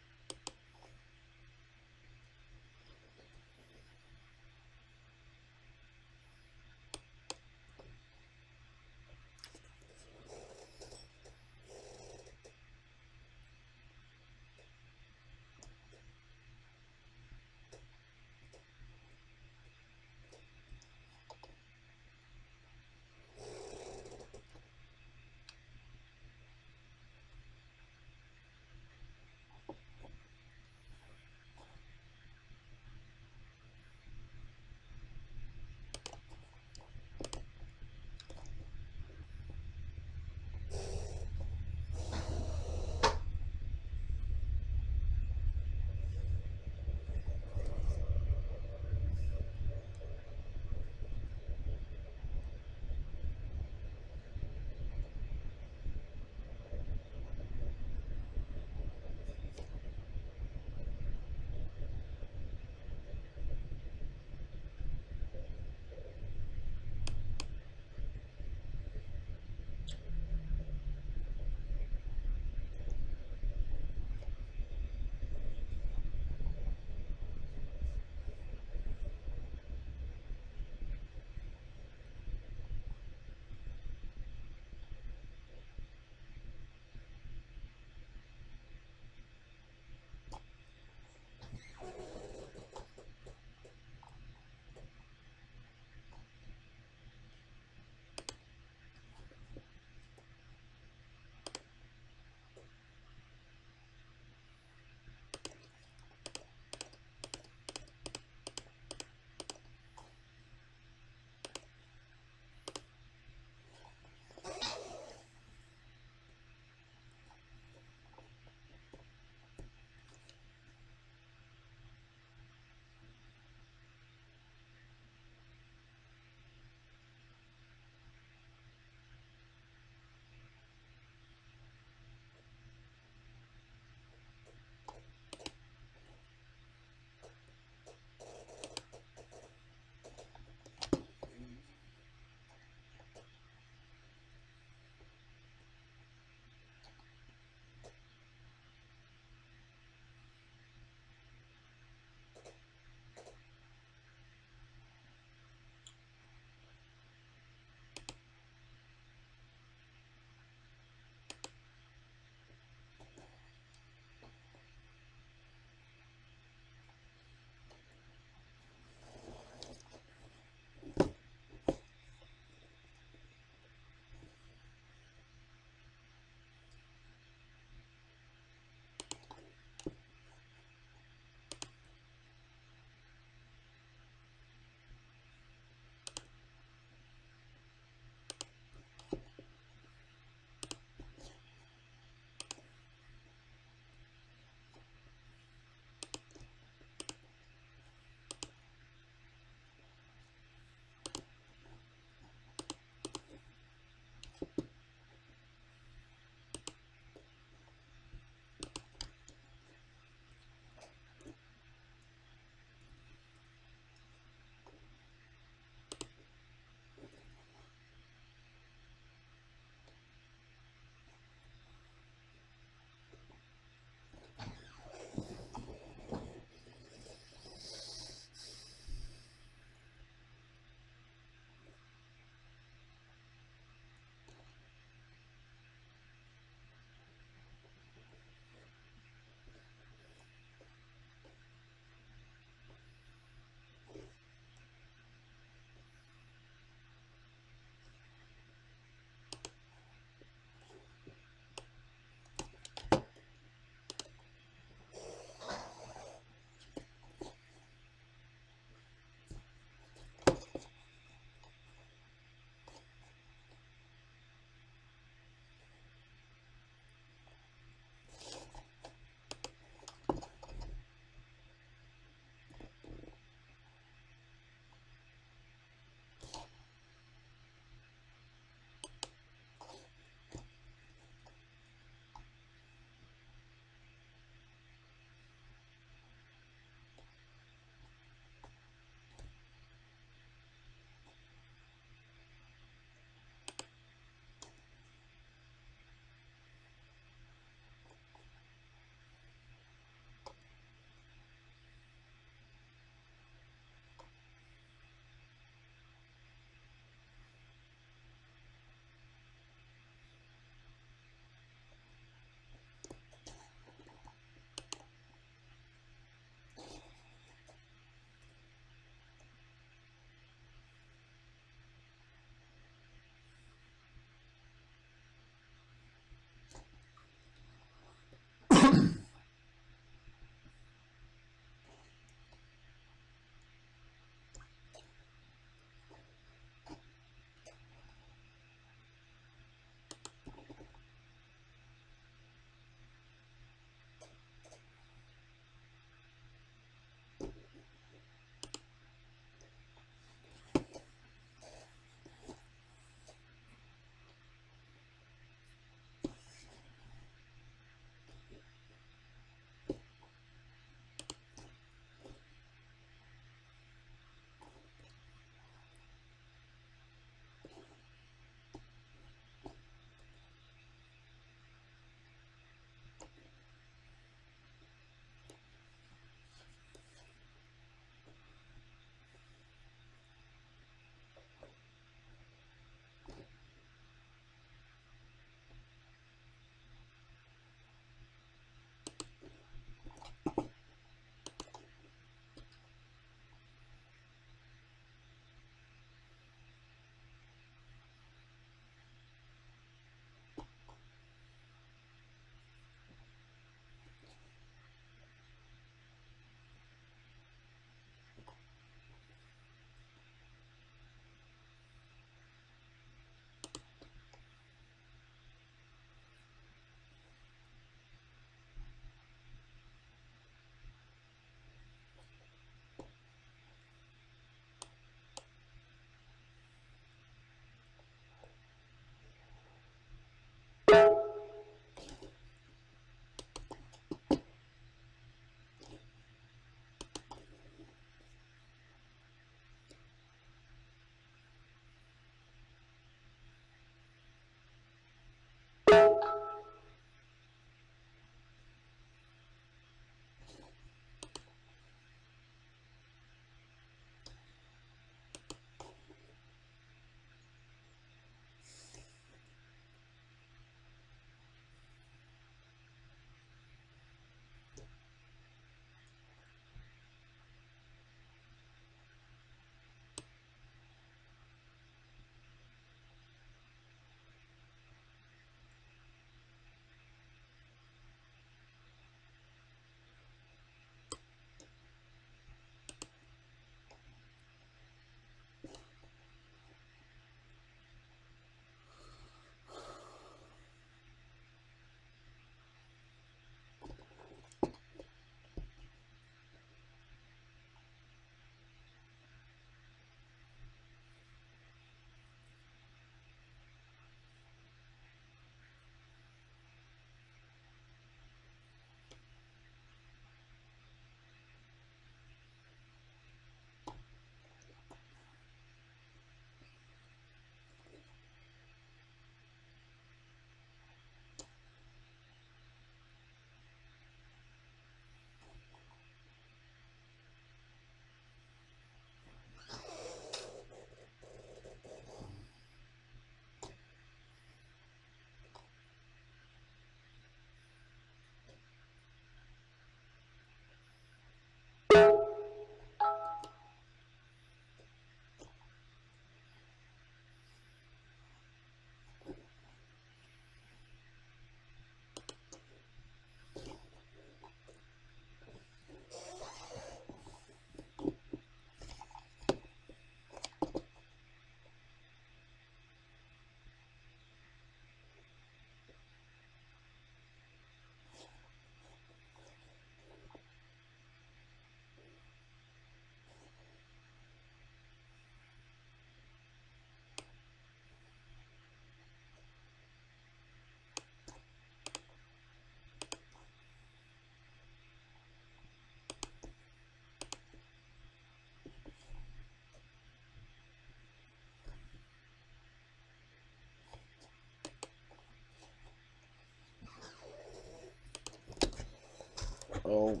Oh.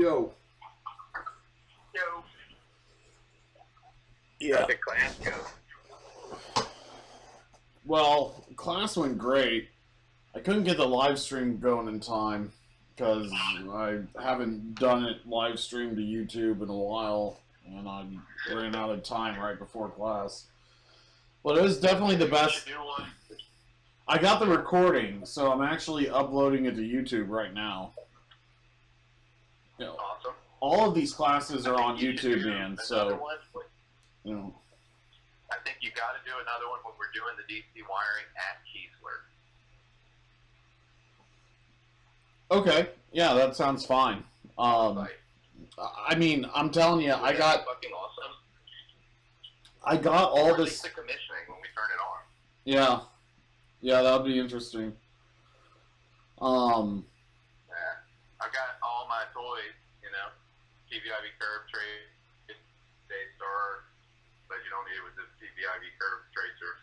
Yo. Yo. Yeah. How'd the class go? Well, class went great. I couldn't get the live stream going in time because I haven't done it live stream to YouTube in a while, and I ran out of time right before class. But it was definitely the best. I got the recording, so I'm actually uploading it to YouTube right now. You know, Awesome. all of these classes are on YouTube, man. So, you know. I think you got to do another one when we're doing the DC wiring at Keesler. Okay, yeah, that sounds fine. I mean, I'm telling you, I got fucking awesome. I got all or this. The commissioning when we turn it on. Yeah, yeah, that would be interesting. Yeah, I got all my toys. You know, TVIV curve tray, Daystar, but you don't need it with this TVIV curve tracers.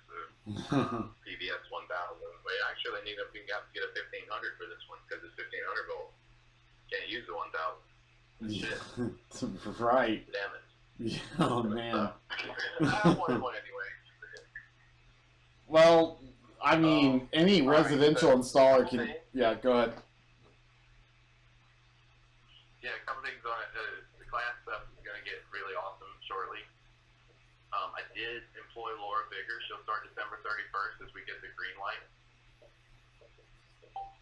PBS 1000. But actually, I need to get a 1500 for this one because it's 1500 volt. Can't use the 1000. Shit. Right. Damn it. Yeah, oh man. I wanted one anyway. Well, I mean, any residential installer can. Yeah, go ahead. Yeah, a couple things on it. The class stuff is going to get really awesome shortly. I did employ Laura Bigger. She'll start December 31st as we get the green light.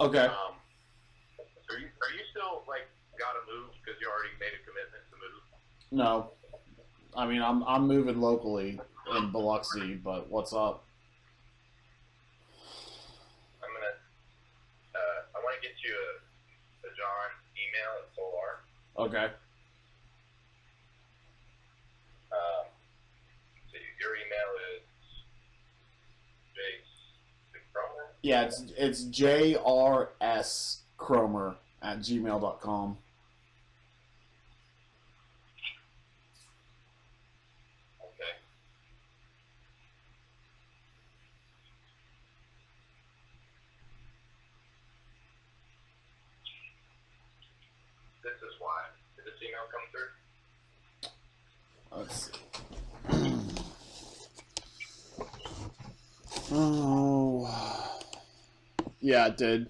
Okay. Are you still like gotta move because you already made a commitment to move? No, I mean I'm moving locally in Biloxi, but what's up? I want to get you a John email at Solar. Okay. So your email is Cromer? Yeah, it's jrskromer@gmail.com. Okay. This is why. Did this email come through? Let's see. Oh, yeah, it did.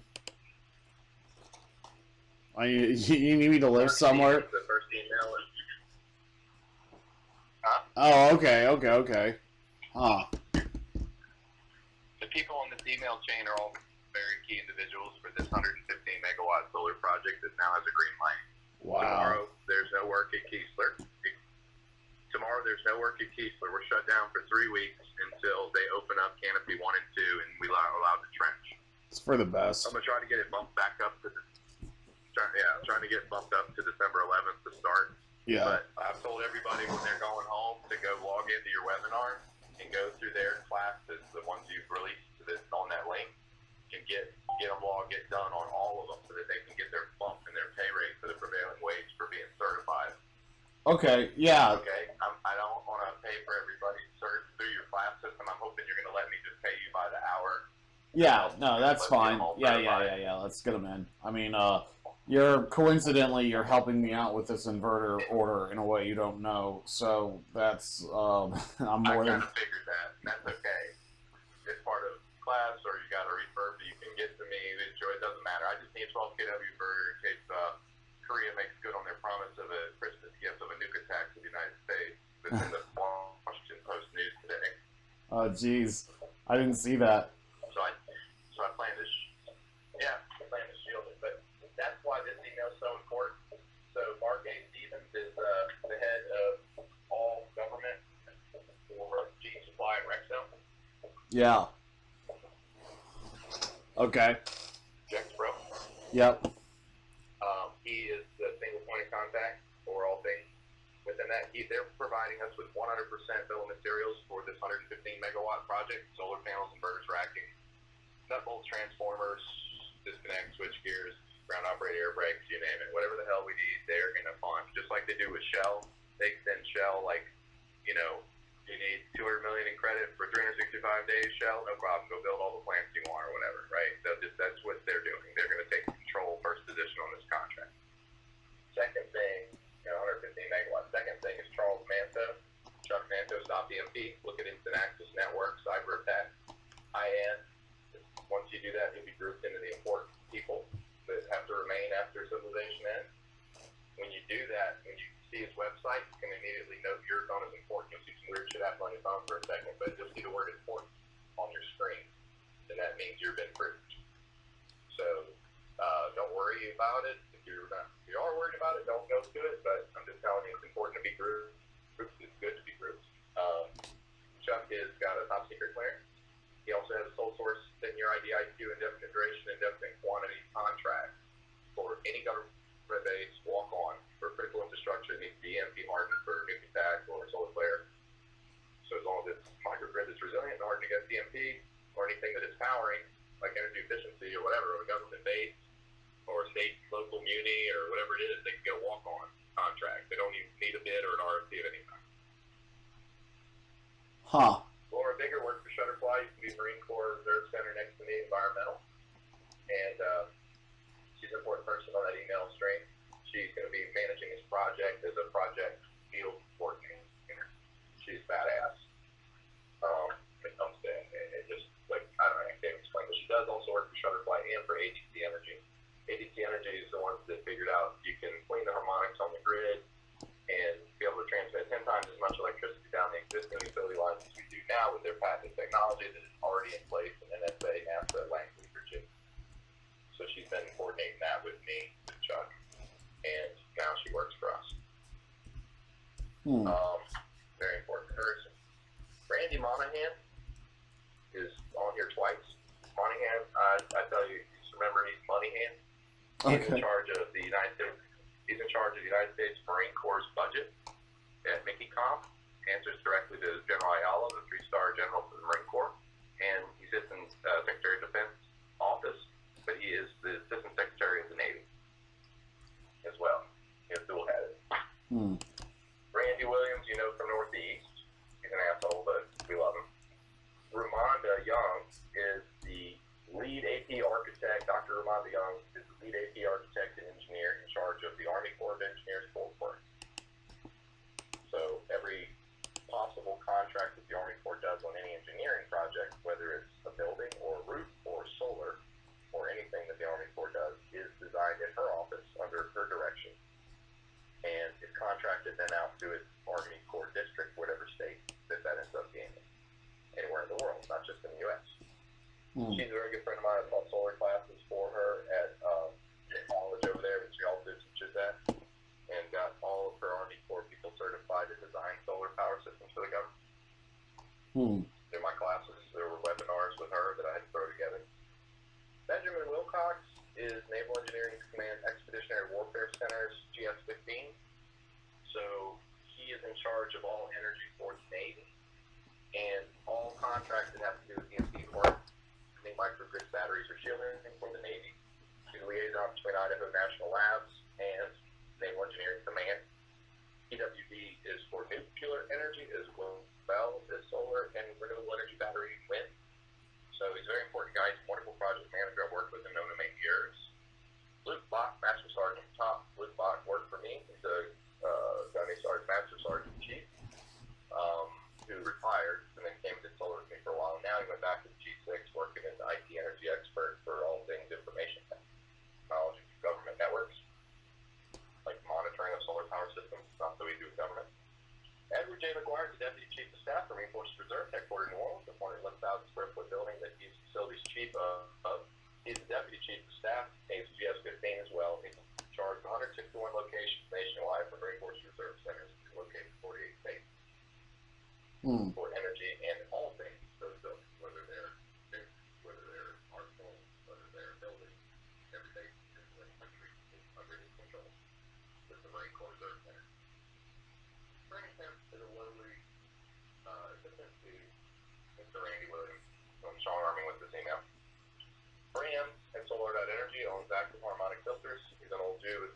You need me to live somewhere? The first email is... Huh? Oh, okay. Huh. The people on this email chain are all very key individuals for this 115 megawatt solar project that now has a green light. Wow. Tomorrow, there's no work at Keesler. We're shut down for 3 weeks until they open up Canopy 1 and 2 and we are allowed to trench. It's for the best. I'm going to try to get it bumped back up to trying to get bumped up to December 11th to start. Yeah. But I've told everybody when they're going home to go log into your webinar and go through their classes, the ones you've released on that link, and get them logged, get done on all of them so that they can get their bump in their pay rate for the prevailing wage for being certified. Okay, yeah. Okay, I don't want to pay for everybody through your class system. I'm hoping you're going to let me just pay you by the hour. Yeah, no, that's fine. Yeah, let's get them in. I mean, you're helping me out with this inverter order in a way you don't know, so that's, I'm more than... I kind of figured that, and that's okay. It's part of class, or you got a refurb that you can get to me, it doesn't matter. I just need a 12 kW inverter in case Korea makes good on their promise of a Christmas gift of a nuke attack to the United States. That's in the Washington Post news today. Oh, jeez. I didn't see that. So I plan to shield it. But that's why this email is so important. So Mark A. Stevens is the head of all government for G Supply and Rexel. Yeah. Okay. Jack Bro. Yep. He is the single point of contact for all things within that. They're providing us with 100% bill of materials for this 115 megawatt project: solar panels, inverters, racking, nut bolts, transformers, disconnect, switch gears, ground operated air brakes, you name it. Whatever the hell we need, they're going to fund. Just like they do with Shell. They extend Shell like, you need 200 million in credit for 365 days, Shell, no problem. Go build all the plants you want or whatever, right? That's what they're doing. They're going to take control, first position on this contract. Second thing that means you've been approved. So don't worry about it. If you are worried about it, don't go to it. But I'm just telling you, it's important to be grouped. It's good to be grouped. Chuck has got a top secret clearance. He also has a sole source 10-year IDIQ indefinite duration, indefinite quantity contract for any government base walk-on for critical infrastructure that needs to be EMP hardened for nuclear attack or solar flare. So as long as it's microgrid that's resilient and hardened against EMP or anything that it's powering, like energy efficiency or whatever, or a government base or a state, local muni or whatever it is, they can get a walk-on contract. They don't even need a bid or an RFP of any kind. Huh. Laura Bigger works for Shutterfly. Used to be Marine Corps Reserve Center next to me, environmental. And she's an important person on that email stream. She's going to be managing this project as a project field coordinator. She's badass. When it comes to it just, like, I don't know, I can't explain, but she does also work for Shutterfly and for ADC Energy. ADC Energy is the ones that figured out you can clean the harmonics on the grid and be able to transmit 10 times as much electricity down the existing utility lines as we do now with their patented technology that is already in place in NSA, NASA, Langley, Virginia. So she's been coordinating that with me, with Chuck, and now she works for us. Very important person. Randy Monahan is on here twice. Monahan, I tell you, just remember he's Monahan. He's in charge of the United States. He's in charge of the United States Marine Corps' budget at Mickey Comp. Answers directly to General Ayala, the 3-star general for the Marine Corps, and he sits in Secretary of Defense office, but he is the Assistant Secretary of the Navy as well. He's dual-headed. Randy Williams, you know, from Northeast. He's an asshole, but we love him. Ramonda Young is the lead AP architect. Dr. Ramonda Young is the lead AP architect and engineer in charge of the Army Corps of Engineers Cold Work. So every possible contract that the Army Corps does on any engineering project, whether it's a building or a roof or solar or anything that the Army Corps does, is designed in her office under her direction. And is contracted then out to its Army Corps district, whatever state that ends up being in. Anywhere in the world, not just in the U.S. She's a very good friend of mine. I taught solar classes for her at college over there, which she also teaches at, and got all of her Army Corps people certified to design solar power systems for the government. In my classes, there were webinars with her that I had to throw together. Benjamin Wilcox is Naval Engineering Command Expeditionary Warfare Center's GS-15. So he is in charge of all energy for the Navy and all contracts that have to do with EMP work. I think microgrid batteries or shielding for the Navy. He's a liaison between Idaho National Labs and Naval Engineering Command. PWD is for nuclear energy as well as solar and renewable energy battery and wind. So he's a very important guy. He's a wonderful project manager. I've worked with him, known him 8 years. Luke Bach, Master Sergeant Top. Luke Bach worked for me. He's a Gunny Sergeant, Master Sergeant Chief, who retired and then came to solar with me for a while. Now he went back to the G6, working as an IT energy expert for all things information technology, government networks, like monitoring of solar power systems, stuff that we do with government. Edward J. McGuire is the Deputy Chief of Staff for Marine Forces Reserve, headquartered in New Orleans, a 411,000 square foot building that he's facilities chief of. He's the Deputy Chief of Staff, he's GS-15 as well. He's in charge of 161 locations nationwide for Marine Forces Reserve centers located in 48 states for energy and all things those buildings, whether they're nukes, whether they're arsenals, whether they're buildings, everything in the country is under his control with the Marine Corps Reserve Center. Framingham is a lowly assistant to Mr. Randy Williams from Sean Army with this email. Bram and Solar.Energy owns active harmonic filters. He's an old Jew with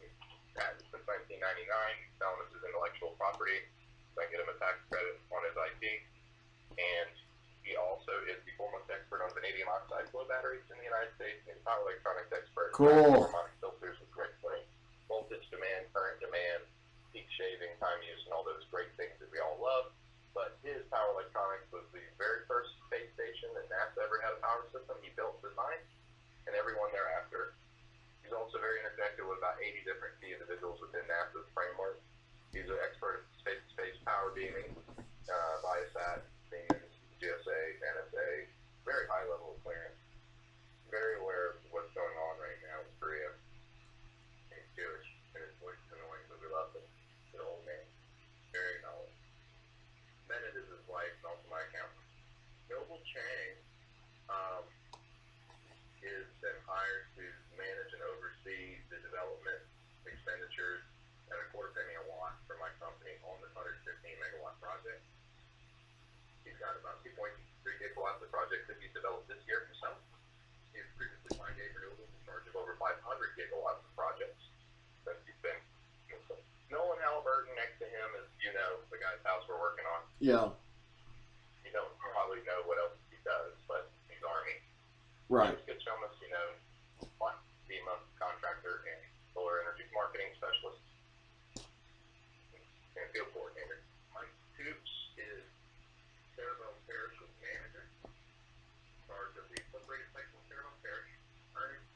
patents since 1999. He's selling this as intellectual property, so I can get him a tax credit on his IP. And he also is the foremost expert on vanadium oxide flow batteries in the United States and power electronics expert. Cool. Harmonic filters with great voltage demand, current demand, peak shaving, time use, and all those great things that we all love. But his power electronics was the very first space station that NASA ever had a power system. He built, designed, and everyone thereafter. He's also very interconnected with about 80 different key individuals within NASA's framework. He's an expert in space-to-space power beaming, Viasat, Siemens, GSA, NSA, very high level of clearance. that he's developed this year himself. He was previously Pine Gate Renewables in charge of over 500 gigawatts of projects that he's been. So Nolan Halliburton next to him is, you know, the guy's house we're working on. Yeah. You don't probably know what else he does, but he's Army. Right. Good Thomas, you know, FEMA contractor and solar energy marketing specialist and field coordinator. Mike Toops is Terrebonne Parish's manager, in charge of the incorporated section of Terrebonne Parish. Ernest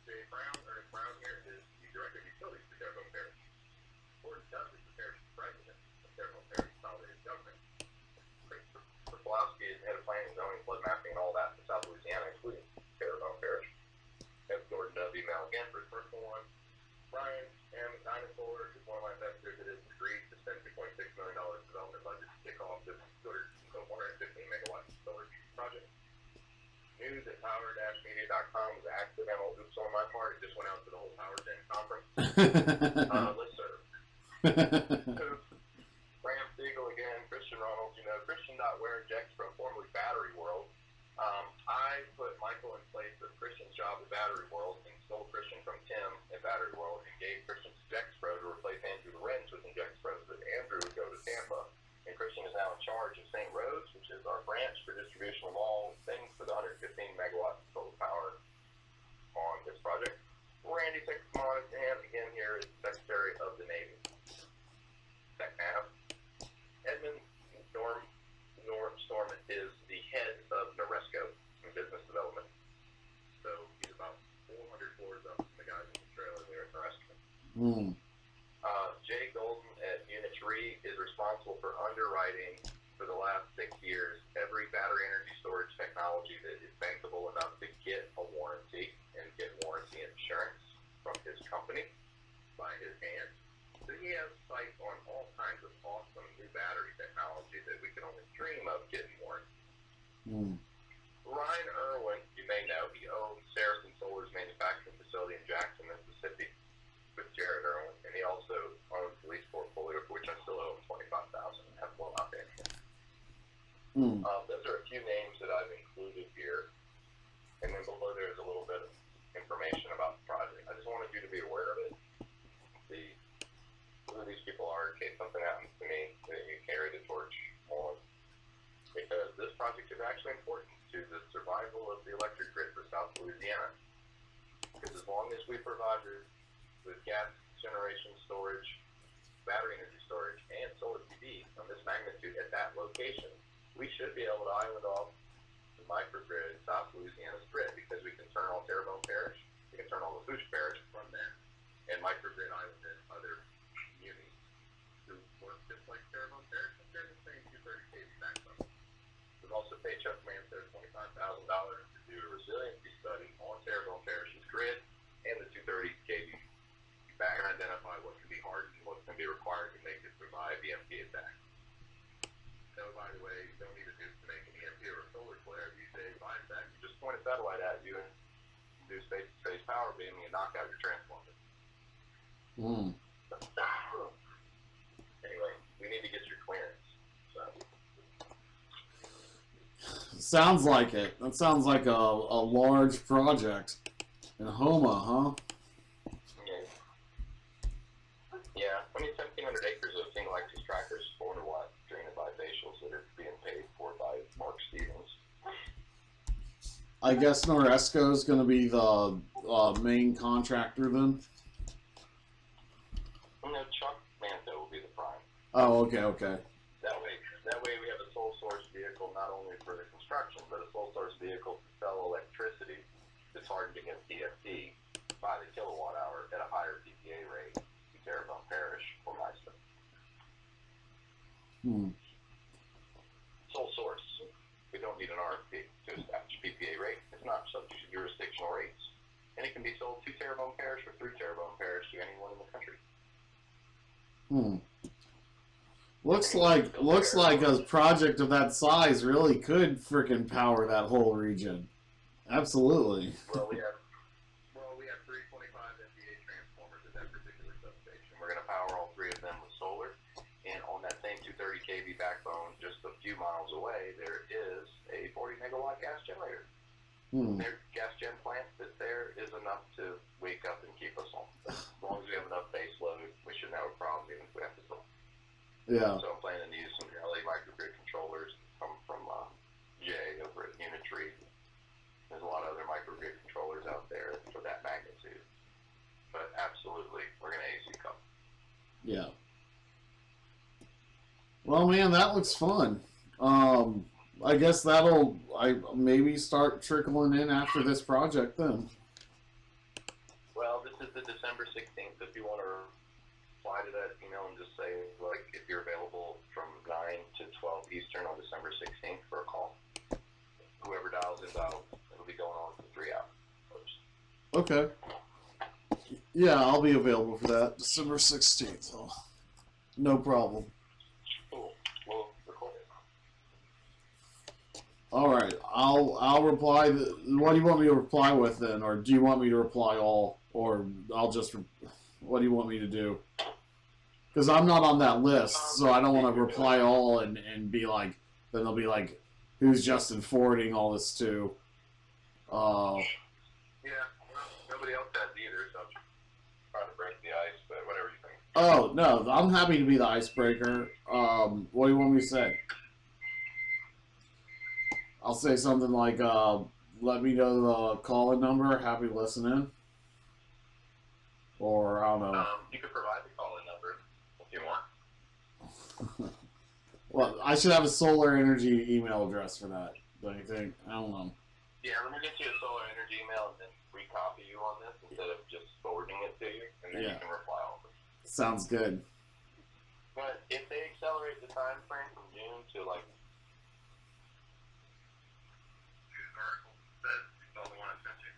Brown here is the director of utilities for Terrebonne Parish. Gordon Duff is the parish president of Terrebonne Parish Consolidated Government. Chris Pawlowski is head of planning, zoning, flood mapping, and all that for South Louisiana, including Terrebonne Parish. Have Gordon Duff email again for his personal one. Brian M. Dinosaur is one of my investors that has agreed to spend $2.6 million development budget to kick off this 115 megawatt solar project. News at power-media.com was an accidental oops on my part. It just went out to the whole Power Gen conference. Listserv. Graham Siegel again, Christian Ronalds, you know, Christian.WareJexpro, formerly Battery World. I put Michael in place of Christian's job at Battery World and stole Christian from Tim at Battery World and gave Christian Gexpro to replace Andrew Lorenz with Gexpro so that Andrew would go to Tampa. And Christian is now in charge of St. Rose, which is our branch for distribution of all things for the 115 megawatts of solar power on this project. Randy Texamon, again here is Secretary of the Navy. SecNav. Edmund Storm is the head of Noresco in business development. So he's about 400 floors up from the guys in the trailer there at Noresco. Jay Golden at Unit 3 is responsible for underwriting for the last 6 years every battery energy storage technology that is bankable enough to get a warranty and get warranty insurance from his company by his hand. So he has sight on all kinds of awesome new battery technology that we can only dream of getting warranty. Ryan Irwin, you may know, he owns Saracen Solar's manufacturing facility in Jackson, Mississippi, with Jared Irwin, and he also owns the lease portfolio, for which I still owe him $25,000 and have blown out there. Those are a few names that I've included here, and then below there is a little bit of information about the project. I just wanted you to be aware of it. Who these people are in case something happens to me, that you carry the torch on. Because this project is actually important to the survival of the electric grid for South Louisiana. Because as long as we provide with gas generation storage, battery energy storage, and solar PV on this magnitude at that location, we should be able to island off the microgrid, South Louisiana's grid, because we can turn on Terrebonne Parish, we can turn on Lafourche Parish from there, and microgrid island in other communities who work just like Terrebonne Parish and share the same 230 kV backbone. We've also paid Chuck Mansour $25,000 to do a resiliency study on Terrebonne Parish's grid and the 230 kV back and identify what can be hardened and what's going to be required to make it survive the EMP attack. So, by the way, you don't need a nuke to make an EMP or a solar flare. These days, by that, you just point a satellite at you and do space-to-space power beam and you knock out your transformer. Anyway, we need to get your clearance. So. Sounds like it. That sounds like a large project in Homa, huh? Yeah, I mean 1,700 acres of single axis trackers, 400 watt drained bifacials that are being paid for by Mark Stevens. I guess Noresco is going to be the main contractor then? No, Chuck Manto will be the prime. Oh, okay. That way we have a sole source vehicle not only for the construction, but a sole source vehicle to sell electricity that's hardened against EFT by the kilowatt hour at a higher PPA rate to Terrebonne Parish or MISO. Sole source. We don't need an RFP to establish PPA rate. It's not subject to jurisdictional rates. And it can be sold to Terrebonne Parish or through Terrebonne Parish to anyone in the country. Looks like a project of that size really could frickin' power that whole region. Absolutely. Well, we have 325 MVA transformers at that particular substation. We're going to power all three of them with solar. And on that same 230 kV backbone, just a few miles away, there is a 40 megawatt gas generator. Their gas gen plant that's there is enough to wake up and keep us on. As long as we have enough base load, we shouldn't have a problem even if we have to go. Yeah. So I'm planning to use some LA microgrid controllers from Jay over at Unitree. There's a lot of other microgrid controllers out there for that magnitude. But absolutely, we're going to AC couple. Yeah. Well, man, that looks fun. I guess that'll maybe start trickling in after this project then. Well, this is the December 16th. If you want to reply to that email and just say, like, if you're available from 9 to 12 Eastern on December 16th for a call, whoever dials in, it'll be going on for 3 hours. Okay. Yeah, I'll be available for that. December 16th. Oh, no problem. Cool. We'll record it. All right. I'll reply. What do you want me to reply with then? Or do you want me to reply all? Or I'll just... What do you want me to do? Because I'm not on that list, so I don't want to reply all and be like... Then they'll be like, who's Justin forwarding all this to? Yeah, well, nobody else has either, so I'm trying to break the ice, but whatever you think. Oh, no, I'm happy to be the icebreaker. What do you want me to say? I'll say something like, let me know the call-in number, happy listening. Or, I don't know. You could provide the call-in number if you want. Well, I should have a solar energy email address for that, don't you think? I don't know. Yeah, let me get you a solar energy email and then recopy you on this instead of just forwarding it to you, and then you can reply all of it. Sounds good. But if they accelerate the time frame from June to like June article says it's all the one I sent you.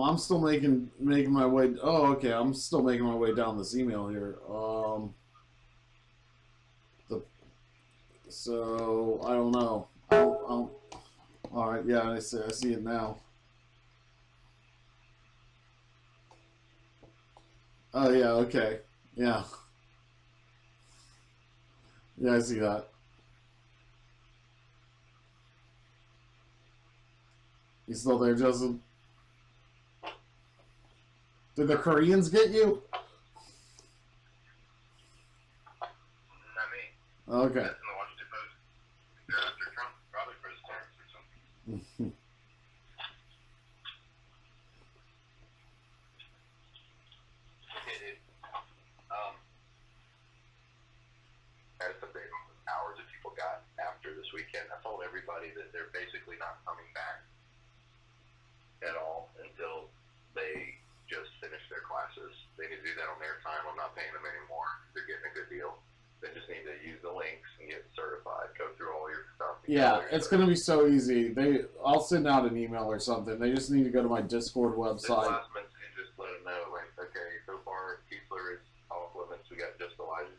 I'm still making my way. Oh, okay. I'm still making my way down this email here. So I don't know. All right. Yeah, I see it now. Oh yeah. Okay. Yeah. Yeah, I see that. You still there, Justin? Did the Koreans get you? Not me. Okay. That's in the Washington Post. They're after Trump, probably for his tax or something. As the big hours that people got after this weekend, I told everybody that they're basically not coming back at all until they just finish their classes. They need to do that on their time. I'm not paying them anymore. They're getting a good deal. They just need to use the links and get certified. Go through all your stuff. Yeah, it's going to be so easy. I'll send out an email or something. They just need to go to my Discord website. And just let them know, like, okay, so far Keesler is off limits. We got just Elijah.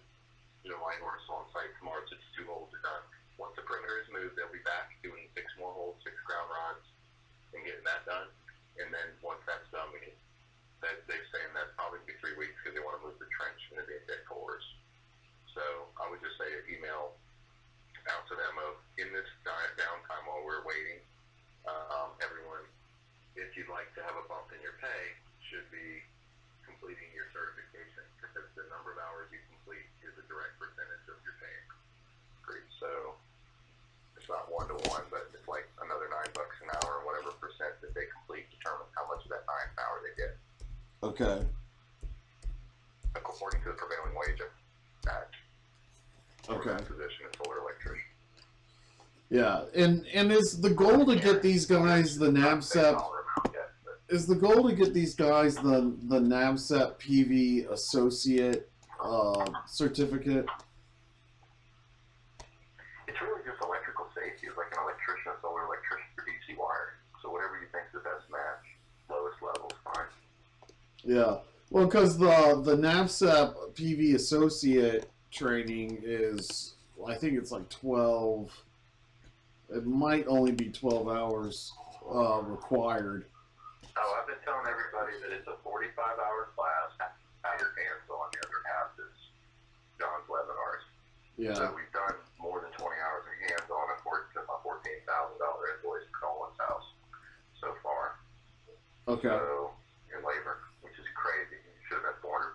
Line works on site tomorrow. It's 2 holes are done. Once the perimeter is moved, they'll be back doing 6 more holes, 6 ground rods, and getting that done. And then once that's done, they're saying that probably be 3 weeks because they want to move the trench into the dead cores. So I would just say email out to them of in this downtime while we're waiting. Everyone, if you'd like to have a bump in your pay, should be completing your certification because the number of hours you complete is a direct percentage of your pay increase. So it's not 1-to-1, but it's like another $9 an hour, or whatever percent that they complete determines how much of that 9th hour they get. Okay. According to the prevailing wage act. Okay. Position in solar electrician. Yeah, and is the goal to get these guys the NABCEP? Is the goal to get these guys the NABCEP PV associate certificate? It's really just electrical safety. It's like an electrician, a solar electrician for DC wiring. So whatever you think is the best match, lowest level is fine. Yeah, well, because the NABCEP PV associate training is, I think it's like 12. It might only be 12 hours required. Oh, I've been telling everybody that it's a 45-hour class. Half is hands-on, the other half is John's webinars. Yeah. So we've done more than 20 hours of hands-on according to my $14,000 Okay. So, your labor, which is crazy. You should have had $400.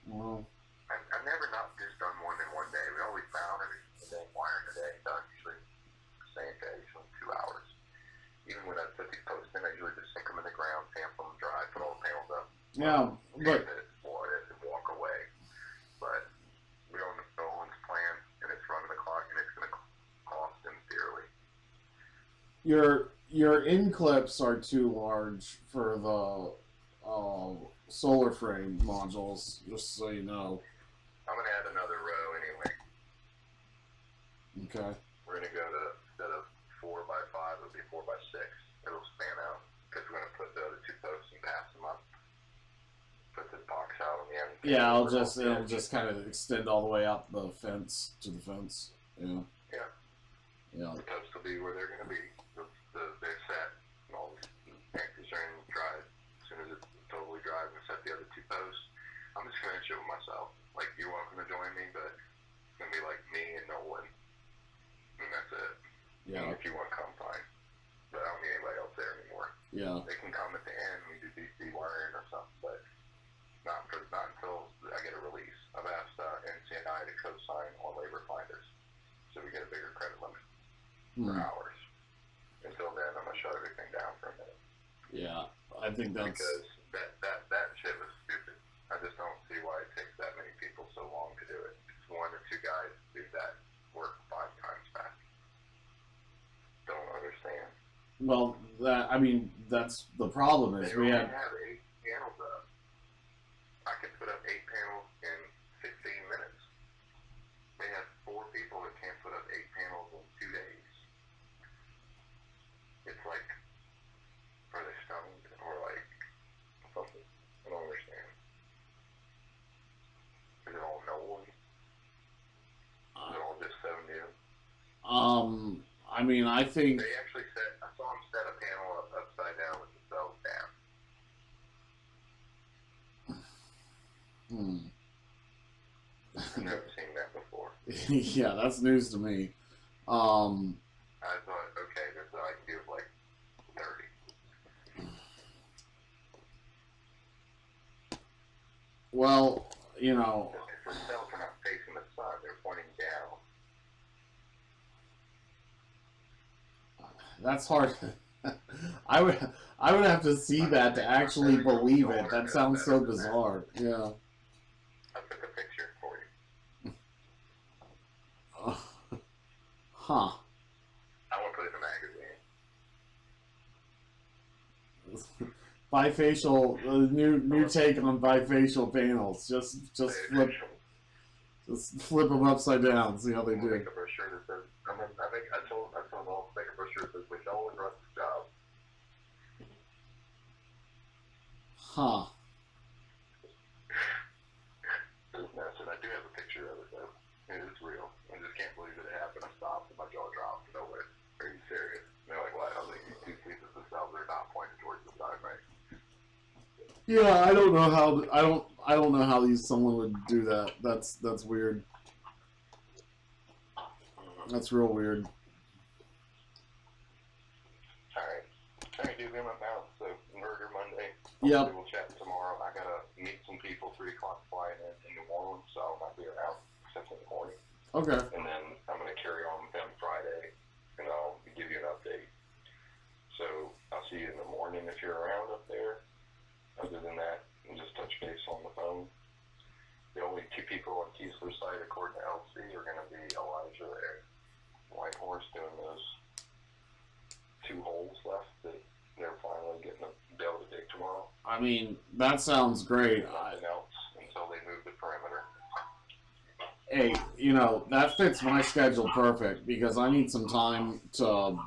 Well, I've never not just done one in one day. We always found every day, wiring a day, done usually the same day, usually 2 hours. Even when I put these posts in, I usually just sink them in the ground, sample them dry, put all the panels up. yeah, but and walk away. But we don't know one's plan, and it's running the clock, and it's going to cost them dearly. your in clips are too large for the solar frame modules, just so you know. I'm going to add another row anyway. Okay. We're going to go to, instead of 4x5, it'll be 4x6. It'll span out, because we're going to put the other 2 posts and pass them up. Put the box out on the end. Yeah, it'll just kind of extend all the way out the fence to the fence. Yeah. Yeah. Yeah. The posts will be where they're going to be. They're set. And all the anchors are in dry. As soon as it's totally dry, we set the other 2 posts. I'm just going to show myself. Like, you're welcome to join me, but it's going to be like me and Nolan. And that's it. Yeah. And if you want to come, fine. But I don't need anybody else there anymore. Yeah. They can come at the end and we do DC wiring or something, but not until I get a release. I've asked NCI to co-sign on labor finders, so we get a bigger credit limit for hours. Until then, I'm gonna shut everything down for a minute. Yeah, I think that's because that shit was stupid. I just don't see why it takes that many people so long to do it. It's 1 or 2 guys do that work 5 times fast. Don't understand. well. That's the problem is we have had. 8 panels up. I can put up 8 panels in 15 minutes. They have 4 people that can't put up 8 panels in 2 days. It's like, are they stoned or like something? I don't understand. Is it all Nolan? Is it all just so new? I mean, I think They actually I saw them set a panel up upside down with the cells down. I've never seen that before. yeah, that's news to me. I thought, okay, there's an idea of like 30. Well, you know, The cells are not facing the sun; they're pointing down. that's hard. I would have to see that to actually believe it. That sounds so bizarre. Yeah. I took a picture for you. Huh. I want to put it in a magazine. Bifacial, new take on bifacial panels. Just flip them upside down. See how they do. Make a brochure that says, I told them all to make a brochure that says, "We know and run the job." Huh. It's a mess, and I do have a picture of it though. It is real. I just can't believe that it happened. I stopped and my jaw dropped. No way. Are you serious? And they're like, "What?" I was like, "You 2 pieces of cells are not pointed towards the sun, right?" Yeah, I don't know how someone would do that. That's weird. That's real weird. Alright. Alright, dude, I'm out. So, Murder Monday. Yep. We'll chat tomorrow. I gotta meet some people 3 o'clock flying in New Orleans, so I'll not be around except in the morning. Okay. And then I'm gonna carry on with them Friday, and I'll give you an update. So, I'll see you in the morning if you're around up there. Other than that, and just touch base on the phone. The only 2 people on Keesler's side, according to LC, are going to be Elijah and Whitehorse doing those 2 holes left that they're finally getting to be able to dig tomorrow. I mean, that sounds great. Nothing else until they move the perimeter. Hey, you know, that fits my schedule perfect because I need some time to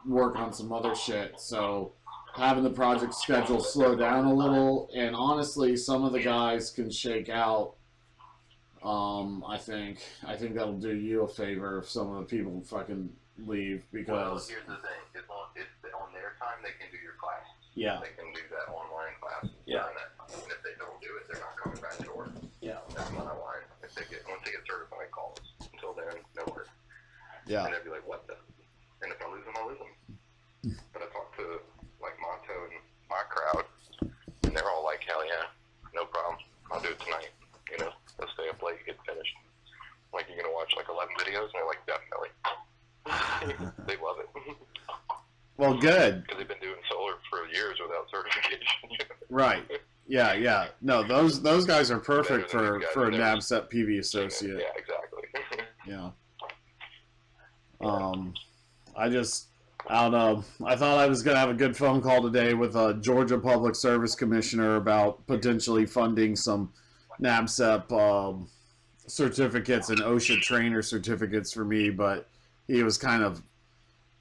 work on some other shit. So having the project schedule slow down a little, and honestly, some of the guys can shake out. I think that'll do you a favor if some of the people fucking leave because. Well, here's the thing: it's on their time they can do your classes. Yeah. They can do that online class. Yeah. And if they don't do it, they're not coming back to work. Yeah. That's my line. Once they get certified, call us. Until then, no work. Yeah. And they'd be like, "What the?" And if I lose them, I lose them. But I talked to like my They love it. Well, good. Because they've been doing solar for years without certification. Right. Yeah, yeah. No, those guys are perfect for a NABCEP PV associate. Yeah, exactly. Yeah. I don't know. I thought I was going to have a good phone call today with a Georgia Public Service Commissioner about potentially funding some NABCEP certificates and OSHA trainer certificates for me, but he was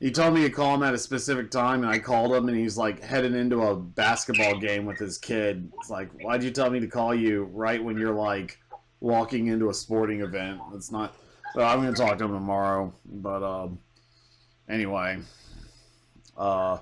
he told me to call him at a specific time, and I called him, and he's like heading into a basketball game with his kid. It's like, why'd you tell me to call you right when you're like walking into a sporting event? It's not. So I'm going to talk to him tomorrow, but anyway. So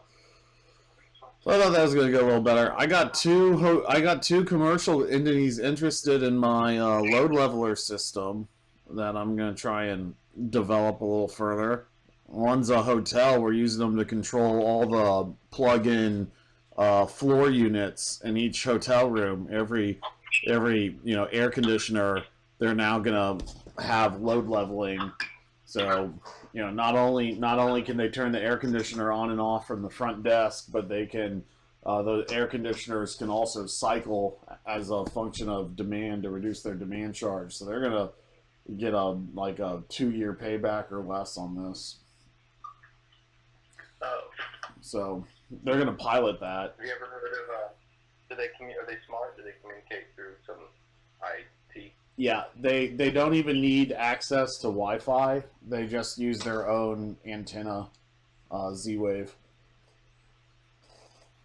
I thought that was going to go a little better. I got two commercial entities interested in my load leveler system that I'm going to try and develop a little further. One's a hotel. We're using them to control all the plug-in floor units in each hotel room. Every air conditioner, they're now going to have load leveling. So not only can they turn the air conditioner on and off from the front desk, but they can the air conditioners can also cycle as a function of demand to reduce their demand charge. So they're gonna get a 2-year payback or less on this. Oh. So they're gonna pilot that. Have you ever heard of? Are they smart? Do they communicate through some IT? Yeah, they don't even need access to Wi-Fi. They just use their own antenna, Z-Wave.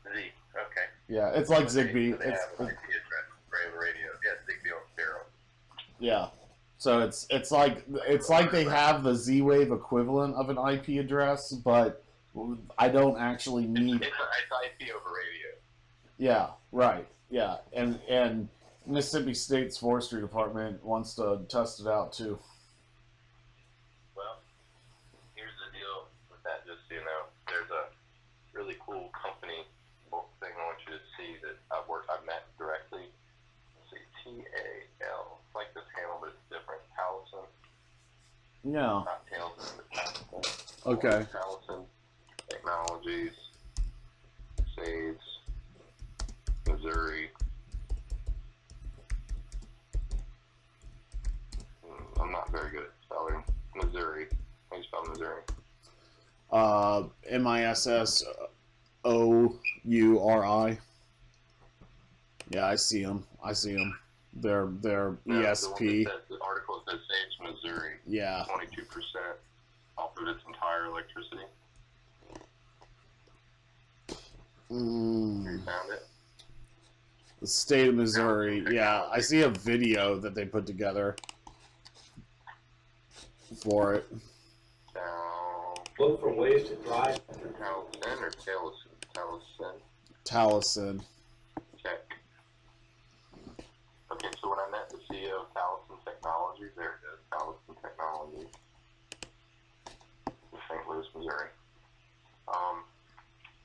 Okay. Yeah, it's like Zigbee. So they have an IP address for radio. Yeah, Zigbee on Sparrow. Yeah. So it's like they have the Z-Wave equivalent of an IP address, but I don't actually need. It's IP over radio. Yeah. Right. Yeah. And Mississippi State's Forestry Department wants to test it out too. Well, here's the deal with that. Just so you know, there's a really cool company thing I want you to see that I've met directly. Let's see, TAL. It's like this handle, but it's different. Tallison. Yeah. Not Tallison, but Tallison. Okay. Tallison Technologies. Sades. Missouri. I'm not very good at spelling. Missouri. How do you spell Missouri? MISSOURI. Yeah, I see them. They're ESP. The article says saves Missouri. Yeah. 22% off of its entire electricity. You found it? The state of Missouri. Yeah, I see a video that they put together for it. Look for ways to drive. Tallison or Tallison? Tallison. Check. Okay, so when I met the CEO of Tallison Technologies, there it is, Tallison Technologies, in St. Louis, Missouri.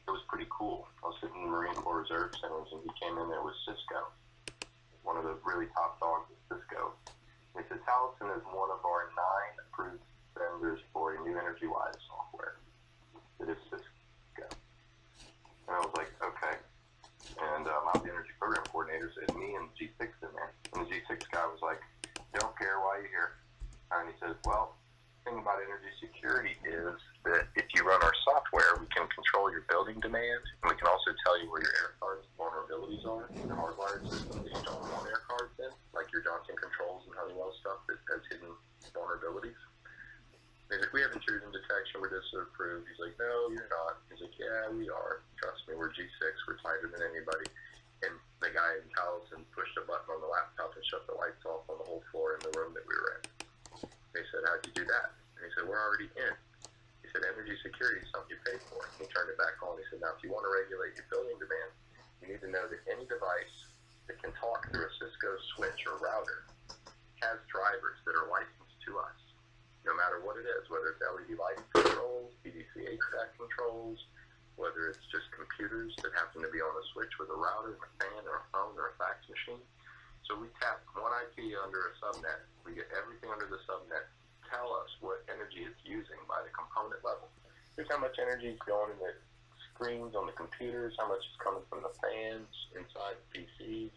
It was pretty cool. I was sitting in the Marine Corps Reserve Centers, and he came in there with Cisco, one of the really top dogs at Cisco. He said, Tallison is one of our 9 approved vendors for a new energy-wise software. It is Cisco. And I was like, okay. And I'm the energy program coordinator, so it's me and G6 in there. And the G6 guy was like, don't care why you're here. And he says, well, the thing about energy security is that if you run our software, we can control your building demand, and we can also tell you where your air cards vulnerabilities are in the hardwired system that you don't want air cards in, like your Johnson Controls and Honeywell stuff that has hidden vulnerabilities. He's like, we have intrusion detection, we're disapproved. He's like, no, you're not. He's like, yeah, we are. Trust me, we're G6, we're tighter than anybody. And the guy in Tallison pushed a button on the laptop and shut the lights off on the whole floor in the room that we were in. They said, how'd you do that? And he said, we're already in. He said, energy security is something you pay for. And he turned it back on. He said, now if you want to regulate your building demand, you need to know that any device that can talk through a Cisco switch or router has drivers that are licensed to us, no matter what it is, whether it's LED lighting controls, PDC HVAC controls, whether it's just computers that happen to be on a switch with a router, a fan, or a phone, or a fax machine. So we tap one IP under a subnet. We get everything under the subnet. Tell us what energy it's using by the component level. Here's how much energy is going in the screens on the computers, how much is coming from the fans inside the PCs.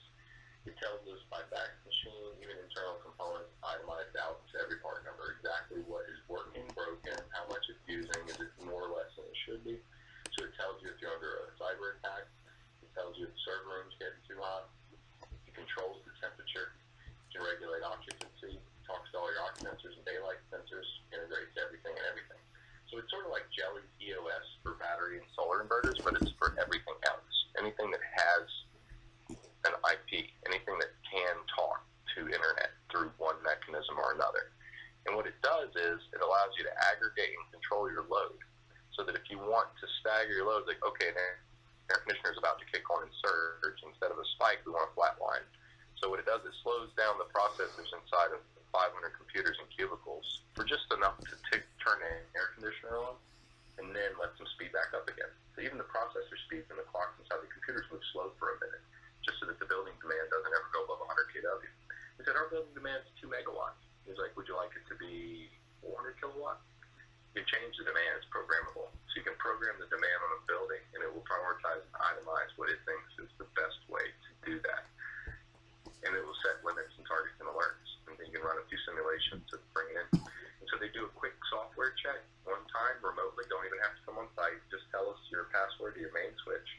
It tells us by fax machine, even internal components, itemized out to every part number, exactly what is working, broken, how much it's using, is it more or less than it should be. So it tells you if you're under a cyber attack. It tells you if the server room's getting too hot. It controls the temperature. It can regulate occupancy. It talks to all your occ sensors and daylight sensors. Integrates everything and everything. So it's sort of like Jelly's EOS for battery and solar inverters, but it's for everything else. Anything that has an IP, anything that can talk to internet through one mechanism or another. And what it does is it allows you to aggregate and control your load, so that if you want to stagger your load, like, okay, the air conditioner is about to kick on and surge, instead of a spike, we want a flat line. So what it does is slows down the processors inside of 500 computers and cubicles for just enough to turn the air conditioner on, and then lets them speed back up again. So even the processor speeds and the clocks inside the computers move slow for a minute, just so that the building demand doesn't ever go above 100 kW. We said our building demand is 2 megawatts. He's like, would you like it to be 400 kilowatts? You can change the demand, it's programmable. So you can program the demand on a building, and it will prioritize and itemize what it thinks is the best way to do that. And it will set limits and targets and alerts. And then you can run a few simulations to bring it in. And so they do a quick software check one time remotely, don't even have to come on site. Just tell us your password to your main switch.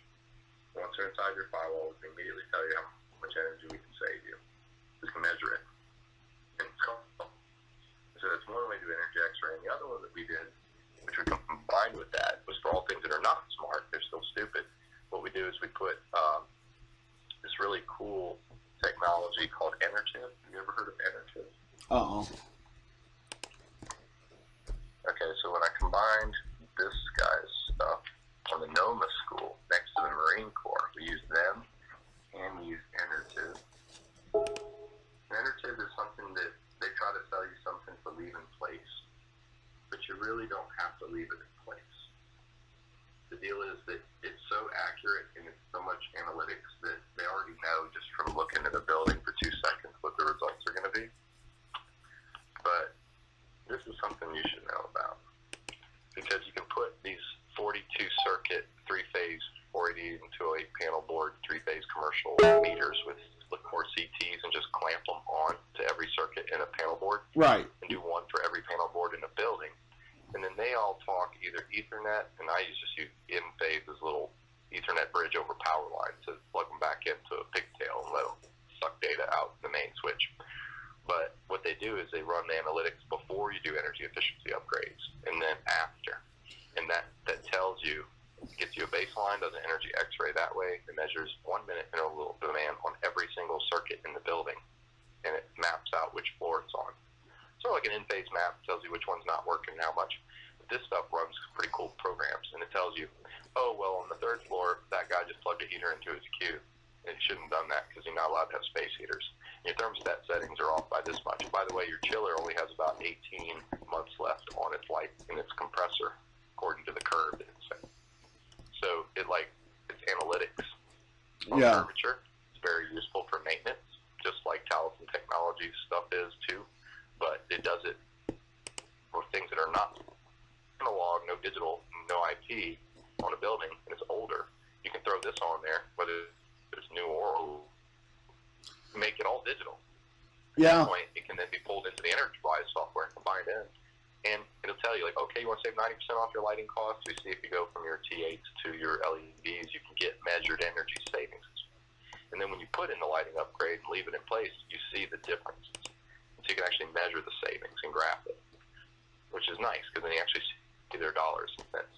Once they're inside your firewall, we can immediately tell you how much energy we can save you. We can measure it. And it's called. So that's one way to do energy X-ray. And the other one that we did, which we combined with that, was for all things that are not smart, they're still stupid. What we do is we put this really cool technology called Enertiv. Have you ever heard of Enertiv? Uh-oh. Okay, so when I combined this guy's stuff on the NOMA school next to the Marine Corps, we used them and we used Enertiv. Enertiv is something that they try to sell you something to leave in place, but you really don't have to leave it in place. The deal is that it's so accurate and it's so much analytics that they already know just from looking at a building for 2 seconds what the results are going to be. But this is something you should know about, because you can put these 42 circuit 3-phase 480 and 208 panel board 3-phase commercial meters with more CTs and just clamp them on to every circuit in a panel board. Right. And do one for every panel board in a building. And then they all talk either Ethernet, and I just use in-phase as little Ethernet bridge over power lines to plug them back into a pigtail and let them suck data out the main switch. But what they do is they run the analytics before you do energy efficiency upgrades, and then after. And that tells you, gets you a baseline, does an energy X-ray that way. It measures 1 minute interval demand on every single circuit in the building, and it maps out which floor it's on. Sort of like an in-phase map, tells you which one's not working and how much. But this stuff runs pretty cool programs, and it tells you, oh, well, on the 3rd floor, that guy just plugged a heater into his cube. And he shouldn't have done that because you're not allowed to have space heaters. Your thermostat settings are off by this much. By the way, your chiller only has about 18 months left on its life in its compressor, according to the curve that it's set. So it's analytics on temperature. It's very useful for maintenance, just like Taliesin Technologies stuff is too. But it does it for things that are not analog, no digital, no IP on a building, and it's older. You can throw this on there, whether it's new or old, make it all digital. Yeah. At that point, it can then be pulled into the enterprise software and combined in. And it'll tell you, like, okay, you want to save 90% off your lighting costs? We see if you go from your T8s to your LEDs, you can get measured energy savings. And then when you put in the lighting upgrade and leave it in place, you see the differences. So you can actually measure the savings and graph it, which is nice, because then you actually see their dollars and cents,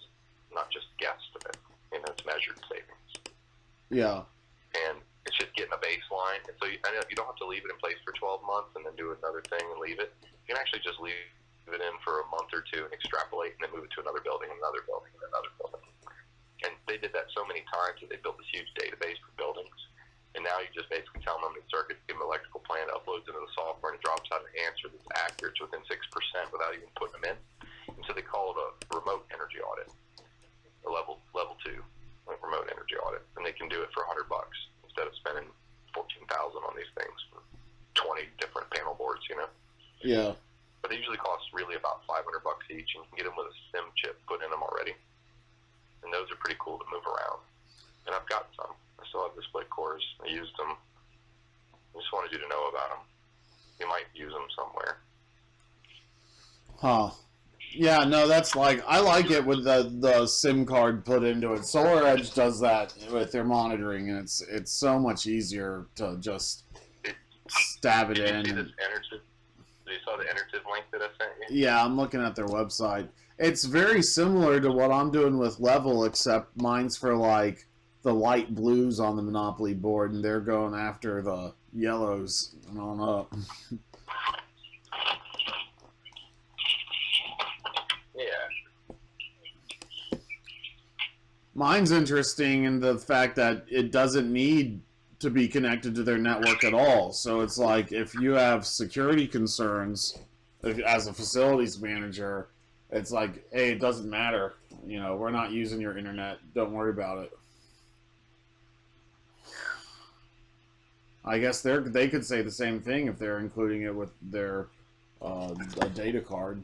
not just guesstimate. It's measured savings. Yeah. And it's just getting a baseline. And so I know you don't have to leave it in place for 12 months and then do another thing and leave it. You can actually just leave it in for a month or two and extrapolate and then move it to another building, and another building, and another building. And they did that so many times that they built this huge database for buildings. And now you just basically tell them how many circuits, give them an electrical plan, uploads into the software, and it drops out an answer that's accurate to within 6% without even putting them in. And so they call it a remote energy audit, a level 2, like remote energy audit. And they can do it for $100 instead of spending $14,000 on these things for 20 different panel boards, Yeah. But they usually cost really about $500 each, and you can get them with a SIM chip put in them already. And those are pretty cool to move around. And I've got some. I still have display cores. I used them. I just wanted you to know about them. You might use them somewhere. Huh. Yeah, no, that's like, I like it with the SIM card put into it. SolarEdge does that with their monitoring, and it's so much easier to just stab it in. Did you saw the Enertiv link that I sent you? Yeah, I'm looking at their website. It's very similar to what I'm doing with Level, except mine's for like the light blues on the Monopoly board, and they're going after the yellows and on up. Yeah. Mine's interesting in the fact that it doesn't need to be connected to their network at all. So it's like, if you have security concerns as a facilities manager, it's like, hey, it doesn't matter. You know, we're not using your internet. Don't worry about it. I guess they could say the same thing if they're including it with their a data card.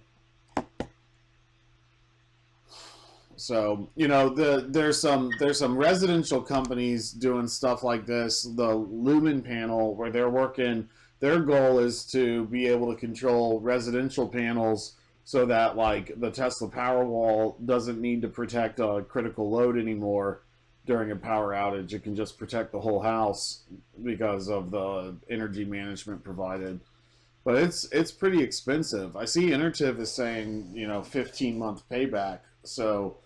So, you know, there's some residential companies doing stuff like this. The Lumen panel, where they're working, their goal is to be able to control residential panels so that, like, the Tesla Powerwall doesn't need to protect a critical load anymore during a power outage. It can just protect the whole house because of the energy management provided. But it's pretty expensive. I see Enertiv is saying, you know, 15-month payback. So,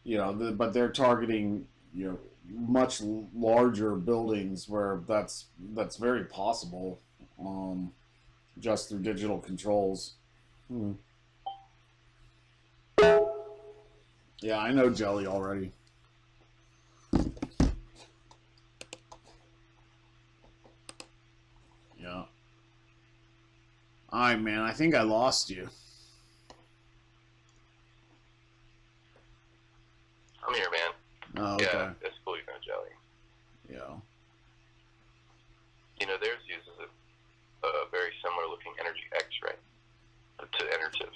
you know, but they're targeting, you know, much larger buildings where that's very possible, just through digital controls. Yeah, I know Jelly already. Yeah. Alright, man, I think I lost you. I'm here, man. Oh, okay. Yeah, it's cool you know Jelly. Yeah. You know, theirs uses a very similar looking energy X-ray to Enertiv.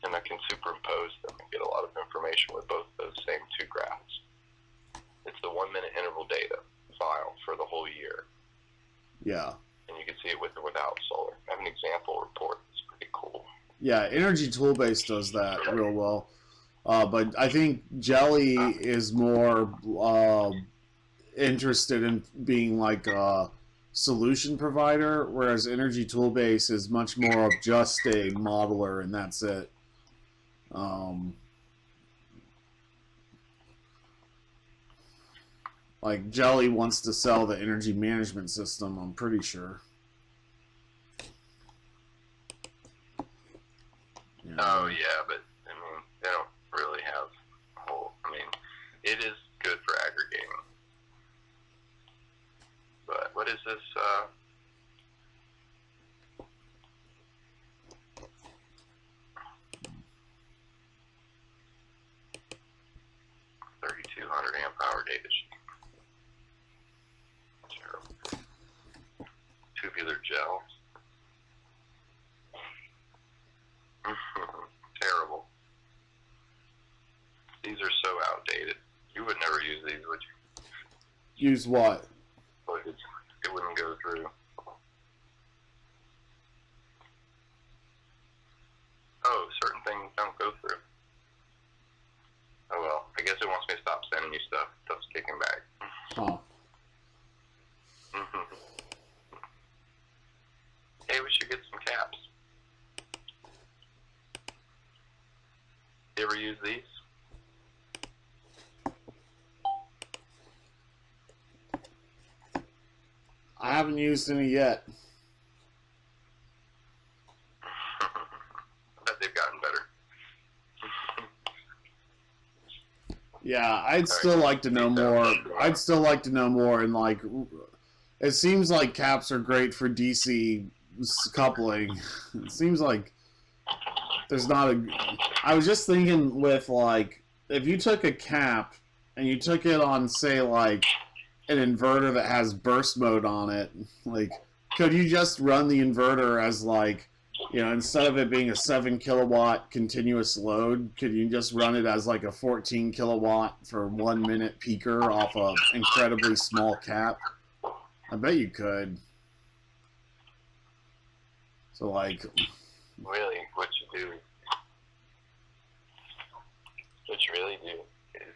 And I can superimpose them and get a lot of information with both those same two graphs. It's the 1 minute interval data file for the whole year. Yeah. And you can see it with or without solar. I have an example report. It's pretty cool. Yeah, Energy Toolbase does that real well. But I think Jelly is more interested in being like a solution provider, whereas Energy Toolbase is much more of just a modeler, and that's it. Like Jelly wants to sell the energy management system, I'm pretty sure. You know? Oh yeah, but I mean, they don't really have a whole. I mean, it is good for aggregating. But what is this? 3200 amp hour data sheet. Terrible. Tubular gel. Terrible. These are so outdated. You would never use these, would you? Use what? Well, it wouldn't go through. Oh, certain things don't go through. Oh well, I guess it wants me to stop sending you stuff. Stuff's kicking back. Huh. Hey, we should get some caps. You ever use these? I haven't used any yet. I bet they've gotten better. Yeah, I'd still like to know more. I'd still like to know more. And like, it seems like caps are great for DC coupling. It seems like there's not a. I was just thinking with like, if you took a cap and you took it on, say, like an inverter that has burst mode on it, like, could you just run the inverter as like you know, instead of it being a 7 kilowatt continuous load, could you just run it as like a 14 kilowatt for 1 minute peaker off a incredibly small cap? I bet you could. So like, really, what you really do is,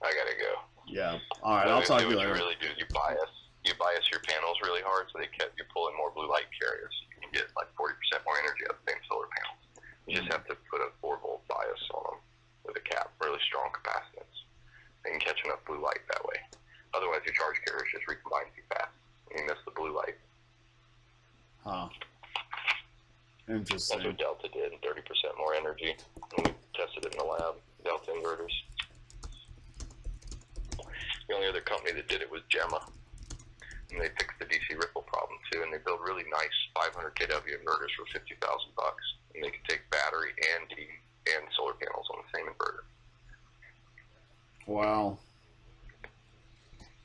I gotta go. Yeah. All right, I'll talk to you later. What you really do is you bias your panels really hard, so you're pulling more blue light carriers. You can get like 40% more energy out of the same solar panels. You just have to put a 4-volt bias on them with a cap, really strong capacitance. They can catch enough blue light that way. Otherwise, your charge carriers just recombine too fast. You miss the blue light. Huh. Interesting. That's what Delta did, 30% more energy. And we tested it in the lab, Delta inverters. The only other company that did it was Gemma. And they fixed the DC ripple problem too, and they built really nice 500 kW inverters for $50,000. And they can take battery and solar panels on the same inverter. Wow.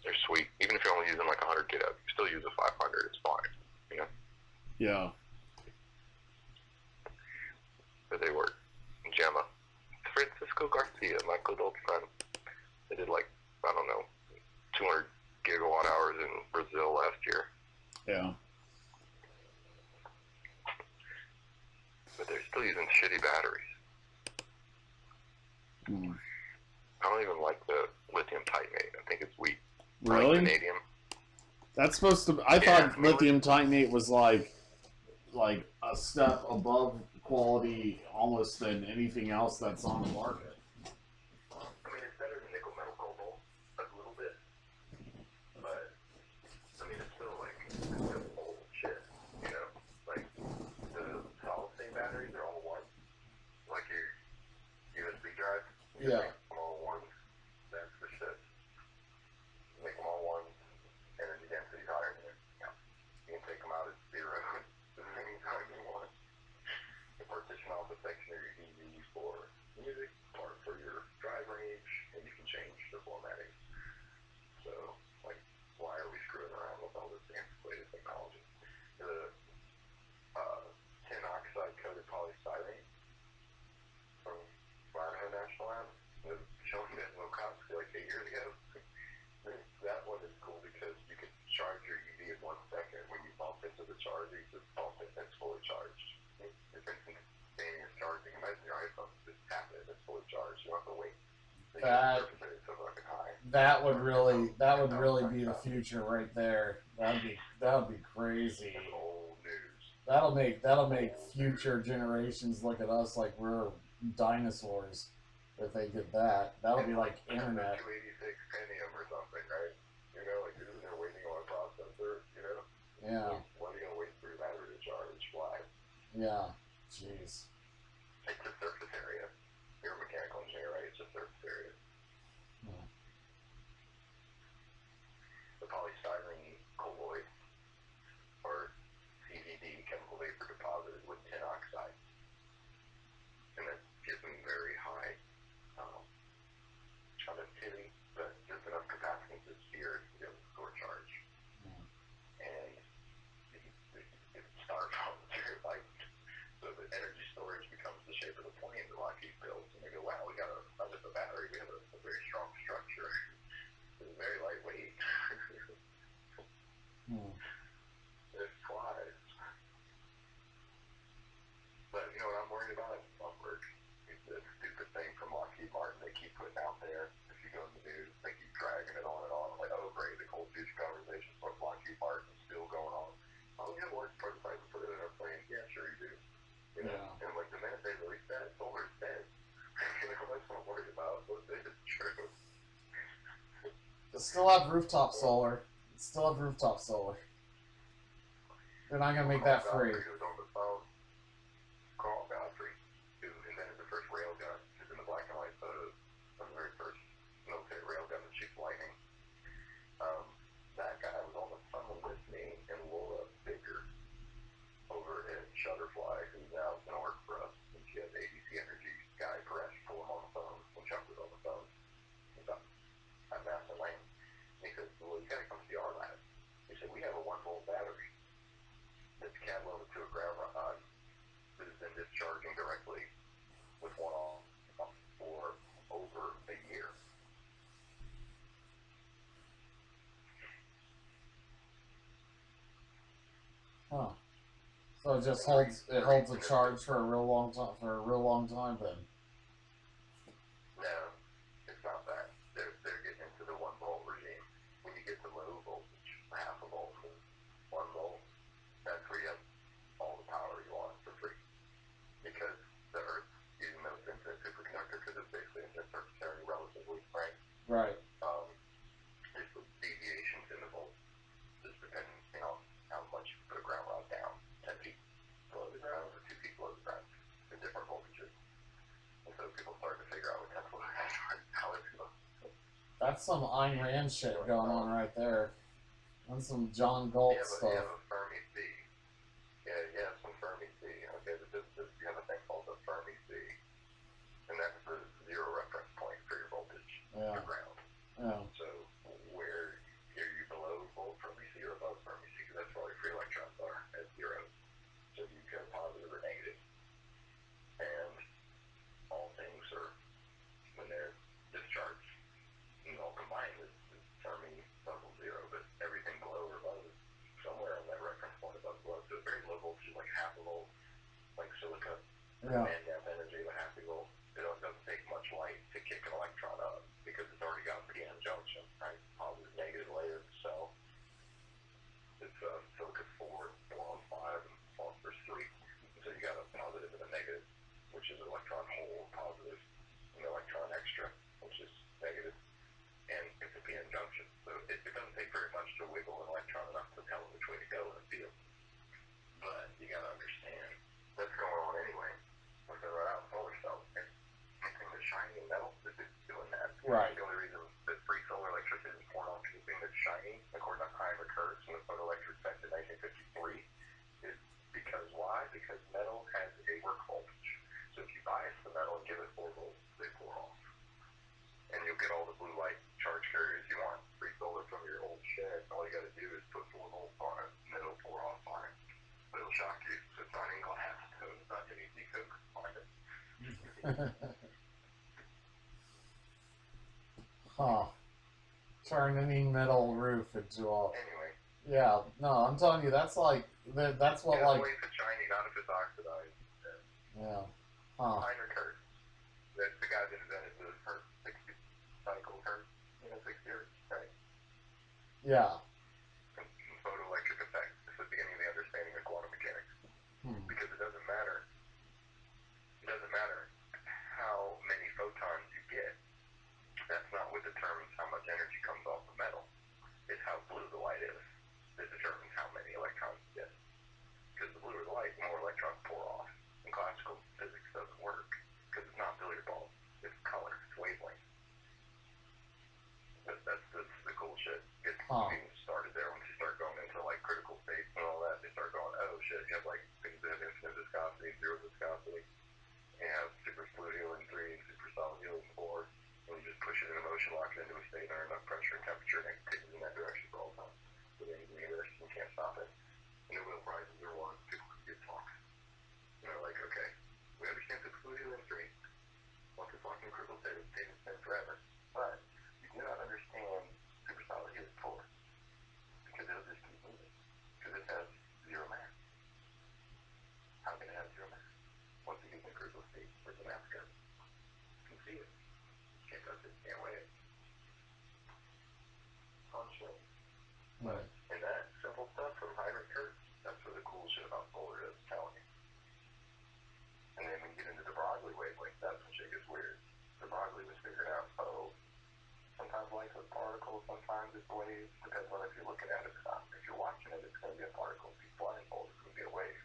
They're sweet. Even if you're only using like 100 kW, you still use a 500, it's fine. You know? Yeah. But they work. Gemma. Francisco Garcia, my good old friend. They did like, I don't know, 200 gigawatt hours in Brazil last year. Yeah. But they're still using shitty batteries. Mm. I don't even like the lithium titanate. I think it's weak. Really? Like vanadium. That's supposed to. I thought lithium titanate was like a step above quality almost than anything else that's on the market. I mean, it's better than nickel metal cobalt a little bit, but I mean, it's still old shit. You know, like the solid state batteries are all one. Like your USB drive. Yeah. All one. That's the shit. Make them all one. Energy density higher than it. Yeah. You can take them out at 0 anytime you want. You partition off a section of your EV for music or for your drive range, and you can change the formatting. So, like, why are we screwing around with all this antiquated technology? The tin oxide coated polystyrene from Idaho National Lab was shown at low cost like 8 years ago. That one is cool because you can charge your EV in 1 second. When you bump into the charger, you just bump it and it's fully charged. It's instantaneous charging. Imagine your iPhone, just tap it and it's fully charged. You don't have to wait. That would really be the future right there. That would be crazy. Old news. That'll make future generations look at us like we're dinosaurs. If they did that, that'll be like internet. 286 Pentium or something, right? You know, like they're waiting on a processor, you know? Yeah. What are you gonna wait for your battery to charge? Why? Yeah. Jeez. It's just surface area. You're a mechanical engineer, right? It's just surface area. Hmm. The polystyrene colloid, or CVD, chemical vapor deposited with tin oxide. And that gives them very high conductivity, but just enough capacitance to steer to be able to store charge. Hmm. And it's styrofoam, it's very light. So the energy storage becomes the shape of the plane that Lockheed builds. And they go, wow, we got not just a battery, we have a very strong structure. It's very lightweight. It flies. But you know what I'm worried about? Bloomberg. This stupid thing from Lockheed Martin they keep putting out there. If you go in the news, they keep dragging it on and on. Like, oh great, the cold future conversation with Lockheed Martin is still going on. Oh, we have a work prototype and put it in our plane. Yeah, sure you do. You know? Yeah. And like the minute they release that, solar's dead. You know, that's what I'm worried about. What they just true. They still have rooftop solar. They're not gonna make that free. Who was on the phone? Carl Godfrey, who invented the first railgun. It's in the black and white photos of the very first military railgun that shoots lightning. That guy was on the phone with me and Laura Baker over at Shutterfly, who now is going to work for us. And she has ABC Energy guy, Paresh, pull him on the phone when Chuck was on the phone. He's up at NASA Lane. And he said, well, you got to come see our lab. He said, we have a 1-volt battery that's cataloged to a So it just holds a charge for a real long time then. No, it's not that. They're getting into the 1 volt regime. When you get to low voltage, half a volt, 1 volt, that's where you have all the power you want for free. Because the Earth, even though it's infinite superconductor, because it's basically infinite surface area relatively, right? Right. It's the deviations in the volt, just depending on how much you put a ground rod down. 10 feet below the ground or 2 feet below the ground in different voltages. And so people start to figure out what Tesla how it's going. That's some Ayn Rand shit going on right there. That's some John Galt stuff. You have a Fermi C. Yeah, you have some Fermi C. Okay, you have a thing called the Fermi C. And that's the 0 reference point for your voltage, your ground. Yeah. So where are you below Fermi C or above Fermi C? Because that's where all your free electrons are at 0. So you go positive or negative. And all things are, when they're discharged, and all combined is Fermi level 0, but everything below or above is somewhere on that reference point above below. So very low voltage, like half a volt, like silica, and gap energy of a half a volt. It doesn't take much light to kick an electron up because it's already got a p-n junction, right? Positive, negative layer of the cell. It's silica 4, boron 5, and phosphorus 3. So you got a positive and a negative, which is an electron hole, positive, and an electron extra, which is negative. And it's a p-n junction. So it doesn't take very much to wiggle an electron enough to tell it which way to go in a field. But you got to understand that's going on anyway. When they're right out in solar cells, anything that's shiny and metal is doing that. Right. The only reason that free solar electricity is pouring off anything that's shiny, according to Heimer Kurtz in the photoelectric effect in 1953, is because why? Because metal has a work voltage. So if you bias the metal and give it 4 volts, they pour off. And you'll get all the blue light charge carriers you want. Free solar from your old shed. All you got to do is put 4 volts on it, and then it'll pour off on it. But it'll shock you. So it's not in glass. So it's not NEC code compliant. Huh. Turn any metal roof into a... Anyway. Yeah, no, I'm telling you, that's like... That's what, like... Only if it's shiny, not if it's oxidized. Yeah. Huh. Heimer Kurtz. That's the guy that invented the Hertz 60 cycle Hertz, 6 years, right? Yeah. And photoelectric effect. This is the beginning of the understanding of quantum mechanics. Because it doesn't matter how many photons you get. That's not what determines how much energy comes off the metal. It's how blue the light is that determines how many electrons you get. Because the bluer the light, the more electrons pour off. And classical physics doesn't work because it's not billiard balls. It's color. It's wavelength. That's the cool shit. It's being started there. Once you start going into like critical states and all that, they start going, oh shit, you have like things that have infinite viscosity, 0 viscosity. You have super fluid helium 3 and super solid helium 4. And you just push it in a motion, lock it into a state under enough pressure and temperature, and it continues in that direction for all time. So then in the universe, you can't stop it. Nobel Prizes are won. People get talks. And they're like, okay, we understand super fluid helium 3. Once it's locked in critical state, it's staying the same forever. But you do not understand super solid helium 4. Because it'll just keep moving. Because it has 0 mass. How can it have 0 mass? Once it gets in critical state, where's the mass go? You can see it. Can't touch it, can't weigh it. Fun shit. Right. And that simple stuff from Heimer Kurtz, that's where the cool shit about solar is, telling you. And then when you get into the Broglie wavelength, that's when shit gets weird. The Broglie was figuring out, sometimes light's a particle, sometimes it's waves. Depends on if you're looking at it or not. If you're watching it, it's going to be a particle. If you're blindfolded, it's going to be a wave.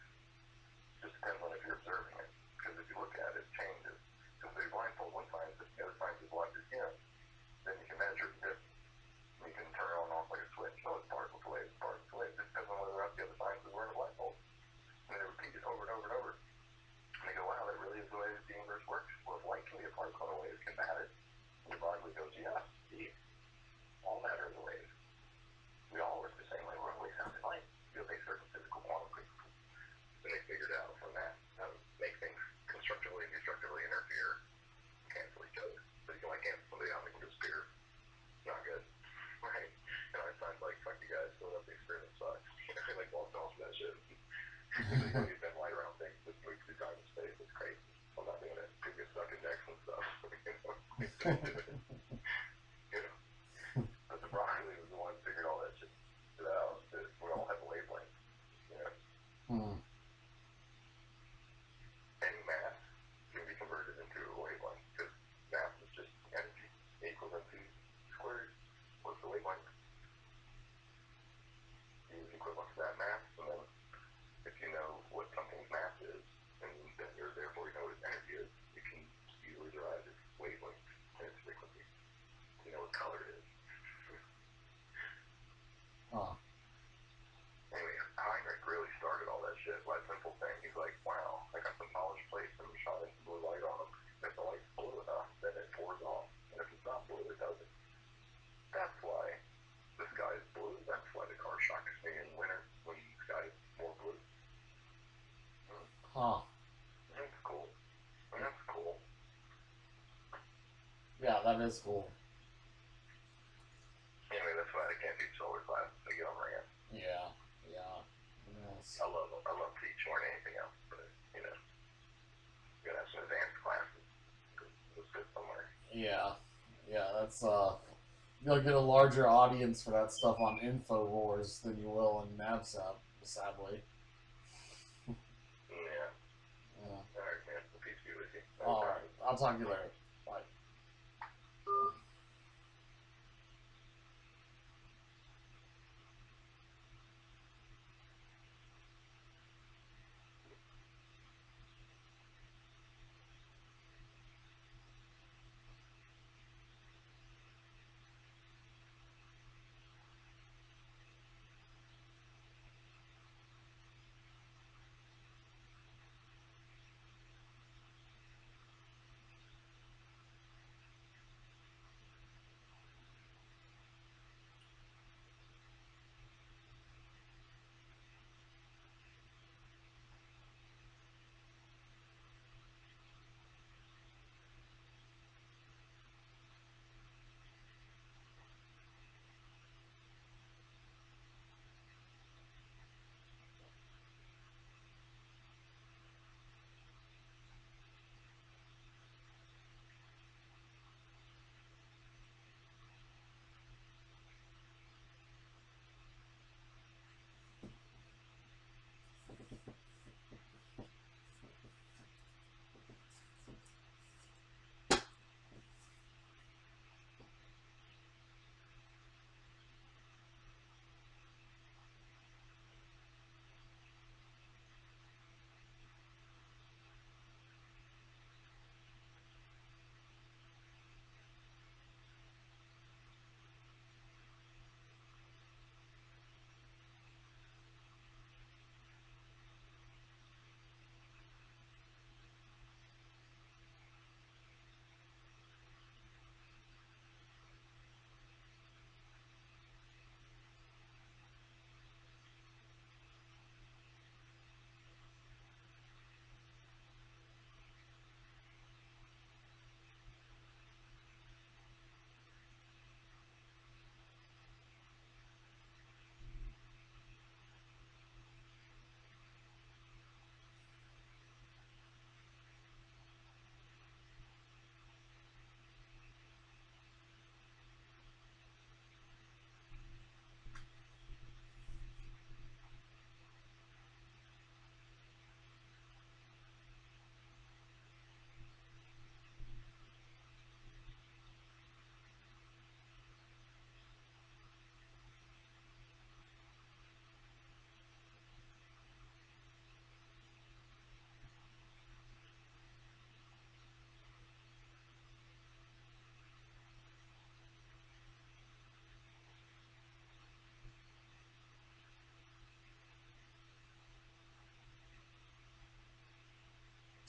Just depends on if you're observing it. Because if you look at it, it changes. Because if you're blindfolded, one scientist, the other scientist will understand. Then you can measure the difference. And you can turn it on and off like a switch. Oh, it's particle to wave, it's particle to wave. It just depends on whether or not the other scientists are wearing a blindfold. And they repeat it over and over and over. And they go, wow, that really is the way that the universe works. Well, if light can be a particle and a wave, can matter? And the Broglie goes, yeah, indeed. All matter is a wave. We all work the same way. We're always sound light. Field-based Physically, then light around things, just move through time and space. It's crazy. I'm not doing it. Could get stuck in decks and stuff. Don't do it. But the Broccoli was the one who figured all that shit out. That we all have wavelengths. Any mass can be converted into a wavelength because mass is just energy. Equivalency squared. What's the wavelength? E is equivalent to that mass, and then if you know what something's mass is, and then you're therefore you know what its energy is, you can easily derive its wavelength and its frequency. You know what color it is. Anyway, Heinrich really started all that shit by a simple thing. He's like, wow, I got some polished plates and shot some blue light on them. If the light's blue enough, then it pours off. And if it's not blue, it doesn't. That's why the sky is blue. That's why the car shocks me in winter when the sky is more blue. That's cool. That's cool. Yeah, that is cool. Anyway, that's why I can't do solar classes. I get on rant. Yeah. Yes. I love teaching more than anything else, but you know, you gotta have some advanced classes. Let's go somewhere. Yeah, that's you'll get a larger audience for that stuff on InfoWars than you will in NavSap, sadly. Yeah. Alright, man. Peace be with you. Alright, I'll talk to you later. Bye.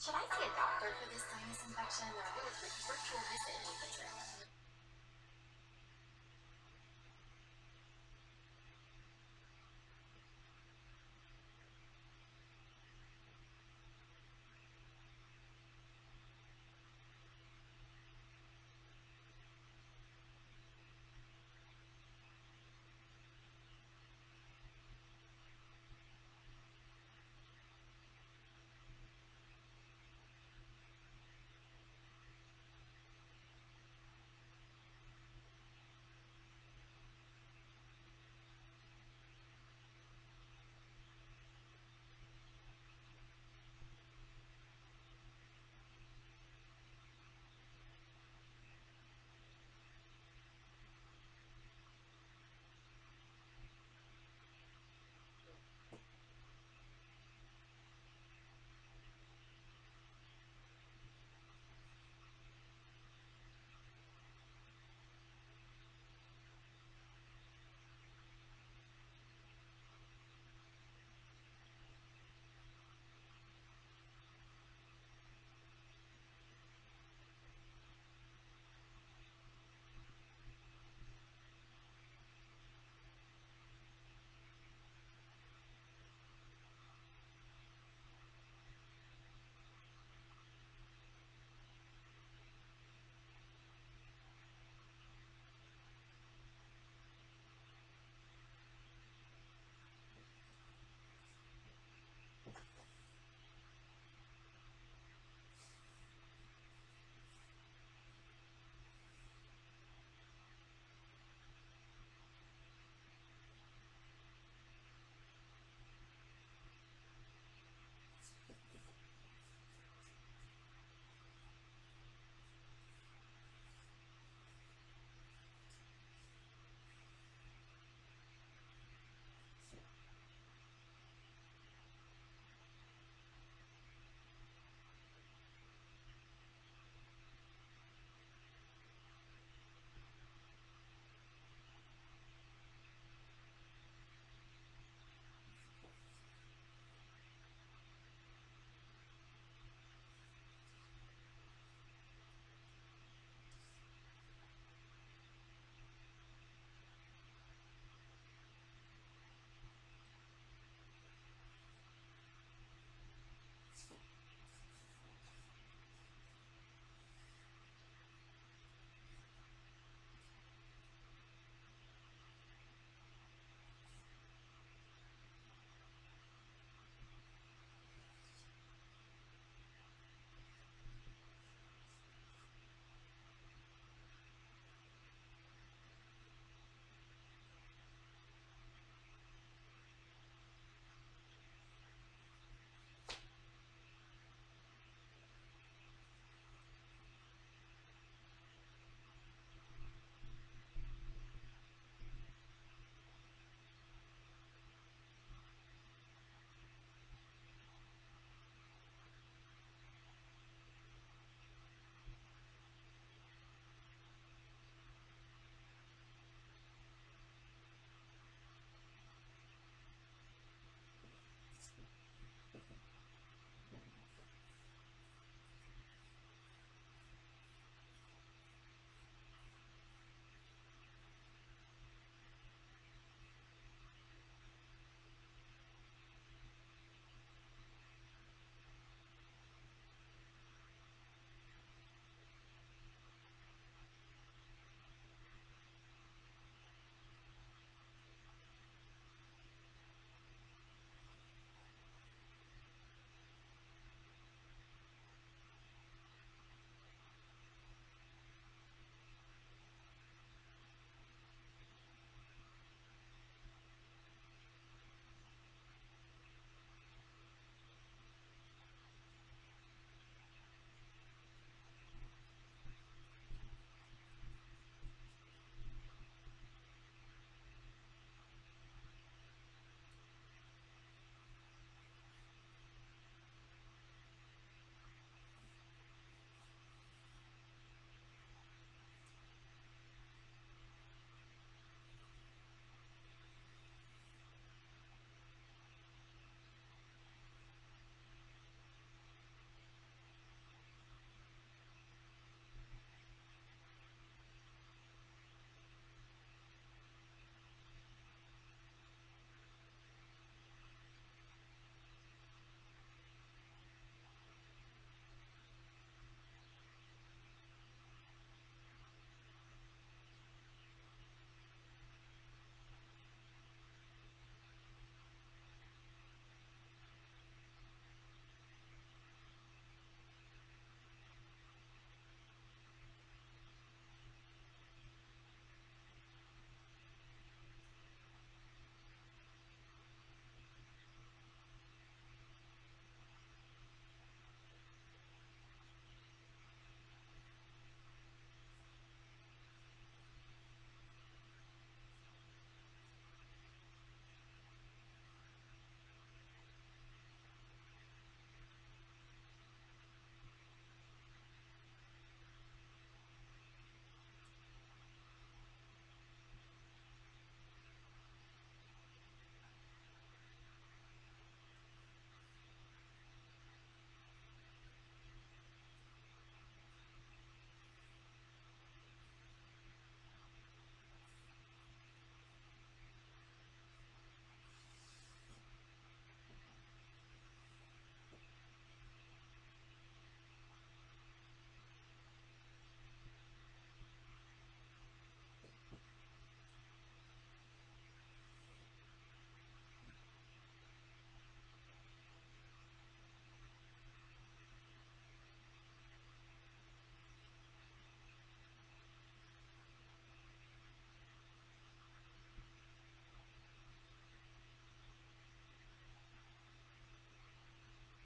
Should I see a doctor for this sinus infection or will a virtual visit do the trick?